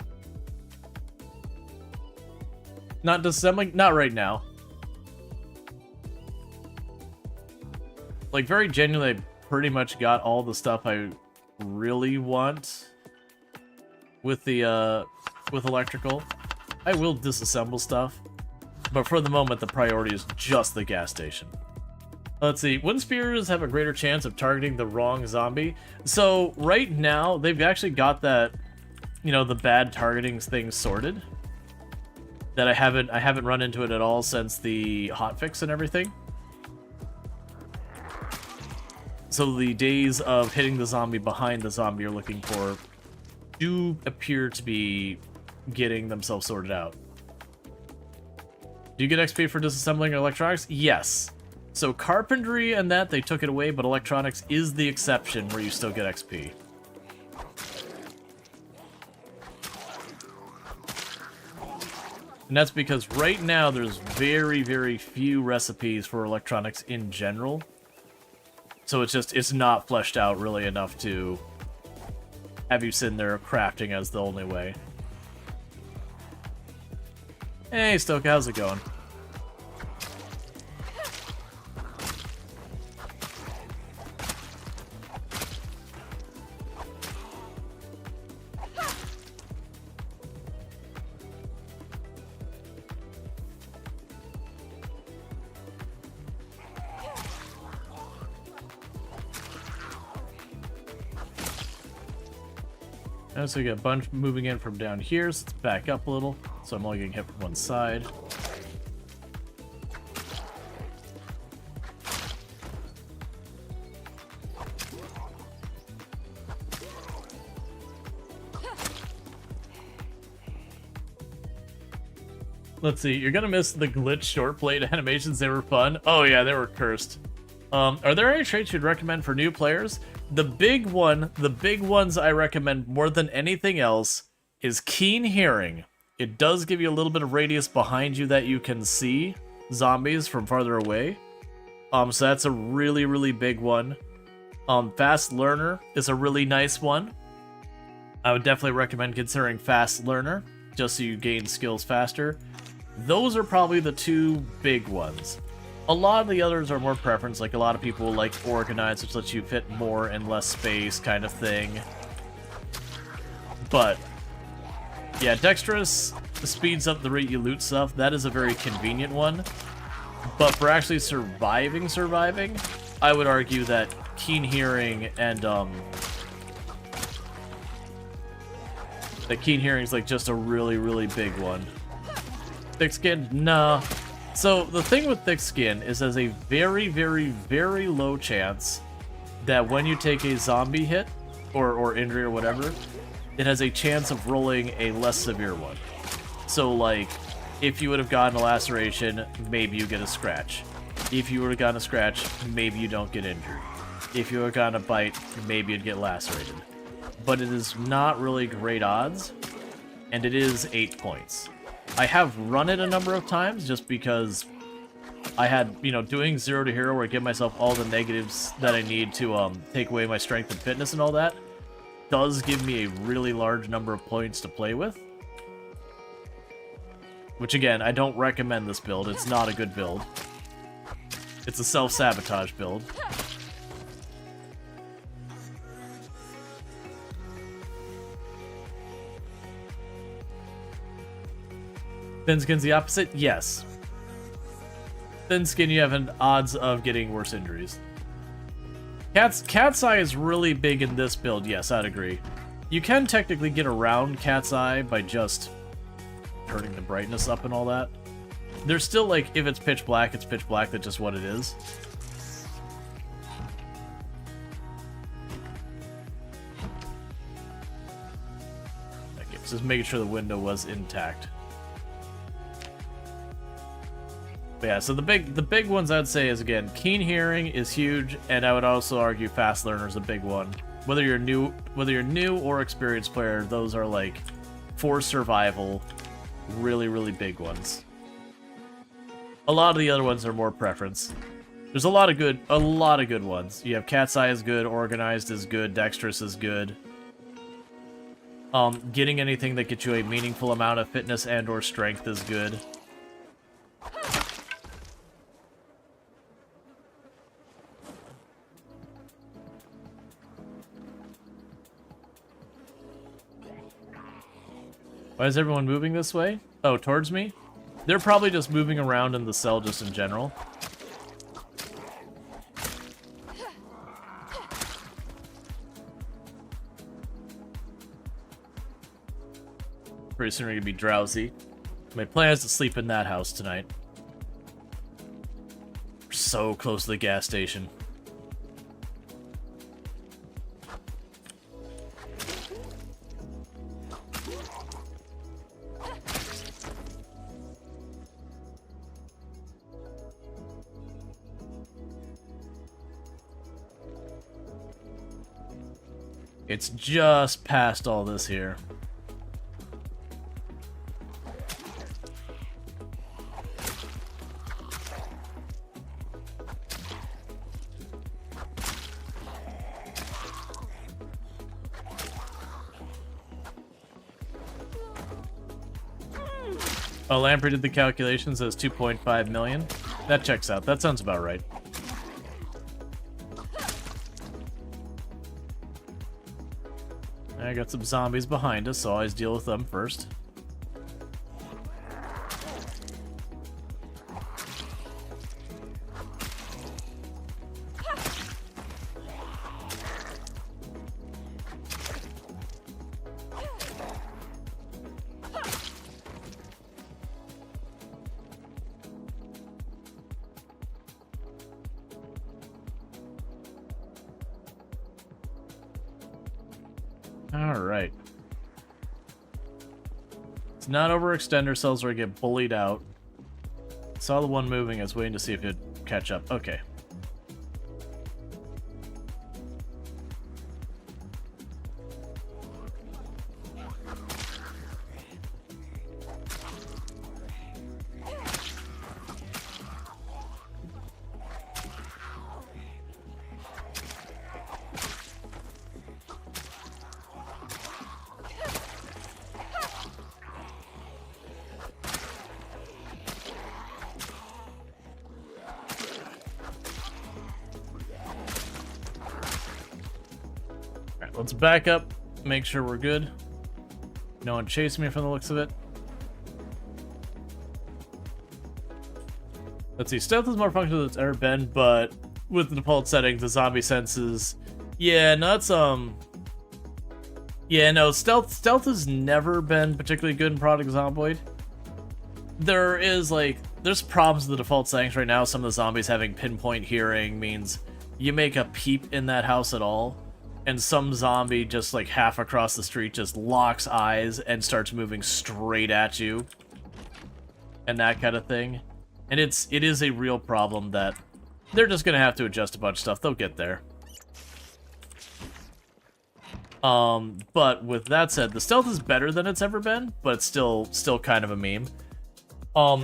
Not disassembling? Not right now. Like, very genuinely, I pretty much got all the stuff I really want with the, with electrical. I will disassemble stuff, but for the moment, the priority is just the gas station. Let's see, wooden spears have a greater chance of targeting the wrong zombie. So right now, they've actually got that, you know, the bad targeting thing sorted. That I haven't run into it at all since the hotfix and everything. So the days of hitting the zombie behind the zombie you're looking for do appear to be getting themselves sorted out. Do you get XP for disassembling electronics? Yes. So carpentry and that, they took it away, but electronics is the exception where you still get XP. And that's because right now there's very, very few recipes for electronics in general. So it's not fleshed out really enough to have you sitting there crafting as the only way. Hey, Stoke, how's it going? So we got a bunch moving in from down here, so let's back up a little. So I'm only getting hit from one side. Let's see. You're gonna miss the glitch short blade animations. They were fun. Oh yeah, they were cursed. Are there any traits you'd recommend for new players? The big ones I recommend more than anything else is keen hearing. It does give you a little bit of radius behind you that you can see zombies from farther away. So that's a really, really big one. Fast learner is a really nice one. I would definitely recommend considering fast learner, just so you gain skills faster. Those are probably the two big ones. A lot of the others are more preference, like a lot of people like organize, which lets you fit more in less space kind of thing. But yeah, dexterous speeds up the rate you loot stuff. That is a very convenient one. But for actually surviving, I would argue that keen hearing and the keen hearing is like just a really, really big one. Thick skin? Nah. So the thing with thick skin is there's a very, very, very low chance that when you take a zombie hit or injury or whatever, it has a chance of rolling a less severe one. So like, if you would have gotten a laceration, maybe you get a scratch. If you would have gotten a scratch, maybe you don't get injured. If you would have gotten a bite, maybe you'd get lacerated. But it is not really great odds, and it is 8 points. I have run it a number of times just because I had, you know, doing 0 to hero where I give myself all the negatives that I need to take away my strength and fitness and all that, does give me a really large number of points to play with. Which again, I don't recommend this build. It's not a good build. It's a self-sabotage build. Thin skin's the opposite? Yes. Thin skin, you have an odds of getting worse injuries. Cat's Eye is really big in this build, yes, I'd agree. You can technically get around Cat's Eye by just turning the brightness up and all that. There's still, like, if it's pitch black, that's just what it is. Okay, just making sure the window was intact. But yeah, so the big ones I'd say is, again, keen hearing is huge, and I would also argue fast learner is a big one. Whether you're new or experienced player, those are like for survival, really, really big ones. A lot of the other ones are more preference. There's a lot of good ones. You have Cat's Eye is good, Organized is good, Dexterous is good. Getting anything that gets you a meaningful amount of fitness and or strength is good. Why is everyone moving this way? Oh, towards me? They're probably just moving around in the cell just in general. Pretty soon we're gonna be drowsy. My plan is to sleep in that house tonight. We're so close to the gas station. It's just past all this here. Oh, Lamprey did the calculations as 2.5 million. That checks out. That sounds about right. I got some zombies behind us, so I always deal with them first. Alright. Let's not overextend ourselves or get bullied out. Saw the one moving. I was waiting to see if it'd catch up. Okay. Alright, let's back up, make sure we're good. No one chasing me from the looks of it. Let's see, stealth is more functional than it's ever been, but with the default settings, the zombie senses... Yeah, no, it's, Yeah, no, stealth has never been particularly good in Product Zomboid. There is, like... There's problems with the default settings right now. Some of the zombies having pinpoint hearing means you make a peep in that house at all, and some zombie just like half across the street just locks eyes and starts moving straight at you, and that kind of thing. And it is a real problem that they're just gonna have to adjust a bunch of stuff. They'll get there. But with that said, the stealth is better than it's ever been, but it's still kind of a meme.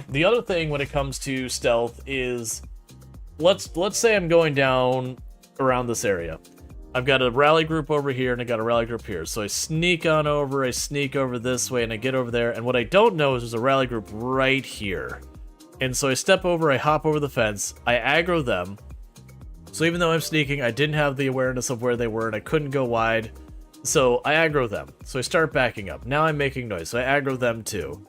The other thing when it comes to stealth is, let's say I'm going down around this area. I've got a rally group over here, and I got a rally group here. So I sneak on over, I sneak over this way, and I get over there. And what I don't know is there's a rally group right here. And so I step over, I hop over the fence, I aggro them. So even though I'm sneaking, I didn't have the awareness of where they were, and I couldn't go wide. So I aggro them. So I start backing up. Now I'm making noise, so I aggro them too.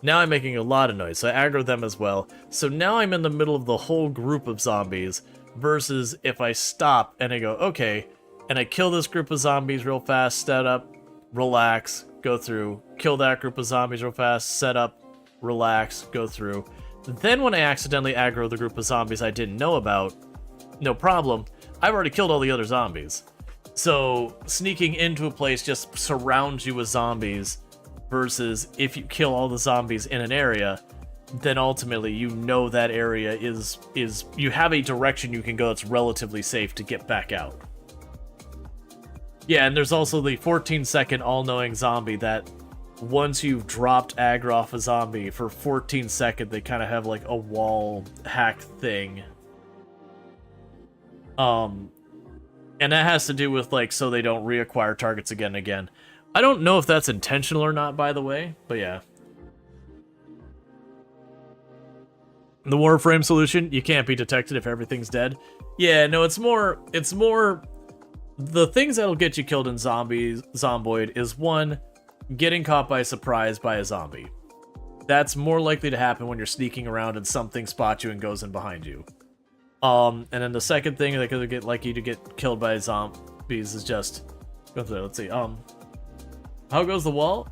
Now I'm making a lot of noise, so I aggro them as well. So now I'm in the middle of the whole group of zombies, versus if I stop and I go, okay, and I kill this group of zombies real fast, set up, relax, go through, kill that group of zombies real fast, set up, relax, go through. Then when I accidentally aggro the group of zombies I didn't know about, no problem, I've already killed all the other zombies. So sneaking into a place just surrounds you with zombies, versus if you kill all the zombies in an area, then ultimately you know that area is you have a direction you can go that's relatively safe to get back out. Yeah, and there's also the 14-second all-knowing zombie that once you've dropped aggro off a zombie, for 14 seconds they kind of have like a wall hack thing. And that has to do with like so they don't reacquire targets again and again. I don't know if that's intentional or not, by the way, but yeah. The Warframe solution, you can't be detected if everything's dead. Yeah, no, it's more the things that'll get you killed in Zomboid is, one, getting caught by surprise by a zombie. That's more likely to happen when you're sneaking around and something spots you and goes in behind you. And then the second thing that could get like you to get killed by zombies is just go through. Let's see. How goes the wall?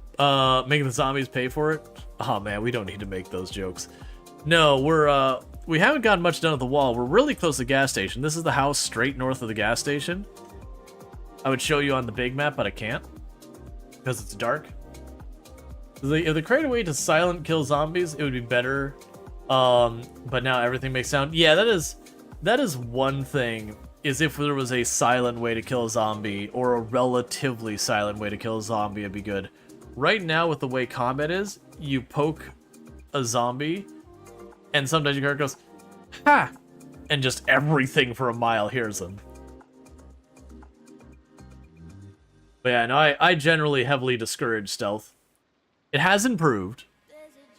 Making the zombies pay for it? Oh man, we don't need to make those jokes. No, we haven't gotten much done at the wall. We're really close to the gas station. This is the house straight north of the gas station. I would show you on the big map, but I can't because it's dark. If they create a way to silent kill zombies, it would be better. But now everything makes sound. Yeah, that is one thing. Is if there was a silent way to kill a zombie, or a relatively silent way to kill a zombie, it'd be good. Right now, with the way combat is, you poke a zombie, and sometimes your character goes, ha! And just everything for a mile hears them. But yeah, no, I generally heavily discourage stealth. It has improved,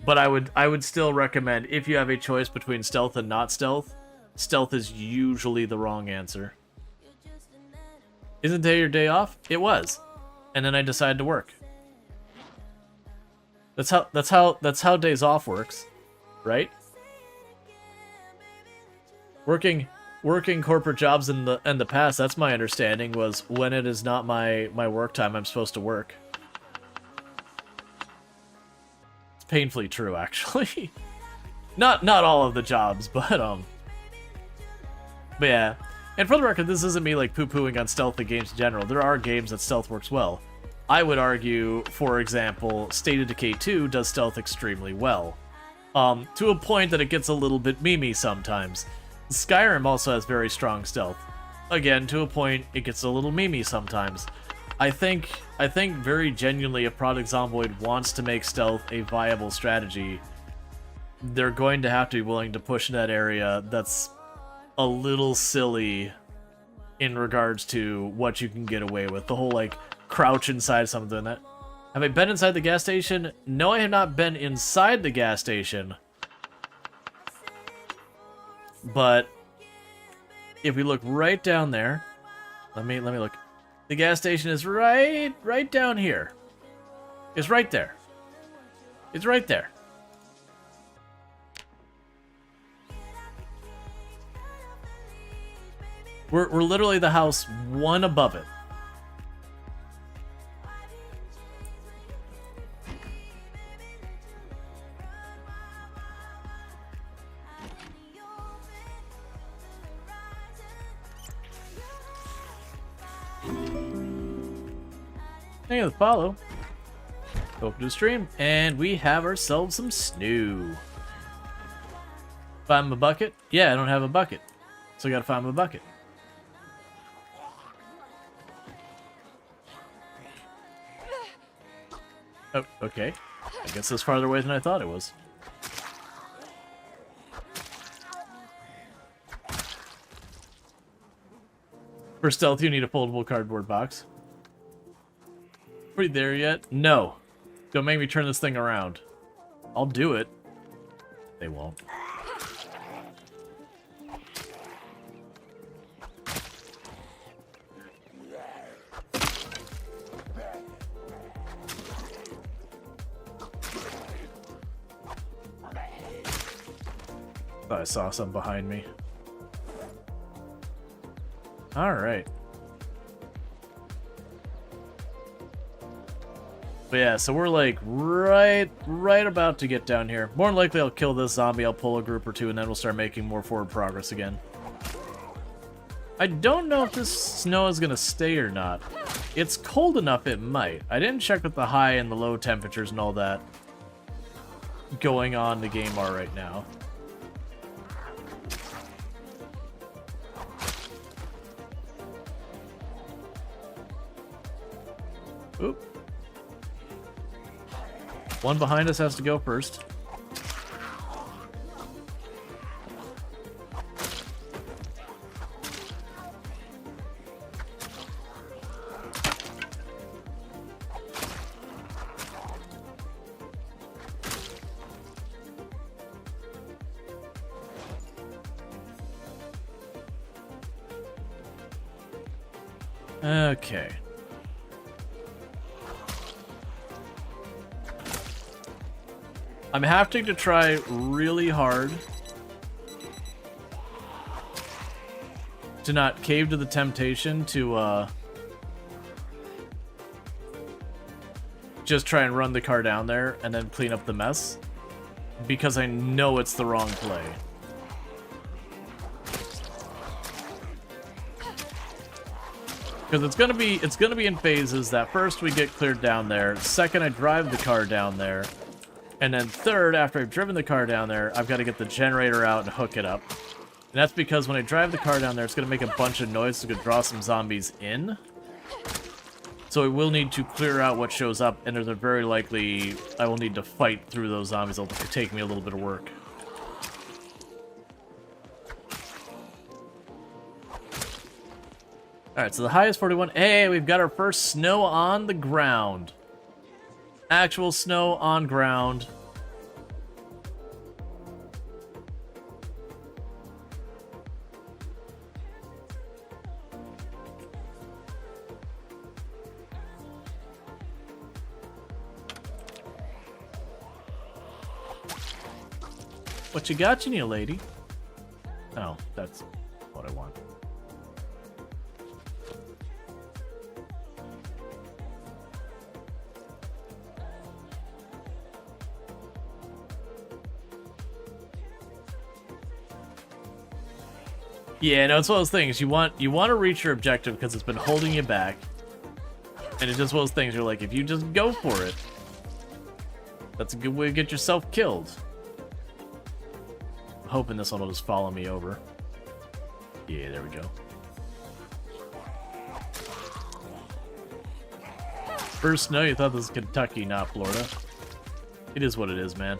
but I would still recommend, if you have a choice between stealth and not stealth, stealth is usually the wrong answer. Isn't today your day off? It was. And then I decided to work. That's how days off works, right? Working corporate jobs in the past, that's my understanding, was when it is not my work time, I'm supposed to work. It's painfully true, actually. Not all of the jobs, but yeah. And for the record, this isn't me like poo-pooing on stealth in games in general. There are games that stealth works well. I would argue, for example, State of Decay 2 does stealth extremely well. To a point that it gets a little bit memey sometimes. Skyrim also has very strong stealth. Again, to a point, it gets a little memey sometimes. I think very genuinely if Project Zomboid wants to make stealth a viable strategy, they're going to have to be willing to push in that area that's a little silly in regards to what you can get away with. The whole, like, crouch inside something. That have I been inside the gas station? No, I have not been inside the gas station. But if we look right down there, let me look. The gas station is right down here. It's right there. It's right there. We're literally the house one above it. Thank you for the follow. Open to the stream, and we have ourselves some snoo. Find my bucket? Yeah, I don't have a bucket, so I gotta find my bucket. Oh, okay. I guess it's farther away than I thought it was. For stealth, you need a foldable cardboard box. Are we there yet? No. Don't make me turn this thing around. I'll do it. They won't. Thought I saw some behind me. Alright. But yeah, so we're like right about to get down here. More than likely I'll kill this zombie, I'll pull a group or two, and then we'll start making more forward progress again. I don't know if this snow is gonna stay or not. It's cold enough it might. I didn't check what the high and the low temperatures and all that going on in the game are right now. Oop. One behind us has to go first. Okay. I'm having to try really hard to not cave to the temptation to just try and run the car down there and then clean up the mess, because I know it's the wrong play. Because it's gonna be in phases. That first we get cleared down there. Second, I drive the car down there. And then third, after I've driven the car down there, I've got to get the generator out and hook it up. And that's because when I drive the car down there, it's going to make a bunch of noise. It's going to draw some zombies in. So I will need to clear out what shows up, and there's a very likely I will need to fight through those zombies. It'll take me a little bit of work. Alright, so the high is 41. Hey, we've got our first snow on the ground. Actual snow on ground. What you got, you need, lady? Oh, that's what I want. Yeah, no, it's one of those things. You want to reach your objective because it's been holding you back. And it's just one of those things you're like, if you just go for it, that's a good way to get yourself killed. I'm hoping this one will just follow me over. Yeah, there we go. First snow, you thought this was Kentucky, not Florida. It is what it is, man.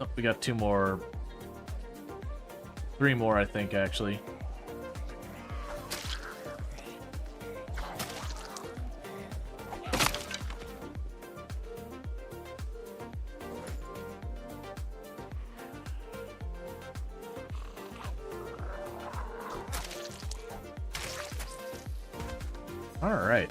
Oh, we got 2 more. 3 more, I think, actually. All right.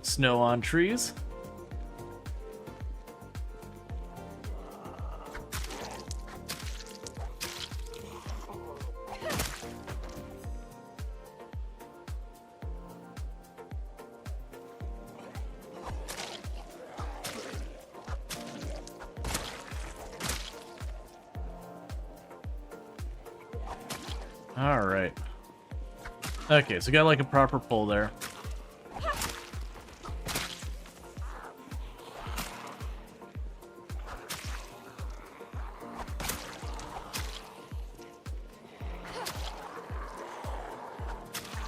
Snow on trees. All right. Okay, so got like a proper pull there.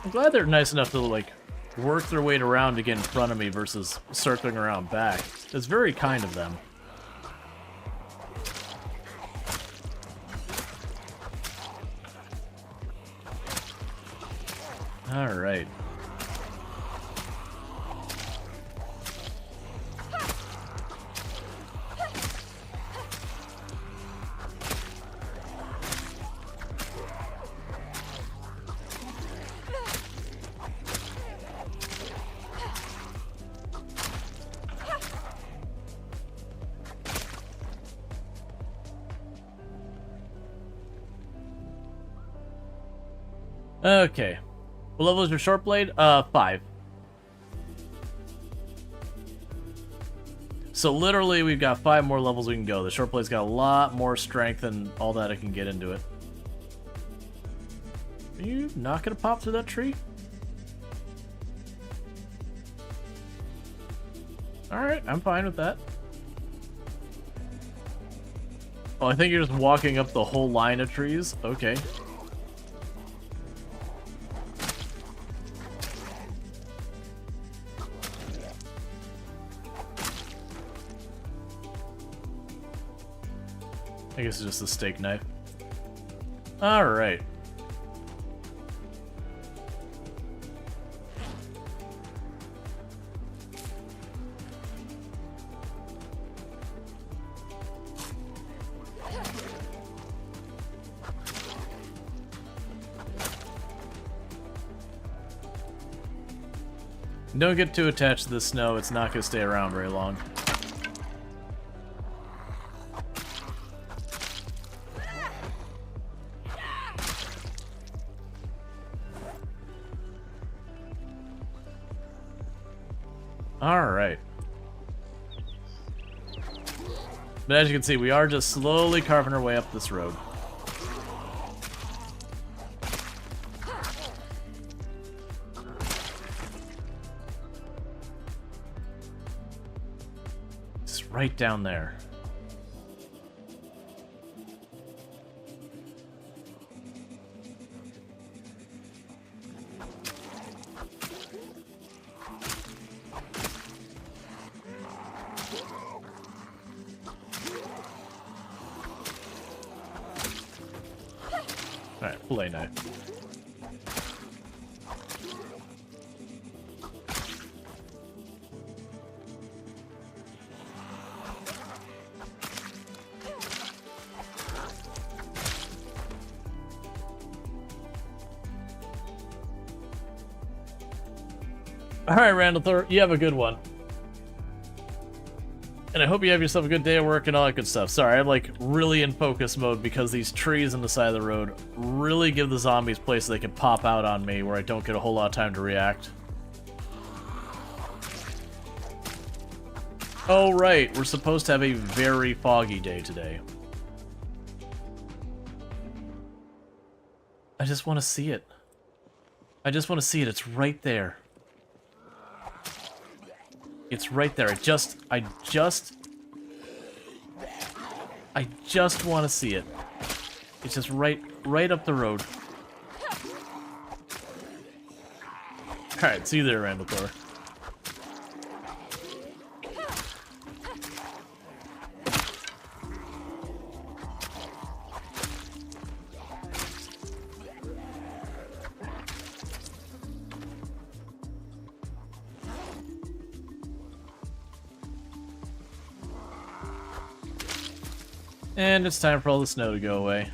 I'm glad they're nice enough to like work their way around to get in front of me versus circling around back. It's very kind of them. All right. Okay. What level is your short blade? 5. So literally we've got 5 more levels we can go. The short blade's got a lot more strength and all that I can get into it. Are you not gonna pop through that tree? Alright, I'm fine with that. Oh, I think you're just walking up the whole line of trees? Okay. I guess it's just a steak knife. Alright. Don't get too attached to the snow, it's not going to stay around very long. Alright. But as you can see, we are just slowly carving our way up this road. It's right down there. Alright, fillet knife. Alright, Randall Thor, you have a good one. And I hope you have yourself a good day at work and all that good stuff. Sorry, I'm like really in focus mode because these trees on the side of the road really give the zombies places they can pop out on me where I don't get a whole lot of time to react. Oh right, we're supposed to have a very foggy day today. I just want to see it. I just want to see it. It's right there. It's right there. I just want to see it. It's just right up the road. Alright, see you there, Randall Thor. And it's time for all the snow to go away.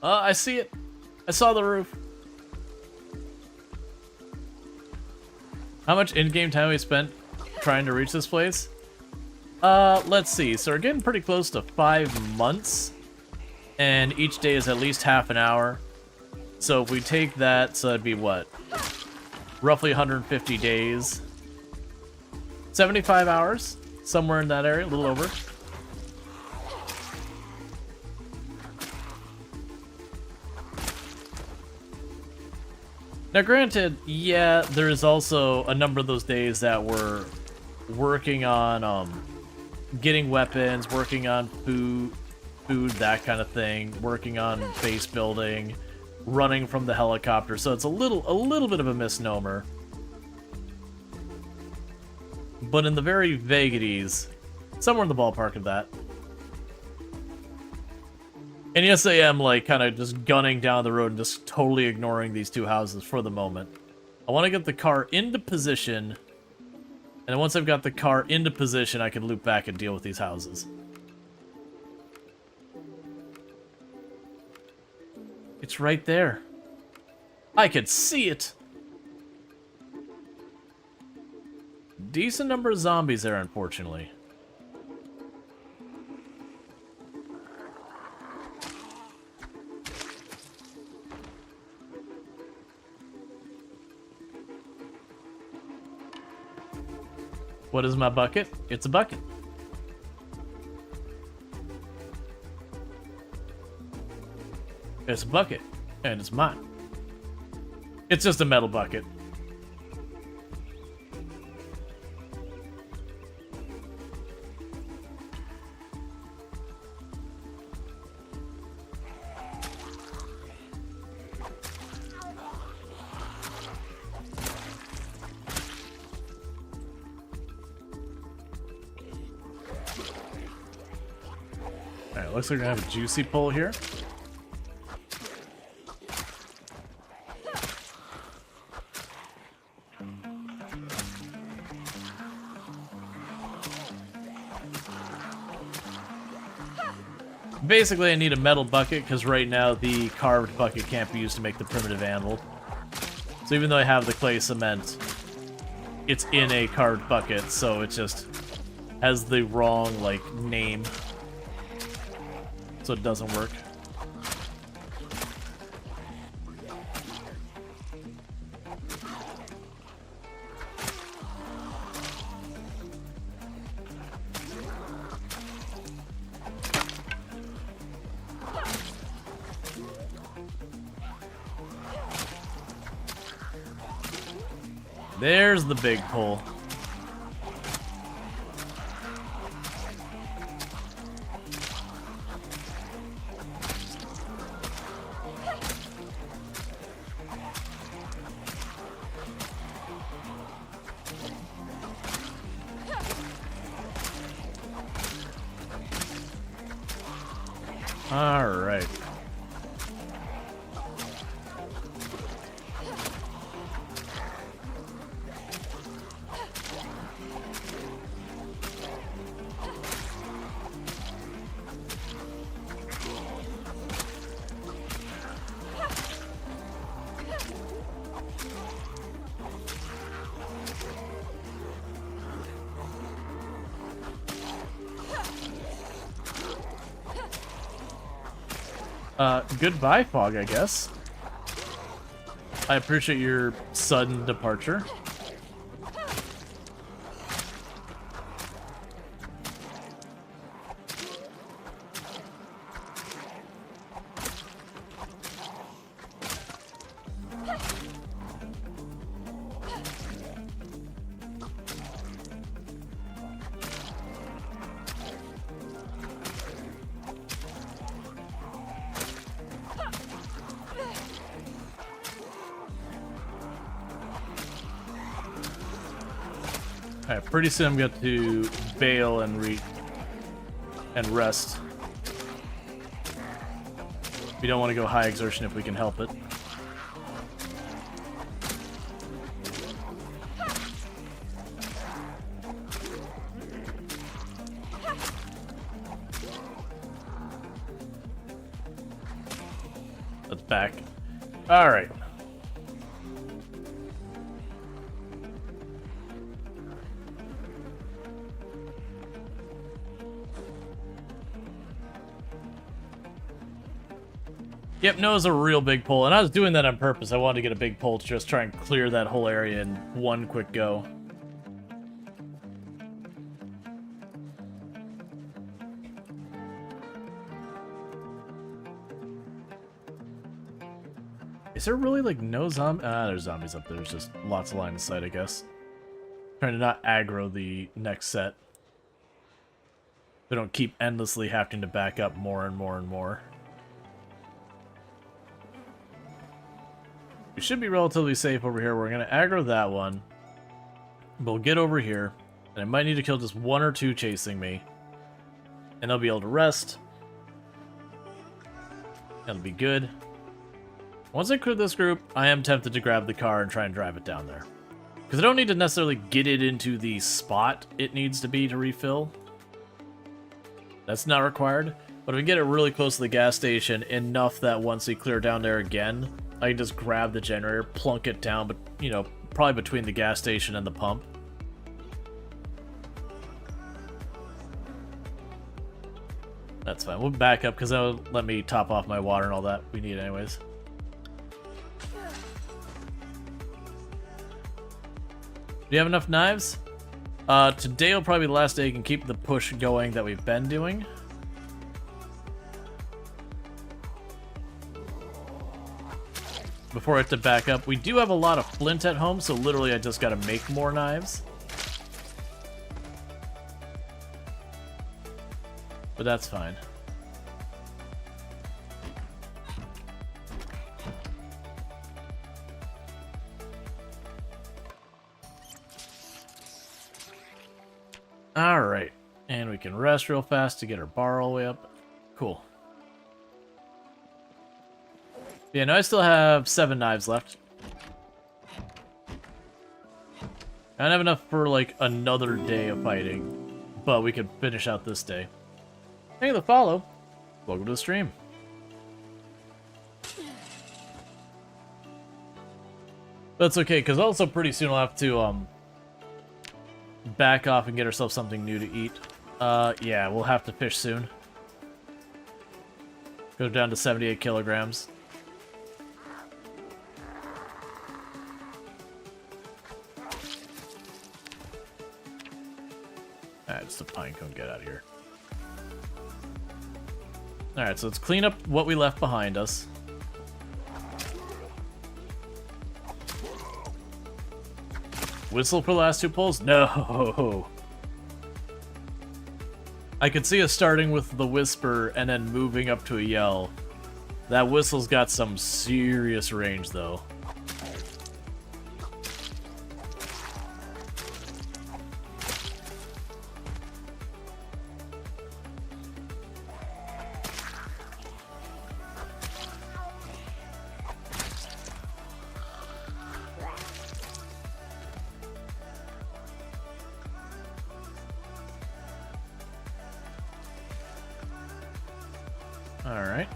I see it. I saw the roof. How much in-game time we spent trying to reach this place? Let's see. So we're getting pretty close to 5 months. And each day is at least half an hour. So if we take that, so that'd be what? Roughly 150 days. 75 hours, somewhere in that area, a little over. Now granted, yeah, there is also a number of those days that we're working on getting weapons, working on food, that kind of thing, working on base building, running from the helicopter, so it's a little bit of a misnomer. But in the very vagaries, somewhere in the ballpark of that. And yes, I am, like, kind of just gunning down the road and just totally ignoring these two houses for the moment. I want to get the car into position, and then once I've got the car into position, I can loop back and deal with these houses. It's right there. I could see it! Decent number of zombies there, unfortunately. What is my bucket? It's a bucket. It's a bucket, and it's mine. It's just a metal bucket. Alright, looks like we're gonna have a juicy pull here. Basically, I need a metal bucket because right now the carved bucket can't be used to make the primitive anvil. So even though I have the clay cement, it's in a carved bucket, so it just has the wrong, like, name. So it doesn't work. There's the big pull. All right. Goodbye, Fog, I guess. I appreciate your sudden departure. Alright, pretty soon I'm going to bail and rest. We don't want to go high exertion if we can help it. That's back. Alright. Yep, no, it's a real big pull, and I was doing that on purpose. I wanted to get a big pull to just try and clear that whole area in one quick go. Is there really, like, no zombie? There's zombies up there. There's just lots of line of sight, I guess. Trying to not aggro the next set. They don't keep endlessly having to back up more and more and more. We should be relatively safe over here. We're going to aggro that one. We'll get over here. And I might need to kill just one or two chasing me. And they'll be able to rest. That'll be good. Once I clear this group, I am tempted to grab the car and try and drive it down there. Because I don't need to necessarily get it into the spot it needs to be to refill. That's not required. But if we get it really close to the gas station, enough that once we clear down there again, I can just grab the generator, plunk it down, but you know, probably between the gas station and the pump. That's fine. We'll back up because that'll let me top off my water and all that we need anyways. Do you have enough knives? Today will probably be the last day you can keep the push going that we've been doing. Before I have to back up, we do have a lot of flint at home, so literally I just gotta make more knives. But that's fine. Alright, and we can rest real fast to get our bar all the way up. Cool. Yeah, no, I still have 7 knives left. I don't have enough for, like, another day of fighting, but we could finish out this day. Thank you for the follow. Welcome to the stream. That's okay, because also pretty soon we'll have to, back off and get ourselves something new to eat. Yeah, we'll have to fish soon. Go down to 78 kilograms. Alright, just a pine cone, get out of here. Alright, so let's clean up what we left behind us. Whistle for the last 2 pulls? No! I could see us starting with the whisper and then moving up to a yell. That whistle's got some serious range, though. Alright.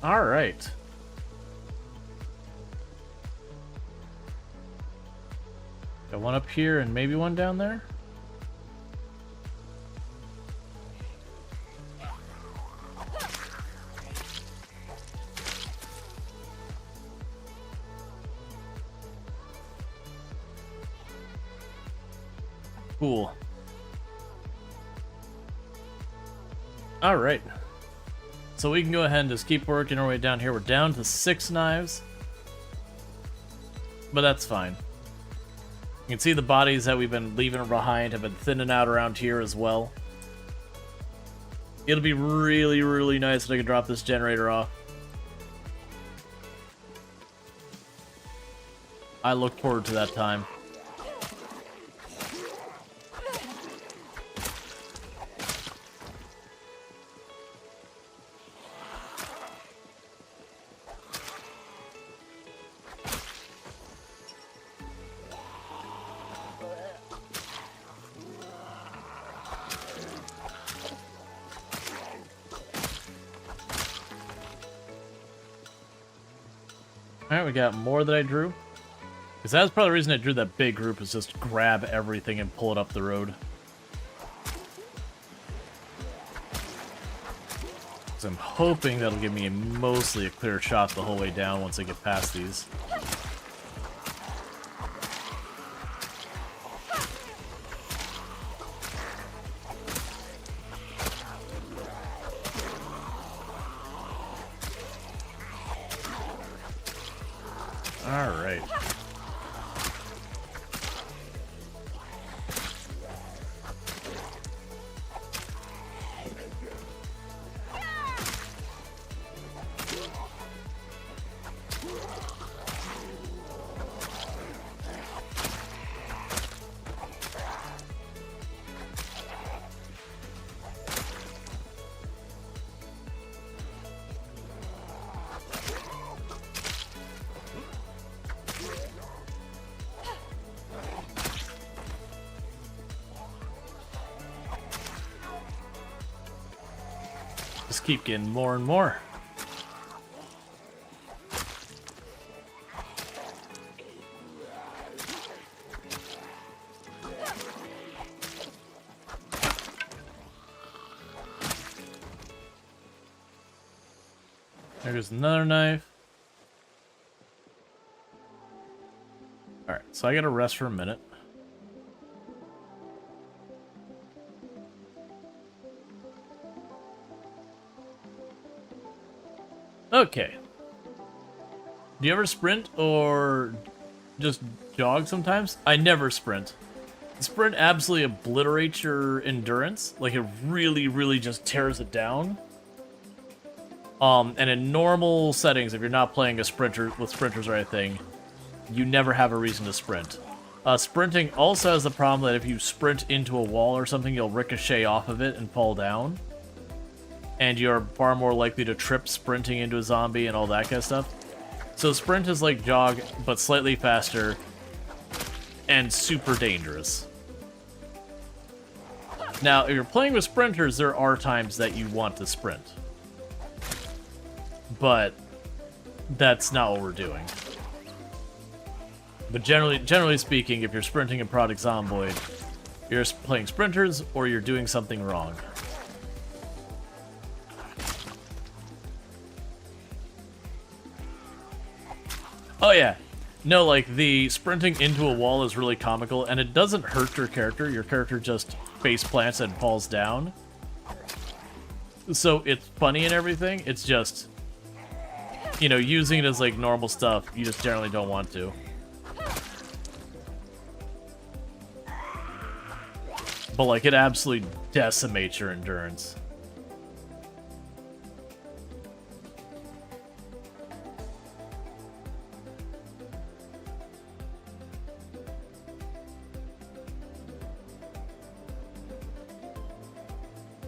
Alright. Got one up here and maybe one down there? Cool. Alright. So we can go ahead and just keep working our way down here. We're down to 6 knives. But that's fine. You can see the bodies that we've been leaving behind have been thinning out around here as well. It'll be really, really nice if I can drop this generator off. I look forward to that time. Alright, we got more that I drew. Because that's probably the reason I drew that big group, is just grab everything and pull it up the road. Because I'm hoping that'll give me mostly a clear shot the whole way down once I get past these. Alright. Just keep getting more and more. There's another knife. Alright, so I gotta rest for a minute. Okay. Do you ever sprint or just jog sometimes? I never sprint. Sprint absolutely obliterates your endurance. Like, it really, really just tears it down. And in normal settings, if you're not playing a sprinter with sprinters or anything, you never have a reason to sprint. Sprinting also has the problem that if you sprint into a wall or something, you'll ricochet off of it and fall down. And you're far more likely to trip sprinting into a zombie and all that kind of stuff. So sprint is like jog, but slightly faster and super dangerous. Now, if you're playing with sprinters, there are times that you want to sprint. But that's not what we're doing. But generally speaking, if you're sprinting in Product Zomboid, you're playing sprinters or you're doing something wrong. Oh yeah. No, like, the sprinting into a wall is really comical, and it doesn't hurt your character. Your character just face plants and falls down. So it's funny and everything. It's just, you know, using it as, like, normal stuff, you just generally don't want to. But, like, it absolutely decimates your endurance.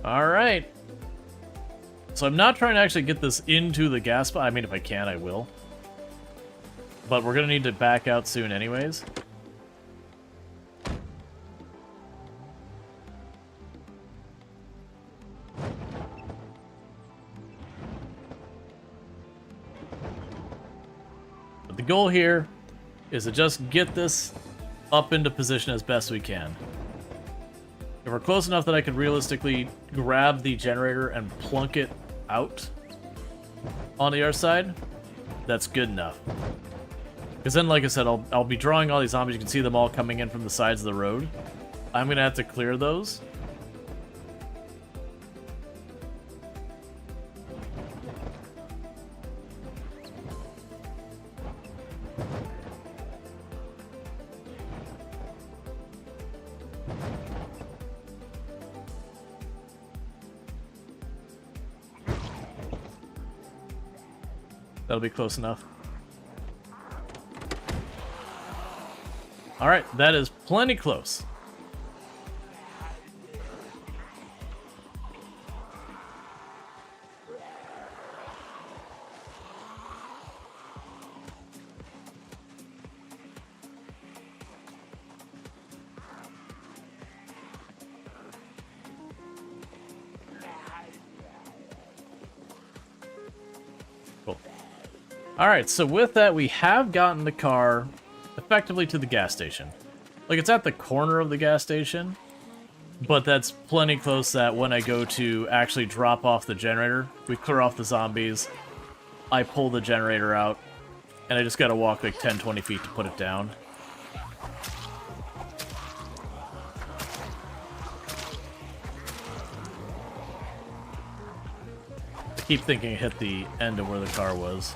Alright. So I'm not trying to actually get this into the gas spot. I mean, if I can, I will. But we're going to need to back out soon anyways. The goal here is to just get this up into position as best we can. If we're close enough that I can realistically grab the generator and plunk it out on the other side, that's good enough. Because then, like I said, I'll be drawing all these zombies. You can see them all coming in from the sides of the road. I'm going to have to clear those. That'll be close enough. Alright, that is plenty close. Cool. Alright, so with that, we have gotten the car effectively to the gas station. Like, it's at the corner of the gas station, but that's plenty close that when I go to actually drop off the generator, we clear off the zombies, I pull the generator out, and I just gotta walk like 10-20 feet to put it down. I keep thinking it hit the end of where the car was.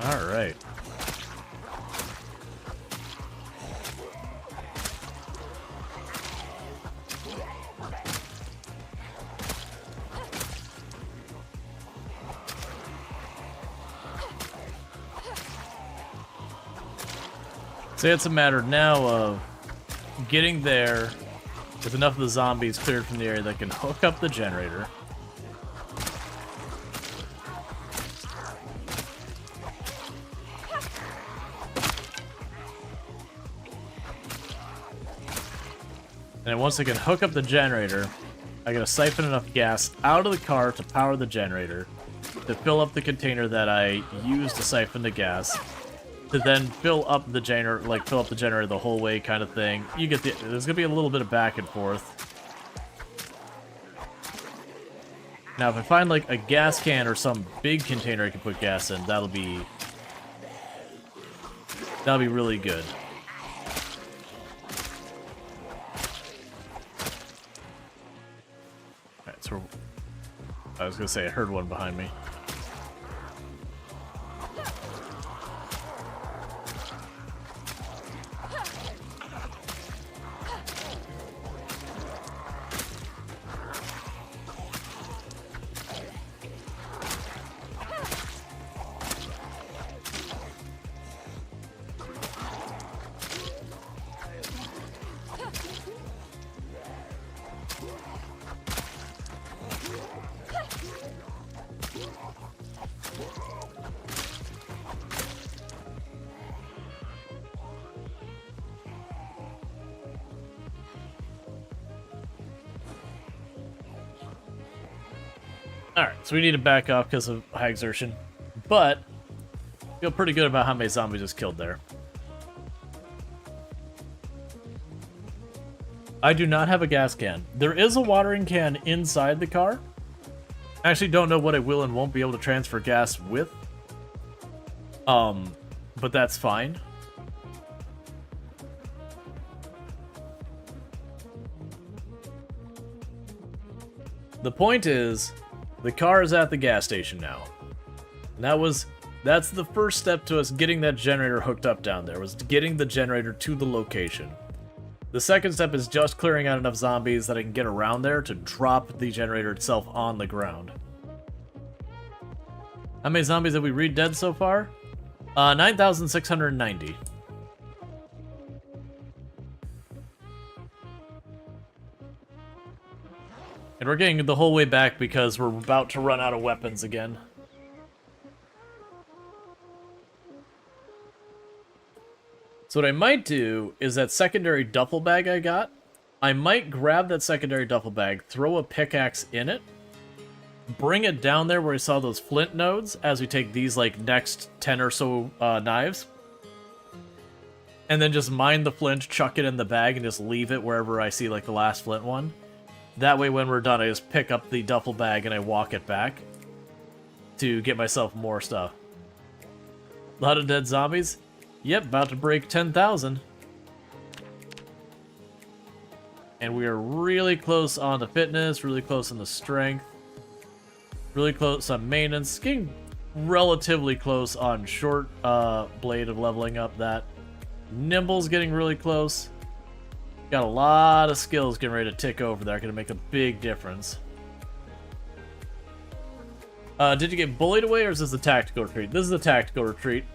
All right. So it's a matter now of getting there with enough of the zombies cleared from the area that can hook up the generator. And once I can hook up the generator, I gotta siphon enough gas out of the car to power the generator, to fill up the container that I used to siphon the gas, to then fill up the generator, like fill up the generator the whole way kind of thing. You get the, there's gonna be a little bit of back and forth. Now if I find like a gas can or some big container I can put gas in, that'll be really good. So I was gonna say I heard one behind me. Alright, so we need to back off because of high exertion, but feel pretty good about how many zombies just killed there. I do not have a gas can. There is a watering can inside the car. I actually don't know what I will and won't be able to transfer gas with. But that's fine. The point is, the car is at the gas station now. And that's the first step to us getting that generator hooked up down there, was getting the generator to the location. The second step is just clearing out enough zombies that I can get around there to drop the generator itself on the ground. How many zombies have we read dead so far? 9,690. And we're getting the whole way back because we're about to run out of weapons again. So what I might do is that secondary duffel bag I got, I might grab that secondary duffel bag, throw a pickaxe in it, bring it down there where I saw those flint nodes as we take these like next 10 or so knives, and then just mine the flint, chuck it in the bag, and just leave it wherever I see like the last flint one. That way when we're done, I just pick up the duffel bag and I walk it back to get myself more stuff. A lot of dead zombies. Yep, about to break 10,000. And we are really close on the fitness, really close on the strength, really close on maintenance, getting relatively close on short blade of leveling up that. Nimble's getting really close. Got a lot of skills getting ready to tick over there, gonna make a big difference. Did you get bullied away, or is this a tactical retreat? This is a tactical retreat.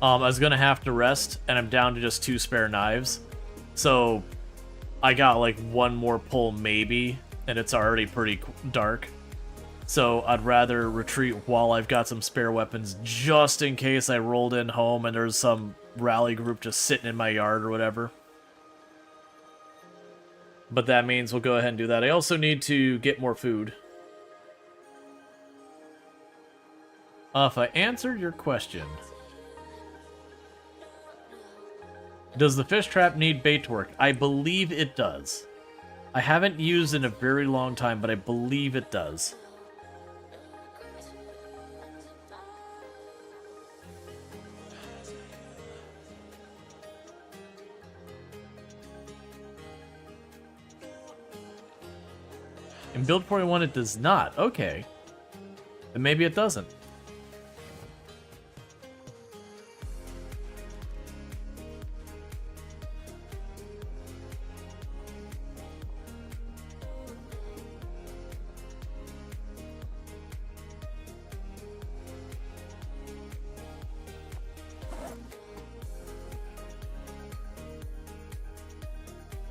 I was gonna have to rest, and I'm down to just 2 spare knives. So I got like 1 more pull maybe, and it's already pretty dark. So I'd rather retreat while I've got some spare weapons, just in case I rolled in home and there's some rally group just sitting in my yard or whatever. But that means we'll go ahead and do that. I also need to get more food. If I answered your question... Does the fish trap need bait to work? I believe it does. I haven't used in a very long time, but I believe it does. In build 41 it does not. Okay. Then maybe it doesn't.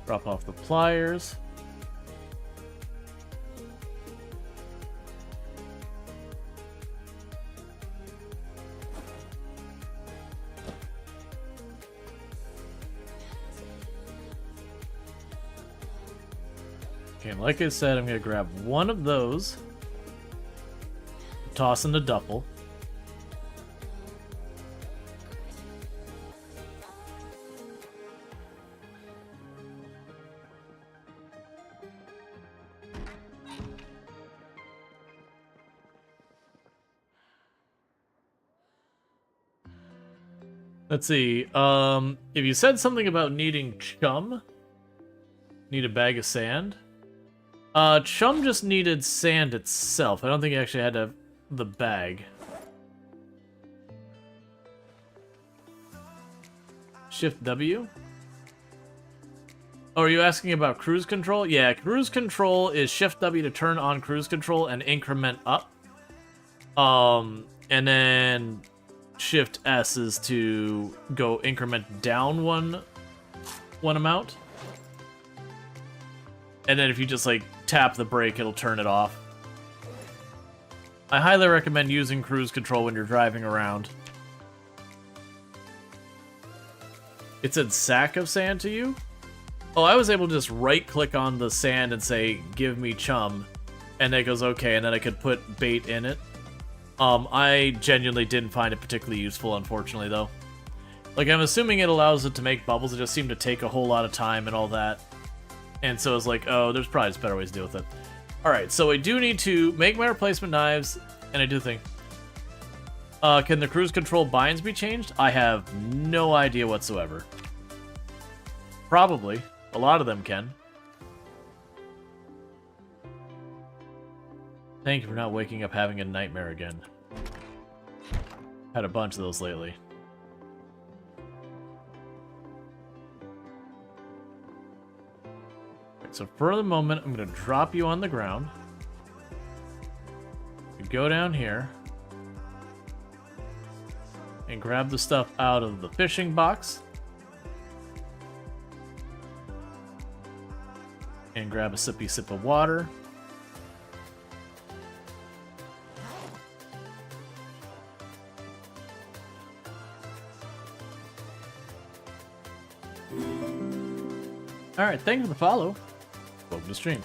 Drop off the pliers. Okay, and like I said, I'm going to grab one of those, toss in the duffel. Let's see, if you said something about needing chum, need a bag of sand. Chum just needed sand itself. I don't think he actually had to have the bag. Shift W? Oh, are you asking about cruise control? Yeah, cruise control is Shift W to turn on cruise control and increment up. And then Shift S is to go increment down one amount. And then if you just like tap the brake, it'll turn it off. I highly recommend using cruise control when you're driving around. It said sack of sand to you? Oh, I was able to just right click on the sand and say, give me chum. And it goes, okay, and then I could put bait in it. I genuinely didn't find it particularly useful, unfortunately, though. Like, I'm assuming it allows it to make bubbles. It just seemed to take a whole lot of time and all that. And so it's like, oh, there's probably just better ways to deal with it. Alright, so I do need to make my replacement knives, and I do think... can the cruise control binds be changed? I have no idea whatsoever. Probably. A lot of them can. Thank you for not waking up having a nightmare again. Had a bunch of those lately. Right, so for the moment, I'm going to drop you on the ground. You go down here. And grab the stuff out of the fishing box. And grab a sippy sip of water. Alright, thank you for the follow. Welcome to stream.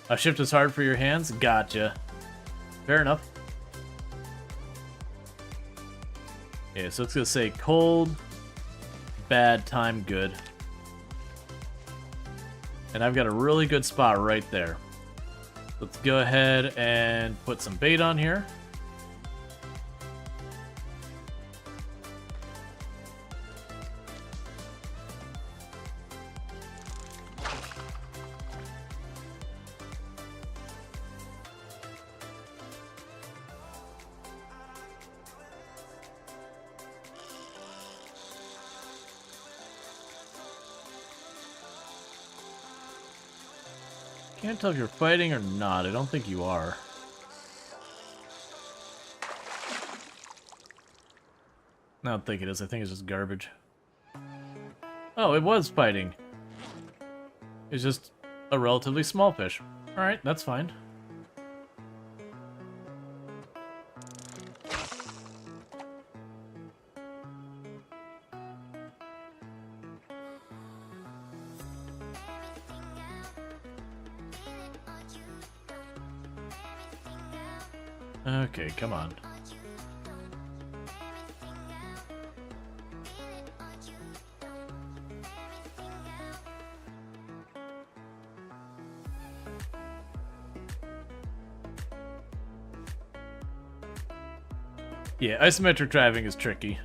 A shift is hard for your hands? Gotcha. Fair enough. Yeah, so it's gonna say cold, bad, time, good. And I've got a really good spot right there. Let's go ahead and put some bait on here. Can't tell if you're fighting or not. I don't think you are. I don't think it is. I think it's just garbage. Oh, it was fighting. It's just a relatively small fish. Alright, that's fine. Okay, come on. Yeah, isometric driving is tricky.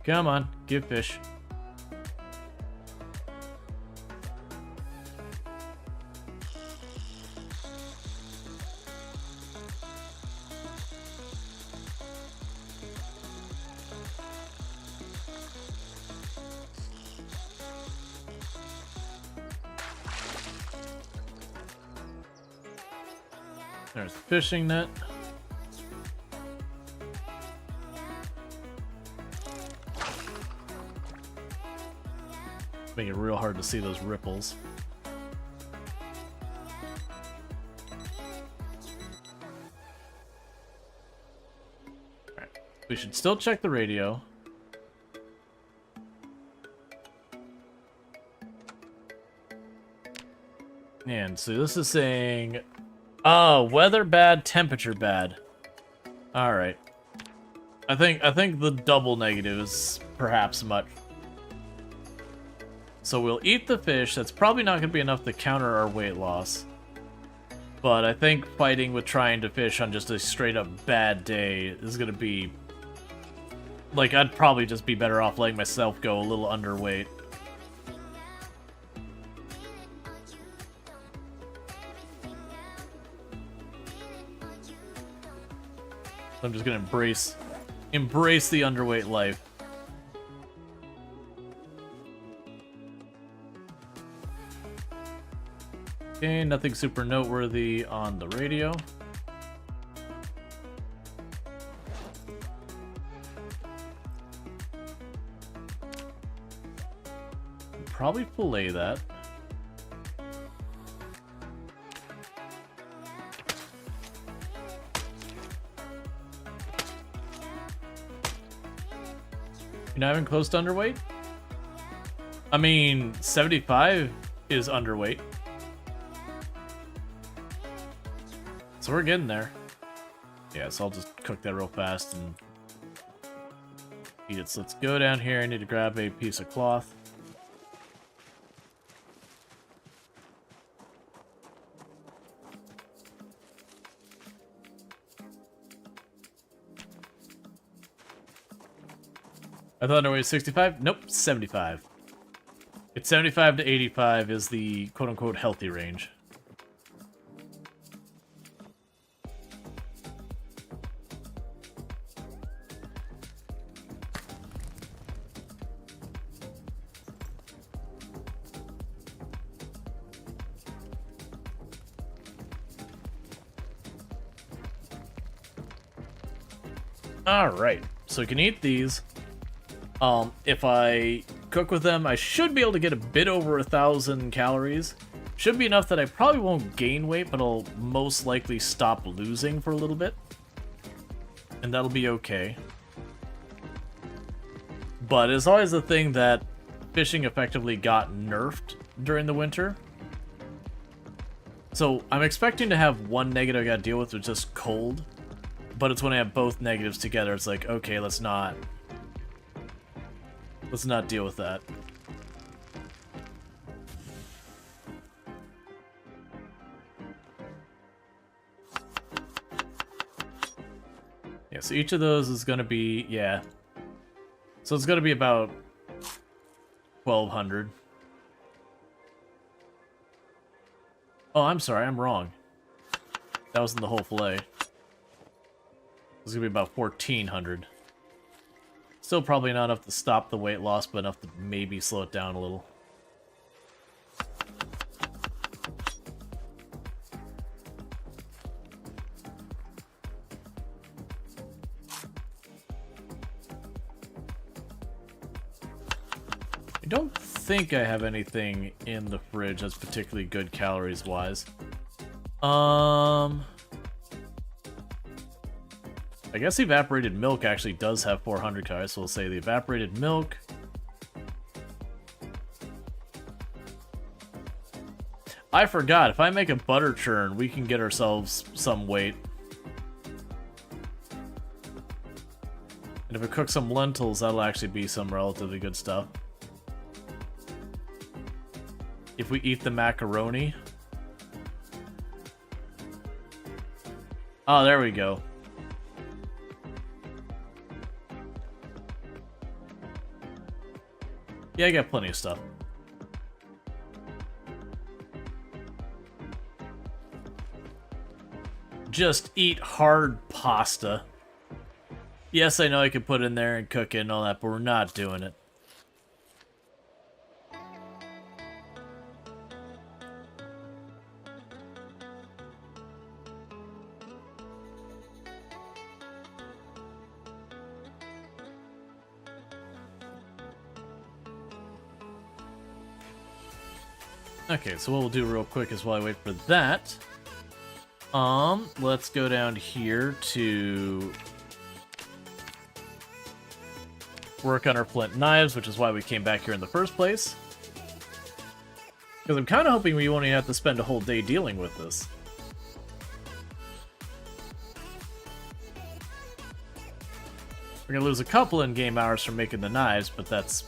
Come on, give fish. There's the fishing net. Make it real hard to see those ripples. Alright. We should still check the radio. And so this is saying, oh, weather bad, temperature bad. All right. I think the double negative is perhaps much. So we'll eat the fish. That's probably not going to be enough to counter our weight loss. But I think fighting with trying to fish on just a straight up bad day is going to be... Like, I'd probably just be better off letting myself go a little underweight. I'm just gonna embrace the underweight life. Okay, nothing super noteworthy on the radio. Probably fillet that. You're not even close to underweight? I mean, 75 is underweight. So we're getting there. Yeah, so I'll just cook that real fast and eat it. So let's go down here. I need to grab a piece of cloth. I thought underweight was 65. Nope, 75. It's 75 to 85 is the quote-unquote healthy range. Alright, so you can eat these. If I cook with them, I should be able to get a bit over 1,000 calories. Should be enough that I probably won't gain weight, but I'll most likely stop losing for a little bit. And that'll be okay. But it's always the thing that fishing effectively got nerfed during the winter. So I'm expecting to have one negative I gotta deal with just cold. But it's when I have both negatives together, it's like, okay, let's not deal with that. Yeah, so each of those is gonna be, yeah. So it's gonna be about 1,200. Oh, I'm sorry, I'm wrong. That wasn't the whole fillet. It's gonna be about 1,400. Still probably not enough to stop the weight loss, but enough to maybe slow it down a little. I don't think I have anything in the fridge that's particularly good calories-wise. I guess the evaporated milk actually does have 400 calories, so we'll say the evaporated milk. I forgot, if I make a butter churn, we can get ourselves some weight. And if we cook some lentils, that'll actually be some relatively good stuff. If we eat the macaroni. Oh, there we go. Yeah, I got plenty of stuff. Just eat hard pasta. Yes, I know I could put in there and cook it and all that, but we're not doing it. Okay, so what we'll do real quick is while I wait for that, let's go down here to work on our flint knives, which is why we came back here in the first place. Because I'm kind of hoping we won't even have to spend a whole day dealing with this. We're gonna lose a couple in-game hours from making the knives, but that's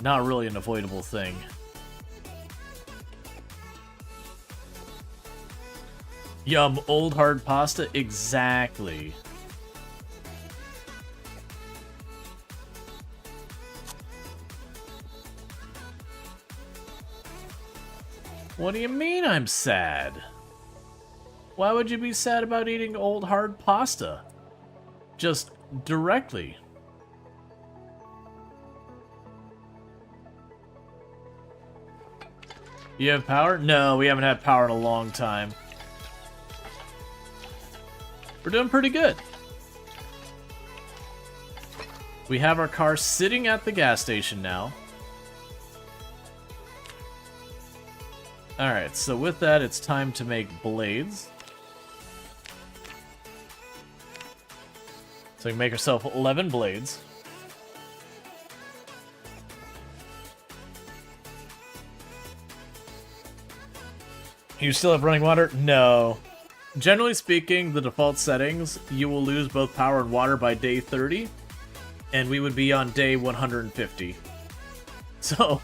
not really an avoidable thing. Yum, old hard pasta? Exactly. What do you mean I'm sad? Why would you be sad about eating old hard pasta? Just directly. You have power? No, we haven't had power in a long time. We're doing pretty good. We have our car sitting at the gas station now. Alright, so with that, it's time to make blades. So we can make ourselves 11 blades. You still have running water? No. Generally speaking, the default settings, you will lose both power and water by day 30, and we would be on day 150. So,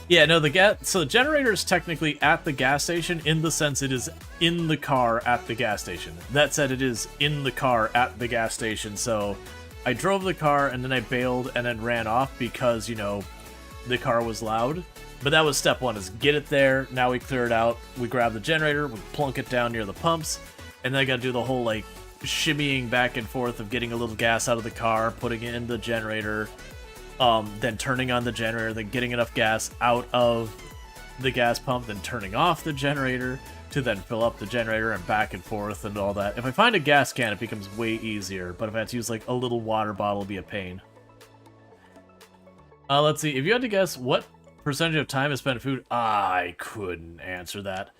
yeah, no, so the generator is technically at the gas station in the sense it is in the car at the gas station. That said, it is in the car at the gas station, so I drove the car and then I bailed and then ran off because, you know, the car was loud. But that was step one, is get it there. Now we clear it out. We grab the generator, we plunk it down near the pumps, and then I gotta do the whole, like, shimmying back and forth of getting a little gas out of the car, putting it in the generator, then turning on the generator, then getting enough gas out of the gas pump, then turning off the generator to then fill up the generator and back and forth and all that. If I find a gas can, it becomes way easier, but if I have to use, like, a little water bottle, it'll be a pain. Let's see, if you had to guess what percentage of time is spent in food, I couldn't answer that.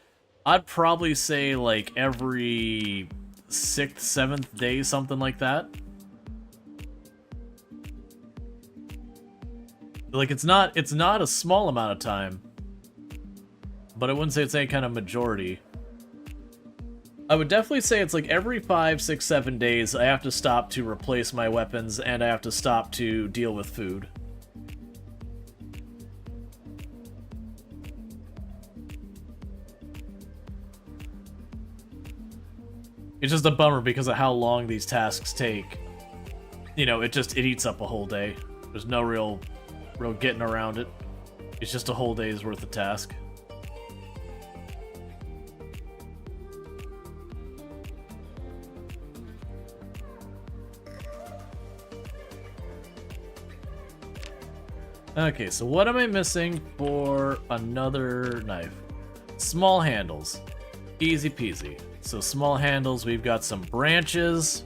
I'd probably say like every 6th, 7th day, something like that. Like, it's not a small amount of time, but I wouldn't say it's any kind of majority. I would definitely say it's like every 5, 6, 7 days I have to stop to replace my weapons and I have to stop to deal with food. It's just a bummer because of how long these tasks take. You know, it eats up a whole day. There's no real getting around it. It's just a whole day's worth of task. Okay, so what am I missing for another knife? Small handles. Easy peasy. So small handles, we've got some branches.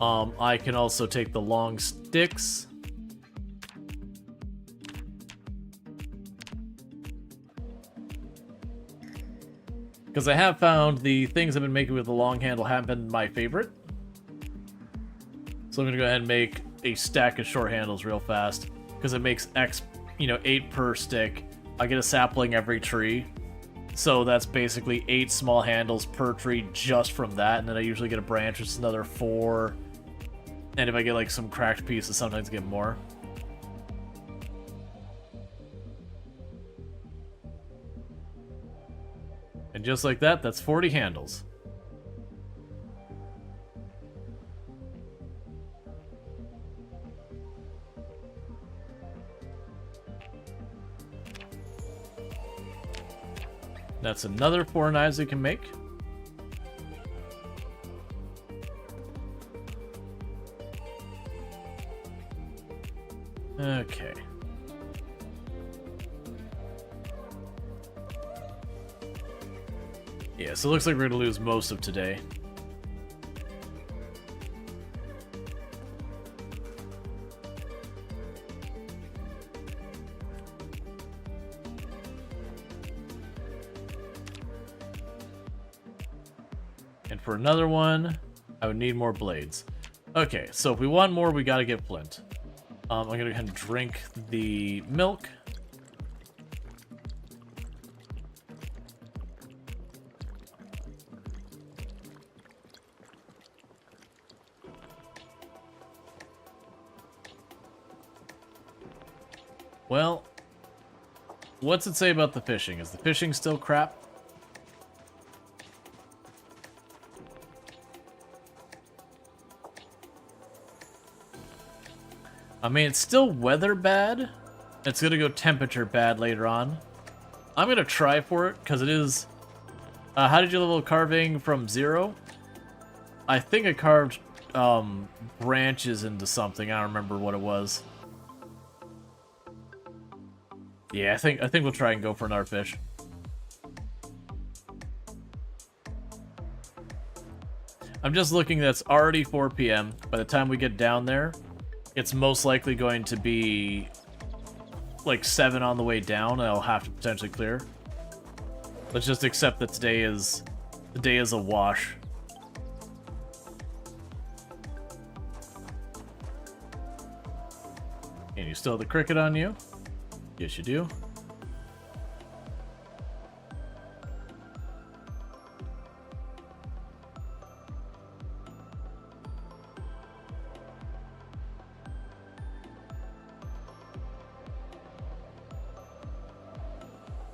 I can also take the long sticks. Because I have found the things I've been making with the long handle haven't been my favorite. So I'm going to go ahead and make a stack of short handles real fast. Because it makes 8 per stick. I get a sapling every tree. So that's basically 8 small handles per tree just from that. And then I usually get a branch, which is another 4. And if I get like some cracked pieces, sometimes I get more. And just like that, that's 40 handles. That's another 4 knives we can make. Okay. Yeah, so it looks like we're going to lose most of today. And for another one, I would need more blades. Okay, so if we want more, we gotta get flint. I'm gonna go ahead and drink the milk. Well, what's it say about the fishing? Is the fishing still crap? I mean, it's still weather bad. It's gonna go temperature bad later on. I'm gonna try for it, because it is... how did you level carving from 0? I think I carved branches into something. I don't remember what it was. Yeah, I think we'll try and go for another fish. I'm just looking, that's already 4 p.m. By the time we get down there, it's most likely going to be like 7 on the way down, and I'll have to potentially clear. Let's just accept that today is a wash. And you still have the cricket on you? Yes, you do.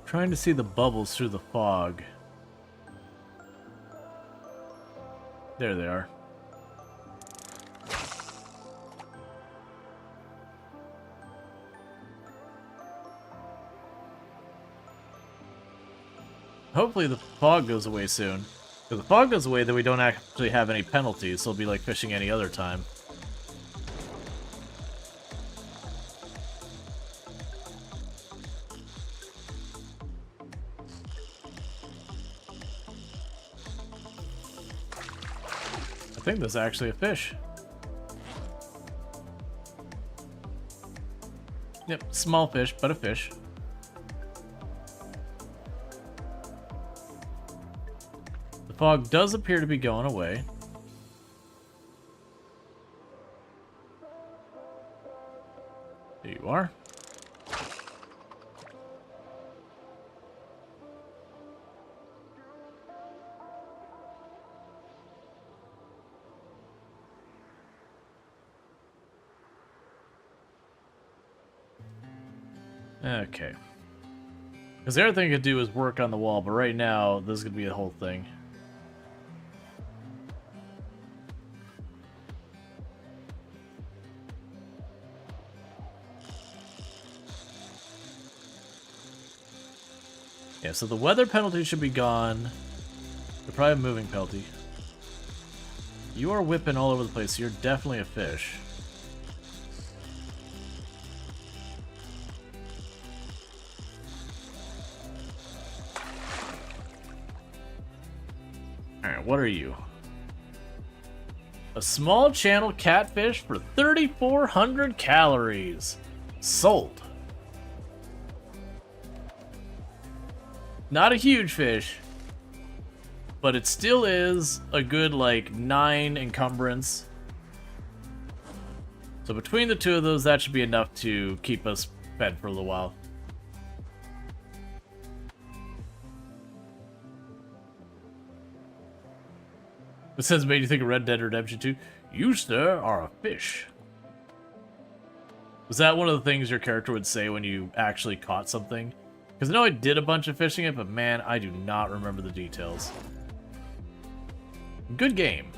Trying to see the bubbles through the fog. There they are. Hopefully the fog goes away soon. If the fog goes away, then we don't actually have any penalties, so it'll be like fishing any other time. I think there's actually a fish. Yep, small fish, but a fish. The fog does appear to be going away. There you are. Okay. Because the other thing I could do is work on the wall, but right now, this is going to be the whole thing. Yeah, so the weather penalty should be gone. They're probably a moving penalty. You are whipping all over the place, so you're definitely a fish. Alright, what are you? A small channel catfish for 3,400 calories. Sold. Not a huge fish, but it still is a good, like, 9 encumbrance. So between the two of those, that should be enough to keep us fed for a little while. This has made you think of Red Dead Redemption 2. You, sir, are a fish. Was that one of the things your character would say when you actually caught something? Because I know I did a bunch of fishing it, but man, I do not remember the details. Good game.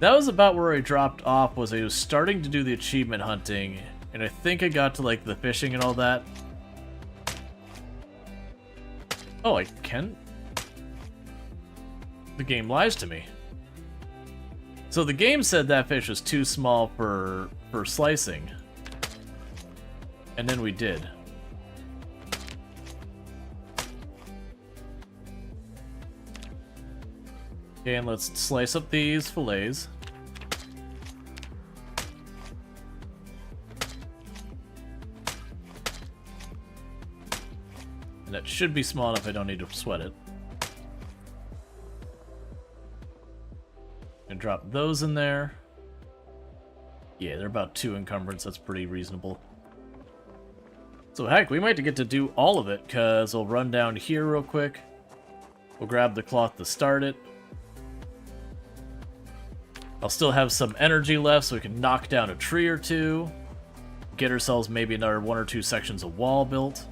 That was about where I dropped off, was I was starting to do the achievement hunting, and I think I got to, like, the fishing and all that. Oh, I can... The game lies to me. So the game said that fish was too small for slicing. And then we did. Okay, and let's slice up these fillets. And that should be small enough I don't need to sweat it. And drop those in there. Yeah, they're about 2 encumbrance. That's pretty reasonable. So heck, we might get to do all of it, because we'll run down here real quick. We'll grab the cloth to start it. I'll still have some energy left, so we can knock down a tree or two. Get ourselves maybe another 1 or 2 sections of wall built.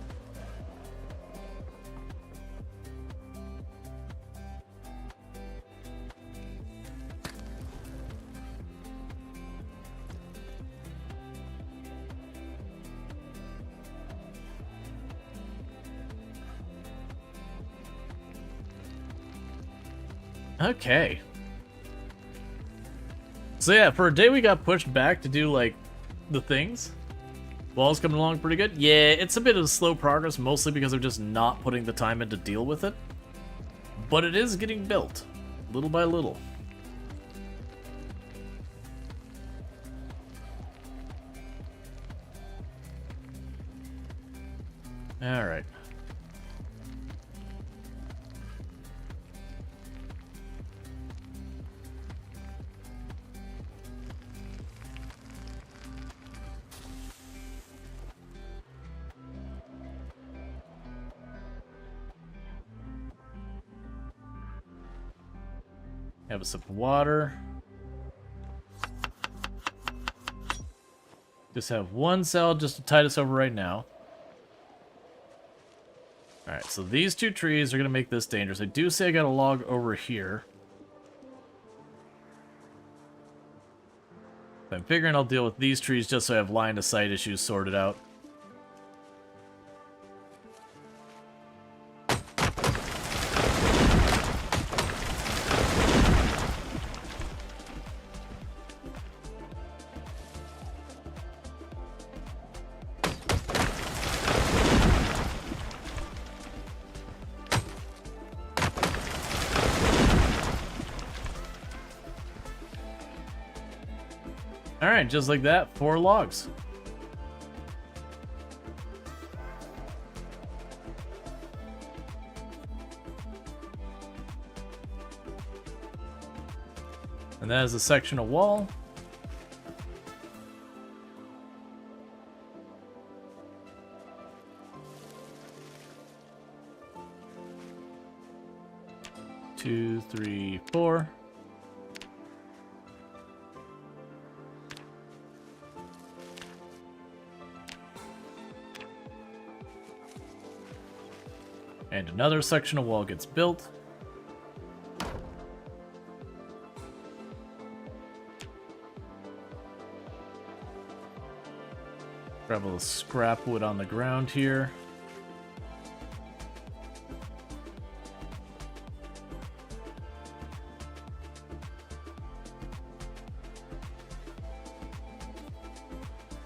Okay. So yeah, for a day we got pushed back to do, like, the things. Wall's coming along pretty good. Yeah, it's a bit of slow progress, mostly because I'm just not putting the time in to deal with it. But it is getting built, little by little. Alright. Have a sip of water. Just have 1 cell just to tide us over right now. Alright, so these 2 trees are going to make this dangerous. I do say I got a log over here. I'm figuring I'll deal with these trees just so I have line of sight issues sorted out. Alright, just like that, 4 logs. And that is a section of wall. 2, 3, 4. And another section of wall gets built. Grab a little scrap wood on the ground here.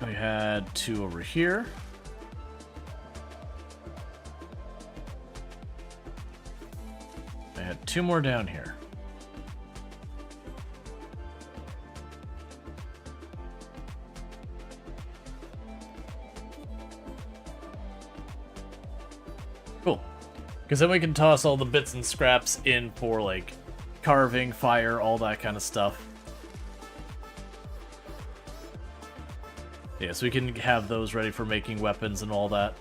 We had 2 over here. I had 2 more down here. Cool. Because then we can toss all the bits and scraps in for, like, carving, fire, all that kind of stuff. Yeah, so we can have those ready for making weapons and all that.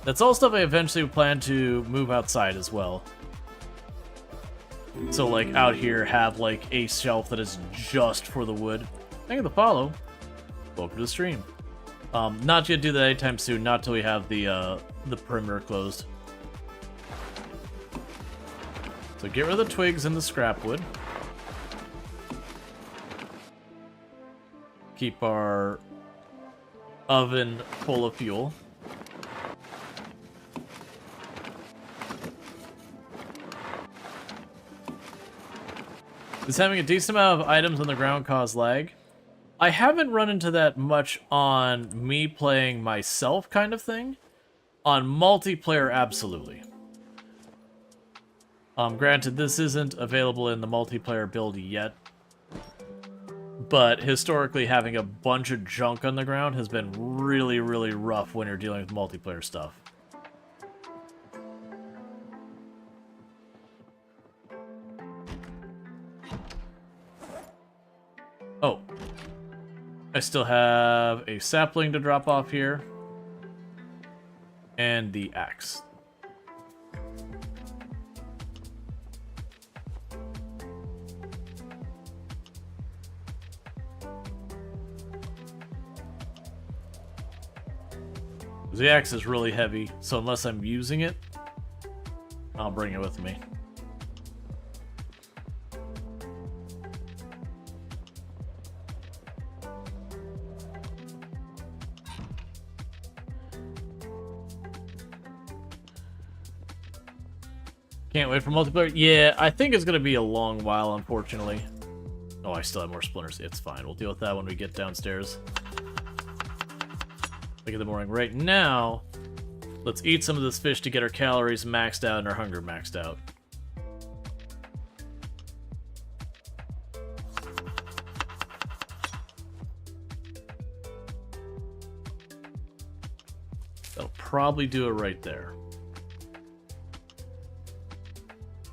That's all stuff I eventually plan to move outside as well. So, like, out here, have, like, a shelf that is just for the wood. Thank you for the follow. Welcome to the stream. Not gonna do that anytime soon, not till we have the perimeter closed. So get rid of the twigs and the scrap wood. Keep our oven full of fuel. Does having a decent amount of items on the ground cause lag? I haven't run into that much on me playing myself kind of thing. On multiplayer, absolutely. Granted, this isn't available in the multiplayer build yet. But historically, having a bunch of junk on the ground has been really, really rough when you're dealing with multiplayer stuff. Oh. I still have a sapling to drop off here. And the axe. The axe is really heavy, so unless I'm using it, I'll bring it with me. Can't wait for multiplayer. Yeah, I think it's going to be a long while, unfortunately. Oh, I still have more splinters. It's fine. We'll deal with that when we get downstairs. Look at the morning. Right now, let's eat some of this fish to get our calories maxed out and our hunger maxed out. That'll probably do it right there.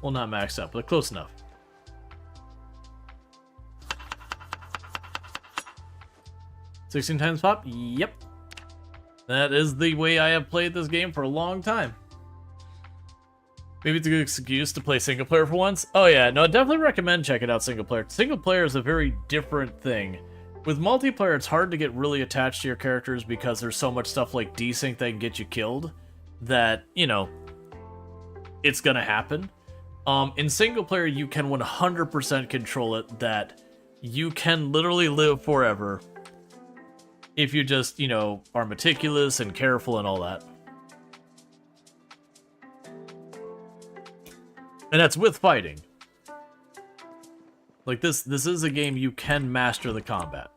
Well, not maxed out, but close enough. $16 times pop? Yep. That is the way I have played this game for a long time. Maybe it's a good excuse to play single player for once. Oh yeah, no, I definitely recommend checking out single player. Single player is a very different thing. With multiplayer, it's hard to get really attached to your characters because there's so much stuff like desync that can get you killed that, you know, it's gonna happen. In single player, you can 100% control it that you can literally live forever if you just, you know, are meticulous and careful and all that. And that's with fighting. Like, this is a game you can master the combat.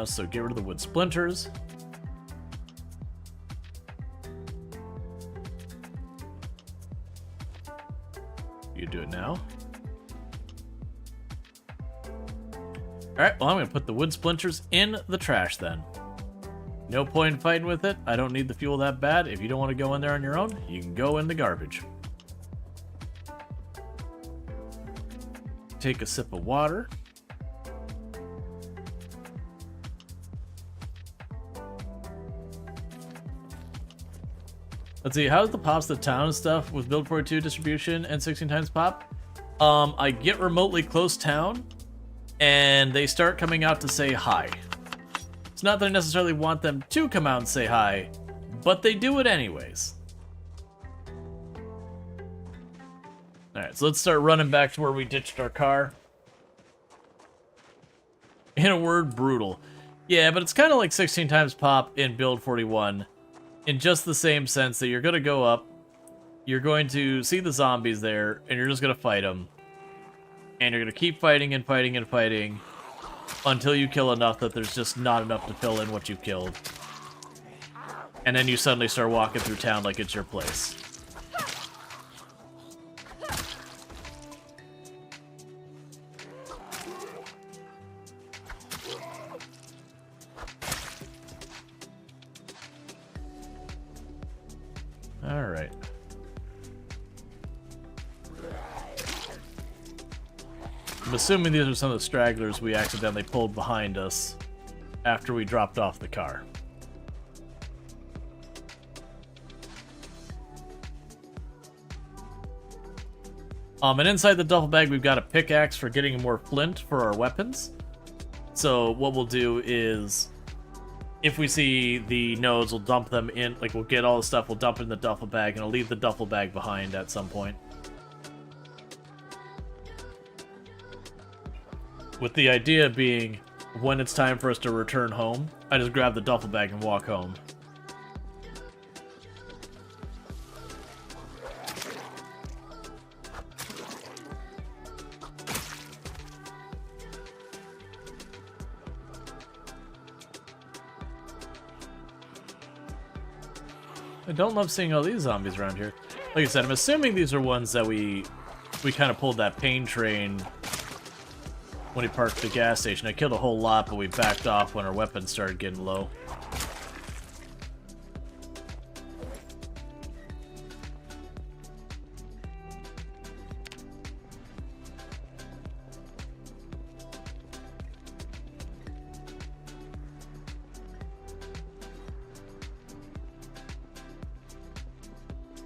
So get rid of the wood splinters. You do it now. Alright, well, I'm going to put the wood splinters in the trash then. No point in fighting with it. I don't need the fuel that bad. If you don't want to go in there on your own, you can go in the garbage. Take a sip of water. Let's see, how's the pops the town stuff with build 42 distribution and 16 times pop? I get remotely close town, and they start coming out to say hi. It's not that I necessarily want them to come out and say hi, but they do it anyways. Alright, so let's start running back to where we ditched our car. In a word, brutal. Yeah, but it's kind of like 16 times pop in build 41, in just the same sense that you're going to go up, you're going to see the zombies there, and you're just going to fight them. And you're going to keep fighting and fighting and fighting until you kill enough that there's just not enough to fill in what you've killed. And then you suddenly start walking through town like it's your place. Alright. I'm assuming these are some of the stragglers we accidentally pulled behind us after we dropped off the car. And inside the duffel bag we've got a pickaxe for getting more flint for our weapons. So what we'll do is, if we see the nodes, we'll dump them in, like we'll get all the stuff, we'll dump it in the duffel bag, and I'll leave the duffel bag behind at some point. With the idea being, when it's time for us to return home, I just grab the duffel bag and walk home. I don't love seeing all these zombies around here. Like I said, I'm assuming these are ones that we kind of pulled that pain train when we parked at the gas station. I killed a whole lot, but we backed off when our weapons started getting low.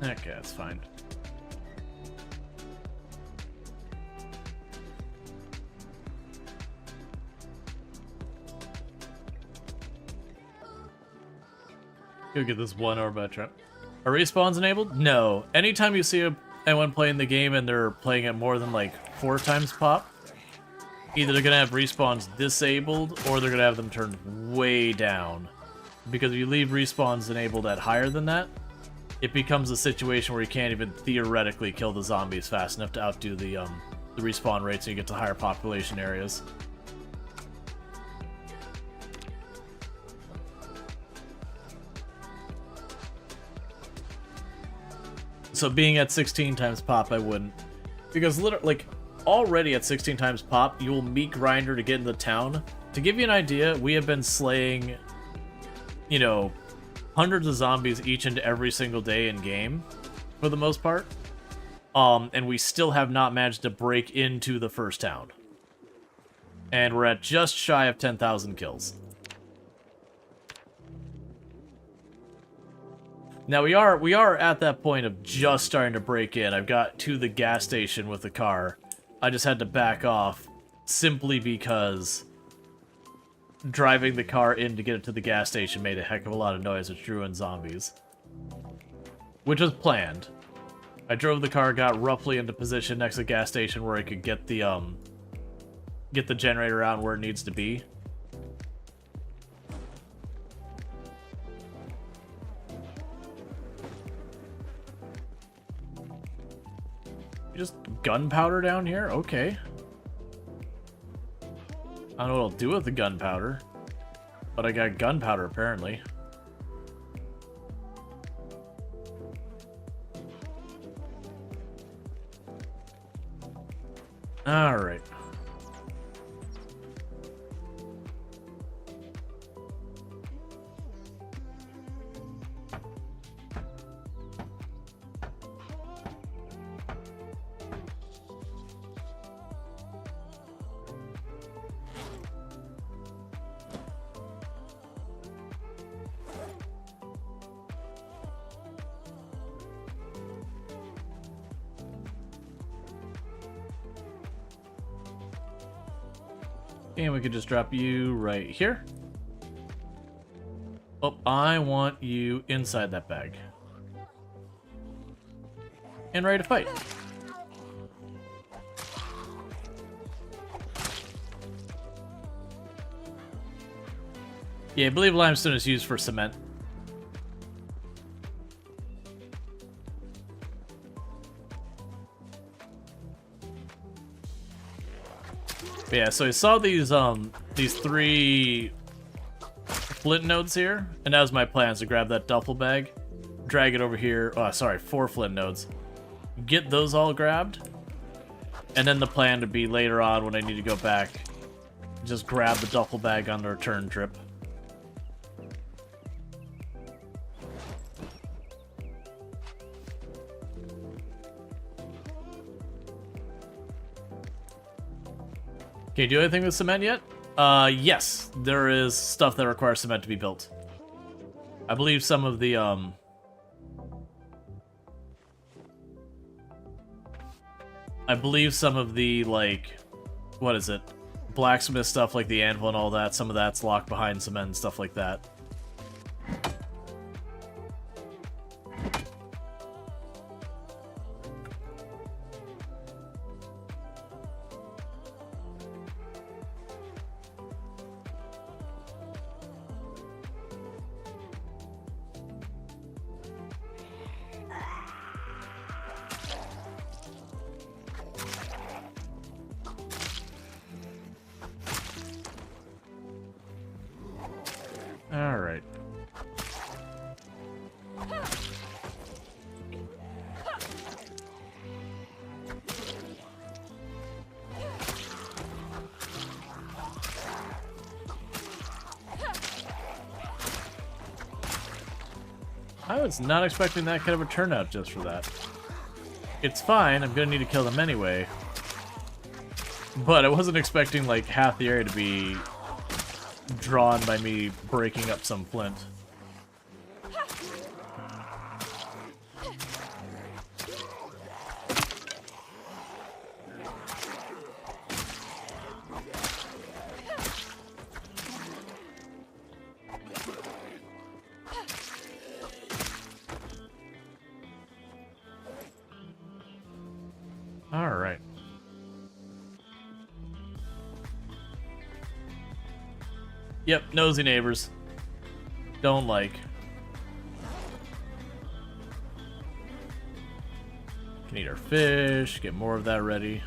Okay, that's fine. Go get this one orb trap. Are respawns enabled? No. Anytime you see anyone playing the game and they're playing it more than like 4 times pop, either they're gonna have respawns disabled or they're gonna have them turned way down. Because if you leave respawns enabled at higher than that, it becomes a situation where you can't even theoretically kill the zombies fast enough to outdo the respawn rate so you get to higher population areas. So being at 16 times pop, I wouldn't. Because literally, like, already at 16 times pop, you will meet Grinder to get into town. To give you an idea, we have been slaying, you know, hundreds of zombies each and every single day in game, for the most part. And we still have not managed to break into the first town. And we're at just shy of 10,000 kills. Now we are at that point of just starting to break in. I've got to the gas station with the car. I just had to back off simply because driving the car in to get it to the gas station made a heck of a lot of noise, which drew in zombies. Which was planned. I drove the car, got roughly into position next to the gas station where I could get the generator out where it needs to be. Just gunpowder down here? Okay. I don't know what I'll do with the gunpowder, but I got gunpowder apparently. Alright. And we could just drop you right here. Oh, I want you inside that bag. And ready to fight. Yeah, I believe limestone is used for cement. But yeah, so I saw these 3 flint nodes here, and that was my plan, to grab that duffel bag, drag it over here. Oh, sorry, 4 flint nodes. Get those all grabbed, and then the plan to be later on when I need to go back, just grab the duffel bag on the return trip. Can you do anything with cement yet? Yes, there is stuff that requires cement to be built. I believe some of the, like, what is it? Blacksmith stuff, like the anvil and all that, some of that's locked behind cement and stuff like that. Alright. I was not expecting that kind of a turnout just for that. It's fine, I'm gonna need to kill them anyway. But I wasn't expecting, like, half the area to be drawn by me breaking up some flint. All right. Yep, nosy neighbors. Don't like. Can eat our fish, get more of that ready.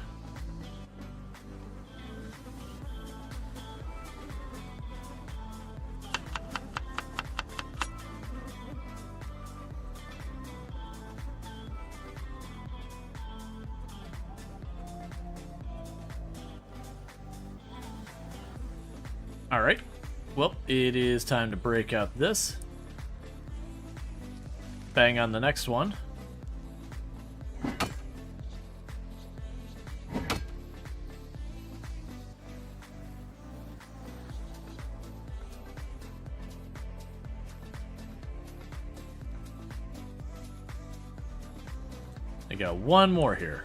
All right. Well, it is time to break out this. Bang on the next one. I got one more here.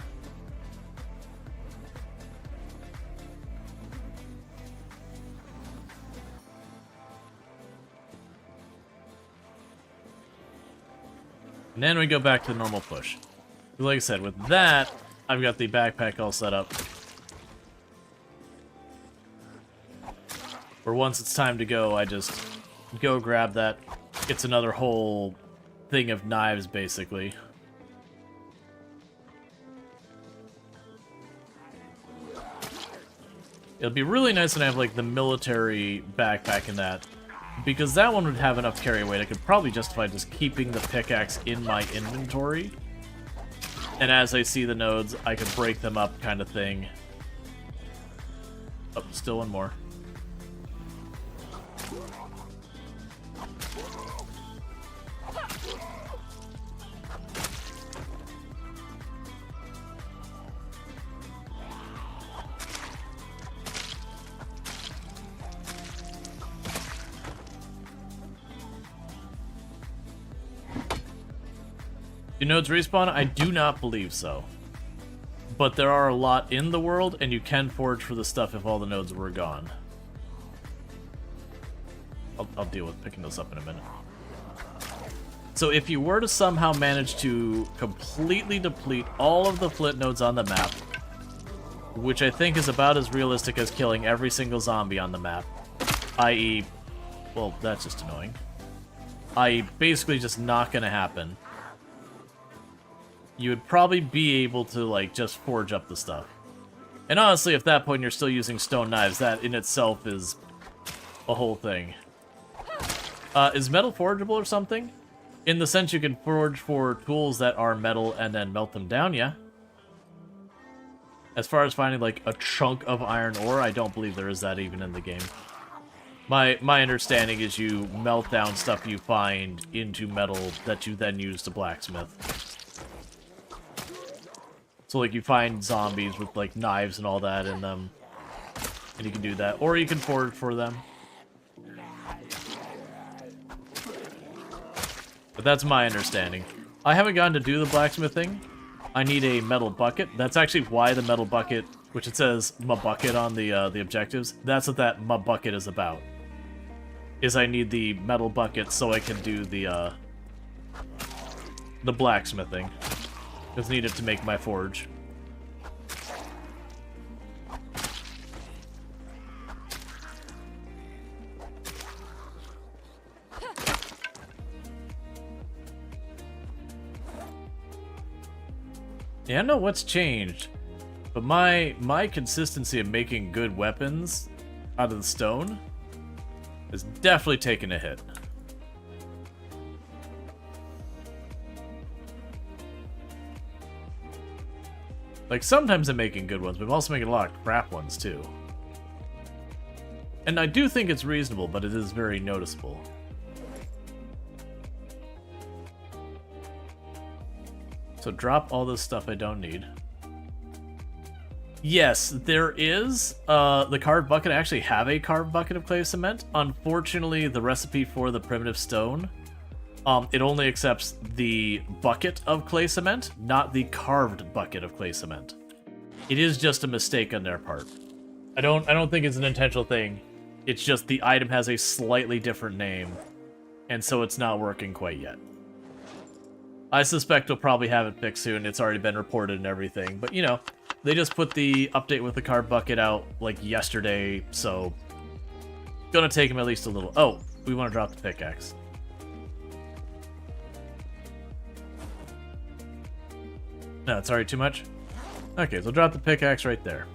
And then we go back to the normal push. Like I said, with that, I've got the backpack all set up. For once it's time to go, I just go grab that. It's another whole thing of knives, basically. It'll be really nice to have, like, the military backpack in that. Because that one would have enough carry weight, I could probably justify just keeping the pickaxe in my inventory. And as I see the nodes, I can break them up, kind of thing. Oh, still one more. Do nodes respawn? I do not believe so. but there are a lot in the world, and you can forge for the stuff if all the nodes were gone. I'll deal with picking those up in a minute. So if you were to somehow manage to completely deplete all of the flint nodes on the map, which I think is about as realistic as killing every single zombie on the map, i.e., well, that's just annoying, i.e. basically just not gonna happen, you would probably be able to, like, just forge up the stuff. And honestly, at that point you're still using stone knives, that in itself is a whole thing. Is metal forgeable or something? In the sense you can forge for tools that are metal and then melt them down, yeah. As far as finding, like, a chunk of iron ore, I don't believe there is that even in the game. My understanding is you melt down stuff you find into metal that you then use to blacksmith. So, like, you find zombies with, like, knives and all that in them, and you can do that. Or you can forge for them. But that's my understanding. I haven't gotten to do the blacksmithing. I need a metal bucket. That's actually why the metal bucket, which it says "ma bucket" on the objectives, that's what that "ma bucket" is about. Is I need the metal bucket so I can do the blacksmithing. It's needed to make my forge. Yeah, I don't know what's changed, but my consistency of making good weapons out of the stone has definitely taken a hit. Like, sometimes I'm making good ones, but I'm also making a lot of crap ones, too. And I do think it's reasonable, but it is very noticeable. So drop all this stuff I don't need. Yes, there is the carved bucket. I actually have a carved bucket of clay cement. Unfortunately, the recipe for the primitive stone, it only accepts the bucket of clay cement, not the carved bucket of clay cement. It is just a mistake on their part. I don't think it's an intentional thing. It's just the item has a slightly different name, and so it's not working quite yet. I suspect we'll probably have it fixed soon. It's already been reported and everything, but you know, they just put the update with the carved bucket out like yesterday, so gonna take them at least a little. Oh, we want to drop the pickaxe. No, it's already too much? Okay, so drop the pickaxe right there.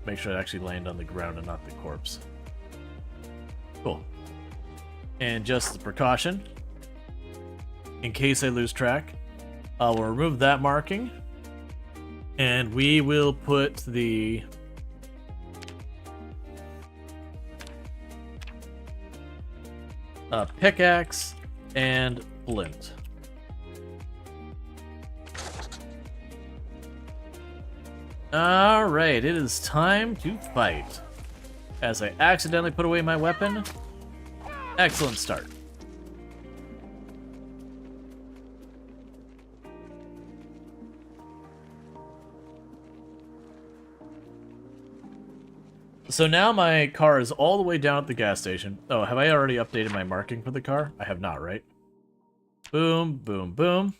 Make sure it actually landed on the ground and not the corpse. Cool. And just as a precaution, in case I lose track, we'll remove that marking. And we will put the pickaxe and flint. Alright, it is time to fight. As I accidentally put away my weapon. Excellent start. So now my car is all the way down at the gas station. Oh, have I already updated my marking for the car? I have not, right? Boom, boom, boom.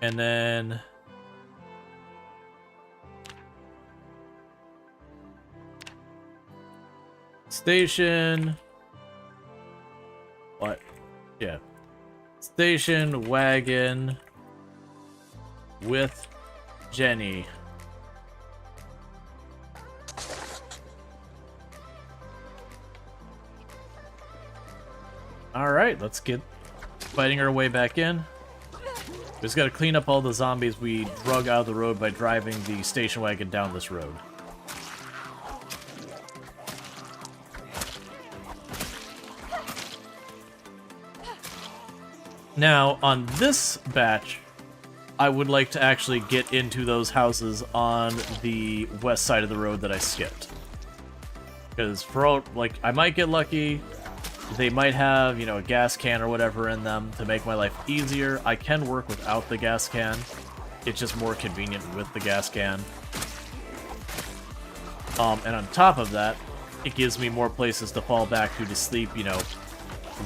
And then station. What? Yeah. Station wagon with Jenny. Alright, let's get fighting our way back in. We just gotta clean up all the zombies we drug out of the road by driving the station wagon down this road. Now, on this batch, I would like to actually get into those houses on the west side of the road that I skipped. Because for all, like, I might get lucky. They might have, you know, a gas can or whatever in them to make my life easier. I can work without the gas can. It's just more convenient with the gas can. And on top of that, it gives me more places to fall back to sleep, you know,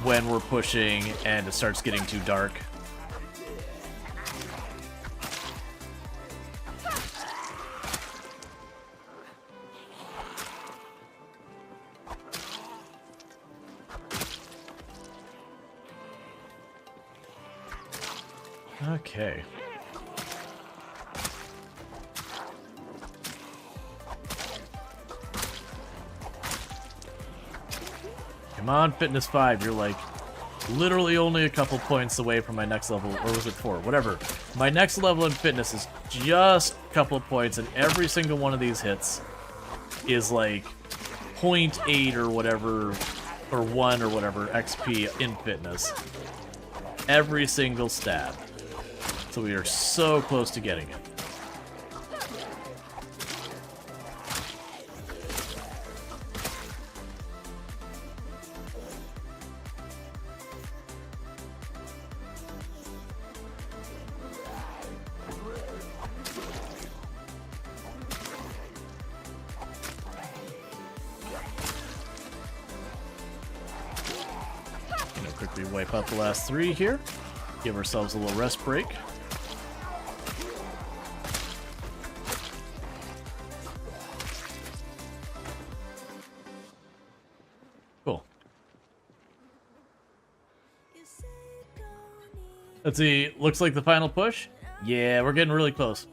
when we're pushing and it starts getting too dark. Okay. Come on, Fitness 5, you're like literally only a couple points away from my next level, or was it 4? Whatever. My next level in fitness is just a couple of points, and every single one of these hits is like 0.8 or whatever, or 1 or whatever XP in fitness. Every single stab. So we are so close to getting it. Quickly wipe out the last 3 here. Give ourselves a little rest break. Cool. Let's see. Looks like the final push. Yeah, we're getting really close.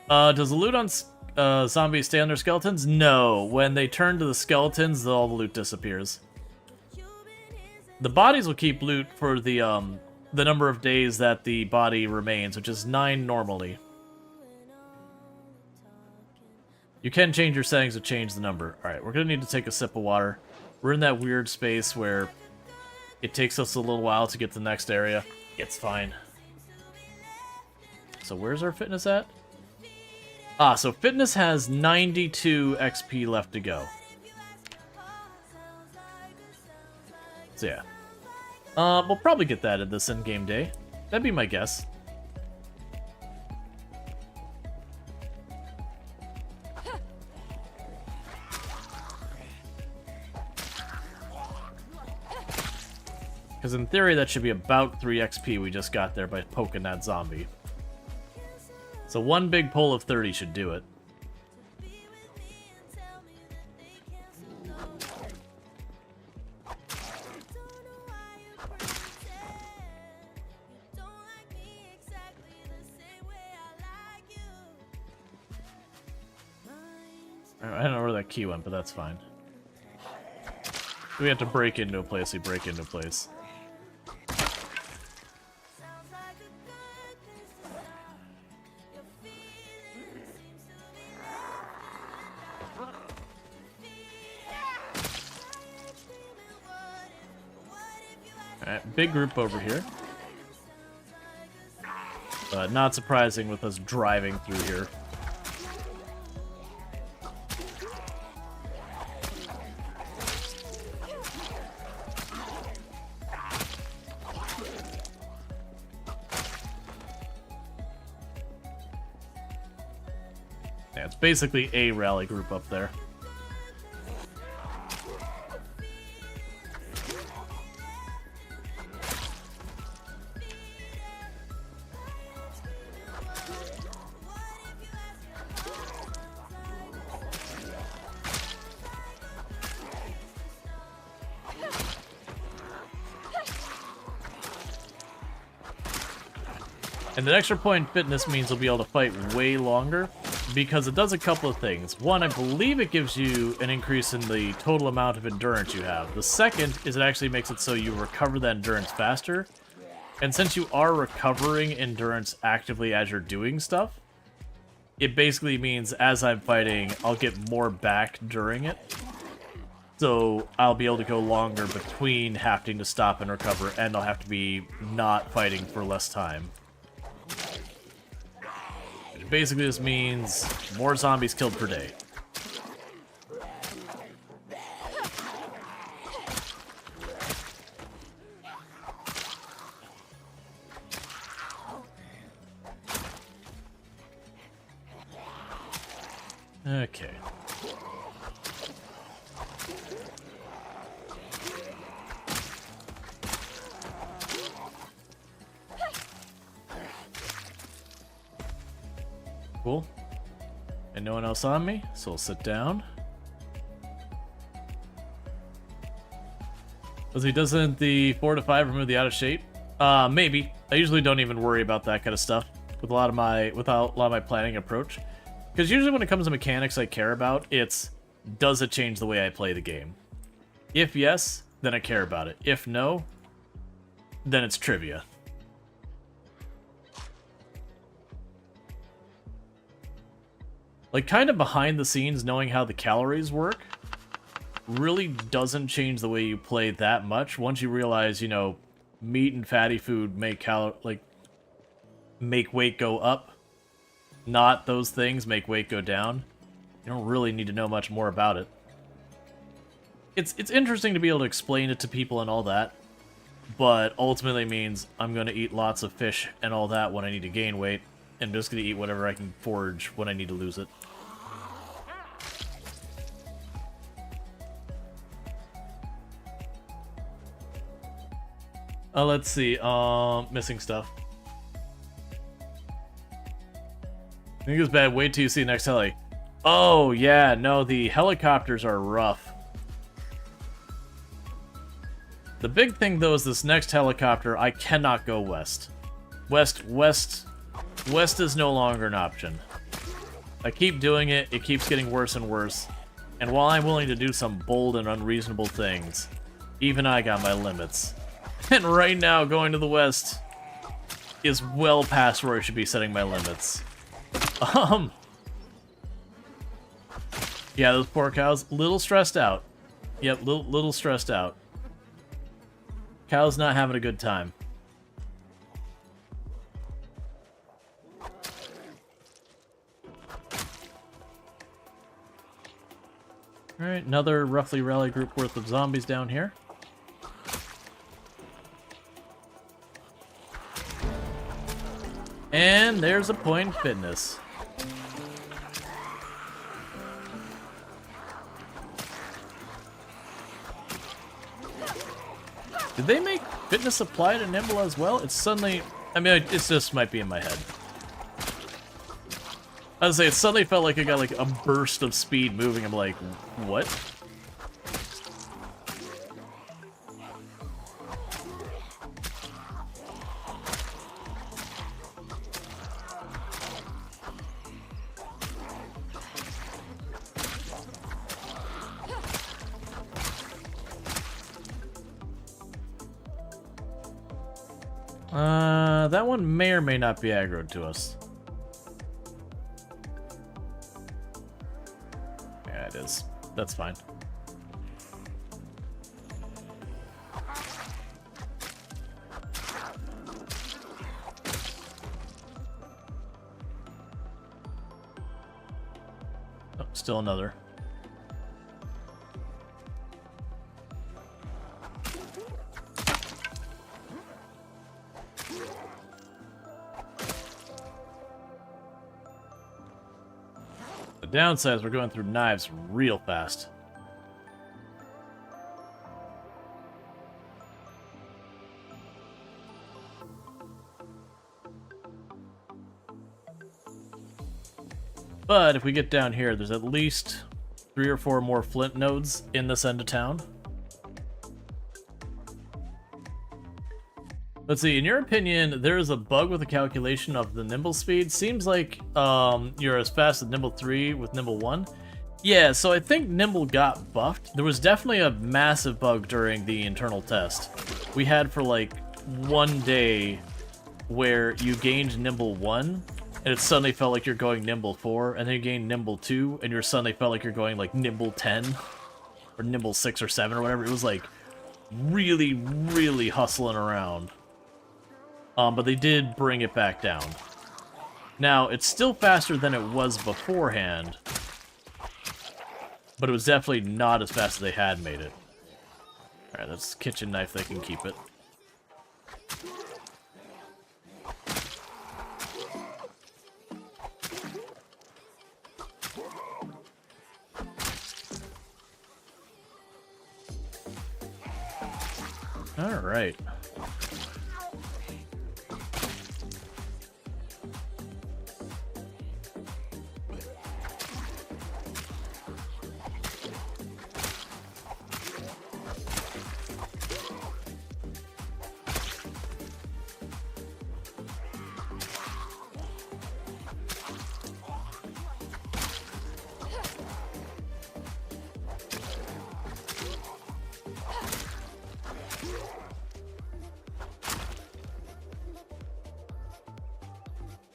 Does the loot on zombies stay on their skeletons? No. When they turn to the skeletons, all the loot disappears. The bodies will keep loot for the number of days that the body remains, which is 9 normally. You can change your settings to change the number. Alright, we're going to need to take a sip of water. We're in that weird space where it takes us a little while to get to the next area. It's fine. So where's our fitness at? Ah, so fitness has 92 XP left to go. So yeah. We'll probably get that at this in-game day. That'd be my guess. Because in theory, that should be about 3 XP we just got there by poking that zombie. So one big pull of 30 should do it. I don't know where that key went, but that's fine. We have to break into a place, we break into a place. Alright, big group over here. Not surprising with us driving through here. Yeah, it's basically a rally group up there. And the extra point fitness means we'll be able to fight way longer, because it does a couple of things. One, I believe it gives you an increase in the total amount of endurance you have. The second is it actually makes it so you recover that endurance faster. And since you are recovering endurance actively as you're doing stuff, it basically means as I'm fighting, I'll get more back during it. So I'll be able to go longer between having to stop and recover, and I'll have to be not fighting for less time. Basically, this means more zombies killed per day. Okay. Cool. And no one else on me, so we'll sit down. Doesn't the 4 to 5 remove the out of shape? Maybe. I usually don't even worry about that kind of stuff with a lot of my planning approach. Because usually when it comes to mechanics I care about, it's does it change the way I play the game? If yes, then I care about it. If no, then it's trivia. Like, kind of behind the scenes, knowing how the calories work really doesn't change the way you play that much once you realize, you know, meat and fatty food make weight go up. Not those things make weight go down. You don't really need to know much more about it. It's interesting to be able to explain it to people and all that, but ultimately means I'm going to eat lots of fish and all that when I need to gain weight, and I'm just going to eat whatever I can forage when I need to lose it. Let's see. Missing stuff. I think it's bad. Wait till you see next heli. Oh, yeah. No, the helicopters are rough. The big thing, though, is this next helicopter, I cannot go west. West is no longer an option. I keep doing it. It keeps getting worse and worse. And while I'm willing to do some bold and unreasonable things, even I got my limits. And right now, going to the west is well past where I should be setting my limits. Yeah, those poor cows, little stressed out. Yep, little stressed out. Cow's not having a good time. Alright, another roughly rally group worth of zombies down here. And there's a point fitness. Did they make fitness apply to Nimble as well? It's suddenly... I mean, it just might be in my head. I was say it suddenly felt like it got like a burst of speed moving. I'm like, what? That one may or may not be aggroed to us. Yeah, it is. That's fine. Oh, still another. Downside is we're going through knives real fast. But if we get down here, there's at least 3 or 4 more flint nodes in this end of town. Let's see, in your opinion, there is a bug with the calculation of the nimble speed. Seems like you're as fast as Nimble 3 with Nimble 1. Yeah, so I think Nimble got buffed. There was definitely a massive bug during the internal test. We had for like 1 day where you gained Nimble 1, and it suddenly felt like you're going Nimble 4, and then you gained Nimble 2, and you suddenly felt like you're going like Nimble 10, or Nimble 6 or 7 or whatever. It was like really, really hustling around. But they did bring it back down. Now, it's still faster than it was beforehand, but it was definitely not as fast as they had made it. Alright, that's kitchen knife, they can keep it. Alright.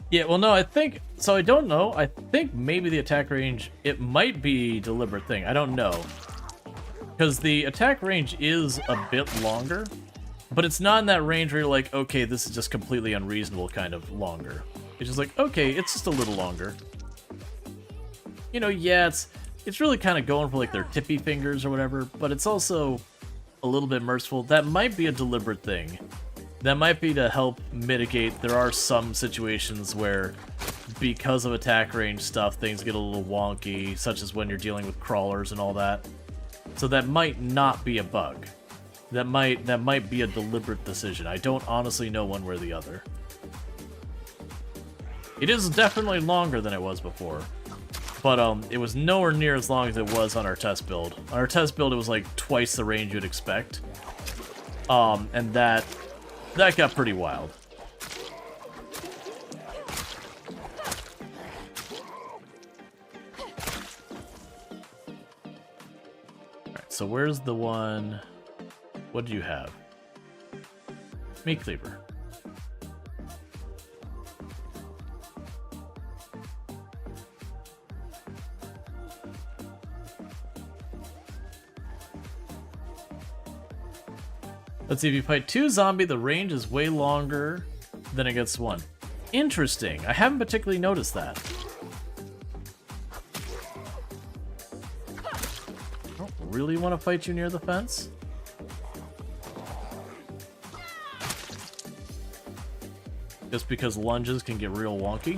Yeah, well, no, I think... So I don't know. I think maybe the attack range... It might be a deliberate thing. I don't know. Because the attack range is a bit longer. But it's not in that range where you're like, okay, this is just completely unreasonable kind of longer. It's just like, okay, it's just a little longer. You know, yeah, it's really kind of going for like their tippy fingers or whatever. But it's also a little bit merciful. That might be a deliberate thing. That might be to help mitigate. There are some situations where, because of attack range stuff, things get a little wonky, such as when you're dealing with crawlers and all that. So that might not be a bug. That might be a deliberate decision. I don't honestly know one way or the other. It is definitely longer than it was before, but it was nowhere near as long as it was on our test build. On our test build, it was like twice the range you'd expect, and that got pretty wild. Alright, so where's the one... What do you have? Meat Cleaver. Let's see, if you fight 2 zombie, the range is way longer than against 1. Interesting. I haven't particularly noticed that. I don't really want to fight you near the fence. Just because lunges can get real wonky.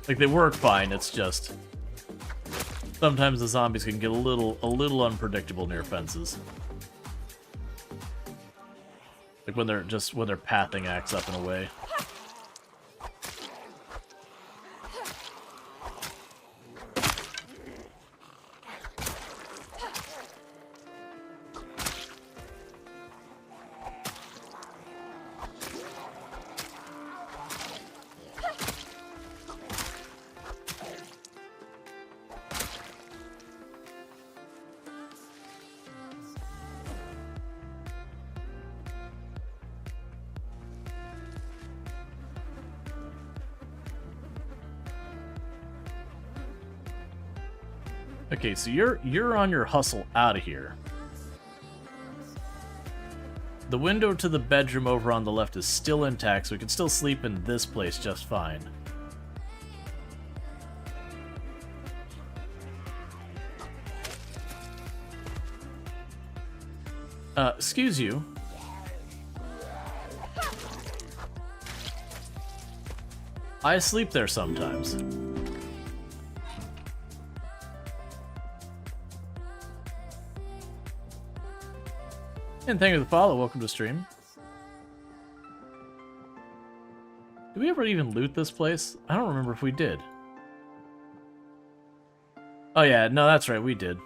Like, they work fine, it's just... Sometimes the zombies can get a little unpredictable near fences. Like when they're pathing axe up and away. Okay, so you're on your hustle out of here. The window to the bedroom over on the left is still intact, so we can still sleep in this place just fine. Excuse you. I sleep there sometimes. And thank you for the follow. Welcome to stream. Did we ever even loot this place? I don't remember if we did. Oh yeah, no, that's right, we did.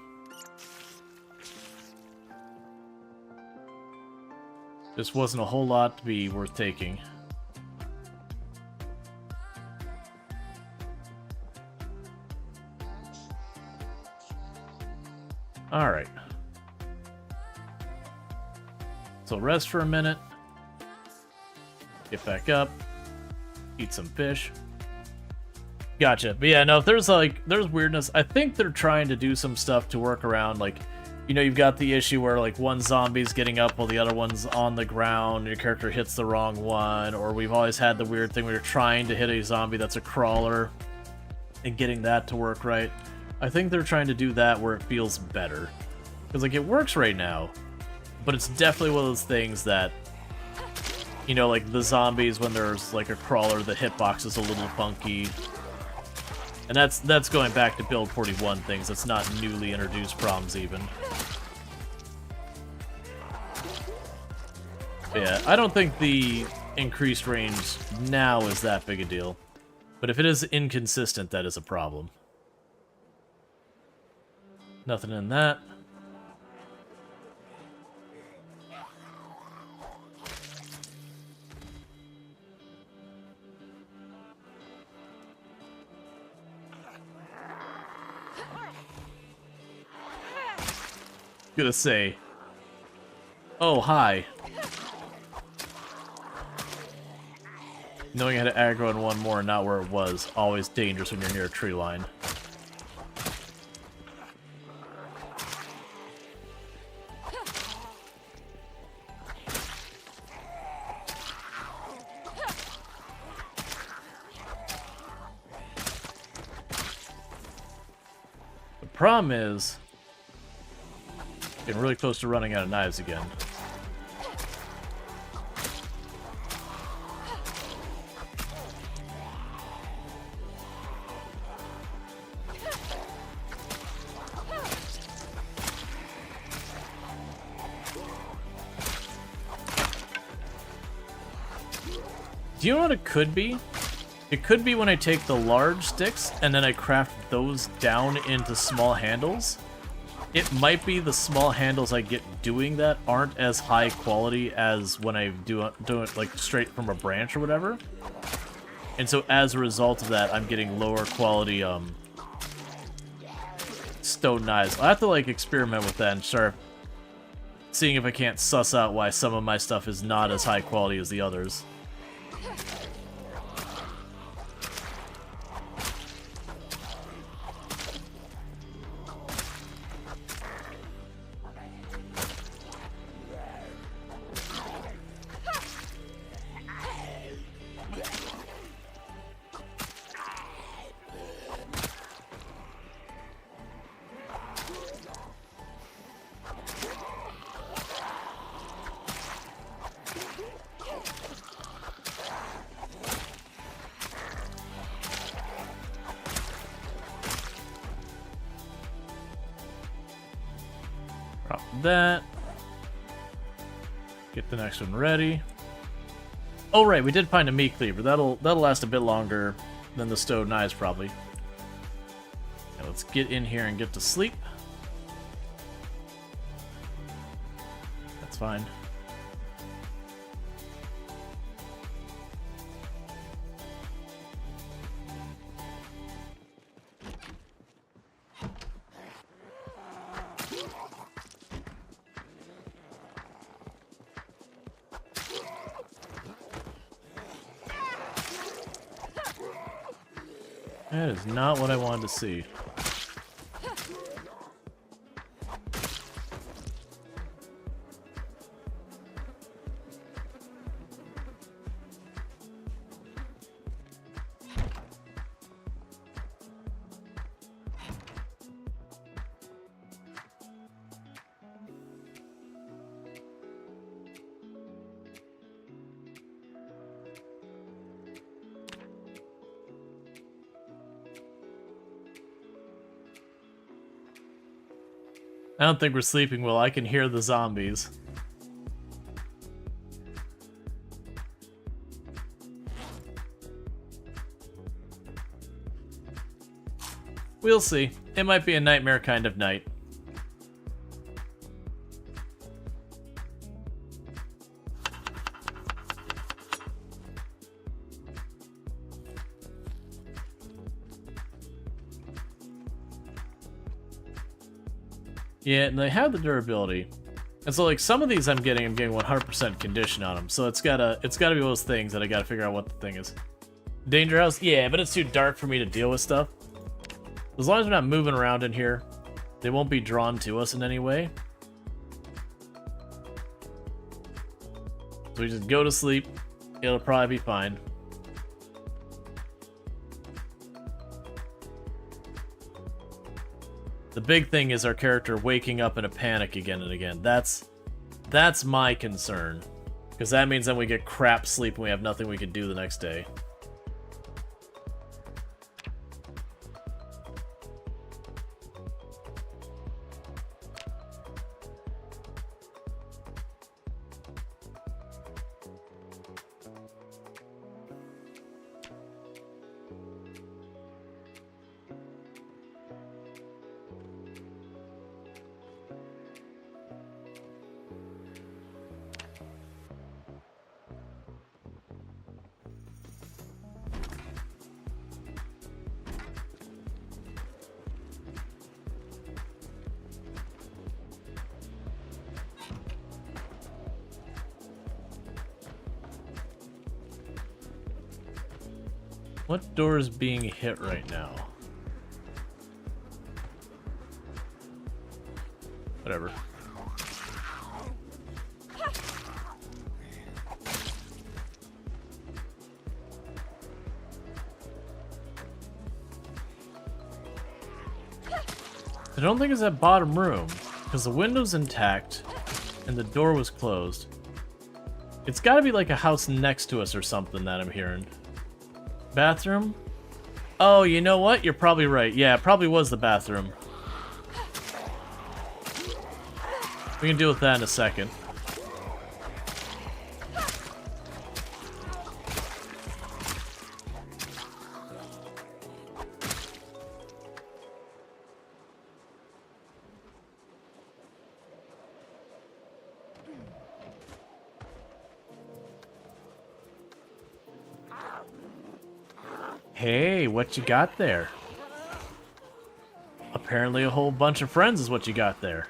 This wasn't a whole lot to be worth taking. Alright. So rest for a minute. Get back up. Eat some fish. Gotcha. But yeah, no, if there's weirdness. I think they're trying to do some stuff to work around, like, you know, you've got the issue where, like, one zombie's getting up while the other one's on the ground, your character hits the wrong one, or we've always had the weird thing where you're trying to hit a zombie that's a crawler and getting that to work right. I think they're trying to do that where it feels better. Because, like, it works right now, but it's definitely one of those things that, you know, like the zombies, when there's, like, a crawler, the hitbox is a little funky. And that's going back to build 41 things. That's not newly introduced problems even. But yeah, I don't think the increased range now is that big a deal. But if it is inconsistent, that is a problem. Nothing in that. Gonna say, oh, hi. Knowing how to aggro on one more and not where it was, always dangerous when you're near a tree line. The problem is, getting really close to running out of knives again. Do you know what it could be? It could be when I take the large sticks and then I craft those down into small handles. It might be the small handles I get doing that aren't as high quality as when I do it like straight from a branch or whatever. And so as a result of that, I'm getting lower quality stone knives. I'll have to like experiment with that and start seeing if I can't suss out why some of my stuff is not as high quality as the others. Drop that. Get the next one ready. Oh right, we did find a meat cleaver. That'll last a bit longer than the stone knives probably. Now let's get in here and get to sleep. That's fine. That is not what I wanted to see. I don't think we're sleeping well. I can hear the zombies. We'll see. It might be a nightmare kind of night. Yeah, and they have the durability. And so like some of these I'm getting 100% condition on them. So it's gotta be one of those things that I gotta figure out what the thing is. Danger house? Yeah, but it's too dark for me to deal with stuff. As long as we're not moving around in here, they won't be drawn to us in any way. So we just go to sleep. It'll probably be fine. The big thing is our character waking up in a panic again and again. That's my concern. Because that means then we get crap sleep and we have nothing we can do the next day. What door is being hit right now? Whatever. I don't think it's that bottom room, because the window's intact, and the door was closed. It's gotta be like a house next to us or something that I'm hearing. Bathroom? Oh, you know what? You're probably right. Yeah, it probably was the bathroom. We can deal with that in a second. Hey, what you got there? Apparently a whole bunch of friends is what you got there.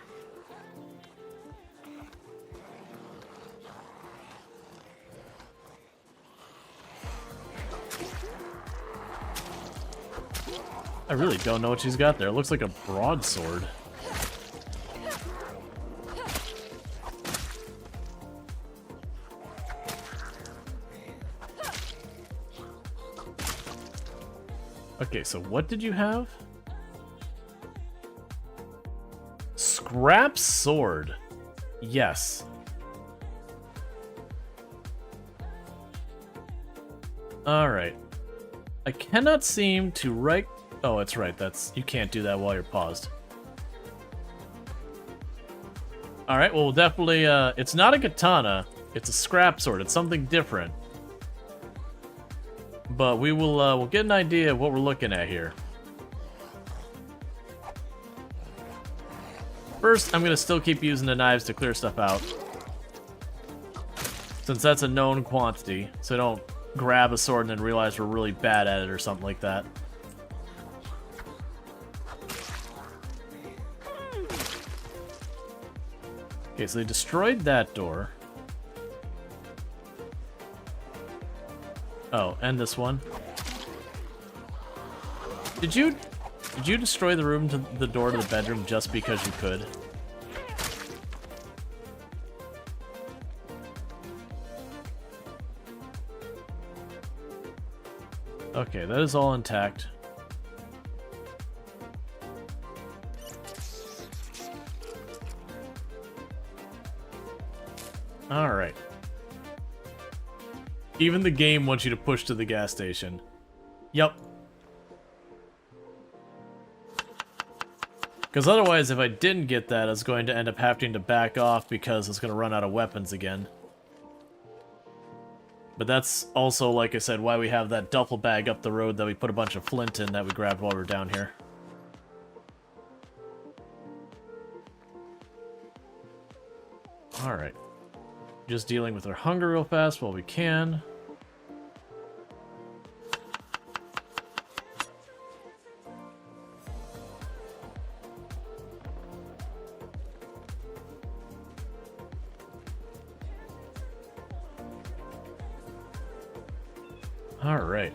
I really don't know what she's got there. It looks like a broadsword. Okay, so what did you have? Scrap sword. Yes. Alright. I cannot seem to right... Oh, it's right. That's... You can't do that while you're paused. Alright, well, we'll definitely... It's not a katana. It's a scrap sword. It's something different. But we will, we'll get an idea of what we're looking at here. First, I'm going to still keep using the knives to clear stuff out. Since that's a known quantity, so I don't grab a sword and then realize we're really bad at it or something like that. Okay, so they destroyed that door. Oh, and this one. Did you destroy the room to the door to the bedroom just because you could? Okay, that is all intact. Alright. Even the game wants you to push to the gas station. Yep. Because otherwise, if I didn't get that, I was going to end up having to back off because I was going to run out of weapons again. But that's also, like I said, why we have that duffel bag up the road that we put a bunch of flint in that we grabbed while we were down here. Alright. Just dealing with our hunger real fast while we can. All right.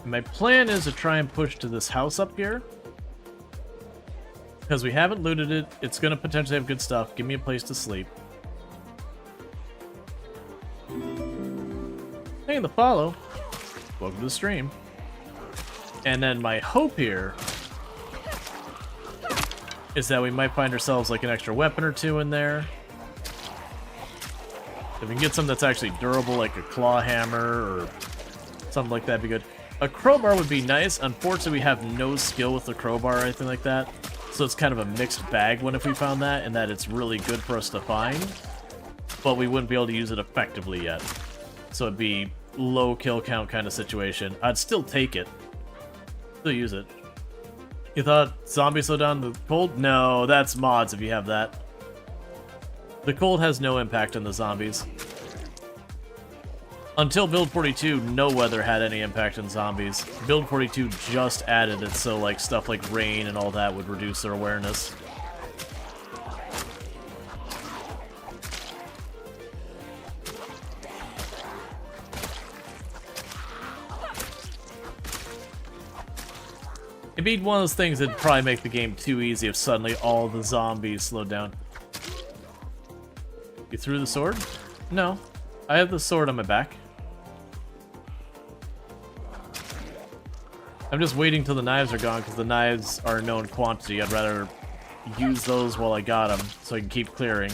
My plan is to try and push to this house up here. Because we haven't looted it. It's going to potentially have good stuff. Give me a place to sleep. Hey, the follow. Welcome to the stream. And then my hope here is that we might find ourselves like an extra weapon or two in there. If we can get something that's actually durable, like a claw hammer or something like that, would be good. A crowbar would be nice. Unfortunately, we have no skill with the crowbar or anything like that. So it's kind of a mixed bag when if we found that, and that it's really good for us to find. But we wouldn't be able to use it effectively yet. So it'd be low kill count kind of situation. I'd still take it. Still use it. You thought zombies slow down the cold? No, that's mods if you have that. The cold has no impact on the zombies. Until build 42, no weather had any impact on zombies. Build 42 just added it so like stuff like rain and all that would reduce their awareness. It'd be one of those things that'd probably make the game too easy if suddenly all the zombies slowed down. You threw the sword? No. I have the sword on my back. I'm just waiting till the knives are gone because the knives are a known quantity. I'd rather use those while I got them so I can keep clearing.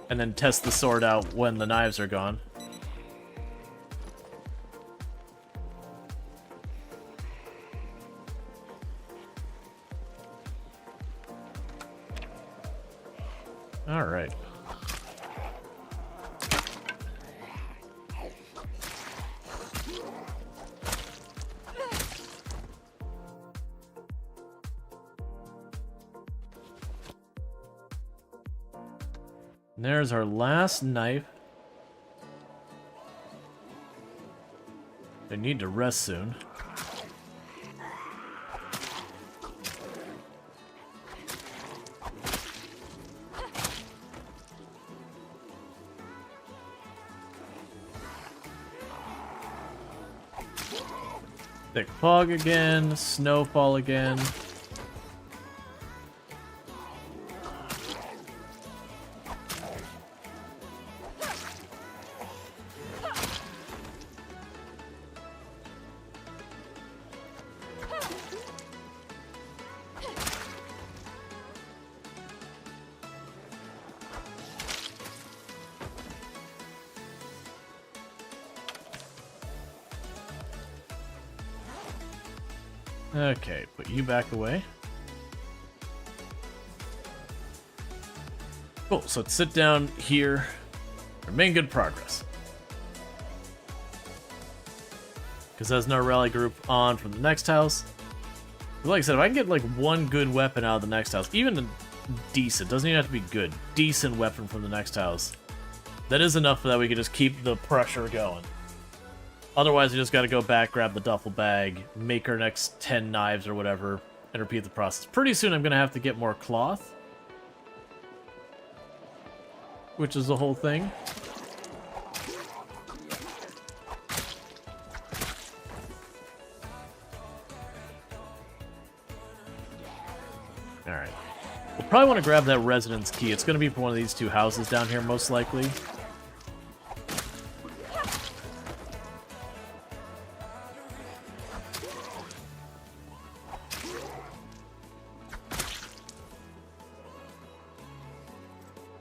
And then test the sword out when the knives are gone. Alright. And there's our last knife. I need to rest soon. Thick fog again, snowfall again. Okay, put you back away. Cool, so let's sit down here. Remain good progress. Because there's no rally group on from the next house. But like I said, if I can get like one good weapon out of the next house, even a decent, doesn't even have to be good, decent weapon from the next house, that is enough that we can just keep the pressure going. Otherwise, we just gotta go back, grab the duffel bag, make our next 10 knives or whatever, and repeat the process. Pretty soon I'm gonna have to get more cloth. Which is the whole thing. Alright. We'll probably want to grab that residence key. It's gonna be for one of these two houses down here, most likely.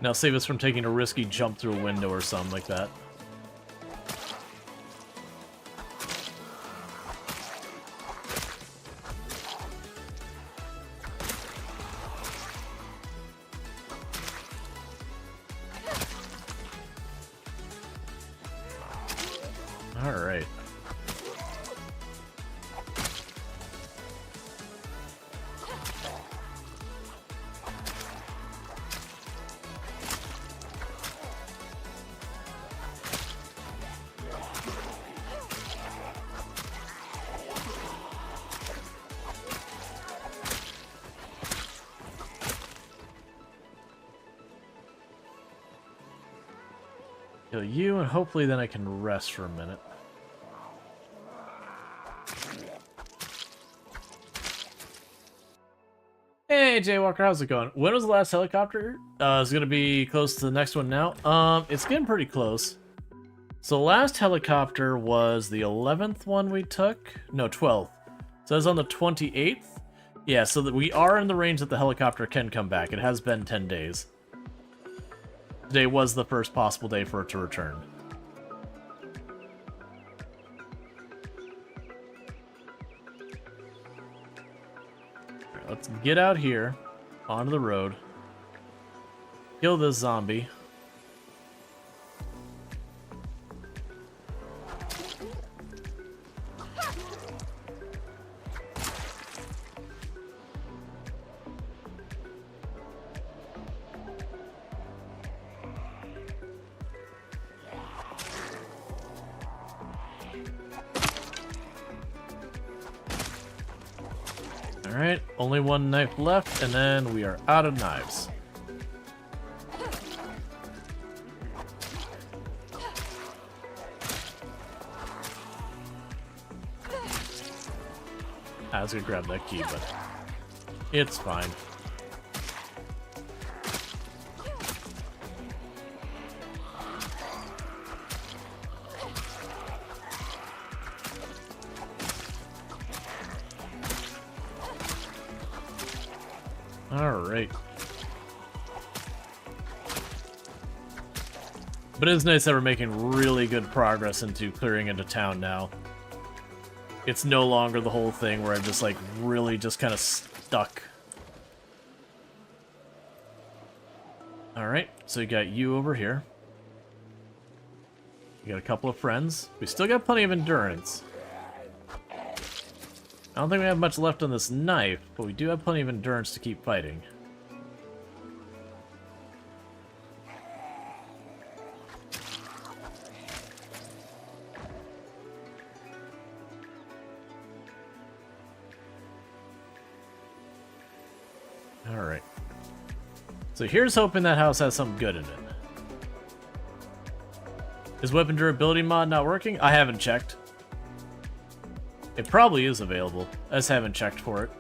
Now save us from taking a risky jump through a window or something like that. All right. Kill you, and hopefully then I can rest for a minute. Hey, Jaywalker, how's it going? When was the last helicopter? It's gonna be close to the next one now. It's getting pretty close. So the last helicopter was the 11th one we took? No, 12th. So it's on the 28th? Yeah, so that we are in the range that the helicopter can come back. It has been 10 days. Today was the first possible day for it to return. Alright, let's get out here, onto the road, kill this zombie. Alright, only one knife left, and then we are out of knives. I was gonna grab that key, but it's fine. Alright. But it is nice that we're making really good progress into clearing into town now. It's no longer the whole thing where I'm just like really just kind of stuck. Alright, so you got you over here. You got a couple of friends. We still got plenty of endurance. I don't think we have much left on this knife, but we do have plenty of endurance to keep fighting. Alright. So here's hoping that house has something good in it. Is weapon durability mod not working? I haven't checked. It probably is available. I just haven't checked for it.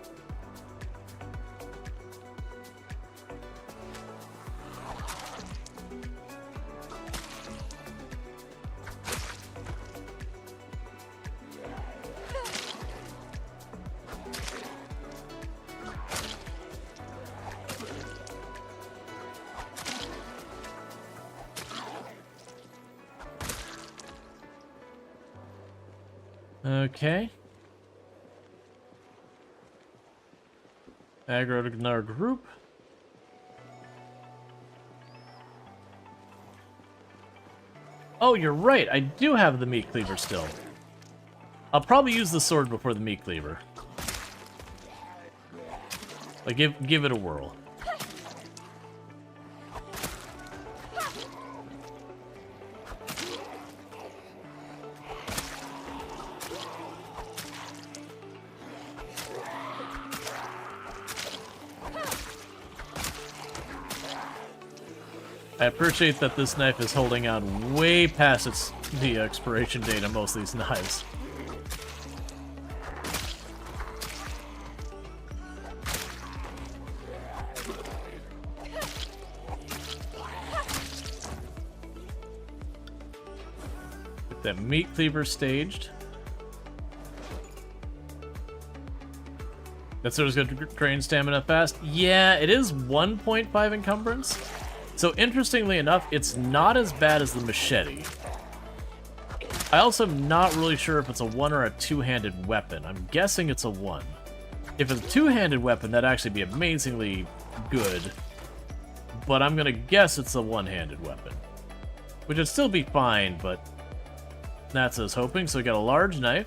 Okay. Aggro to another group. Oh, you're right. I do have the meat cleaver still. I'll probably use the sword before the meat cleaver. Like, give it a whirl. I appreciate that this knife is holding on way past the expiration date on most of these knives. Get that meat cleaver staged. That sort of going to drain stamina fast. Yeah, it is 1.5 encumbrance. So interestingly enough, it's not as bad as the machete. I also am not really sure if it's a one or a two-handed weapon. I'm guessing it's a one. If it's a two-handed weapon, that'd actually be amazingly good. But I'm gonna guess it's a one-handed weapon. Which would still be fine, but that's what I was hoping. So we got a large knife.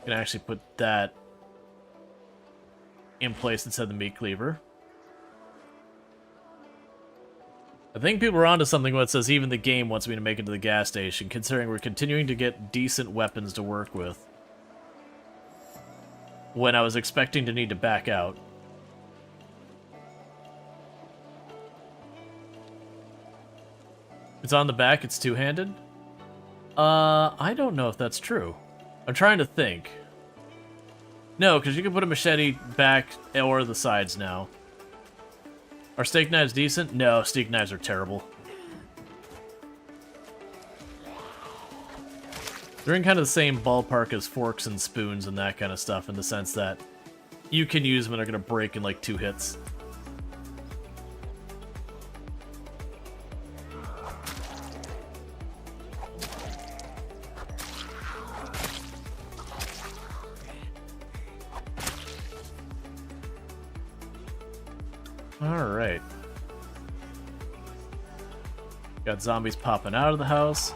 Can actually put that in place instead of the meat cleaver. I think people are onto something when it says even the game wants me to make it to the gas station, considering we're continuing to get decent weapons to work with. When I was expecting to need to back out. It's on the back, it's two-handed? I don't know if that's true. I'm trying to think. No, because you can put a machete back or the sides now. Are steak knives decent? No, steak knives are terrible. They're in kind of the same ballpark as forks and spoons and that kind of stuff, in the sense that you can use them and they're going to break in like 2 hits. Alright. Got zombies popping out of the house.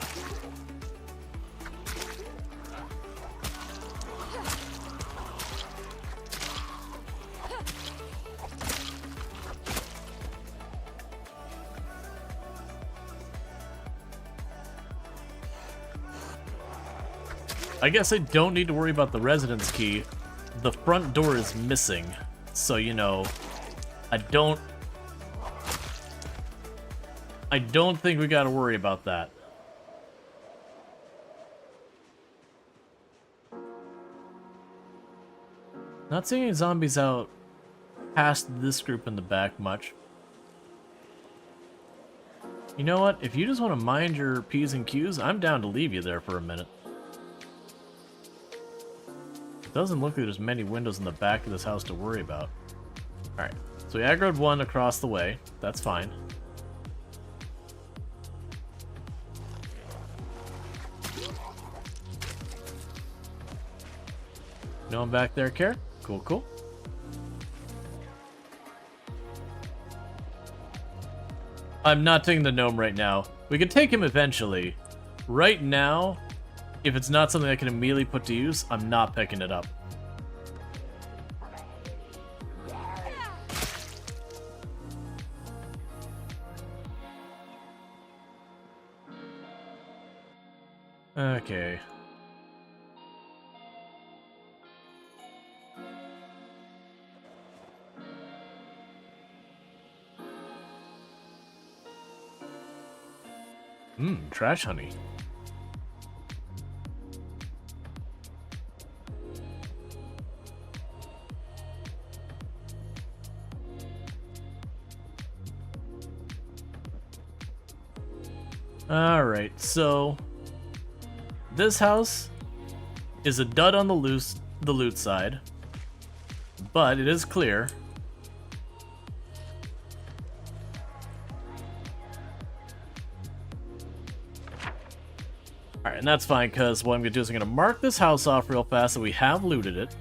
I guess I don't need to worry about the residence key, the front door is missing. So, you know, I don't think we gotta worry about that. Not seeing any zombies out past this group in the back much. You know what? If you just want to mind your P's and Q's, I'm down to leave you there for a minute. It doesn't look like there's many windows in the back of this house to worry about. Alright, so we aggroed one across the way. That's fine. No one back there, Care? Cool, cool. I'm not taking the gnome right now. We can take him eventually. Right now, if it's not something I can immediately put to use, I'm not picking it up. Okay. Trash honey. Alright, so this house is a dud on the loot side, but it is clear. Alright, and that's fine, because what I'm going to do is I'm going to mark this house off real fast so we have looted it.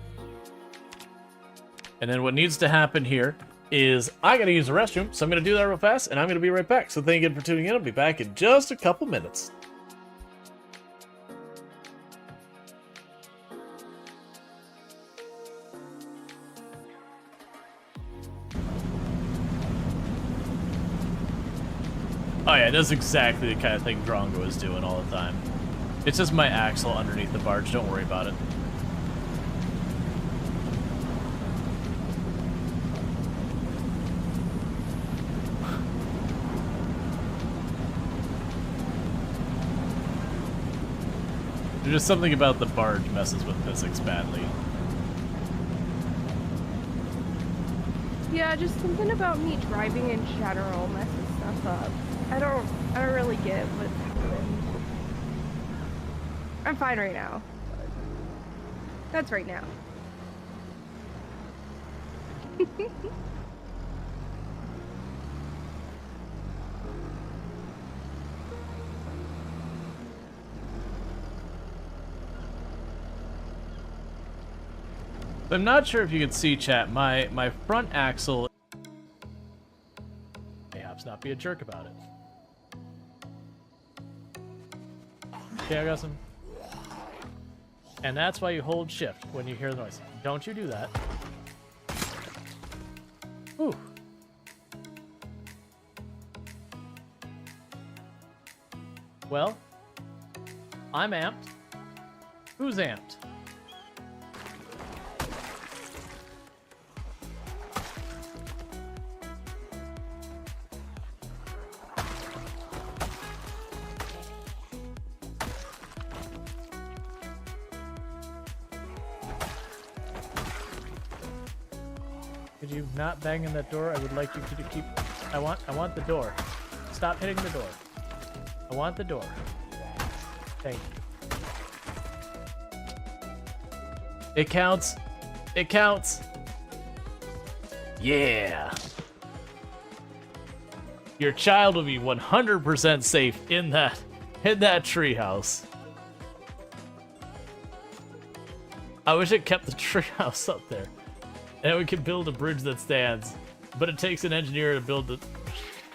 And then what needs to happen here is I got to use the restroom, so I'm going to do that real fast, and I'm going to be right back. So thank you for tuning in. I'll be back in just a couple minutes. Oh yeah, that's exactly the kind of thing Drongo is doing all the time. It's just my axle underneath the barge, don't worry about it. There's just something about the barge messes with physics badly. Yeah, just something about me driving in general messes stuff up. I don't really get what's happening. I'm fine right now. That's right now. I'm not sure if you can see, chat, my front axle... Perhaps not be a jerk about it. Okay, I got some... And that's why you hold shift when you hear the noise. Don't you do that. Ooh. Well, I'm amped. Who's amped? Could you not bang in that door? I would like you to keep... I want the door. Stop hitting the door. I want the door. Thank you. It counts. It counts. Yeah. Your child will be 100% safe in that treehouse. I wish it kept the treehouse up there. And we could build a bridge that stands, but it takes an engineer to build the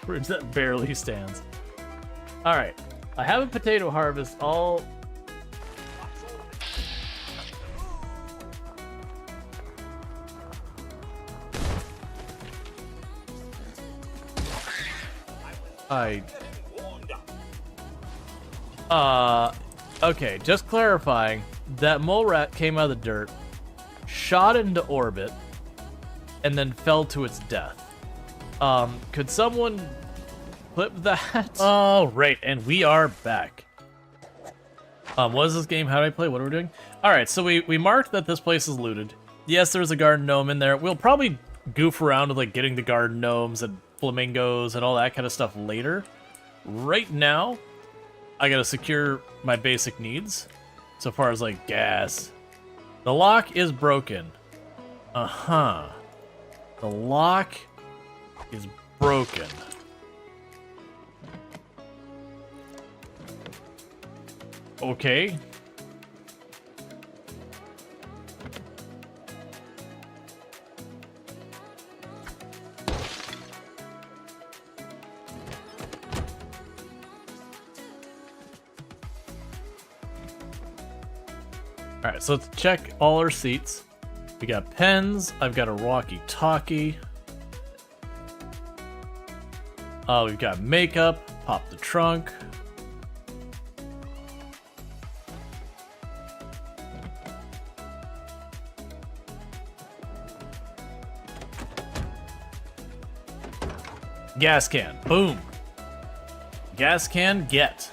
bridge that barely stands. All right, I have a potato harvest all... Okay, just clarifying, that mole rat came out of the dirt, shot into orbit and then fell to its death. Could someone clip that? Oh, right, and we are back. What is this game? How do I play? What are we doing? Alright, so we marked that this place is looted. Yes, there's a garden gnome in there. We'll probably goof around with like getting the garden gnomes and flamingos and all that kind of stuff later. Right now, I gotta secure my basic needs. So far as like gas. The lock is broken. Uh-huh. The lock is broken. Okay. Alright, so let's check all our seats. We got pens. I've got a walkie-talkie. We've got makeup. Pop the trunk. Gas can. Boom. Gas can get.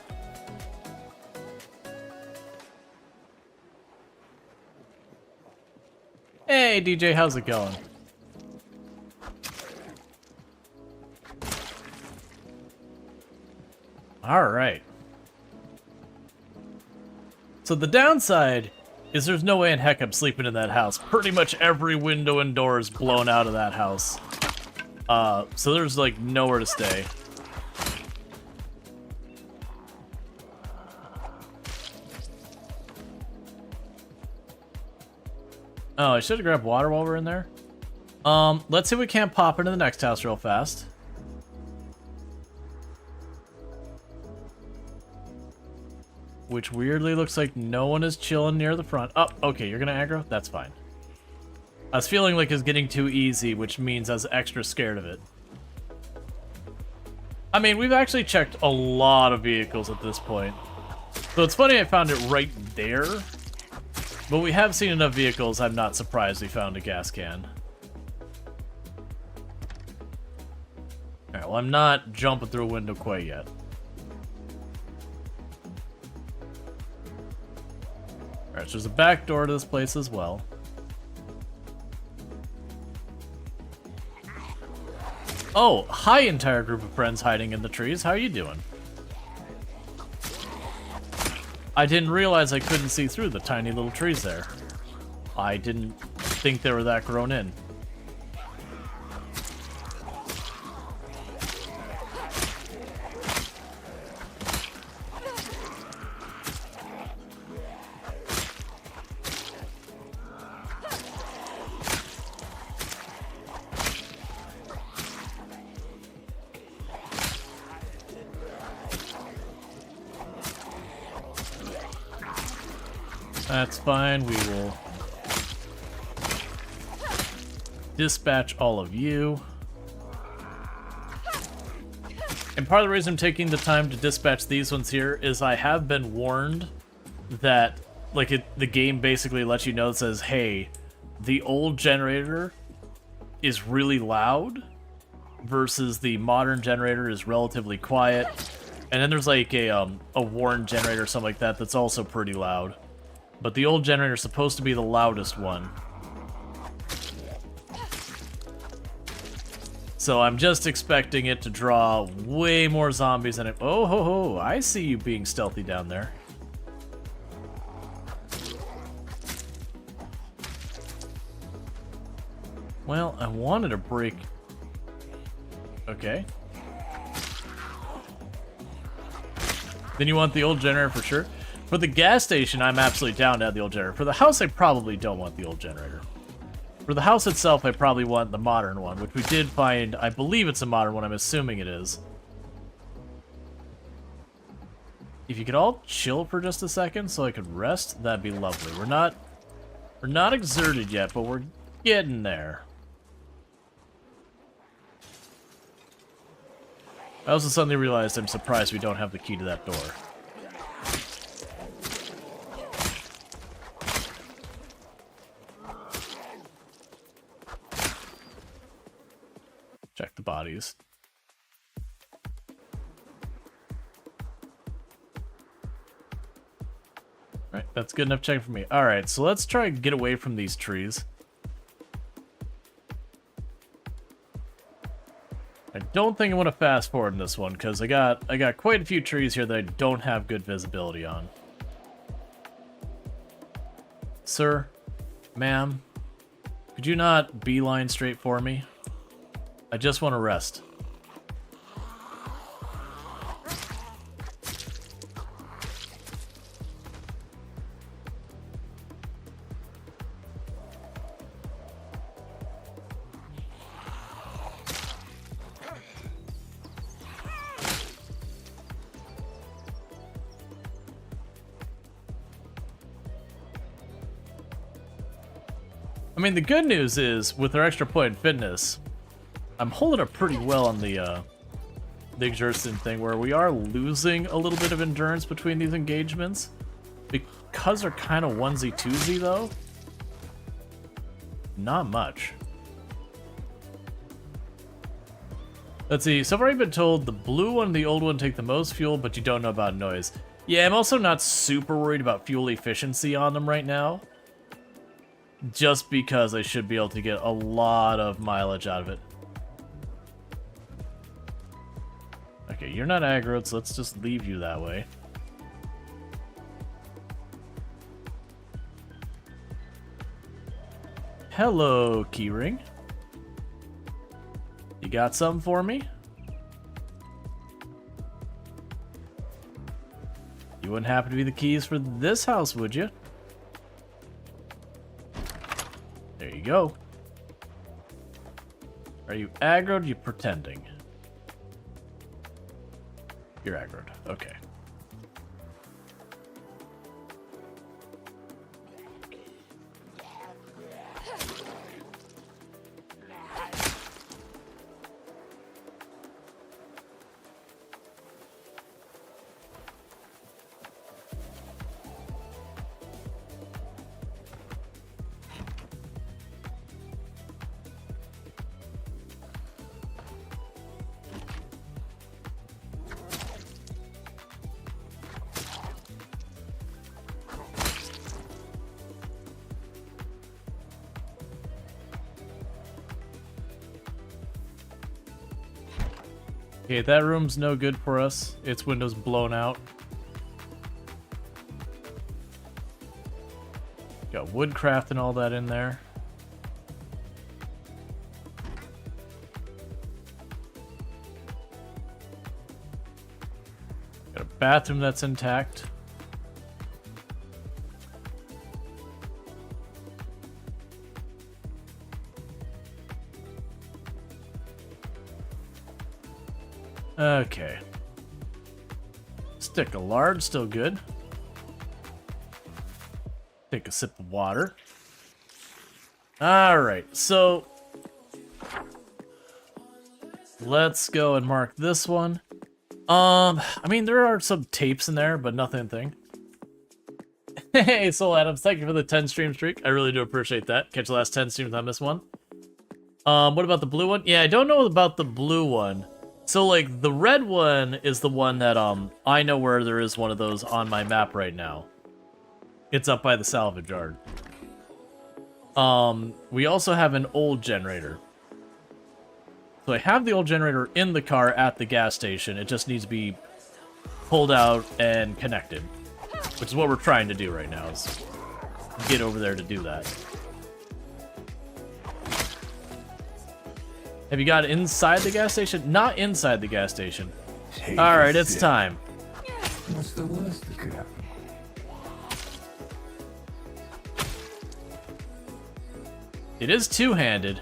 Hey, DJ, how's it going? Alright. So the downside is there's no way in heck I'm sleeping in that house. Pretty much every window and door is blown out of that house. So there's like nowhere to stay. Oh, I should have grabbed water while we're in there. Let's see if we can't pop into the next house real fast. Which weirdly looks like no one is chilling near the front. Oh, okay, you're gonna aggro? That's fine. I was feeling like it's getting too easy, which means I was extra scared of it. I mean, we've actually checked a lot of vehicles at this point. So it's funny I found it right there. But we have seen enough vehicles, I'm not surprised we found a gas can. Alright, well I'm not jumping through a window quite yet. Alright, so there's a back door to this place as well. Oh, hi entire group of friends hiding in the trees. How are you doing? I didn't realize I couldn't see through the tiny little trees there. I didn't think they were that grown in. That's fine, we will dispatch all of you. And part of the reason I'm taking the time to dispatch these ones here is I have been warned that, like, the game basically lets you know, it says, hey, the old generator is really loud versus the modern generator is relatively quiet. And then there's like a warn generator or something like that that's also pretty loud. But the old generator is supposed to be the loudest one. So I'm just expecting it to draw way more zombies than it... Oh, ho, ho, I see you being stealthy down there. Well, I wanted to break... Okay. Then you want the old generator for sure? For the gas station, I'm absolutely down to have the old generator. For the house, I probably don't want the old generator. For the house itself, I probably want the modern one, which we did find. I believe it's a modern one. I'm assuming it is. If you could all chill for just a second so I could rest, that'd be lovely. We're not exerted yet, but we're getting there. I also suddenly realized I'm surprised we don't have the key to that door. Right, that's good enough checking for me. Alright, so let's try and get away from these trees. I don't think I want to fast forward in this one, because I got quite a few trees here that I don't have good visibility on. Sir, ma'am, could you not beeline straight for me? I just want to rest. I mean, the good news is, with our extra point in fitness, I'm holding up pretty well on the exertion thing, where we are losing a little bit of endurance between these engagements. Because they're kind of onesie-twosie, though. Not much. Let's see, so far I've been told the blue one and the old one take the most fuel, but you don't know about noise. Yeah, I'm also not super worried about fuel efficiency on them right now. Just because I should be able to get a lot of mileage out of it. Okay, you're not aggroed, so let's just leave you that way. Hello, keyring. You got something for me? You wouldn't happen to be the keys for this house, would you? There you go. Are you aggroed? Or are you pretending? You're aggroed. Okay. Okay, that room's no good for us. Its window's blown out. Got woodcraft and all that in there. Got a bathroom that's intact. Okay. Stick of lard, still good. Take a sip of water. Alright, so let's go and mark this one. I mean, there are some tapes in there, but nothing. Hey, Soul Adams, thank you for the 10 stream streak. I really do appreciate that. Catch the last 10 streams, I miss one. What about the blue one? Yeah, I don't know about the blue one. So, like, the red one is the one that, I know where there is one of those on my map right now. It's up by the salvage yard. We also have an old generator. So I have the old generator in the car at the gas station. It just needs to be pulled out and connected. Which is what we're trying to do right now, is get over there to do that. Have you got inside the gas station? Not inside the gas station. Alright, it's time. What's the worst that could happen? It is two-handed.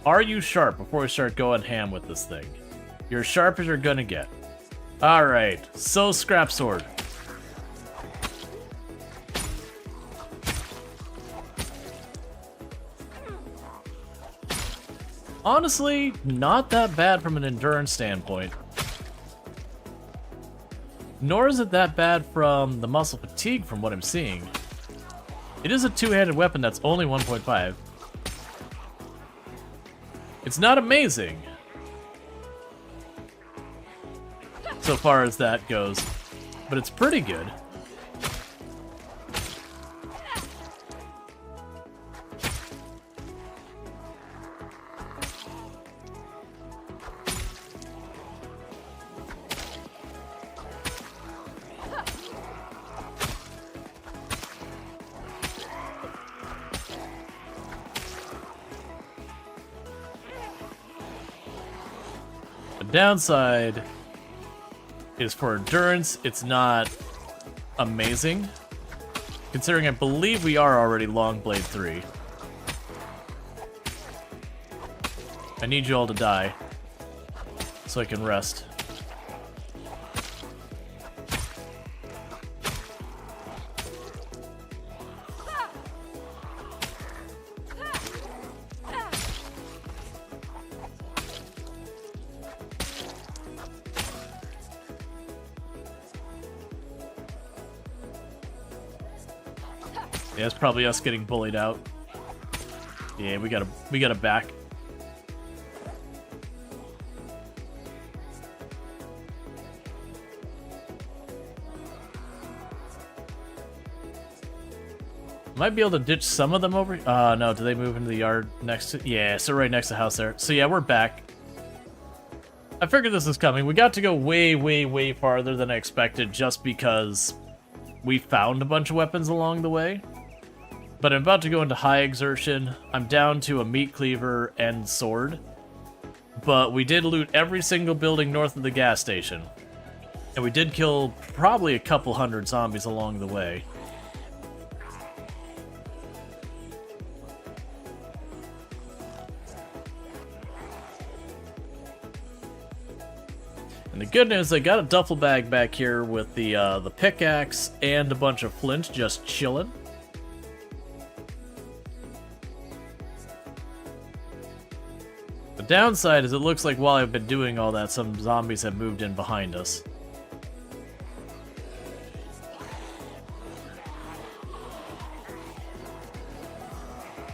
Are you sharp before we start going ham with this thing? You're as sharp as you're gonna get. Alright, so scrap sword. Honestly, not that bad from an endurance standpoint. Nor is it that bad from the muscle fatigue from what I'm seeing. It is a two-handed weapon that's only 1.5. It's not amazing, so far as that goes, but it's pretty good. The downside is for endurance, it's not amazing. Considering I believe we are already Longblade 3. I need you all to die so I can rest. Yeah, it's probably us getting bullied out. Yeah, we gotta back. Might be able to ditch some of them over. No, do they move into the yard next to? Yeah, so right next to the house there. So yeah, we're back. I figured this was coming. We got to go way, way, way farther than I expected just because we found a bunch of weapons along the way. But I'm about to go into high exertion. I'm down to a meat cleaver and sword. But we did loot every single building north of the gas station. And we did kill probably a couple hundred zombies along the way. And the good news, I got a duffel bag back here with the pickaxe and a bunch of flint just chilling. The downside is it looks like while I've been doing all that, some zombies have moved in behind us.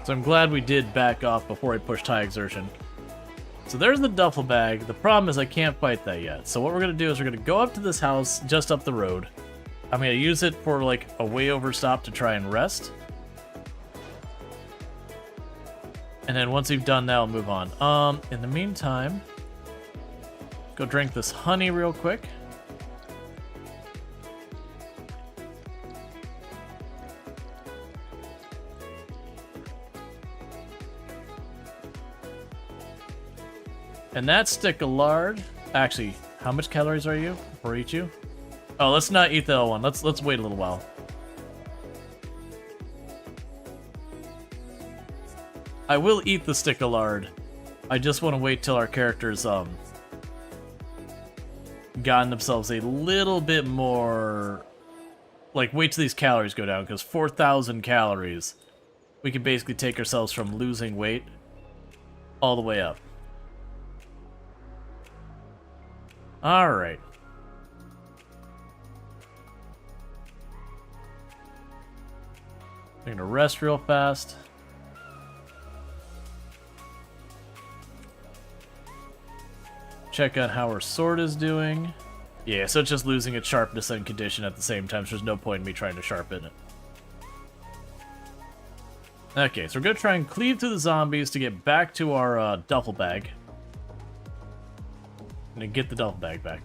So I'm glad we did back off before I pushed high exertion. So there's the duffel bag. The problem is I can't fight that yet. So what we're going to do is we're going to go up to this house just up the road. I'm going to use it for like a way over stop to try and rest. And then once we've done that, I'll move on. In the meantime, go drink this honey real quick. And that stick of lard, actually, how much calories are you for each you? Oh, let's not eat the other one. Let's wait a little while. I will eat the stick of lard. I just want to wait till our characters gotten themselves a little bit more, like, wait till these calories go down, because 4,000 calories, we can basically take ourselves from losing weight all the way up. Alright. I'm gonna rest real fast. Check on how her sword is doing. Yeah, so it's just losing its sharpness and condition at the same time, so there's no point in me trying to sharpen it. Okay, so we're gonna try and cleave through the zombies to get back to our duffel bag. And get the duffel bag back.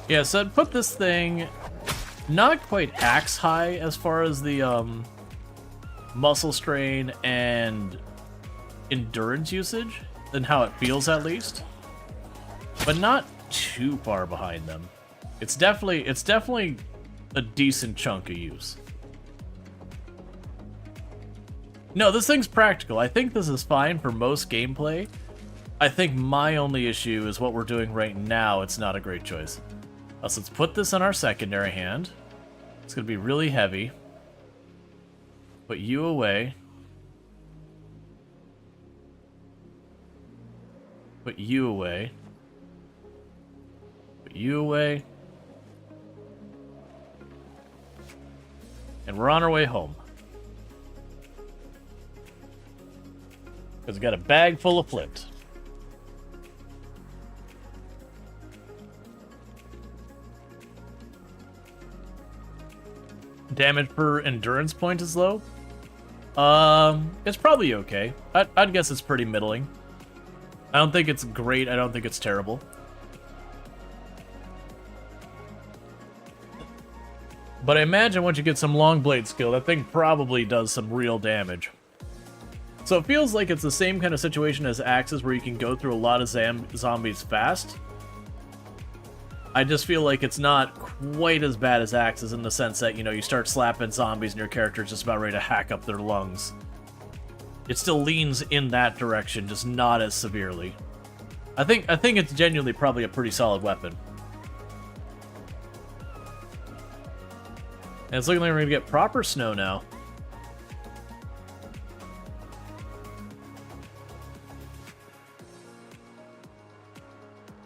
Yeah, so I'd put this thing not quite axe high as far as the muscle strain and endurance usage, than how it feels at least, but not too far behind them. It's definitely a decent chunk of use. No, this thing's practical. I think this is fine for most gameplay. I think my only issue is what we're doing right now. It's not a great choice. So let's put this on our secondary hand. It's going to be really heavy. Put you away. Put you away. Put you away. And we're on our way home. Because we got a bag full of flint. damage per endurance point is low. It's probably okay. I'd guess it's pretty middling. I don't think it's great. I don't think it's terrible. But I imagine once you get some long blade skill, that thing probably does some real damage. So it feels like it's the same kind of situation as axes where you can go through a lot of zombies fast. I just feel like it's not quite as bad as axes in the sense that, you know, you start slapping zombies and your character's just about ready to hack up their lungs. It still leans in that direction, just not as severely. I think it's genuinely probably a pretty solid weapon. And it's looking like we're gonna get proper snow now.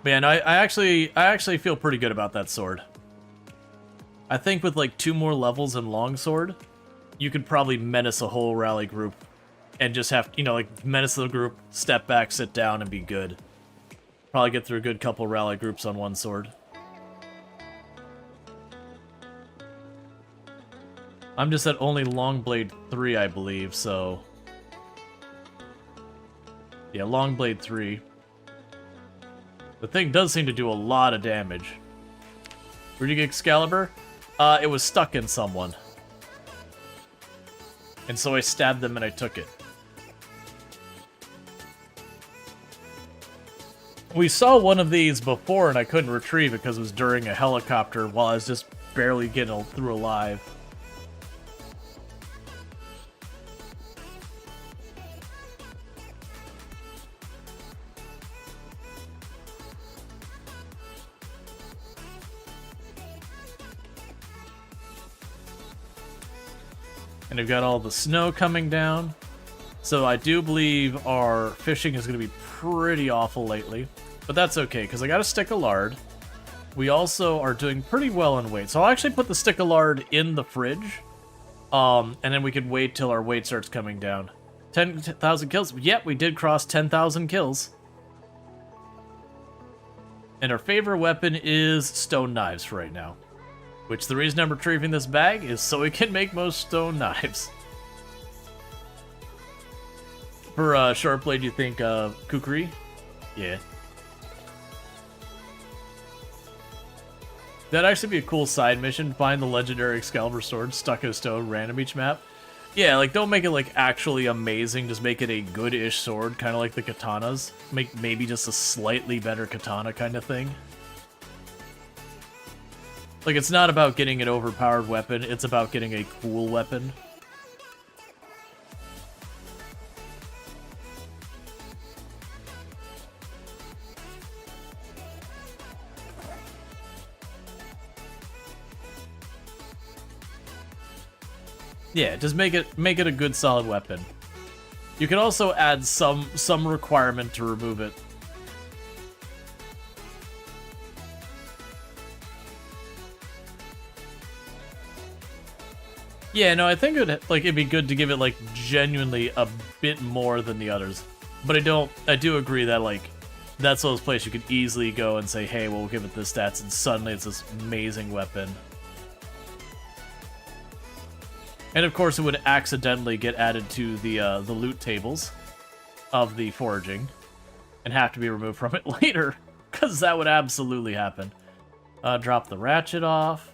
Man, I actually feel pretty good about that sword. I think with like 2 more levels in longsword, you could probably menace a whole rally group and just have, you know, like menace the group, step back, sit down, and be good. Probably get through a good couple rally groups on one sword. I'm just at only Longblade 3, I believe, so... Yeah, Longblade 3. The thing does seem to do a lot of damage. Where'd you get Excalibur? It was stuck in someone. And so I stabbed them and I took it. We saw one of these before and I couldn't retrieve it because it was during a helicopter while I was just barely getting through alive. And we've got all the snow coming down. So I do believe our fishing is going to be pretty awful lately. But that's okay, because I got a stick of lard. We also are doing pretty well in weight. So I'll actually put the stick of lard in the fridge. And then we can wait till our weight starts coming down. 10,000 kills. Yep, we did cross 10,000 kills. And our favorite weapon is stone knives for right now. Which the reason I'm retrieving this bag is so we can make most stone knives. For short blade, you think kukri? Yeah. That'd actually be a cool side mission. Find the legendary Excalibur sword stuck in a stone random each map. Yeah, like don't make it like actually amazing. Just make it a good-ish sword, kind of like the katanas. Make maybe just a slightly better katana kind of thing. Like, it's not about getting an overpowered weapon, it's about getting a cool weapon. Yeah, just make it a good solid weapon. You can also add some requirement to remove it. Yeah, no, I think it'd be good to give it like genuinely a bit more than the others. But I do agree that like that's those places you could easily go and say, hey, well, we'll give it this stats, and suddenly it's this amazing weapon. And of course, it would accidentally get added to the loot tables of the foraging, and have to be removed from it later, because that would absolutely happen. Drop the ratchet off.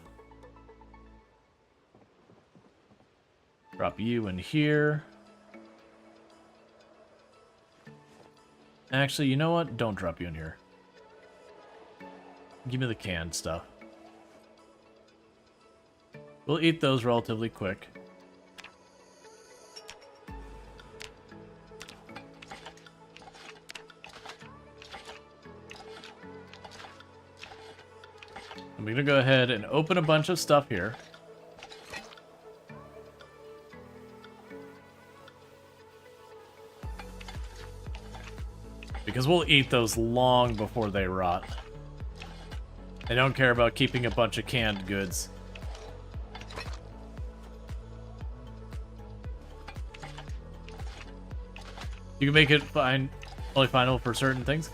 Drop you in here. Actually, you know what? Don't drop you in here. Give me the canned stuff. We'll eat those relatively quick. I'm gonna go ahead and open a bunch of stuff here. Because we'll eat those long before they rot. I don't care about keeping a bunch of canned goods. You can make it only final for certain things.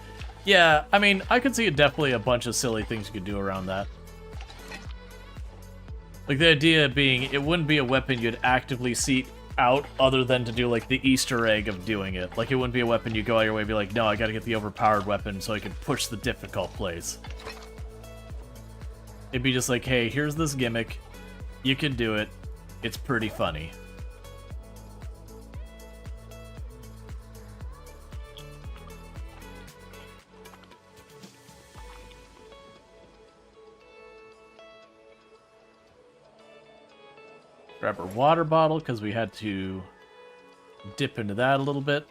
Yeah, I mean, I could see definitely a bunch of silly things you could do around that. Like, the idea being, it wouldn't be a weapon you'd actively seek out other than to do, like, the Easter egg of doing it. Like, it wouldn't be a weapon you go out your way and be like, no, I gotta get the overpowered weapon so I can push the difficult place. It'd be just like, hey, here's this gimmick. You can do it. It's pretty funny. Grab our water bottle because we had to dip into that a little bit.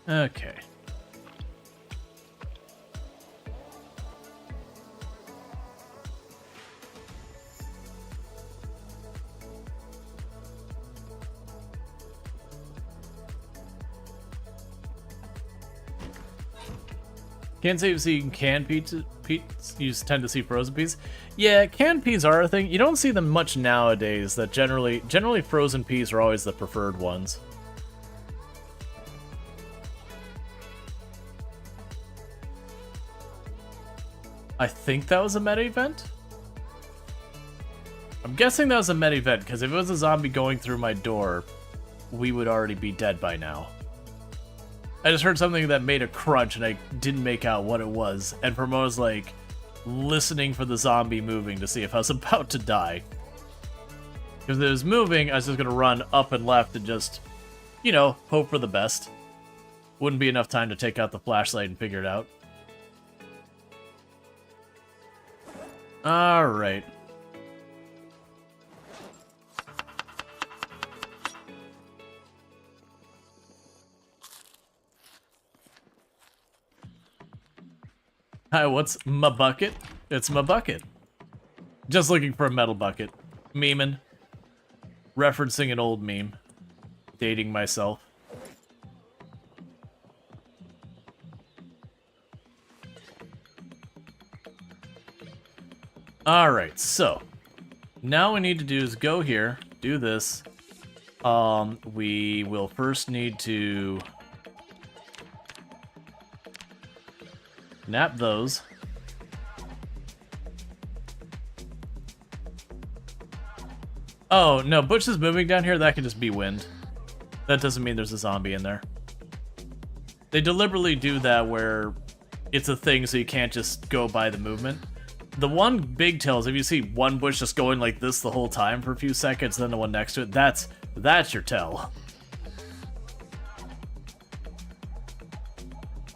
Okay. Can't say you've seen canned pizza. You tend to see frozen peas. Yeah, canned peas are a thing. You don't see them much nowadays. That generally frozen peas are always the preferred ones. I think that was a meta event? I'm guessing that was a meta event, because if it was a zombie going through my door, we would already be dead by now. I just heard something that made a crunch, and I didn't make out what it was, and Promo was like, listening for the zombie moving to see if I was about to die. If it was moving, I was just going to run up and left and just, you know, hope for the best. Wouldn't be enough time to take out the flashlight and figure it out. Alright. Hi, what's my bucket? It's my bucket. Just looking for a metal bucket. Memeing. Referencing an old meme. Dating myself. Alright, so now we need to do is go here, do this. We will first need to nap those. Oh, no, Butch is moving down here. That could just be wind. That doesn't mean there's a zombie in there. They deliberately do that where it's a thing so you can't just go by the movement. The one big tell is if you see one bush just going like this the whole time for a few seconds, then the one next to it, that's your tell.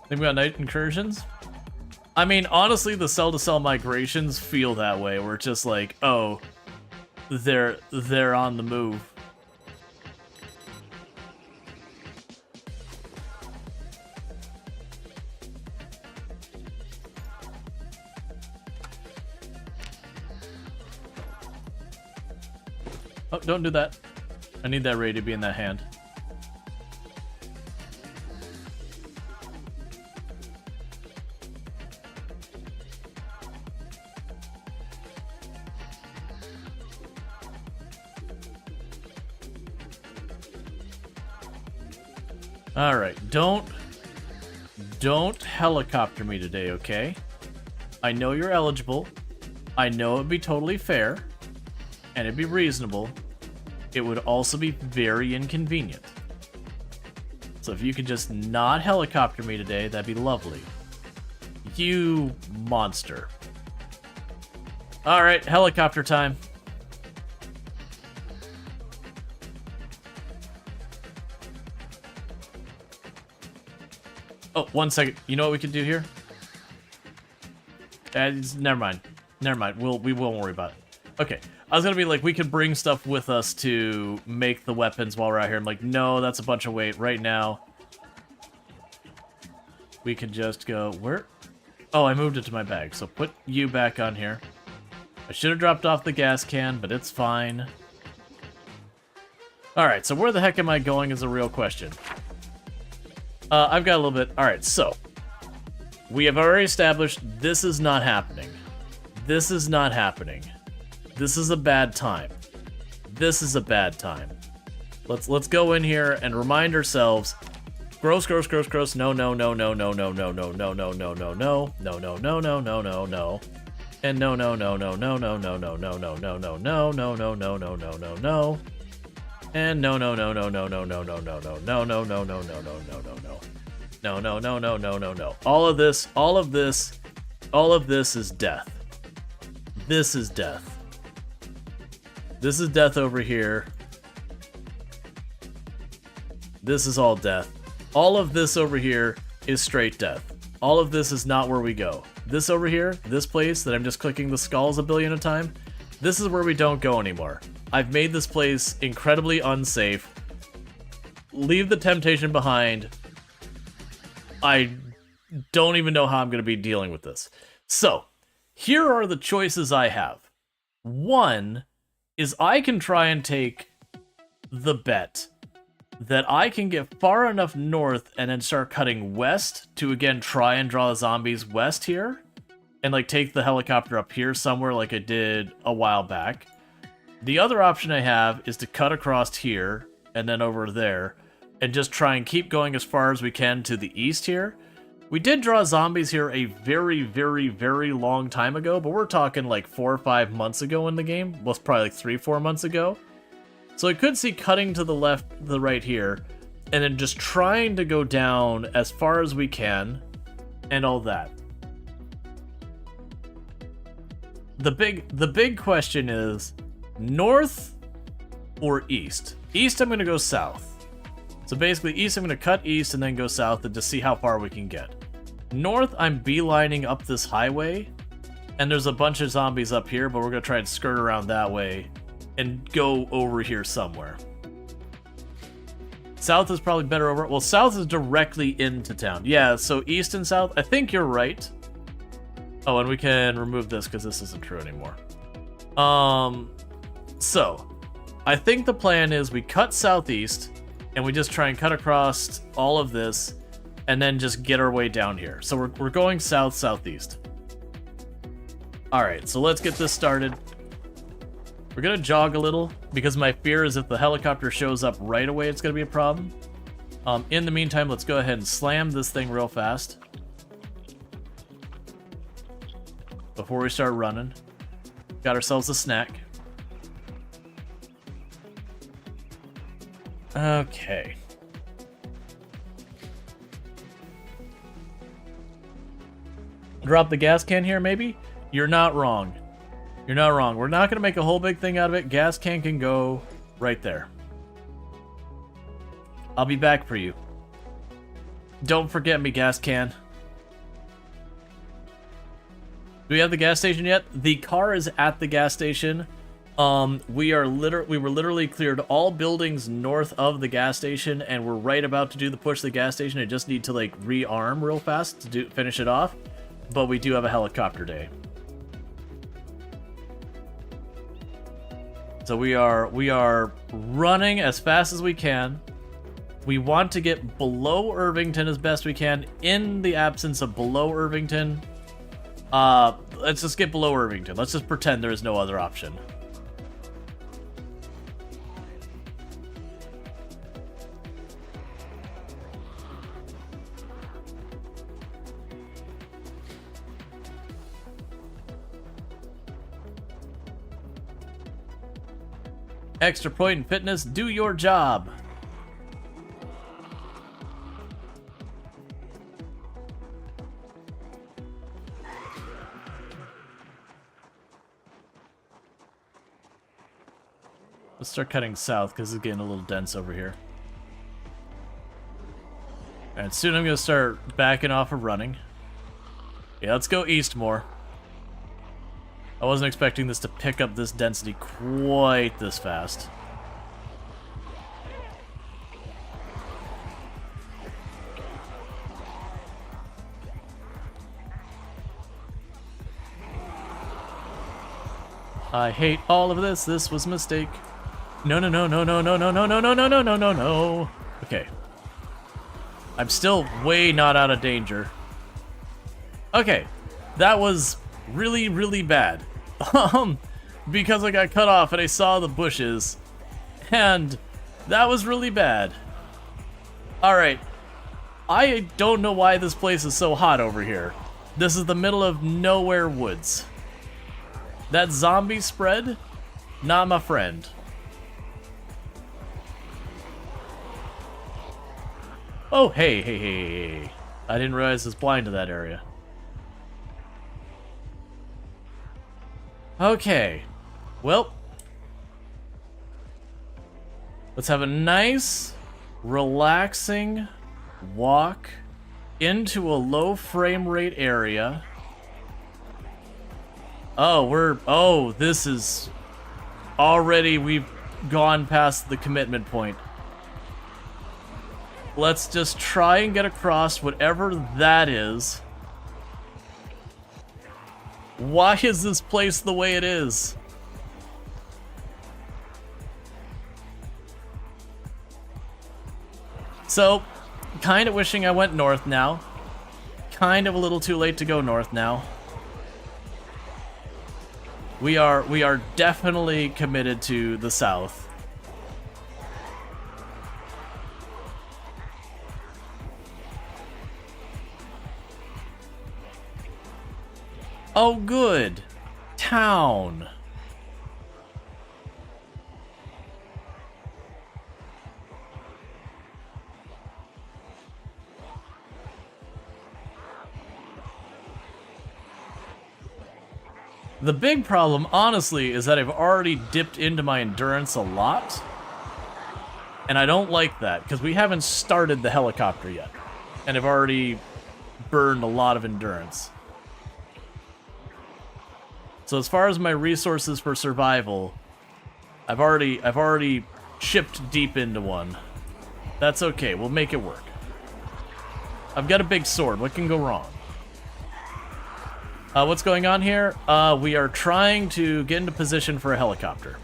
Think we got night incursions? I mean, honestly, the cell-to-cell migrations feel that way, where it's just like, oh, they're on the move. Oh, don't do that. I need that ray to be in that hand. Alright, don't helicopter me today, okay? I know you're eligible. I know it'd be totally fair. And it'd be reasonable. It would also be very inconvenient. So if you could just not helicopter me today, that'd be lovely. You monster. Alright, helicopter time. Oh, 1 second. You know what we could do here? Never mind. Never mind. We won't worry about it. Okay. I was gonna be like, we could bring stuff with us to make the weapons while we're out here. I'm like, no, that's a bunch of weight. Right now, we can just go, where? Oh, I moved it to my bag. So put you back on here. I should have dropped off the gas can, but it's fine. Alright, so where the heck am I going is a real question. I've got a little bit... Alright, so... We have already established this is not happening. This is not happening. This is a bad time. This is a bad time. Let's go in here and remind ourselves. Gross, gross, gross, gross. No, no, no, no, no, no, no, no, no, no, no, no, no, no, no, no, no, no, no, no. And no, no, no, no, no, no, no, no, no, no, no, no, no, no, no, no, no, no, no, no. And no, no, no, no, no, no, no, no, no, no, no, no, no, no, no, no, no, no, no. No, no, no, no, no, no, no. All of this is death. This is death. This is death over here. This is all death. All of this over here is straight death. All of this is not where we go. This over here, this place that I'm just clicking the skulls a billion a time, this is where we don't go anymore. I've made this place incredibly unsafe. Leave the temptation behind. I don't even know how I'm going to be dealing with this. So, here are the choices I have. One is I can try and take the bet that I can get far enough north and then start cutting west to again try and draw the zombies west here and like take the helicopter up here somewhere like I did a while back. The other option I have is to cut across here and then over there and just try and keep going as far as we can to the east here. We did draw zombies here a very, very, very long time ago, but we're talking like 4 or 5 months ago in the game. Well, it's probably like 3-4 months ago. So I could see cutting to the left, the right here, and then just trying to go down as far as we can, and all that. The big question is, north or east? East, I'm going to go south. So basically, east, I'm going to cut east and then go south and just see how far we can get. North, I'm beelining up this highway, and there's a bunch of zombies up here, but we're going to try and skirt around that way and go over here somewhere. South is probably better over... Well, south is directly into town. Yeah, so east and south, I think you're right. Oh, and we can remove this because this isn't true anymore. So, I think the plan is we cut southeast, and we just try and cut across all of this, and then just get our way down here. So we're going south-southeast. Alright, so let's get this started. We're gonna jog a little, because my fear is if the helicopter shows up right away, it's gonna be a problem. In the meantime, let's go ahead and slam this thing real fast. Before we start running. Got ourselves a snack. Okay. Drop the gas can here, maybe? You're not wrong. You're not wrong. We're not going to make a whole big thing out of it. Gas can go right there. I'll be back for you. Don't forget me, gas can. Do we have the gas station yet? The car is at the gas station. We were literally cleared all buildings north of the gas station, and we're right about to do the push to the gas station. I just need to like rearm real fast to finish it off. But we do have a helicopter day. So we are running as fast as we can. We want to get below Irvington as best we can. In the absence of below Irvington, let's just get below Irvington. Let's just pretend there is no other option. Extra point in fitness, do your job. Let's start cutting south because it's getting a little dense over here. And soon I'm going to start backing off of running. Yeah, let's go east more. I wasn't expecting this to pick up this density quite this fast. I hate all of this. This was a mistake. No, no, no, no, no, no, no, no, no, no, no, no, no, no, no. Okay. I'm still way not out of danger. Okay. That was really, really bad. Because I got cut off and I saw the bushes. And that was really bad. Alright. I don't know why this place is so hot over here. This is the middle of nowhere woods. That zombie spread? Not my friend. Oh, hey, hey, hey, hey. I didn't realize it's blind to that area. Okay. Well. Let's have a nice, relaxing walk into a low frame rate area. Oh, this is already, we've gone past the commitment point. Let's just try and get across whatever that is. Why is this place the way it is? So, kind of wishing I went north now. Kind of a little too late to go north now. We are definitely committed to the south. Oh, good. Town. The big problem, honestly, is that I've already dipped into my endurance a lot. And I don't like that, because we haven't started the helicopter yet. And I've already burned a lot of endurance. So as far as my resources for survival, I've already chipped deep into one. That's okay, we'll make it work. I've got a big sword, what can go wrong? What's going on here? We are trying to get into position for a helicopter.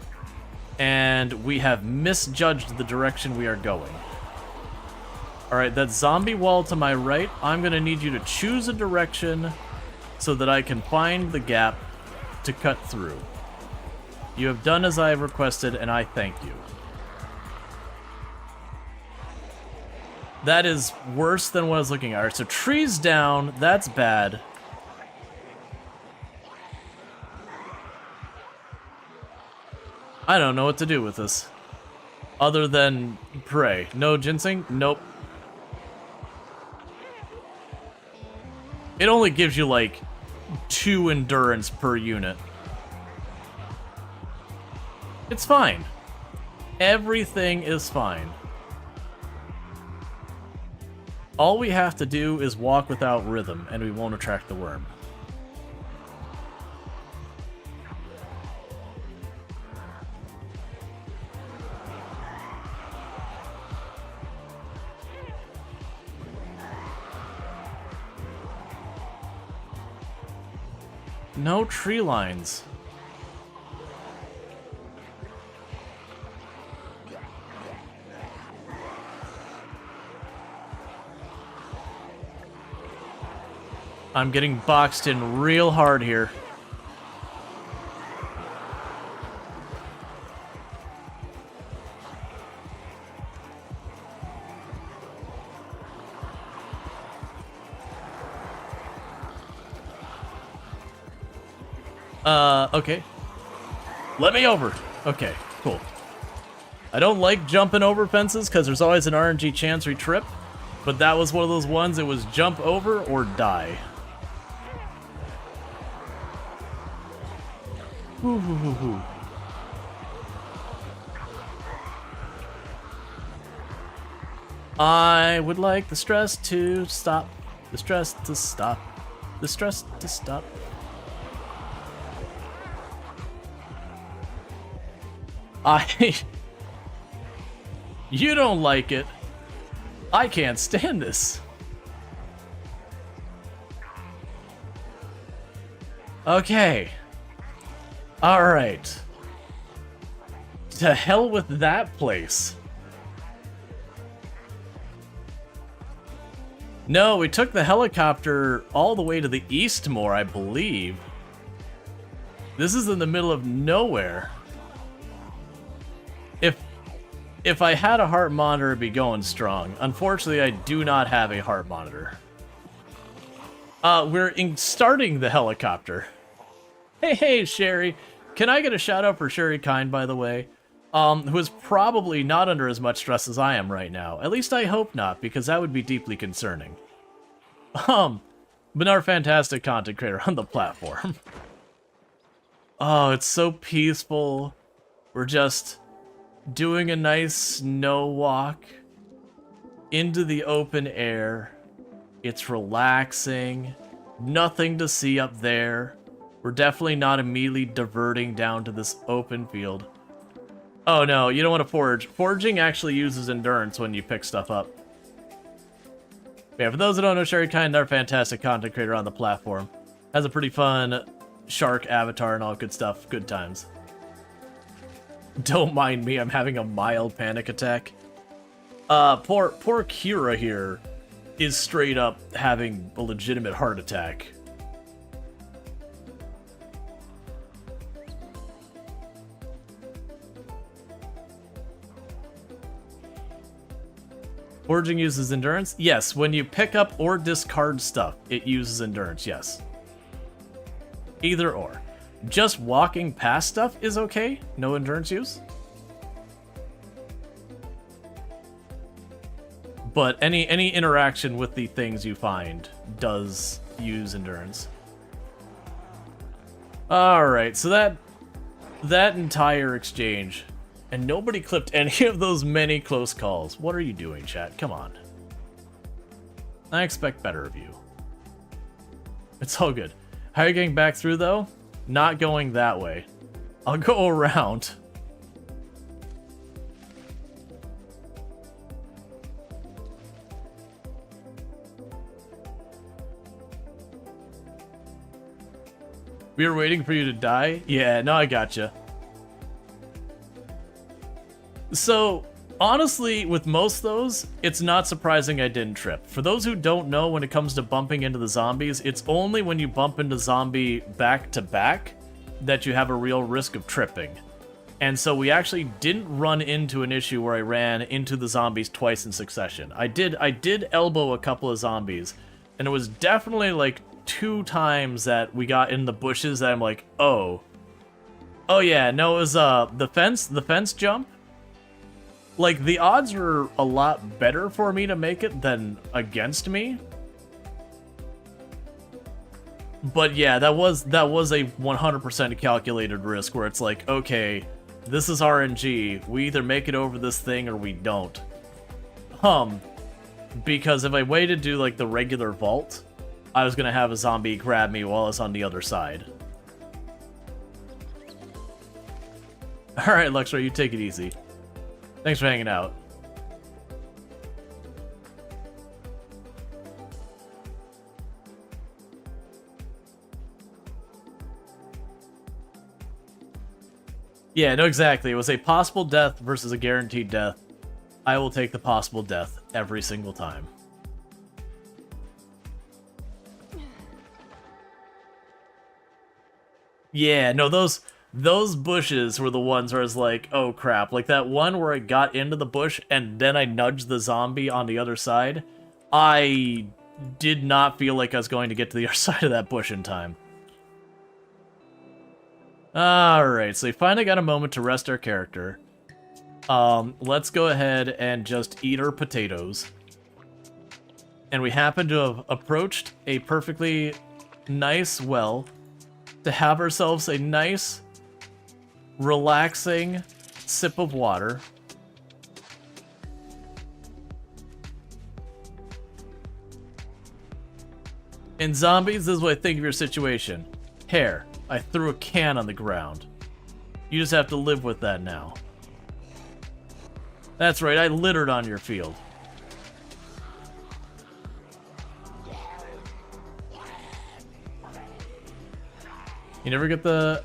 And we have misjudged the direction we are going. Alright, that zombie wall to my right, I'm gonna need you to choose a direction so that I can find the gap to cut through. You have done as I have requested, and I thank you. That is worse than what I was looking at. Alright, so trees down, that's bad. I don't know what to do with this. Other than pray. No ginseng? Nope. It only gives you like 2 endurance per unit. It's fine. Everything is fine. All we have to do is walk without rhythm, and we won't attract the worm. No tree lines. I'm getting boxed in real hard here. Okay. Let me over. Okay, cool. I don't like jumping over fences because there's always an RNG chance we trip, but that was one of those ones, it was jump over or die. Hoo, hoo, hoo, hoo. I would like the stress to stop. The stress to stop. The stress to stop. You don't like it. I can't stand this. Okay. Alright. To hell with that place. No, we took the helicopter all the way to the east more, I believe. This is in the middle of nowhere. If I had a heart monitor, it'd be going strong. Unfortunately, I do not have a heart monitor. We're starting the helicopter. Hey, Sherry. Can I get a shout out for Sherry Kind, by the way? Who is probably not under as much stress as I am right now. At least I hope not, because that would be deeply concerning. But our fantastic content creator on the platform. Oh, it's so peaceful. We're just doing a nice snow walk into the open air. It's relaxing. Nothing to see up there. We're definitely not immediately diverting down to this open field. Oh no, you don't want to forge. Forging actually uses endurance when you pick stuff up. Yeah, for those that don't know, Sherry Kind, our fantastic content creator on the platform. Has a pretty fun shark avatar and all good stuff. Good times. Don't mind me, I'm having a mild panic attack. Poor Kira here is straight up having a legitimate heart attack. Forging uses endurance? Yes, when you pick up or discard stuff, it uses endurance, yes. Either or. Just walking past stuff is okay? No endurance use? But any interaction with the things you find does use endurance. Alright, so that entire exchange, and nobody clipped any of those many close calls. What are you doing, chat? Come on. I expect better of you. It's all good. How are you getting back through, though? Not going that way. I'll go around. We were waiting for you to die? Yeah, no, I gotcha. So, honestly, with most of those, it's not surprising I didn't trip. For those who don't know, when it comes to bumping into the zombies, it's only when you bump into zombie back to back that you have a real risk of tripping. And so we actually didn't run into an issue where I ran into the zombies twice in succession. I did elbow a couple of zombies, and it was definitely like 2 times that we got in the bushes that I'm like, oh yeah, no, it was the fence jump. Like, the odds were a lot better for me to make it than against me. But yeah, that was a 100% calculated risk where it's like, okay, this is RNG. We either make it over this thing or we don't. Because if I waited to do like the regular vault, I was gonna have a zombie grab me while I was on the other side. Alright, Luxray, you take it easy. Thanks for hanging out. Yeah, no, exactly. It was a possible death versus a guaranteed death. I will take the possible death every single time. Yeah, no, those bushes were the ones where I was like, oh crap. Like that one where I got into the bush and then I nudged the zombie on the other side. I did not feel like I was going to get to the other side of that bush in time. Alright, so we finally got a moment to rest our character. Let's go ahead and just eat our potatoes. And we happen to have approached a perfectly nice well to have ourselves a nice, relaxing sip of water. In zombies, this is what I think of your situation. Hair. I threw a can on the ground. You just have to live with that now. That's right, I littered on your field. You never get the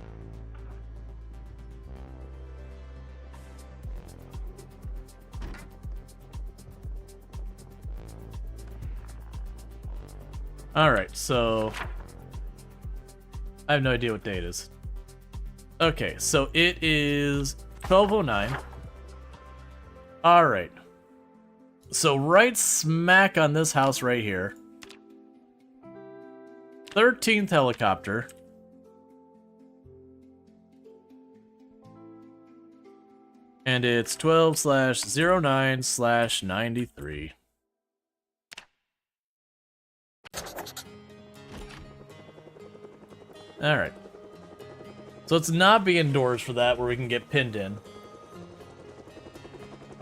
Alright, so... I have no idea what day it is. Okay, so it is 12:09. Alright. So right smack on this house right here. 13th helicopter. And it's 12/09/93. Alright. So let's not be indoors for that where we can get pinned in.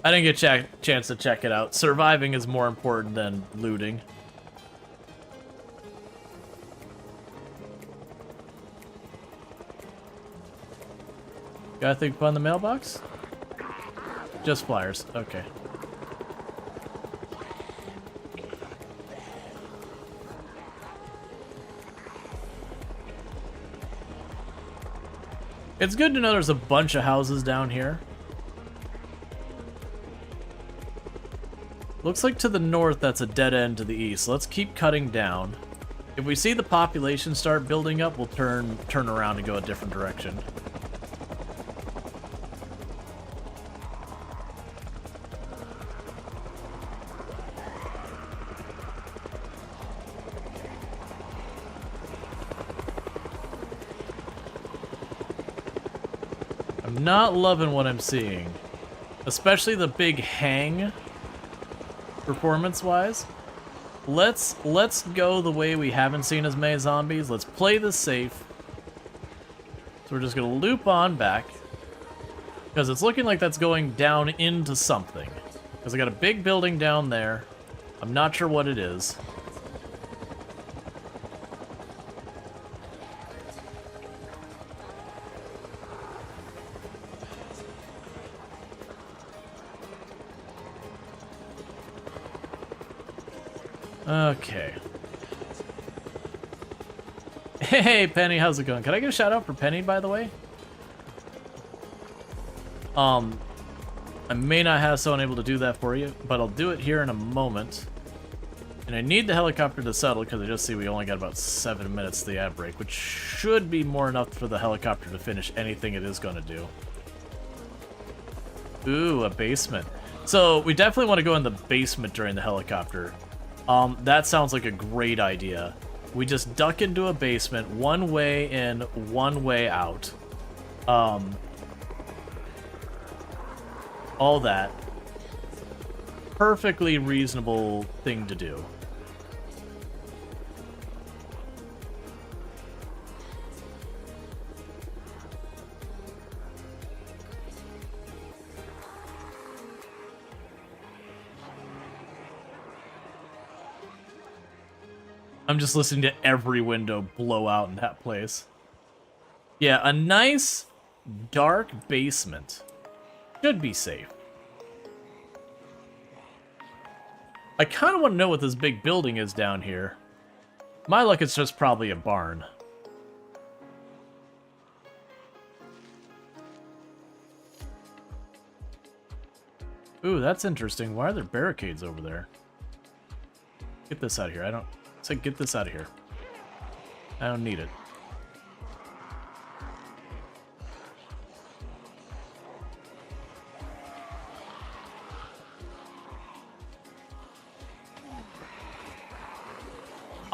I didn't get a chance to check it out. Surviving is more important than looting. Got anything fun in the mailbox? Just flyers. Okay. It's good to know there's a bunch of houses down here. Looks like to the north that's a dead end to the east. So let's keep cutting down. If we see the population start building up, we'll turn around and go a different direction. I'm not loving what I'm seeing. Especially the big hang performance-wise. Let's go the way we haven't seen as many zombies. Let's play this safe. So we're just gonna loop on back. Because it's looking like that's going down into something. Because I got a big building down there. I'm not sure what it is. Okay. Hey, Penny, how's it going? Can I get a shout out for Penny, by the way? I may not have someone able to do that for you, but I'll do it here in a moment. And I need the helicopter to settle because I just see we only got about 7 minutes to the ad break, which should be more enough for the helicopter to finish anything it is going to do. Ooh, a basement. So we definitely want to go in the basement during the helicopter. That sounds like a great idea. We just duck into a basement, one way in, one way out. All that. Perfectly reasonable thing to do. I'm just listening to every window blow out in that place. Yeah, a nice, dark basement. Should be safe. I kind of want to know what this big building is down here. My luck, it's just probably a barn. Ooh, that's interesting. Why are there barricades over there? Get this out of here. I don't... It's like, get this out of here. I don't need it.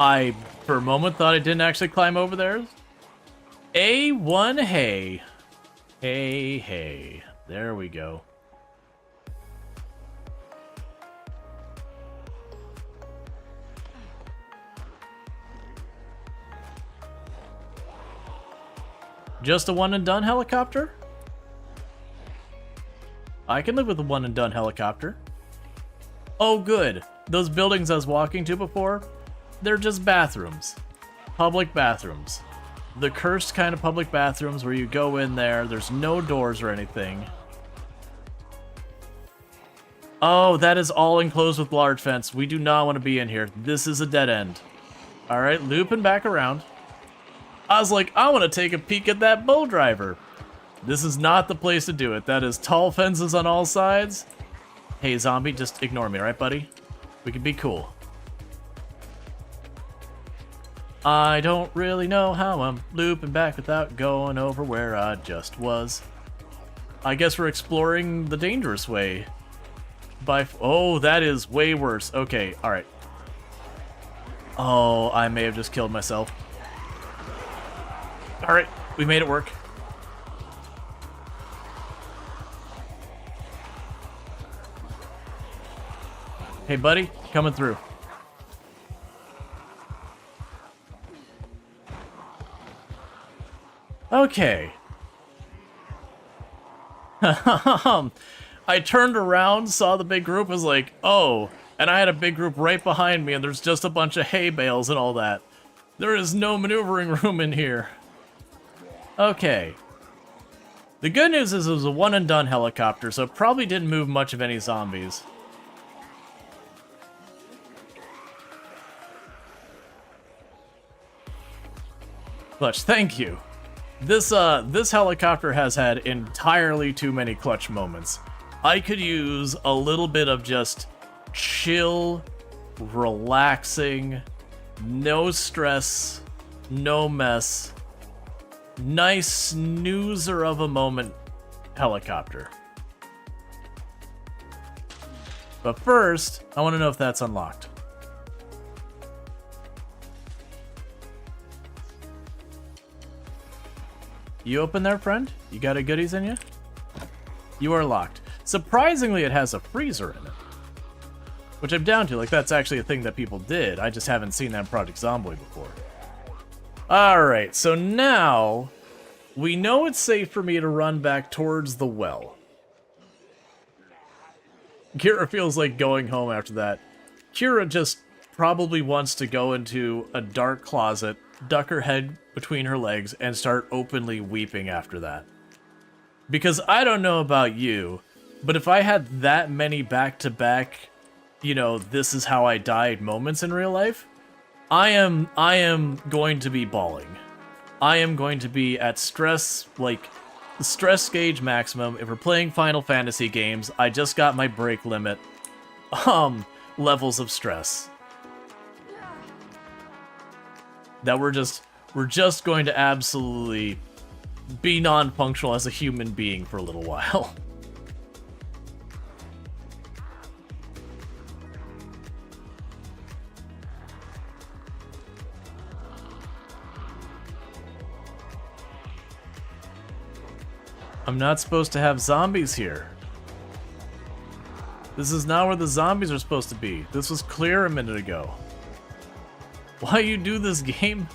I, for a moment, thought I didn't actually climb over there. A1 hay. Hey, hey. There we go. Just a one and done helicopter? I can live with a one and done helicopter. Oh, good. Those buildings I was walking to before, they're just bathrooms. Public bathrooms. The cursed kind of public bathrooms where you go in there, there's no doors or anything. Oh, that is all enclosed with large fence. We do not want to be in here. This is a dead end. Alright, looping back around. I was like, I want to take a peek at that bull driver. This is not the place to do it. That is tall fences on all sides. Hey, zombie, just ignore me, right, buddy? We can be cool. I don't really know how I'm looping back without going over where I just was. I guess we're exploring the dangerous way. Oh, that is way worse. Okay, alright. Oh, I may have just killed myself. Alright, we made it work. Hey, buddy, coming through. Okay. I turned around, saw the big group, was like, oh, and I had a big group right behind me, and there's just a bunch of hay bales and all that. There is no maneuvering room in here. Okay. The good news is it was a one-and-done helicopter, so it probably didn't move much of any zombies. Clutch, thank you. This helicopter has had entirely too many clutch moments. I could use a little bit of just chill, relaxing, no stress, no mess, nice snoozer of a moment helicopter. But first, I want to know if that's unlocked. You open there, friend? You got a goodies in you? You are locked. Surprisingly, it has a freezer in it. Which I'm down to, like that's actually a thing that people did. I just haven't seen that in Project Zomboid before. Alright, so now we know it's safe for me to run back towards the well. Kira feels like going home after that. Kira just probably wants to go into a dark closet, duck her head between her legs, and start openly weeping after that. Because I don't know about you, but if I had that many back-to-back, you know, this is how I died moments in real life, I am going to be bawling. I am going to be at stress, like, the stress gauge maximum. If we're playing Final Fantasy games, I just got my break limit, levels of stress. That we're just going to absolutely be non-functional as a human being for a little while. I'm not supposed to have zombies here. This is not where the zombies are supposed to be. This was clear a minute ago. Why you do this game?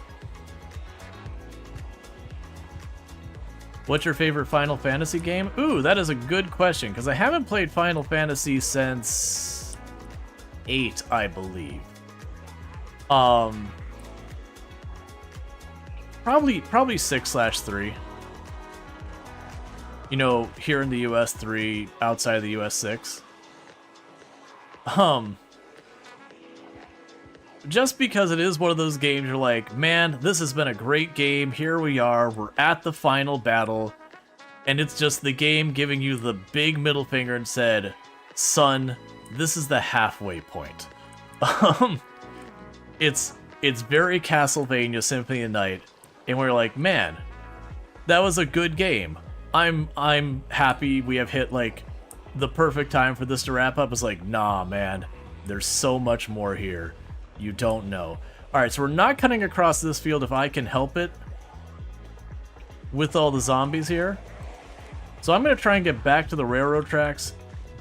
What's your favorite Final Fantasy game? Ooh, that is a good question, because I haven't played Final Fantasy since 8, I believe. Probably 6/3. You know, here in the US 3, outside of the US 6. Just because it is one of those games you're like, man, this has been a great game, here we are, we're at the final battle, and it's just the game giving you the big middle finger and said, son, this is the halfway point. It's very Castlevania Symphony of Night, and we're like, man, that was a good game. I'm happy we have hit, like, the perfect time for this to wrap up. It's like, nah, man, there's so much more here. You don't know. Alright, so we're not cutting across this field if I can help it with all the zombies here. So I'm going to try and get back to the railroad tracks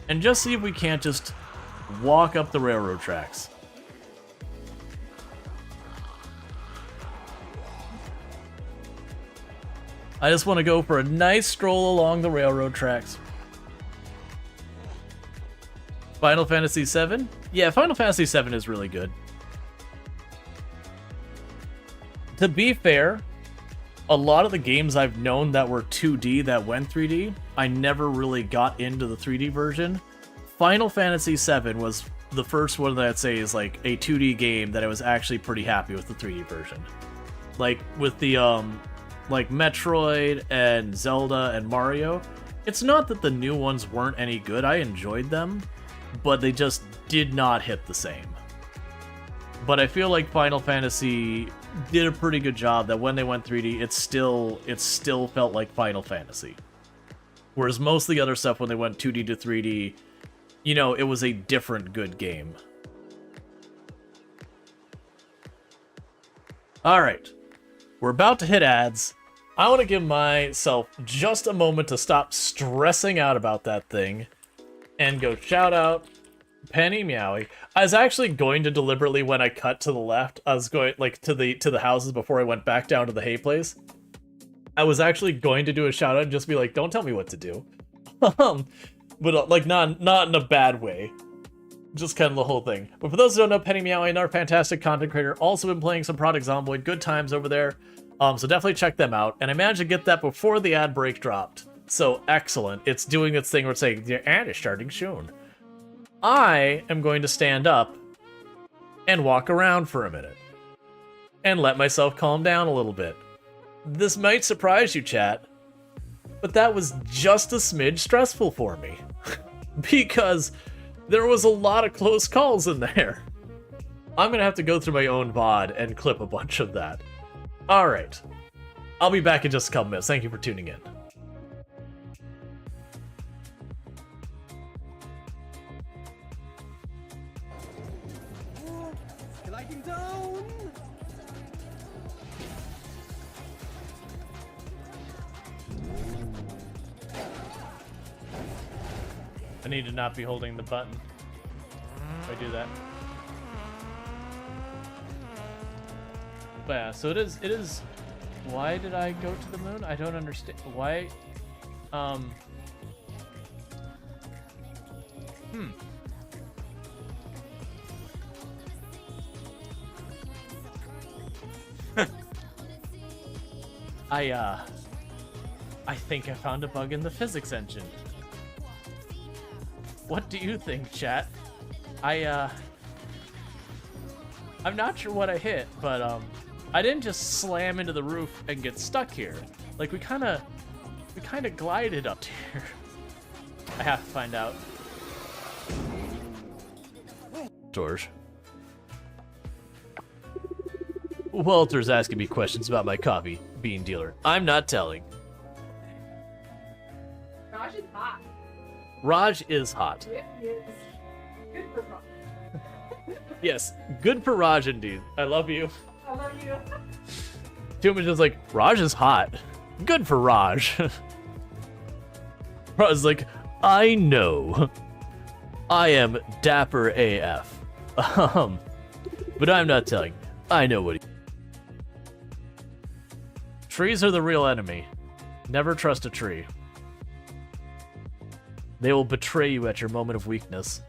and just see if we can't just walk up the railroad tracks. I just want to go for a nice stroll along the railroad tracks. Final Fantasy VII? Yeah, Final Fantasy VII is really good. To be fair, a lot of the games I've known that were 2D that went 3D, I never really got into the 3D version. Final Fantasy VII was the first one that I'd say is like a 2D game that I was actually pretty happy with the 3D version. Like with the like Metroid and Zelda and Mario, it's not that the new ones weren't any good, I enjoyed them, but they just did not hit the same. But I feel like Final Fantasy did a pretty good job that when they went 3D, it still felt like Final Fantasy. Whereas most of the other stuff when they went 2D to 3D, you know, it was a different good game. Alright, we're about to hit ads. I want to give myself just a moment to stop stressing out about that thing and go shout out Penny Meowie. I was actually going to deliberately, when I cut to the left, I was going like to the houses before I went back down to the hay place. I was actually going to do a shout out and just be like, don't tell me what to do. But like not in a bad way. Just kind of the whole thing. But for those who don't know, Penny Meowie, another fantastic content creator, also been playing some Project Zomboid. Good times over there. So definitely check them out. And I managed to get that before the ad break dropped. So excellent. It's doing its thing where it's saying, the ad is starting soon. I am going to stand up and walk around for a minute. And let myself calm down a little bit. This might surprise you, chat. But that was just a smidge stressful for me. Because there was a lot of close calls in there. I'm going to have to go through my own VOD and clip a bunch of that. Alright. I'll be back in just a couple minutes. Thank you for tuning in. Gliding down. I need to not be holding the button if I do that. But yeah, so it is. Why did I go to the moon? I don't understand. Why? I think I found a bug in the physics engine. What do you think, chat? I'm not sure what I hit, but I didn't just slam into the roof and get stuck here. Like we kind of glided up here. I have to find out. Storge. Walter's asking me questions about my coffee bean dealer. I'm not telling. Raj is hot. Raj is hot. It is good for Raj. Yes, good for Raj indeed. I love you. I love you. Tuma's just like, Raj is hot. Good for Raj. Raj is like, I know. I am dapper AF. But I'm not telling. I know what he... Trees are the real enemy. Never trust a tree. They will betray you at your moment of weakness.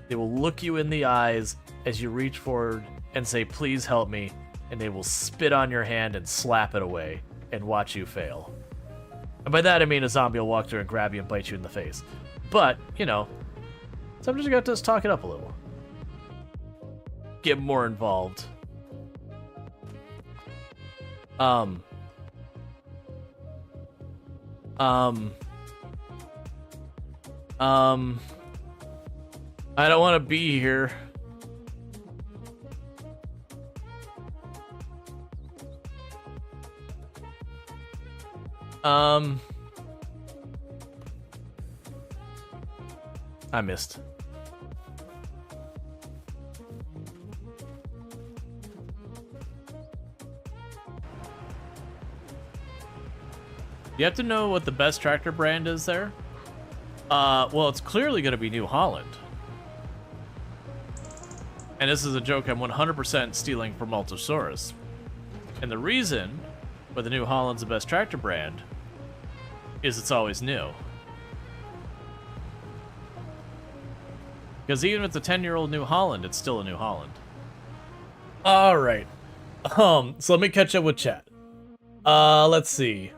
They will look you in the eyes as you reach forward and say, please help me, and they will spit on your hand and slap it away and watch you fail. And by that I mean a zombie will walk through and grab you and bite you in the face. But, you know, sometimes you got to just talk it up a little. Get more involved. I don't want to be here. I missed. You have to know what the best tractor brand is there. Well, it's clearly going to be New Holland. And this is a joke I'm 100% stealing from Altosaurus. And the reason why the New Holland's the best tractor brand is it's always new. Because even if it's a 10-year-old New Holland, it's still a New Holland. Alright. So let me catch up with chat. Let's see.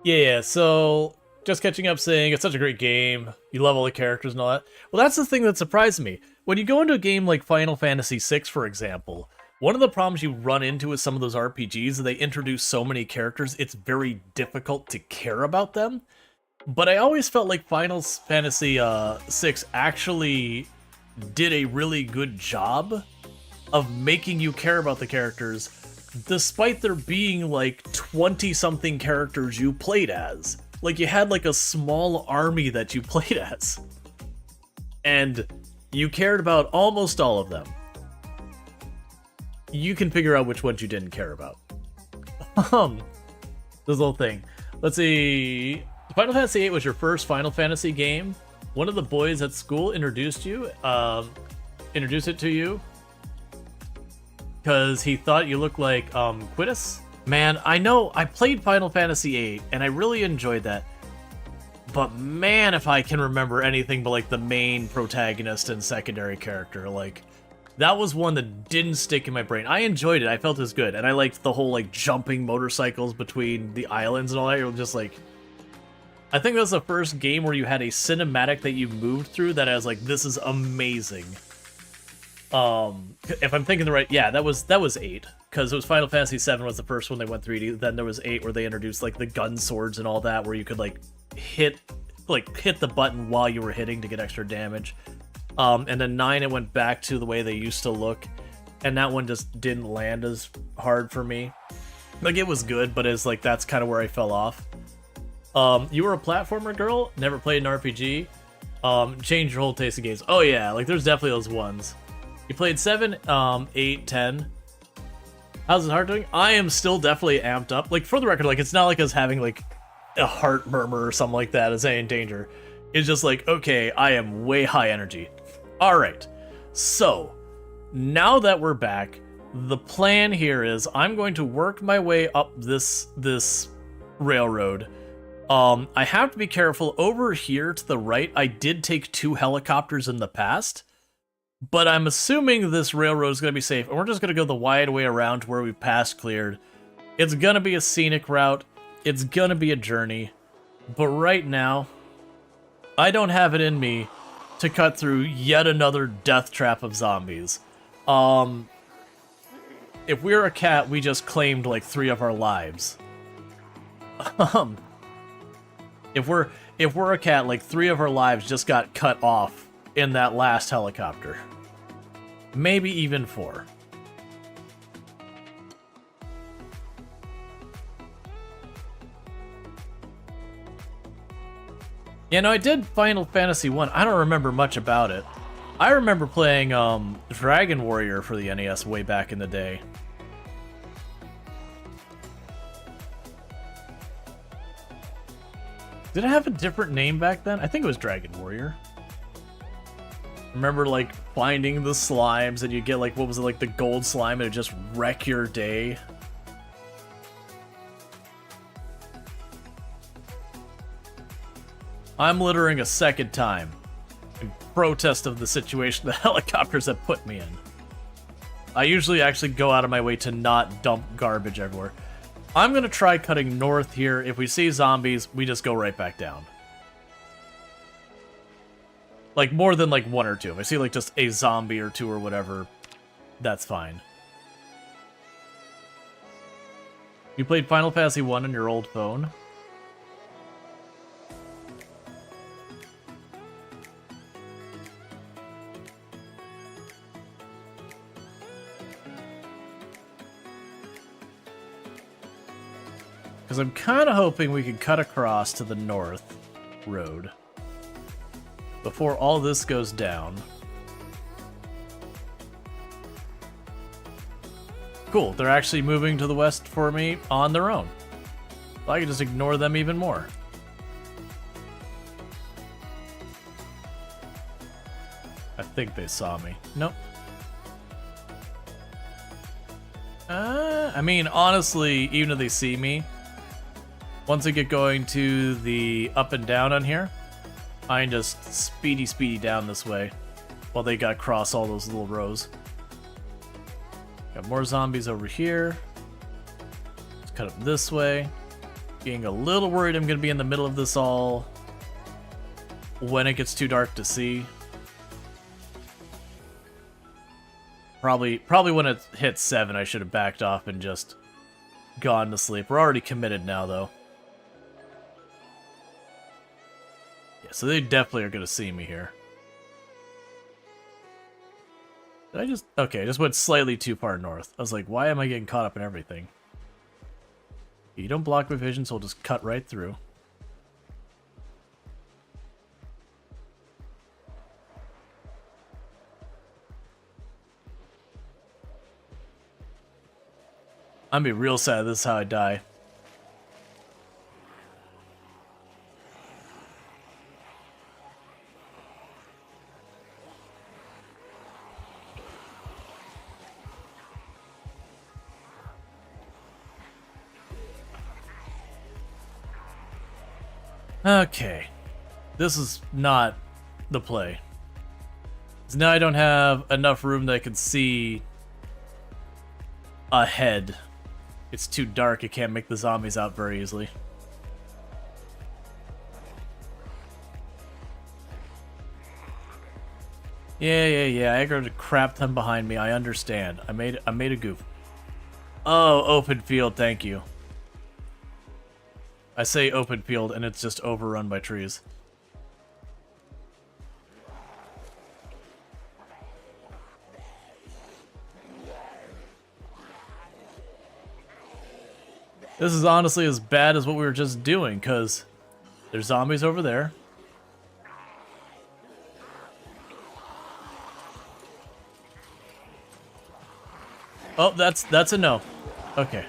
Yeah, so just catching up saying it's such a great game. You love all the characters and all that. Well, that's the thing that surprised me. When you go into a game like Final Fantasy VI, for example, one of the problems you run into with some of those RPGs is they introduce so many characters, it's very difficult to care about them. But I always felt like Final Fantasy VI actually did a really good job of making you care about the characters, despite there being like 20-something characters you played as. Like, you had like a small army that you played as. And you cared about almost all of them. You can figure out which ones you didn't care about. This whole thing. Let's see. Final Fantasy VIII was your first Final Fantasy game. One of the boys at school introduced it to you because he thought you looked like Quidus. Man, I know I played Final Fantasy VIII and I really enjoyed that. But man, if I can remember anything but like the main protagonist and secondary character, like that was one that didn't stick in my brain. I enjoyed it. I felt it was good, and I liked the whole like jumping motorcycles between the islands and all that. It was just like, I think that was the first game where you had a cinematic that you moved through that I was like, this is amazing. If I'm thinking the right, yeah, that was 8, because it was Final Fantasy VII was the first one they went 3D. Then there was 8 where they introduced like the gun swords and all that, where you could like hit the button while you were hitting to get extra damage. And then 9, it went back to the way they used to look, and that one just didn't land as hard for me. Like, it was good, but it's like that's kind of where I fell off. You were a platformer girl, never played an RPG. Changed your whole taste in games. Oh yeah, like there's definitely those ones. You played 7, 8, 10. How's his heart doing? I am still definitely amped up. Like, for the record, like, it's not like I was having like a heart murmur or something like that as any in danger. It's just like, okay, I am way high energy. Alright, so now that we're back, the plan here is I'm going to work my way up this railroad. I have to be careful. Over here to the right, I did take 2 helicopters in the past, but I'm assuming this railroad is going to be safe, and we're just going to go the wide way around to where we've passed cleared. It's going to be a scenic route. It's going to be a journey, but right now, I don't have it in me to cut through yet another death trap of zombies. If we're a cat, we just claimed like 3 of our lives. If we're a cat, like 3 of our lives just got cut off in that last helicopter. Maybe even 4. You know, I did Final Fantasy 1. I don't remember much about it. I remember playing Dragon Warrior for the NES way back in the day. Did it have a different name back then? I think it was Dragon Warrior. Remember, like, finding the slimes and you get, like, what was it, like, the gold slime and it just wreck your day? I'm littering a second time in protest of the situation the helicopters have put me in. I usually actually go out of my way to not dump garbage everywhere. I'm gonna try cutting north here. If we see zombies, we just go right back down. Like, more than, like, 1 or 2. If I see, like, just a zombie or 2 or whatever, that's fine. You played Final Fantasy 1 on your old phone? Because I'm kind of hoping we can cut across to the north road before all this goes down. Cool, they're actually moving to the west for me on their own. I can just ignore them even more. I think they saw me. Nope. I mean, honestly, even if they see me, once I get going to the up and down on here, I can just speedy down this way while they got across all those little rows. Got more zombies over here. Let's cut up this way. Getting a little worried I'm going to be in the middle of this all when it gets too dark to see. Probably when it hits 7, I should have backed off and just gone to sleep. We're already committed now, though. Yeah, so they definitely are going to see me here. Did I just... Okay, I just went slightly too far north. I was like, why am I getting caught up in everything? You don't block my vision, so I'll just cut right through. I'm gonna be real sad this is how I die. Okay. This is not the play. 'Cause now I don't have enough room that I can see ahead. It's too dark, I can't make the zombies out very easily. Yeah, I aggroed a crap ton behind me, I understand. I made a goof. Oh, open field, thank you. I say open field and it's just overrun by trees. This is honestly as bad as what we were just doing, because there's zombies over there. Oh, that's a no. Okay.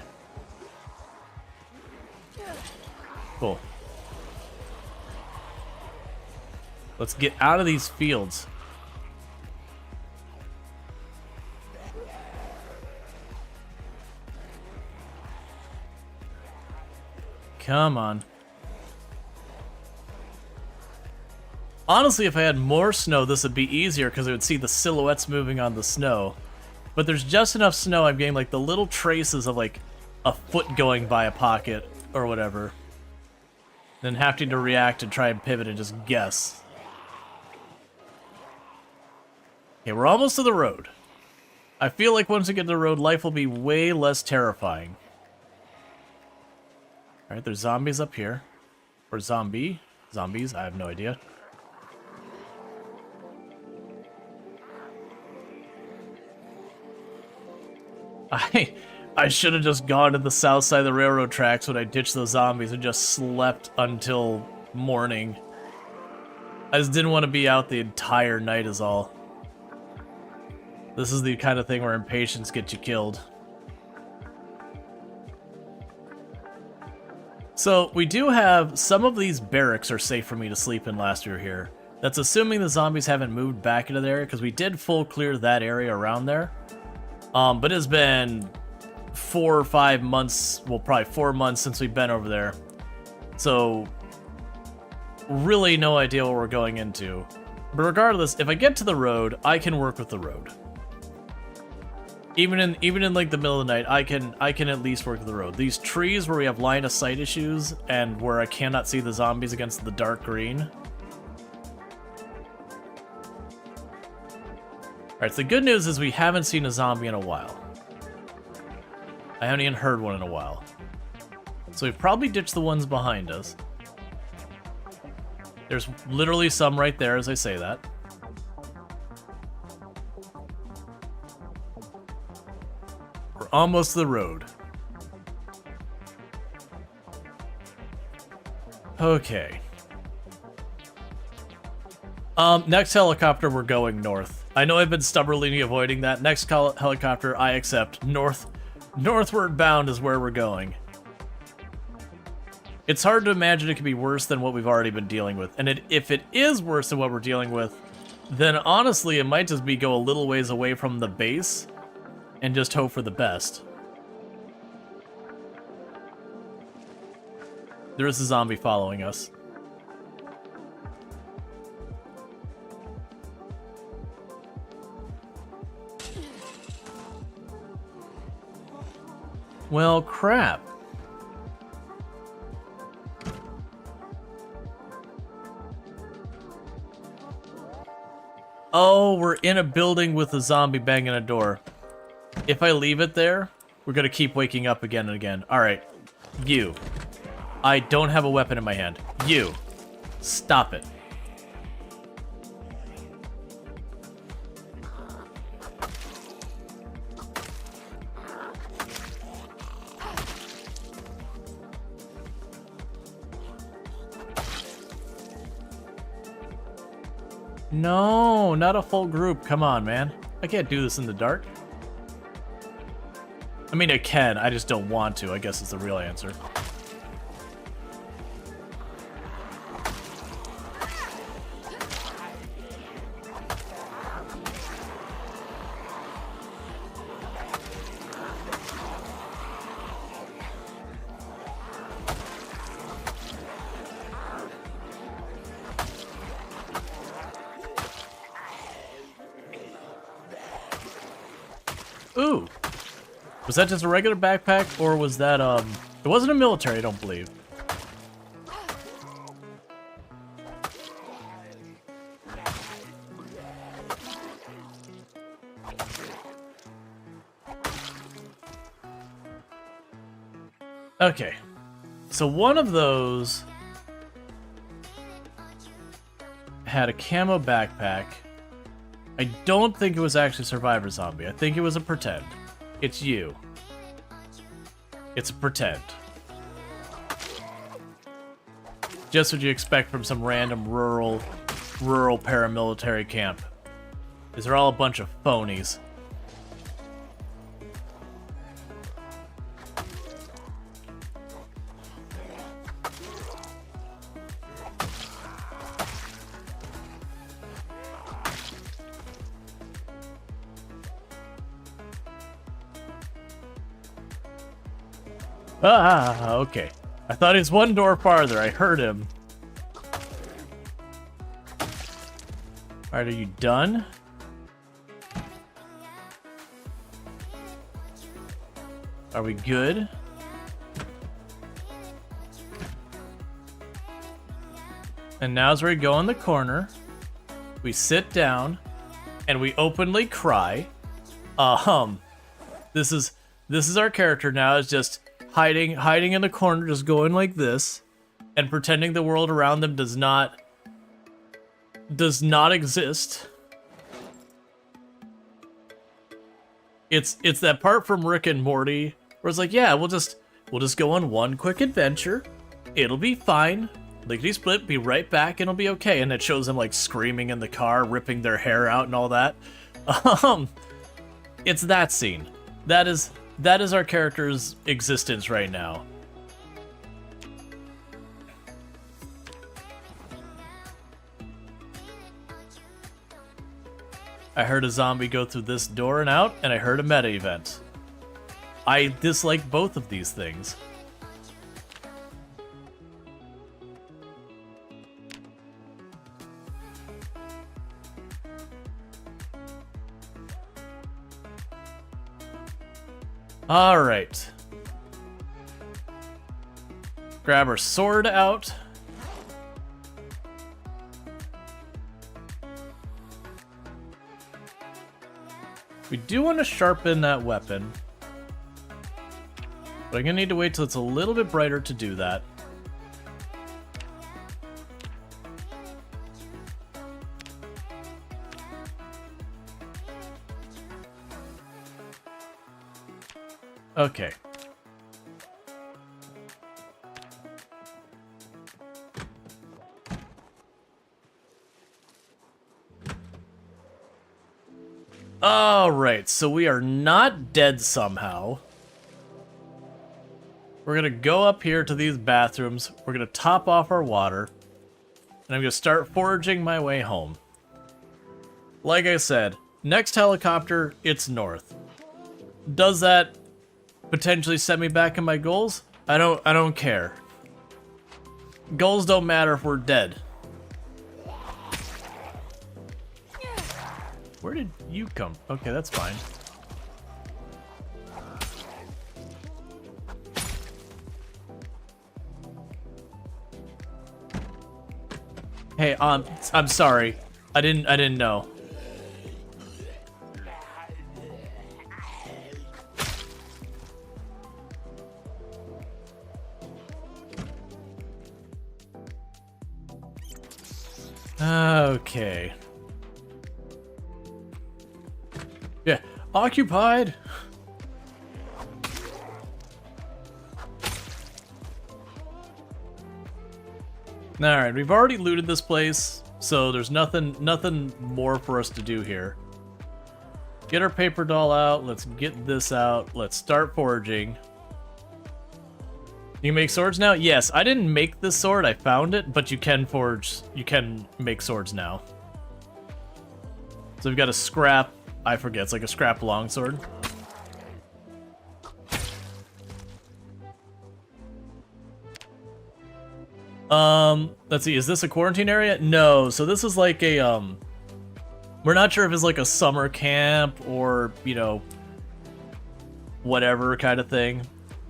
Cool. Let's get out of these fields. Come on. Honestly, if I had more snow, this would be easier because I would see the silhouettes moving on the snow. But there's just enough snow, I'm getting like the little traces of like a foot going by a pocket or whatever. Then having to react and try and pivot and just guess. Okay, we're almost to the road. I feel like once we get to the road, life will be way less terrifying. Alright, there's zombies up here. Or zombies, I have no idea. I should have just gone to the south side of the railroad tracks when I ditched those zombies and just slept until morning. I just didn't want to be out the entire night is all. This is the kind of thing where impatience gets you killed. So, we do have some of these barracks are safe for me to sleep in last year here. That's assuming the zombies haven't moved back into there, because we did full clear that area around there. But it's been 4 or 5 months, well, probably 4 months since we've been over there. So, really no idea what we're going into. But regardless, if I get to the road, I can work with the road. Even in like the middle of the night, I can at least work with the road. These trees where we have line of sight issues and where I cannot see the zombies against the dark green. Alright, so the good news is we haven't seen a zombie in a while. I haven't even heard one in a while. So we've probably ditched the ones behind us. There's literally some right there as I say that. We're almost to the road. Okay. Next helicopter, we're going north. I know I've been stubbornly avoiding that. Next helicopter, I accept. Northward bound is where we're going. It's hard to imagine it could be worse than what we've already been dealing with. And if it is worse than what we're dealing with, then honestly, it might just be go a little ways away from the base and just hope for the best. There is a zombie following us. Well, crap. Oh, we're in a building with a zombie banging a door. If I leave it there, we're gonna keep waking up again and again. Alright, you. I don't have a weapon in my hand. You. Stop it. No, not a full group. Come on, man. I can't do this in the dark. I mean, I can. I just don't want to, I guess is the real answer. Ooh. Was that just a regular backpack, or was that, it wasn't a military, I don't believe. Okay. So one of those had a camo backpack. I don't think it was actually Survivor Zombie. I think it was a pretend. It's you. It's a pretend. Just what you expect from some random rural paramilitary camp. These are all a bunch of phonies. Ah, okay. I thought he was one door farther. I heard him. Alright, are you done? Are we good? And now's where we go in the corner. We sit down and we openly cry. This is our character now. It's just hiding in the corner, just going like this, and pretending the world around them does not exist. It's that part from Rick and Morty where it's like, yeah, we'll just go on one quick adventure. It'll be fine. Lickety split, be right back, and it'll be okay. And it shows them like screaming in the car, ripping their hair out and all that. It's that scene. That is our character's existence right now. I heard a zombie go through this door and out, and I heard a meta event. I dislike both of these things. All right. Grab our sword out. We do want to sharpen that weapon, but I'm gonna need to wait till it's a little bit brighter to do that. Okay. Alright, so we are not dead somehow. We're gonna go up here to these bathrooms. We're gonna top off our water. And I'm gonna start foraging my way home. Like I said, next helicopter, it's north. Does that potentially set me back in my goals? I don't care. Goals don't matter if we're dead. Where did you come? Okay, that's fine. Hey, I'm sorry. I didn't know. Okay. Yeah, occupied. Alright, we've already looted this place. So there's nothing more for us to do here. Get our paper doll out. Let's get this out. Let's start foraging. You can make swords now? Yes, I didn't make this sword. I found it, but you can forge. You can make swords now. So we've got a scrap. I forget. It's like a scrap longsword. Let's see. Is this a quarantine area? No. So this is like a we're not sure if it's like a summer camp or, you know, whatever kind of thing.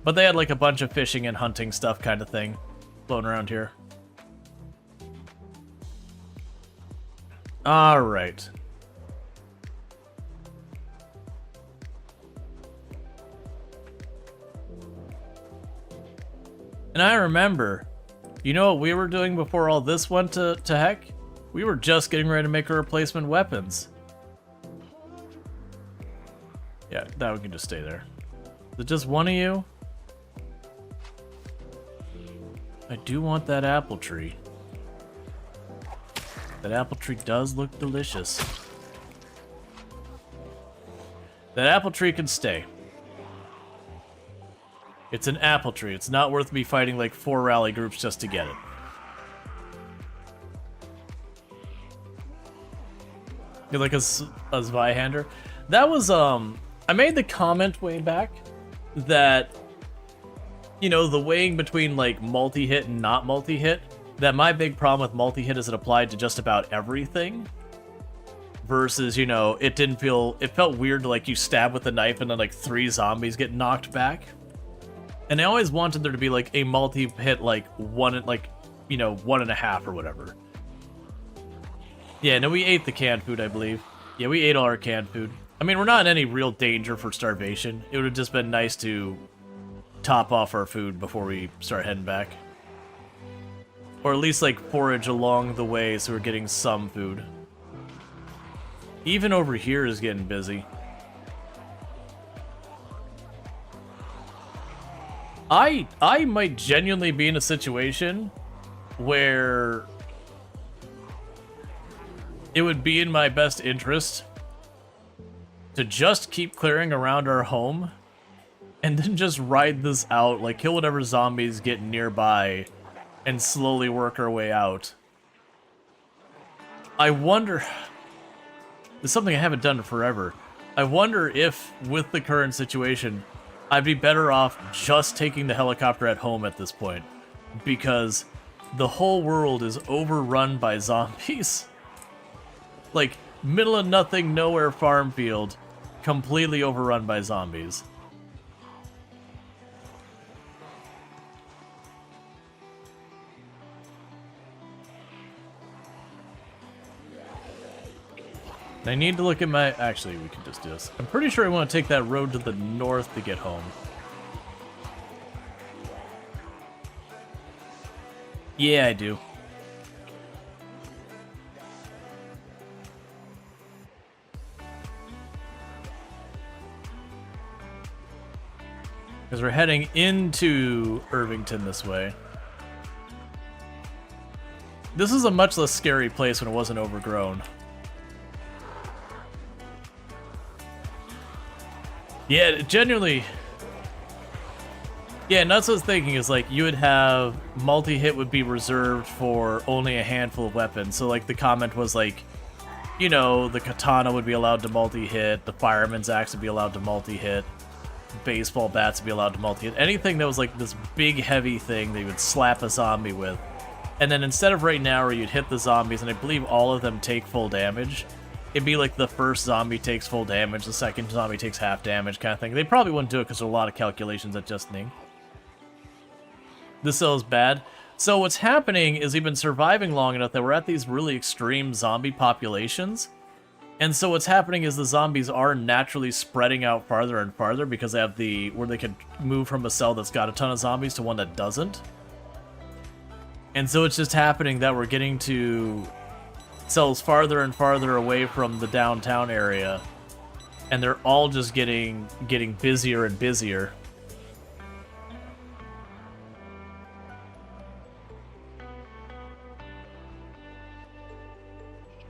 But they had like a bunch of fishing and hunting stuff kind of thing floating around here. All right. And I remember, you know what we were doing before all this went to heck? We were just getting ready to make our replacement weapons. Yeah, that we can just stay there. Is it just one of you? I do want that apple tree. That apple tree does look delicious. That apple tree can stay. It's an apple tree. It's not worth me fighting like 4 rally groups just to get it. You're like a Zweihander. That was, I made the comment way back that, you know, the weighing between like multi-hit and not multi-hit, that my big problem with multi-hit is it applied to just about everything. Versus, you know, it felt weird to like you stab with a knife and then like 3 zombies get knocked back. And I always wanted there to be like a multi-hit, like one, like, you know, 1.5 or whatever. Yeah, no, we ate the canned food, I believe. Yeah, we ate all our canned food. I mean, we're not in any real danger for starvation. It would have just been nice to top off our food before we start heading back. Or at least like forage along the way so we're getting some food. Even over here is getting busy. I might genuinely be in a situation where it would be in my best interest to just keep clearing around our home and then just ride this out, like kill whatever zombies get nearby and slowly work our way out. I wonder, it's something I haven't done in forever. I wonder if, with the current situation, I'd be better off just taking the helicopter at home at this point, because the whole world is overrun by zombies. Like, middle of nothing, nowhere farm field, completely overrun by zombies. I need to look at my... Actually, we can just do this. I'm pretty sure I want to take that road to the north to get home. Yeah, I do. Because we're heading into Irvington this way. This is a much less scary place when it wasn't overgrown. Yeah, genuinely. Yeah, and that's what I was thinking, is like you would have multi-hit would be reserved for only a handful of weapons. So like the comment was like, you know, the katana would be allowed to multi-hit, the fireman's axe would be allowed to multi-hit, baseball bats would be allowed to multi-hit. Anything that was like this big heavy thing that you would slap a zombie with. And then instead of right now where you'd hit the zombies, and I believe all of them take full damage, it'd be like the first zombie takes full damage, the second zombie takes half damage kind of thing. They probably wouldn't do it because there are a lot of calculations adjusting. This is bad. So what's happening is we've been surviving long enough that we're at these really extreme zombie populations. And so what's happening is the zombies are naturally spreading out farther and farther because they have the... where they can move from a cell that's got a ton of zombies to one that doesn't. And so it's just happening that we're getting to cells farther and farther away from the downtown area. And they're all just getting busier and busier.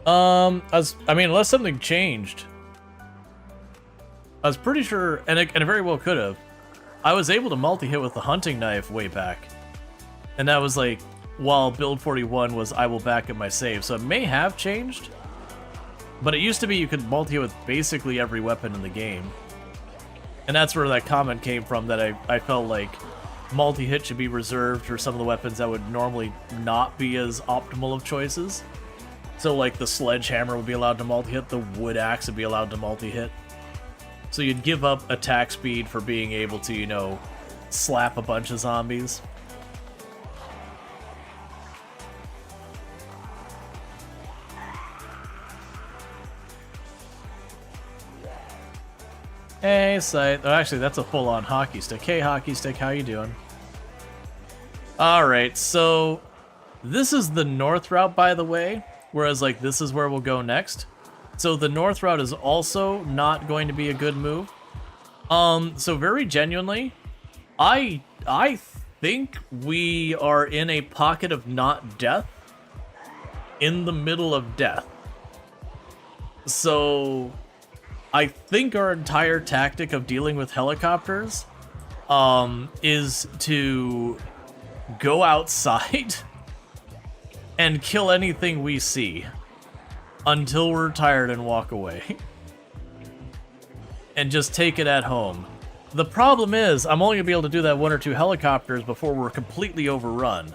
I mean, unless something changed. I was pretty sure, and it very well could have. I was able to multi-hit with the hunting knife way back. And that was like, while build 41 was I will back up my save. So it may have changed. But it used to be you could multi-hit with basically every weapon in the game. And that's where that comment came from, that I felt like multi-hit should be reserved for some of the weapons that would normally not be as optimal of choices. So like the sledgehammer would be allowed to multi-hit, the wood axe would be allowed to multi-hit. So you'd give up attack speed for being able to, you know, slap a bunch of zombies. Hey, Scythe. Oh, actually, that's a full-on hockey stick. Hey, hockey stick, how you doing? Alright, so this is the north route, by the way, whereas, like, this is where we'll go next. So the north route is also not going to be a good move. So very genuinely, I think we are in a pocket of not death in the middle of death. So I think our entire tactic of dealing with helicopters is to go outside and kill anything we see until we're tired and walk away. And just take it at home. The problem is, I'm only going to be able to do that 1 or 2 helicopters before we're completely overrun.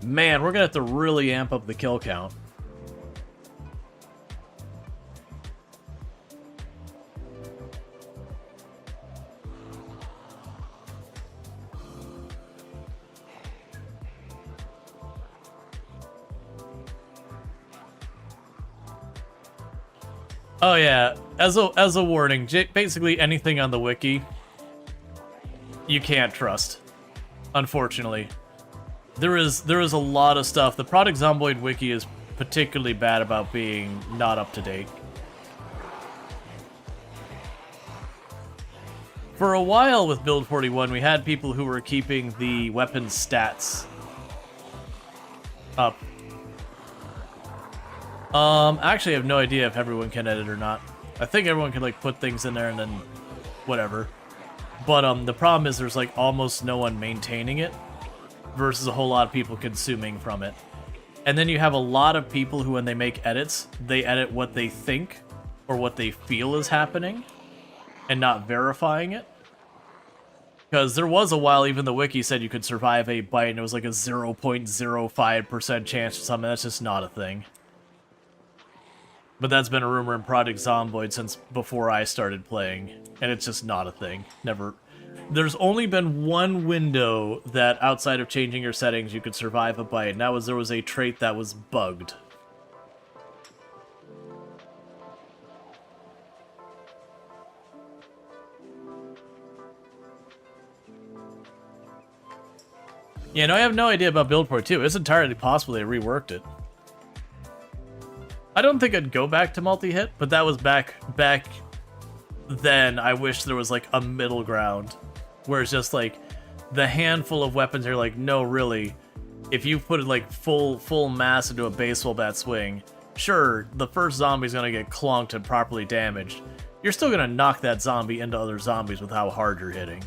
Man, we're going to have to really amp up the kill count. Oh yeah, as a warning, basically anything on the wiki, you can't trust, unfortunately. There is a lot of stuff. The Product Zomboid wiki is particularly bad about being not up to date. For a while with Build 41, we had people who were keeping the weapon stats up. Actually, I have no idea if everyone can edit or not. I think everyone can, like, put things in there and then whatever. But, the problem is there's, like, almost no one maintaining it versus a whole lot of people consuming from it. And then you have a lot of people who, when they make edits, they edit what they think or what they feel is happening and not verifying it. Because there was a while, even the wiki said you could survive a bite and it was like a 0.05% chance or something. That's just not a thing. But that's been a rumor in Project Zomboid since before I started playing, and it's just not a thing. Never. There's only been one window that, outside of changing your settings, you could survive a bite, and that was there was a trait that was bugged. Yeah, no, I have no idea about Build 42. It's entirely possible they reworked it. I don't think I'd go back to multi-hit, but that was back then. I wish there was like a middle ground where it's just like the handful of weapons are like, no, really, if you put like full mass into a baseball bat swing, sure, the first zombie's gonna get clunked and properly damaged. You're still gonna knock that zombie into other zombies with how hard you're hitting.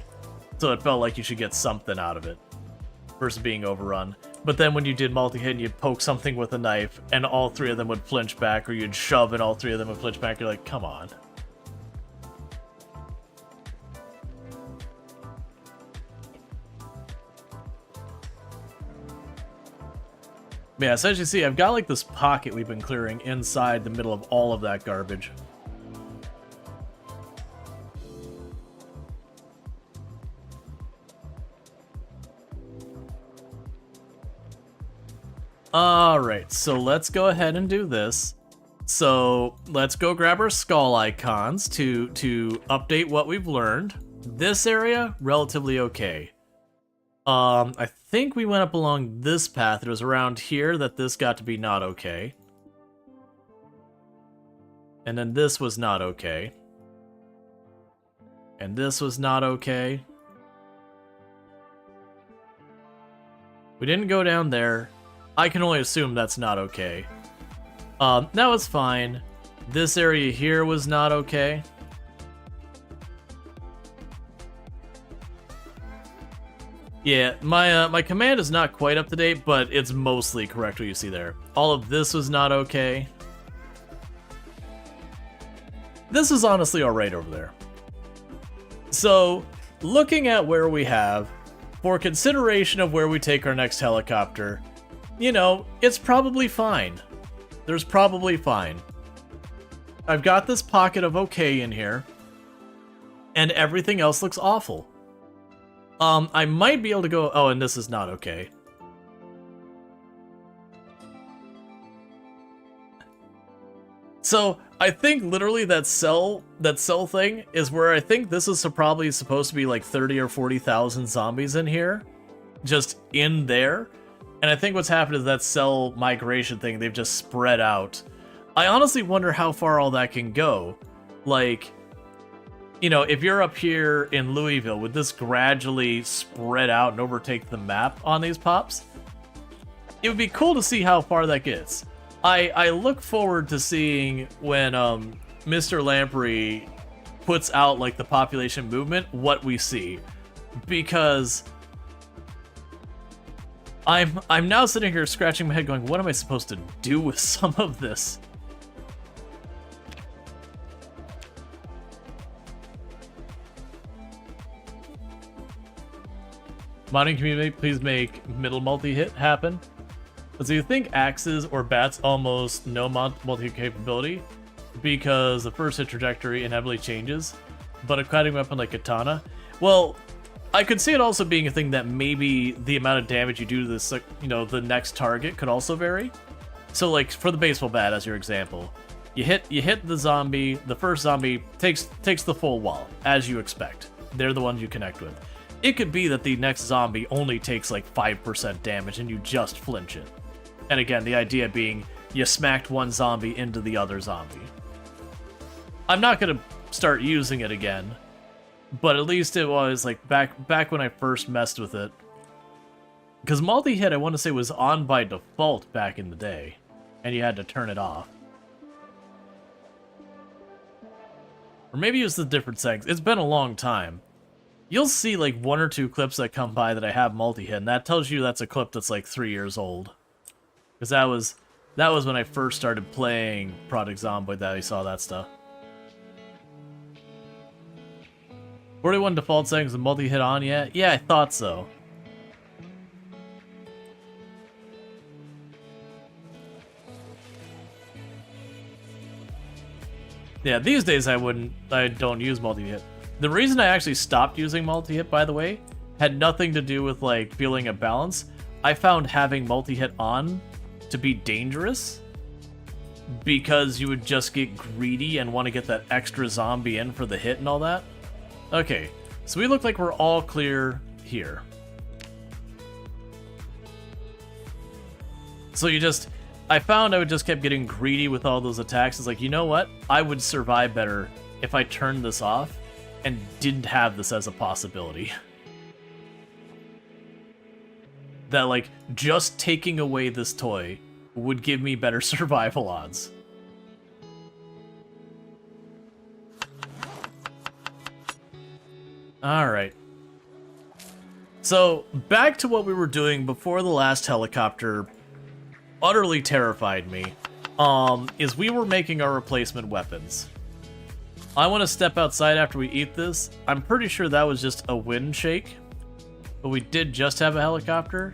So it felt like you should get something out of it versus being overrun. But then when you did multi-hit and you'd poke something with a knife and all 3 of them would flinch back, or you'd shove and all 3 of them would flinch back, you're like, come on. Yeah, so as you see, I've got like this pocket we've been clearing inside the middle of all of that garbage. Alright, so let's go ahead and do this. So let's go grab our skull icons to update what we've learned. This area, relatively okay. I think we went up along this path. It was around here that this got to be not okay. And then this was not okay. And this was not okay. We didn't go down there. I can only assume that's not okay. That was fine. This area here was not okay. Yeah, my command is not quite up to date, but it's mostly correct what you see there. All of this was not okay. This is honestly alright over there. So, looking at where we have, for consideration of where we take our next helicopter, you know, it's probably fine. There's probably fine. I've got this pocket of okay in here, and everything else looks awful. I might be able to go... Oh, and this is not okay. So, I think literally that cell thing is where I think this is probably supposed to be like 30 or 40,000 zombies in here. Just in there. And I think what's happened is that cell migration thing, they've just spread out. I honestly wonder how far all that can go. Like... You know, if you're up here in Louisville, would this gradually spread out and overtake the map on these pops? It would be cool to see how far that gets. I look forward to seeing when Mr. Lamprey puts out like the population movement, what we see. Because I'm now sitting here scratching my head going, what am I supposed to do with some of this? Modding community, please make middle multi-hit happen. So you think axes or bats almost no multi-hit capability because the first hit trajectory inevitably changes, but a cutting weapon like katana? Well, I could see it also being a thing that maybe the amount of damage you do to this, you know, the next target could also vary. So like for the baseball bat as your example, you hit the zombie, the first zombie takes the full wall as you expect. They're the ones you connect with. It could be that the next zombie only takes like 5% damage and you just flinch it. And again, the idea being you smacked one zombie into the other zombie. I'm not going to start using it again, but at least it was like back when I first messed with it. Because multi-hit, I want to say, was on by default back in the day, and you had to turn it off. Or maybe it was the different settings. It's been a long time. You'll see like one or two clips that come by that I have multi-hit, and that tells you that's a clip that's like 3 years old. Because that was when I first started playing Project Zomboid that I saw that stuff. 41 default settings with multi-hit on yet? Yeah, I thought so. Yeah, these days I don't use multi-hit. The reason I actually stopped using multi-hit, by the way, had nothing to do with like feeling a balance. I found having multi-hit on to be dangerous because you would just get greedy and want to get that extra zombie in for the hit and all that. Okay, so we look like we're all clear here. So I found I would just kept getting greedy with all those attacks. It's like, you know what? I would survive better if I turned this off and didn't have this as a possibility. That, like, just taking away this toy would give me better survival odds. Alright. So, back to what we were doing before the last helicopter utterly terrified me, is we were making our replacement weapons. I want to step outside after we eat this. I'm pretty sure that was just a wind shake, but we did just have a helicopter.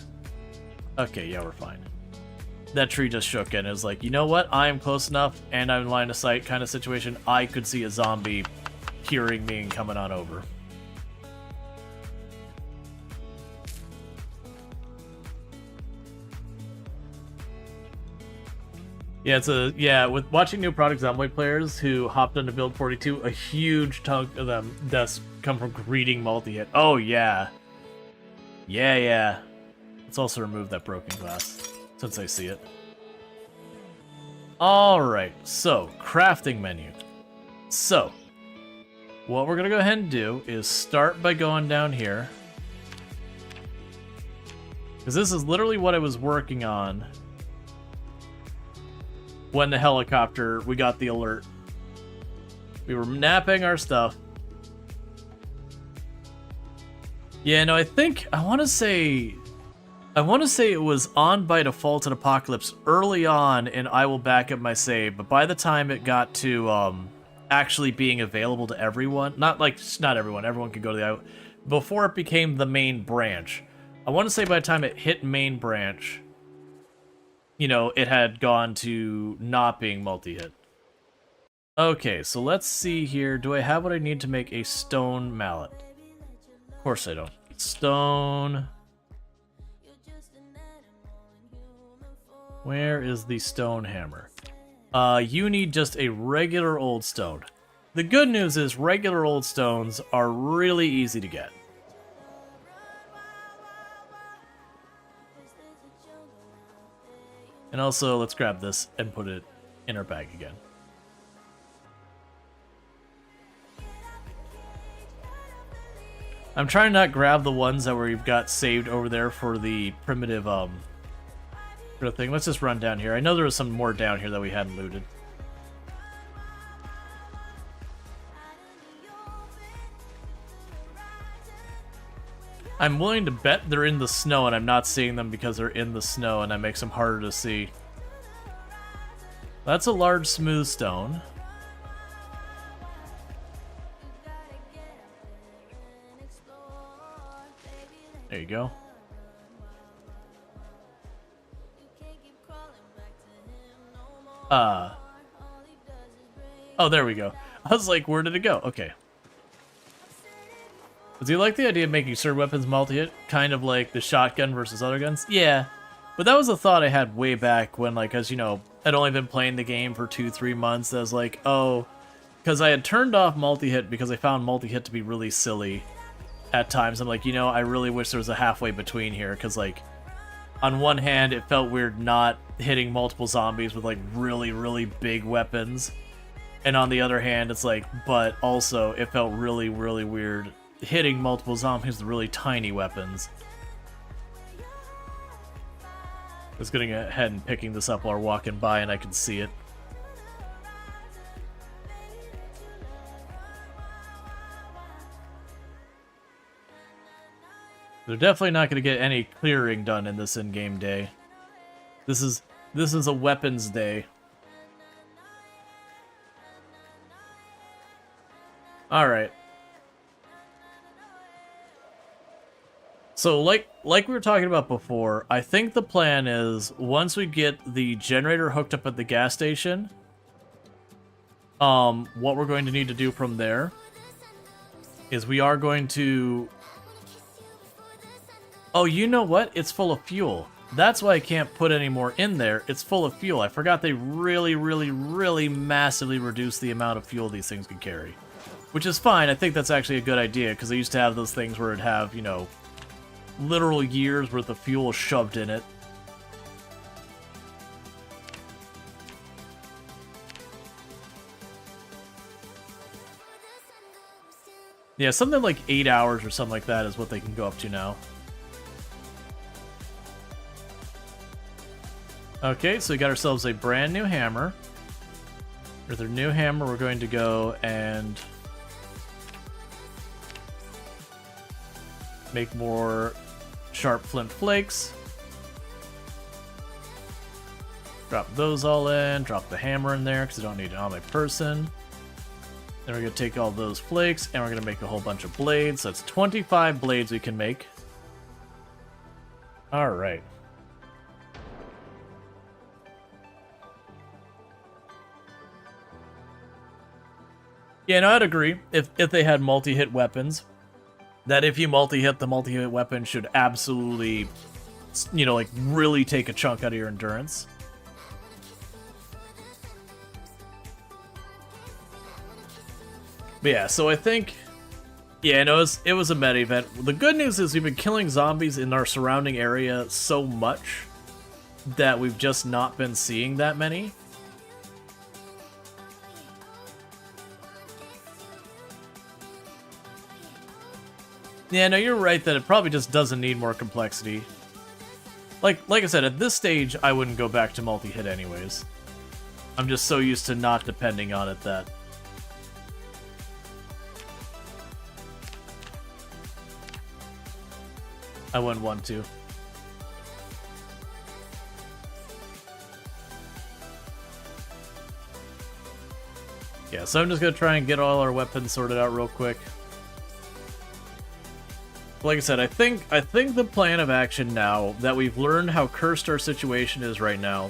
Okay, yeah, we're fine. That tree just shook and it was like, you know what? I am close enough and I'm in line of sight kind of situation. I could see a zombie hearing me and coming on over. Yeah, with watching new Project Zomboid players who hopped into Build 42, a huge chunk of them deaths come from greeting multi-hit. Oh, yeah. Yeah. Let's also remove that broken glass, since I see it. Alright, so, crafting menu. So, what we're going to go ahead and do is start by going down here. Because this is literally what I was working on when the helicopter, we got the alert. We were napping our stuff. Yeah, no, I want to say it was on by default in Apocalypse early on, and I will back up my save, but by the time it got to actually being available to everyone, not everyone could go to the, before it became the main branch, I want to say by the time it hit main branch, you know, it had gone to not being multi-hit. Okay, so let's see here. Do I have what I need to make a stone mallet? Of course I don't. Stone. Where is the stone hammer? You need just a regular old stone. The good news is regular old stones are really easy to get. And also, let's grab this and put it in our bag again. I'm trying to not grab the ones that we've got saved over there for the primitive thing. Let's just run down here. I know there was some more down here that we hadn't looted. I'm willing to bet they're in the snow, and I'm not seeing them because they're in the snow, and that makes them harder to see. That's a large smooth stone. There you go. Oh, there we go. I was like, where did it go? Okay. Do you like the idea of making certain weapons multi-hit? Kind of like the shotgun versus other guns? Yeah. But that was a thought I had way back when, like, as you know, I'd only been playing the game for 2-3 months. I was like, oh, because I had turned off multi-hit because I found multi-hit to be really silly at times. I'm like, you know, I really wish there was a halfway between here, because, like, on one hand, it felt weird not hitting multiple zombies with, like, really, really big weapons. And on the other hand, it's like, but also, it felt really, really weird hitting multiple zombies with really tiny weapons. I was getting ahead and picking this up while we're walking by, and I could see it. They're definitely not going to get any clearing done in this in-game day. This is a weapons day. All right. So, like we were talking about before, I think the plan is, once we get the generator hooked up at the gas station, what we're going to need to do from there is we are going to... Oh, you know what? It's full of fuel. That's why I can't put any more in there. It's full of fuel. I forgot they really, really, really massively reduced the amount of fuel these things can carry. Which is fine. I think that's actually a good idea, because I used to have those things where it'd have, you know, literal years worth of fuel shoved in it. Yeah, something like 8 hours or something like that is what they can go up to now. Okay, so we got ourselves a brand new hammer. With our new hammer, we're going to go and make more sharp flint flakes. Drop those all in, drop the hammer in there because I don't need it on my person. Then we're going to take all those flakes and we're going to make a whole bunch of blades. So that's 25 blades we can make. Alright. Yeah, no, I'd agree. If they had multi-hit weapons, that if you multi-hit, the multi-hit weapon should absolutely, you know, like, really take a chunk out of your endurance. But yeah, so I think, yeah, no, it was a meta event. The good news is we've been killing zombies in our surrounding area so much that we've just not been seeing that many. Yeah, no, you're right that it probably just doesn't need more complexity. Like I said, at this stage, I wouldn't go back to multi-hit anyways. I'm just so used to not depending on it that... I wouldn't want to. Yeah, so I'm just gonna try and get all our weapons sorted out real quick. Like I said, I think the plan of action now that we've learned how cursed our situation is right now.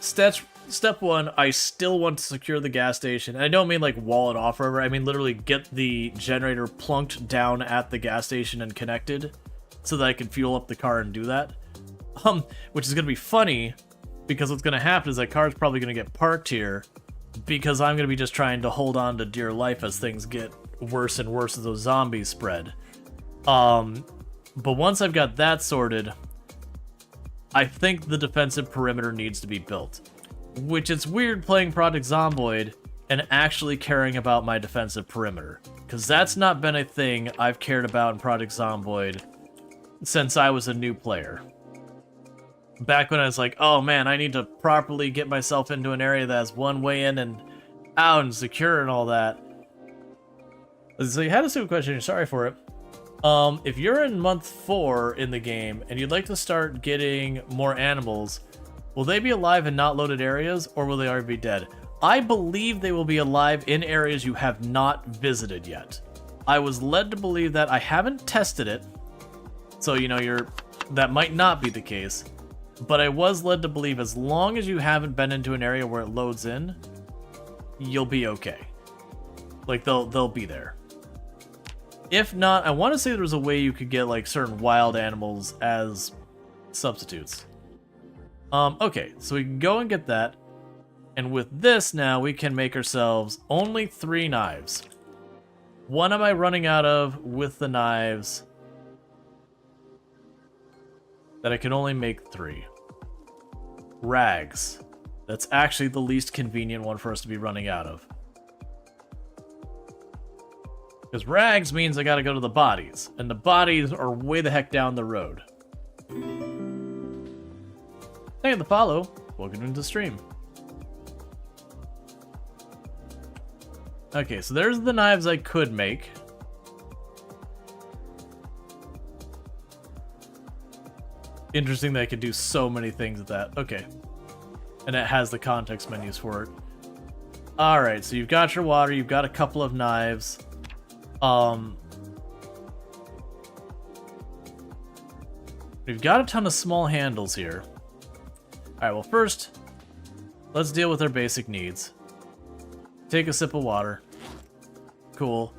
Step one, I still want to secure the gas station. And I don't mean like wall it off forever. I mean literally get the generator plunked down at the gas station and connected, so that I can fuel up the car and do that. Which is gonna be funny because what's gonna happen is that car's probably gonna get parked here because I'm gonna be just trying to hold on to dear life as things get worse and worse as those zombies spread. But once I've got that sorted, I think the defensive perimeter needs to be built. Which it's weird playing Project Zomboid and actually caring about my defensive perimeter, because that's not been a thing I've cared about in Project Zomboid since I was a new player. Back when I was like, oh man, I need to properly get myself into an area that has one way in and out and secure and all that. So you had a stupid question, sorry for it. If you're in month 4 in the game and you'd like to start getting more animals, will they be alive in not loaded areas or will they already be dead? I believe they will be alive in areas you have not visited yet. I was led to believe that. I haven't tested it, so you know that might not be the case. But I was led to believe as long as you haven't been into an area where it loads in, you'll be okay. Like they'll be there. If not, I want to say there was a way you could get like certain wild animals as substitutes. Okay, so we can go and get that. And with this now, we can make ourselves only 3 knives. One am I running out of with the knives that I can only make 3. Rags. That's actually the least convenient one for us to be running out of. Because rags means I gotta go to the bodies, and the bodies are way the heck down the road. Thank you for the follow. Welcome into the stream. Okay, so there's the knives I could make. Interesting that I could do so many things with that. Okay. And it has the context menus for it. Alright, so you've got your water, you've got a couple of knives. We've got a ton of small handles here. Alright, well first, let's deal with our basic needs. Take a sip of water. Cool.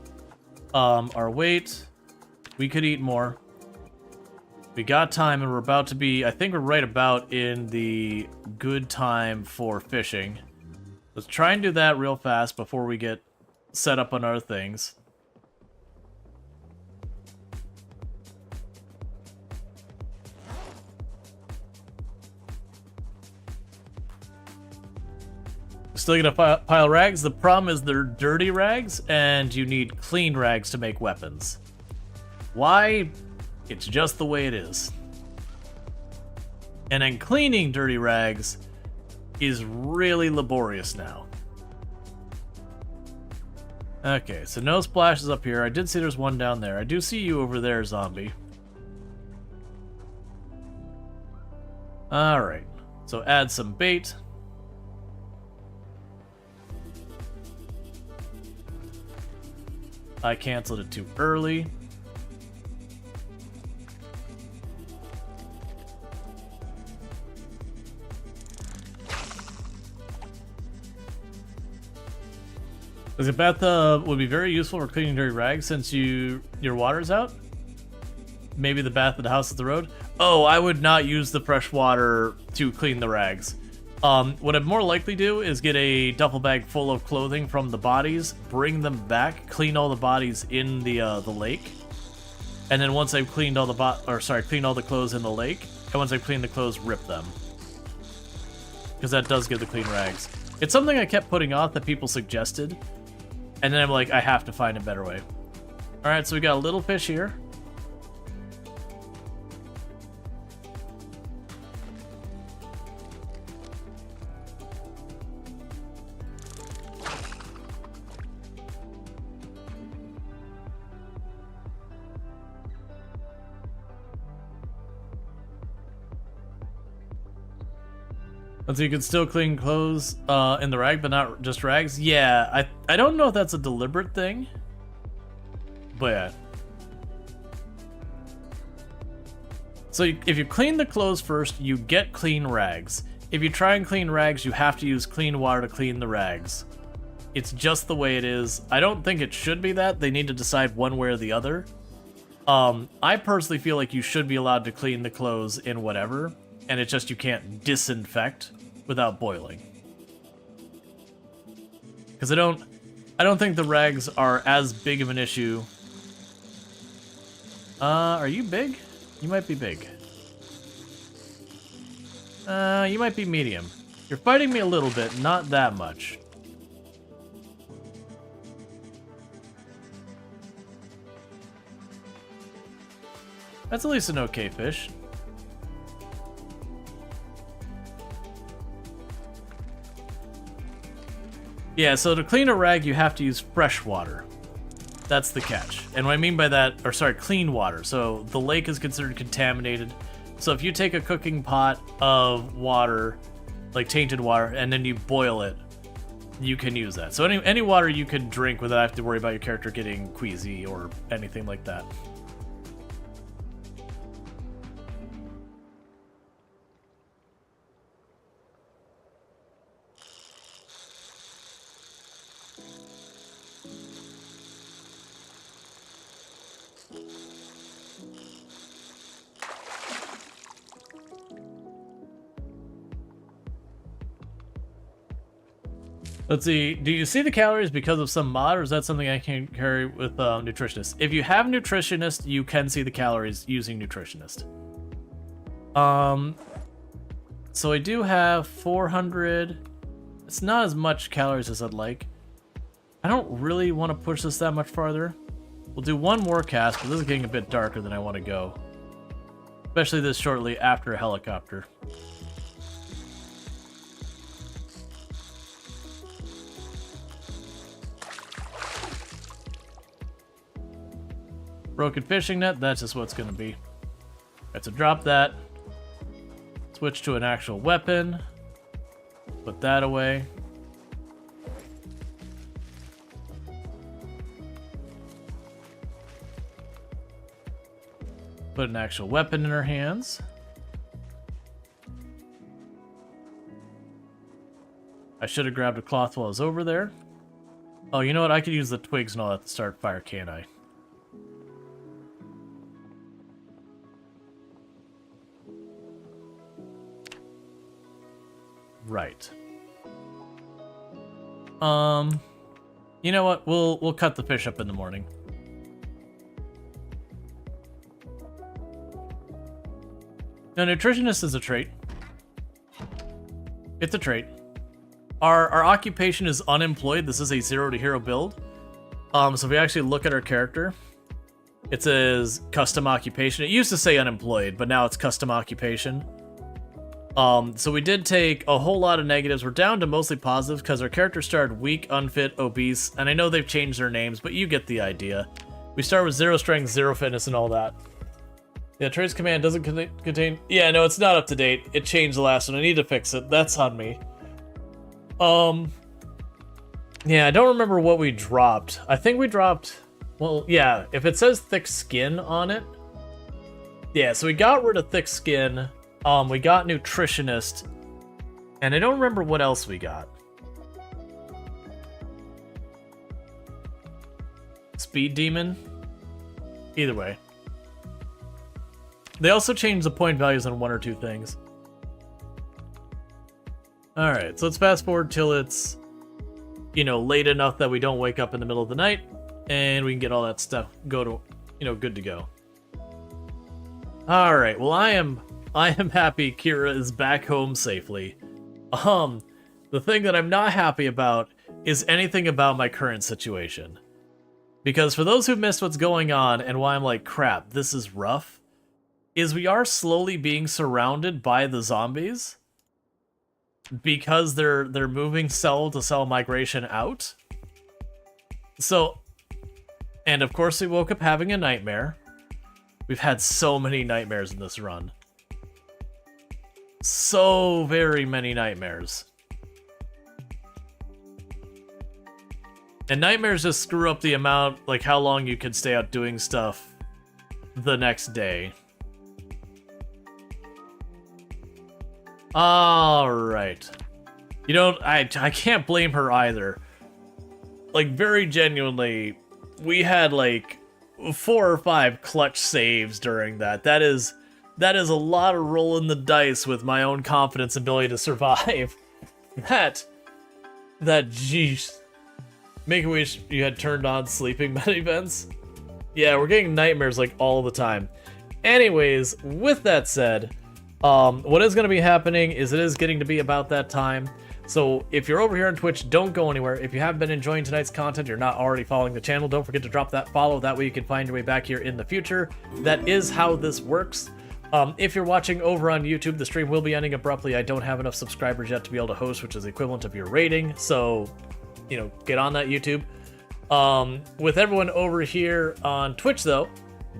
Our weight, we could eat more. We got time and we're about to be, I think we're right about in the good time for fishing. Let's try and do that real fast before we get set up on other things. Still gonna pile rags. The problem is they're dirty rags, and you need clean rags to make weapons. Why? It's just the way it is. And then cleaning dirty rags is really laborious now. Okay, so no splashes up here. I did see there's one down there. I do see you over there, zombie. Alright, so add some bait. I canceled it too early. Because a bath would be very useful for cleaning dirty rags since your water's out. Maybe the bath at the house at the road. Oh, I would not use the fresh water to clean the rags. What I'd more likely do is get a duffel bag full of clothing from the bodies, bring them back, clean all the bodies in the lake, and then once I've cleaned all the clean all the clothes in the lake, and once I've cleaned the clothes, rip them. Because that does give the clean rags. It's something I kept putting off that people suggested, and then I'm like, I have to find a better way. All right, so we got a little fish here. So you can still clean clothes in the rag, but not just rags? Yeah, I don't know if that's a deliberate thing. But yeah. So if you clean the clothes first, you get clean rags. If you try and clean rags, you have to use clean water to clean the rags. It's just the way it is. I don't think it should be that. They need to decide one way or the other. I personally feel like you should be allowed to clean the clothes in whatever, and it's just you can't disinfect without boiling. Because I don't think the rags are as big of an issue. Are you big? You might be big. You might be medium. You're fighting me a little bit, not that much. That's at least an okay fish. Yeah, so to clean a rag, you have to use fresh water. That's the catch. And what I mean by that, or sorry, clean water. So the lake is considered contaminated. So if you take a cooking pot of water, like tainted water, and then you boil it, you can use that. So any water you can drink without having to worry about your character getting queasy or anything like that. Let's see, do you see the calories because of some mod, or is that something I can carry with nutritionist? If you have nutritionist, you can see the calories using nutritionist. So I do have 400. It's not as much calories as I'd like. I don't really want to push this that much farther. We'll do one more cast, but this is getting a bit darker than I want to go. Especially this shortly after a helicopter. Broken fishing net, that's just what it's going to be. Alright, so drop that. Switch to an actual weapon. Put that away. Put an actual weapon in her hands. I should have grabbed a cloth while I was over there. Oh, you know what? I could use the twigs and all that to start fire, can't I? Right. You know what? We'll cut the fish up in the morning. No, nutritionist is a trait. It's a trait. Our occupation is unemployed. This is a 0 to hero build. So if we actually look at our character, it says custom occupation. It used to say unemployed, but now it's custom occupation. So we did take a whole lot of negatives. We're down to mostly positives because our character started weak, unfit, obese, and I know they've changed their names, but you get the idea. We start with 0 strength, 0 fitness, and all that. Yeah, traits command doesn't contain... Yeah, no, it's not up to date. It changed the last one. I need to fix it. That's on me. Yeah, I don't remember what we dropped. I think we dropped... Well, yeah, if it says thick skin on it... Yeah, so we got rid of thick skin... we got nutritionist, and I don't remember what else we got. Speed demon? Either way. They also changed the point values on 1 or 2 things. Alright, so let's fast forward till it's, you know, late enough that we don't wake up in the middle of the night, and we can get all that stuff good to go. Alright, well I am happy Kira is back home safely. The thing that I'm not happy about is anything about my current situation. Because for those who missed what's going on and why I'm like, crap, this is rough, is we are slowly being surrounded by the zombies because they're moving cell to cell migration out. So, and of course we woke up having a nightmare. We've had so many nightmares in this run. so very many nightmares. And nightmares just screw up the amount, like how long you can stay out doing stuff the next day. Alright. You know, I can't blame her either. Like, very genuinely, we had like 4 or 5 clutch saves during that. That is a lot of rolling the dice with my own confidence and ability to survive. That jeez. Make a wish you had turned on sleeping med events. Yeah, we're getting nightmares like all the time. Anyways, with that said, what is going to be happening is it is getting to be about that time. So if you're over here on Twitch, don't go anywhere. If you have been enjoying tonight's content, you're not already following the channel, don't forget to drop that follow. That way you can find your way back here in the future. That is how this works. If you're watching over on YouTube, the stream will be ending abruptly. I don't have enough subscribers yet to be able to host, which is the equivalent of your rating. So, you know, get on that YouTube. With everyone over here on Twitch, though,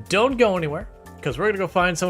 don't go anywhere, because we're going to go find someone